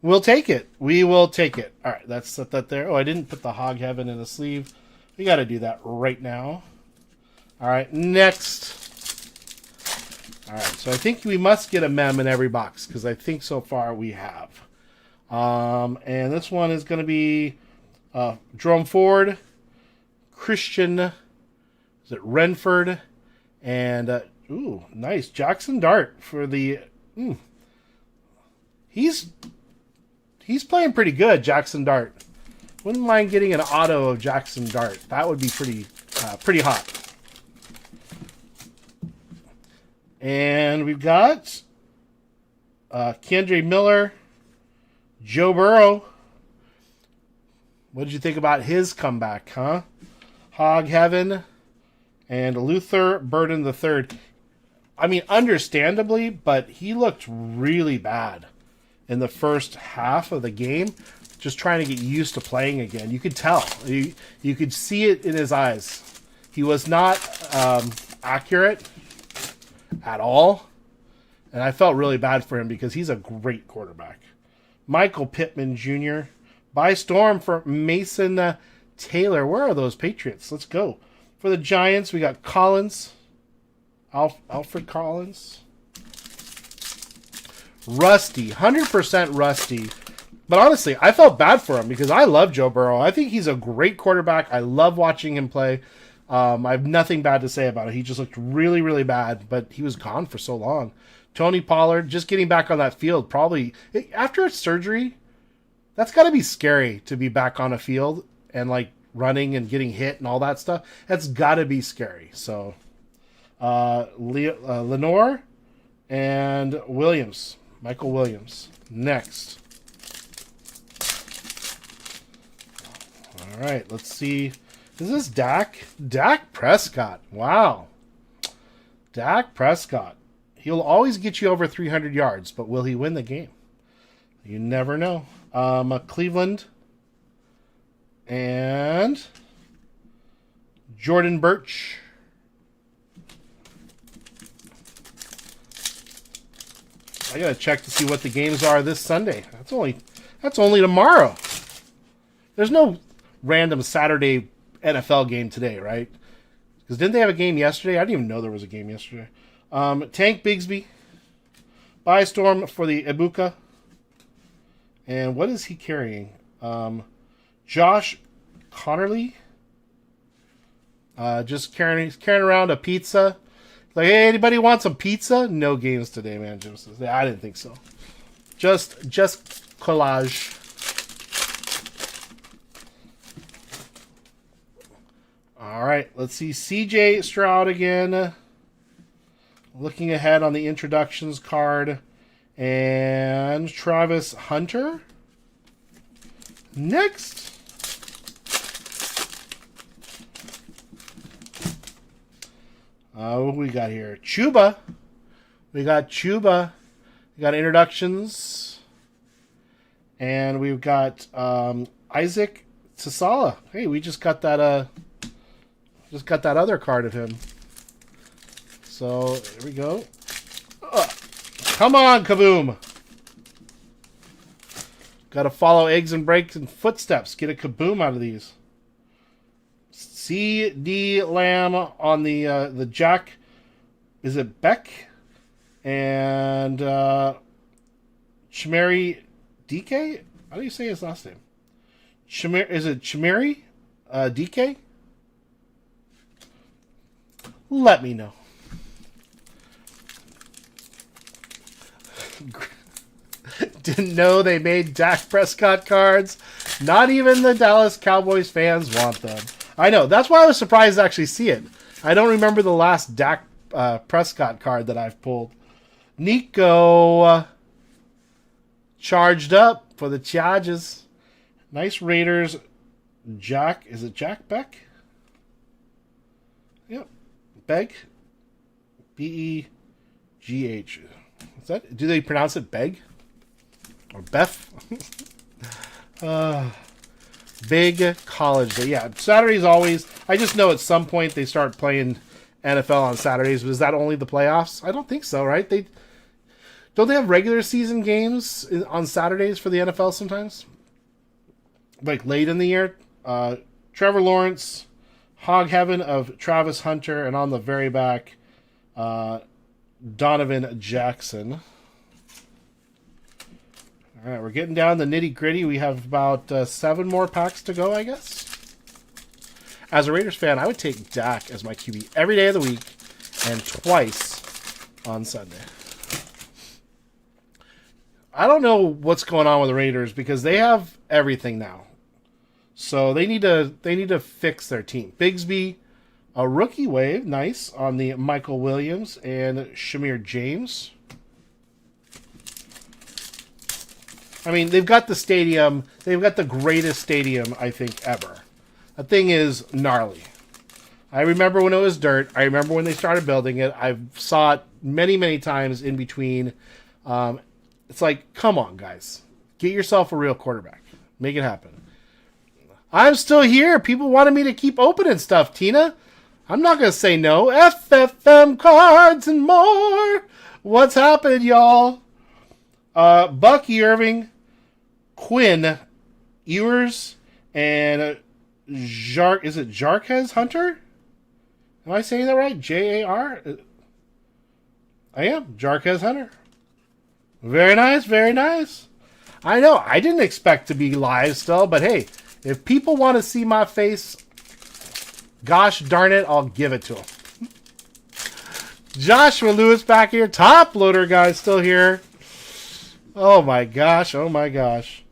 We'll take it. We will take it. All right, let's set that there. Oh, I didn't put the Hog Heaven in the sleeve. We got to do that right now. All right, next. All right, so I think we must get a mem in every box because I think so far we have. And this one is going to be Jerome Ford, Christian, is it Renford, and ooh, nice Jackson Dart for the. He's playing pretty good, Jackson Dart. Wouldn't mind getting an auto of Jackson Dart. That would be pretty hot. And we've got Kendre Miller, Joe Burrow. What did you think about his comeback, huh? Hog Heaven and Luther Burden III. I mean, understandably, but he looked really bad in the first half of the game. Just trying to get used to playing again. You could tell. You could see it in his eyes. He was not accurate at all. And I felt really bad for him because he's a great quarterback. Michael Pittman Jr. By storm for Mason Taylor. Where are those Patriots? Let's go. For the Giants, we got Collins. Alfred Collins. Rusty. 100% Rusty. But honestly, I felt bad for him because I love Joe Burrow. I think he's a great quarterback. I love watching him play. I have nothing bad to say about it. He just looked really, really bad, but he was gone for so long. Tony Pollard, just getting back on that field, probably after a surgery, that's got to be scary to be back on a field and like running and getting hit and all that stuff. That's got to be scary. So, Lenore and Williams, Michael Williams. Next. All right, let's see. Is this Dak? Dak Prescott. Wow. Dak Prescott. He'll always get you over 300 yards, but will he win the game? You never know. Cleveland and Jordan Birch. I gotta check to see what the games are this Sunday. That's only tomorrow. There's no random Saturday NFL game today, right? Because didn't they have a game yesterday? I didn't even know there was a game yesterday. Tank Bigsby. By storm for the Ibuka. And what is he carrying? Josh Connerly. Just carrying around a pizza. Like, hey, anybody want some pizza? No games today, man. Jim says. I didn't think so. Just collage. All right, let's see. CJ Stroud again. Looking ahead on the introductions card. And Travis Hunter. Next. What we got here? Chuba. We got Chuba. We got introductions. And we've got Isaac Sasala. Hey, we just got that other card of him. So, here we go. Come on, Kaboom! Got to follow eggs and breaks and footsteps. Get a Kaboom out of these. C.D. Lamb on the Jack. Is it Beck? And Chimeri DK? How do you say his last name? Is it Chimeri DK? Let me know. Didn't know they made Dak Prescott cards. Not even the Dallas Cowboys fans want them. I know. That's why I was surprised to actually see it. I don't remember the last Dak Prescott card that I've pulled. Nico charged up for the Chargers. Nice Raiders. Jack. Is it Jack Beck? Yep. Beg. B-E-G-H. Is that? Do they pronounce it Beg? Or Beth? Big college day. Yeah, Saturdays always. I just know at some point they start playing NFL on Saturdays. Was that only the playoffs? I don't think so, right? Don't they have regular season games on Saturdays for the NFL sometimes? Like late in the year? Trevor Lawrence, Hog Heaven of Travis Hunter, and on the very back, Donovan Jackson. All right, we're getting down the nitty-gritty. We have about 7 more packs to go, I guess. As a Raiders fan, I would take Dak as my QB every day of the week and twice on Sunday. I don't know what's going on with the Raiders because they have everything now. So they need to fix their team. Bigsby, a rookie wave, nice, on the Michael Williams and Shamir James. I mean, they've got the stadium. They've got the greatest stadium, I think, ever. The thing is gnarly. I remember when it was dirt. I remember when they started building it. I saw it many, many times in between. It's like, come on, guys. Get yourself a real quarterback. Make it happen. I'm still here. People wanted me to keep opening stuff, Tina. I'm not going to say no. FFM cards and more. What's happened, y'all? Bucky Irving, Quinn Ewers, and Jark. Is it Jarquez Hunter? Am I saying that right? Jar? I am. Jarquez Hunter. Very nice, very nice. I know, I didn't expect to be live still, but hey, if people want to see my face, gosh darn it, I'll give it to them. Joshua Lewis back here. Top loader guy still here. Oh my gosh, oh my gosh.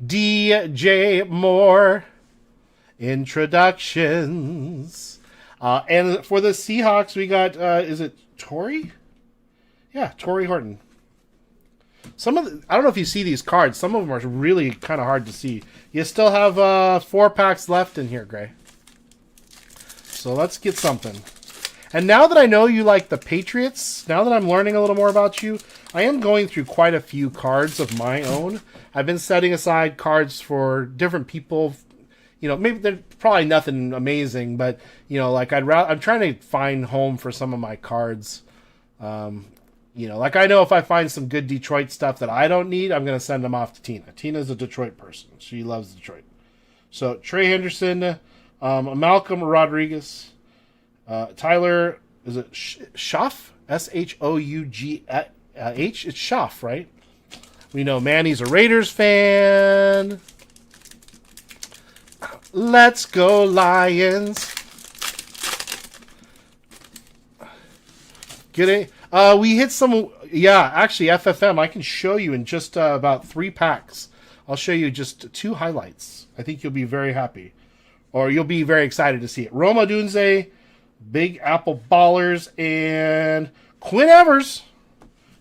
DJ Moore. Introductions. And for the Seahawks, we got, is it Torrey? Yeah, Torrey Horton. I don't know if you see these cards. Some of them are really kind of hard to see. You still have 4 packs left in here, Gray. So let's get something. And now that I know you like the Patriots, now that I'm learning a little more about you, I am going through quite a few cards of my own. I've been setting aside cards for different people. You know, maybe they're probably nothing amazing, but you know, like I'm trying to find home for some of my cards. You know, like I know if I find some good Detroit stuff that I don't need, I'm going to send them off to Tina. Tina's a Detroit person. She loves Detroit. So Trey Henderson, Malcolm Rodriguez, Tyler, is it Schaff? Shough? It's Schaff, right? We know Manny's a Raiders fan. Let's go Lions. We hit some, yeah, actually FFM, I can show you in just about 3 packs. I'll show you just 2 highlights. I think you'll be very happy. Or you'll be very excited to see it. Roma Dunze, Big Apple Ballers, and Quinn Evers.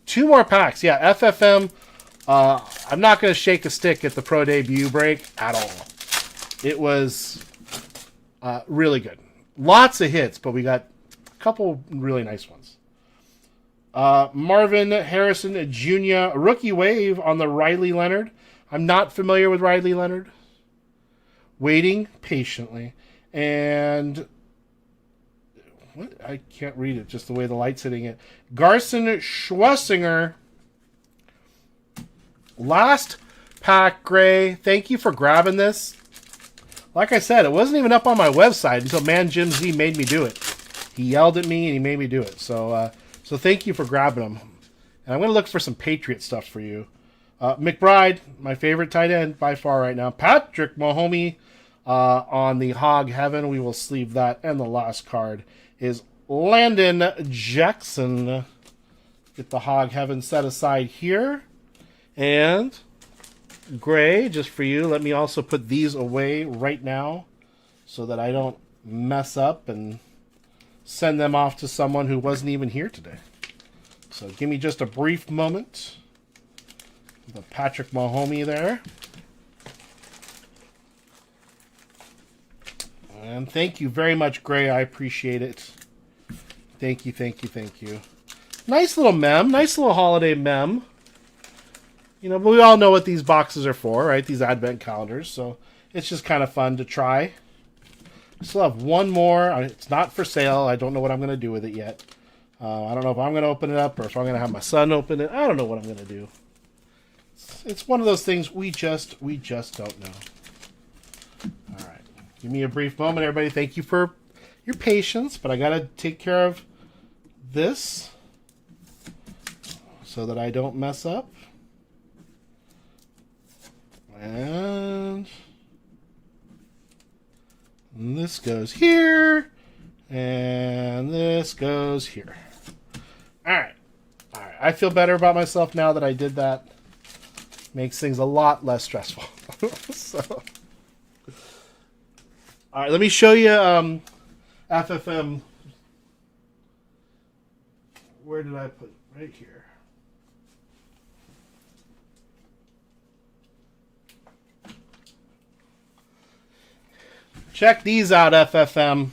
2 more packs. Yeah, FFM, I'm not going to shake a stick at the Pro Debut break at all. It was really good. Lots of hits, but we got a couple really nice ones. Marvin Harrison Jr., rookie wave on the Riley Leonard. I'm not familiar with Riley Leonard. Waiting patiently. And what? I can't read it just the way the light's hitting it. Garson Schwessinger. Last pack, Gray. Thank you for grabbing this. Like I said, it wasn't even up on my website until Man Jim Z made me do it. He yelled at me and he made me do it. So thank you for grabbing them. And I'm going to look for some Patriot stuff for you. McBride, my favorite tight end by far right now. Patrick Mahomes on the Hog Heaven. We will sleeve that. And the last card is Landon Jackson. Get the Hog Heaven set aside here. And Gray, just for you, let me also put these away right now so that I don't mess up and send them off to someone who wasn't even here today. So give me just a brief moment. The Patrick Mahomes there. And thank you very much, Gray. I appreciate it. Thank you, thank you, thank you. Nice little mem. Nice little holiday mem. You know, but we all know what these boxes are for, right? These advent calendars. So it's just kind of fun to try. I still have one more. It's not for sale. I don't know what I'm going to do with it yet. I don't know if I'm going to open it up or if I'm going to have my son open it. I don't know what I'm going to do. It's one of those things we just don't know. All right. Give me a brief moment, everybody. Thank you for your patience, but I got to take care of this. so that I don't mess up. And this goes here. And this goes here. Alright. Alright. I feel better about myself now that I did that. Makes things a lot less stressful. So. Alright, let me show you FFM. Where did I put it? Right here. Check these out, FFM.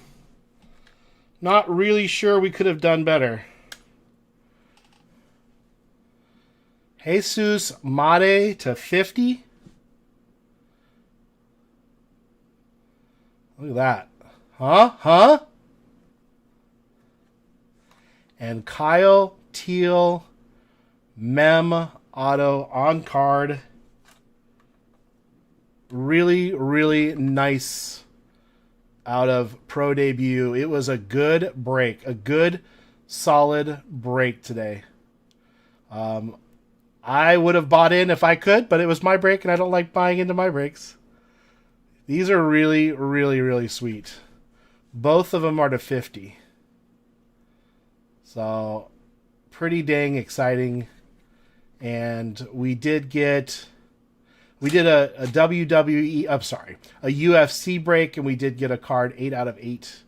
Not really sure we could have done better. Jesus Made to 50. Look at that. Huh? And Kyle Teal Mem Auto on card. Really, really nice out of pro debut. It was a good break. A good, solid break today. I would have bought in if I could, but it was my break, and I don't like buying into my breaks. These are really, really, really sweet. Both of them are to 50. So, pretty dang exciting. And we did a WWE, a UFC break, and we did get a card 8 out of 8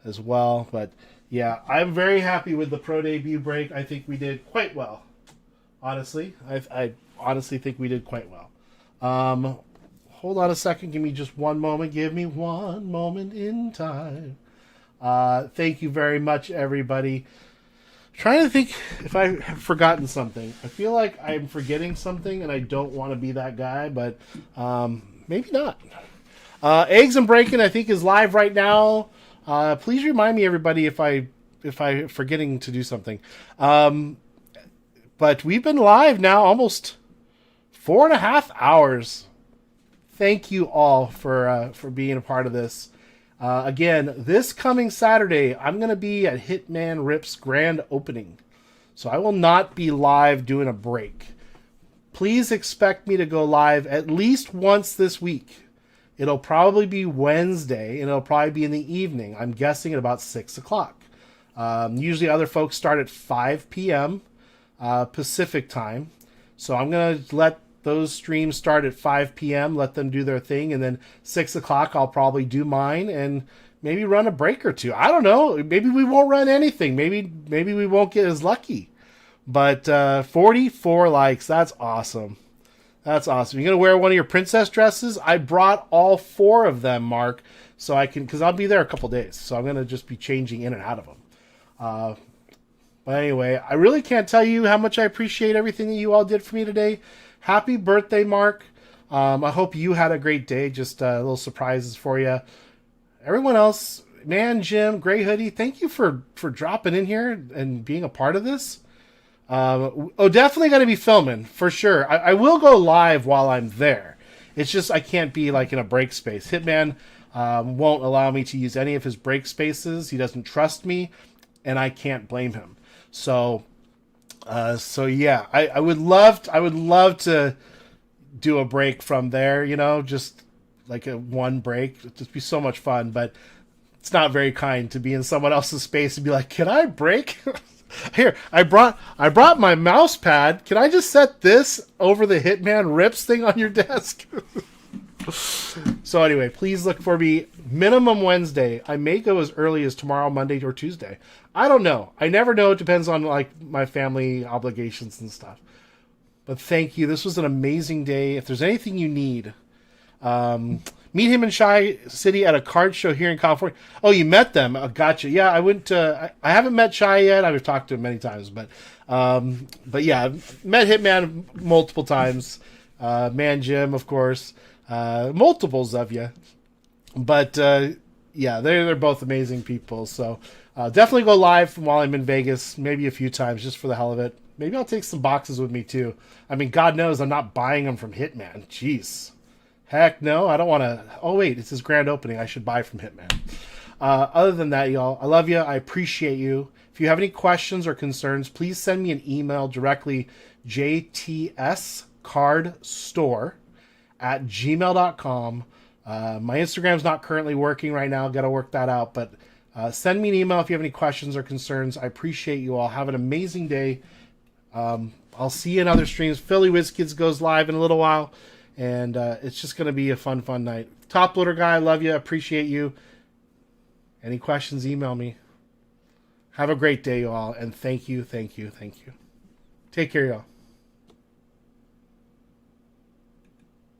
as well. But yeah, I'm very happy with the pro debut break. I think we did quite well. Honestly, I honestly think we did quite well. Hold on a second. Give me just one moment. Give me one moment in time. Thank you very much, everybody. Trying to think if I have forgotten something. I feel like I'm forgetting something, and I don't want to be that guy, but maybe not. Eggs and Breaking, I think, is live right now. Please remind me, everybody, if I'm forgetting to do something. But we've been live now almost 4.5 hours. Thank you all for being a part of this. Again, this coming Saturday, I'm going to be at Hitman Rip's grand opening. So I will not be live doing a break. Please expect me to go live at least once this week. It'll probably be Wednesday, and it'll probably be in the evening. I'm guessing at about 6 o'clock. Usually other folks start at 5 p.m. Pacific time. So I'm going to let those streams start at 5 p.m., let them do their thing, and then 6 o'clock I'll probably do mine and maybe run a break or two. I don't know. Maybe we won't run anything. Maybe we won't get as lucky. But 44 likes. That's awesome. That's awesome. You're going to wear one of your princess dresses? I brought all 4 of them, Mark, so I can, because I'll be there a couple days. So I'm going to just be changing in and out of them. But anyway, I really can't tell you how much I appreciate everything that you all did for me today. Happy birthday, Mark. I hope you had a great day. Just little surprises for you. Everyone else, man, Jim, Gray Hoodie, thank you for dropping in here and being a part of this. Definitely going to be filming, for sure. I will go live while I'm there. It's just I can't be like in a break space. Hitman won't allow me to use any of his break spaces. He doesn't trust me, and I can't blame him. So yeah, I would love to do a break from there, just like a one break. It'd just be so much fun, but it's not very kind to be in someone else's space and be like, can I break? Here, I brought my mouse pad. Can I just set this over the Hitman Rips thing on your desk? So anyway, please look for me minimum Wednesday. I may go as early as tomorrow, Monday, or Tuesday. I don't know. I never know. It depends on like my family obligations and stuff. But thank you. This was an amazing day. If there's anything you need, meet him in Shy City at a card show here in California. Oh, you met them? Gotcha. Yeah, I went to. I haven't met Shy yet. I've talked to him many times, but yeah, I've met Hitman multiple times. Man Jim, of course. Multiples of you, but yeah, they're both amazing people. So definitely go live from while I'm in Vegas, maybe a few times just for the hell of it. Maybe I'll take some boxes with me too. I mean, God knows I'm not buying them from Hitman. Jeez, heck no, I don't want to. Oh wait, it's his grand opening. I should buy from Hitman. Other than that, y'all, I love you. I appreciate you. If you have any questions or concerns, please send me an email directly, jtscardstore@gmail.com. My Instagram's not currently working right now. Got to work that out. But send me an email if you have any questions or concerns. I appreciate you all. Have an amazing day. I'll see you in other streams. Philly Whiz Kids goes live in a little while. And it's just going to be a fun night. Top Loader Guy, love you. Appreciate you. Any questions, email me. Have a great day, you all. And thank you. Take care, y'all.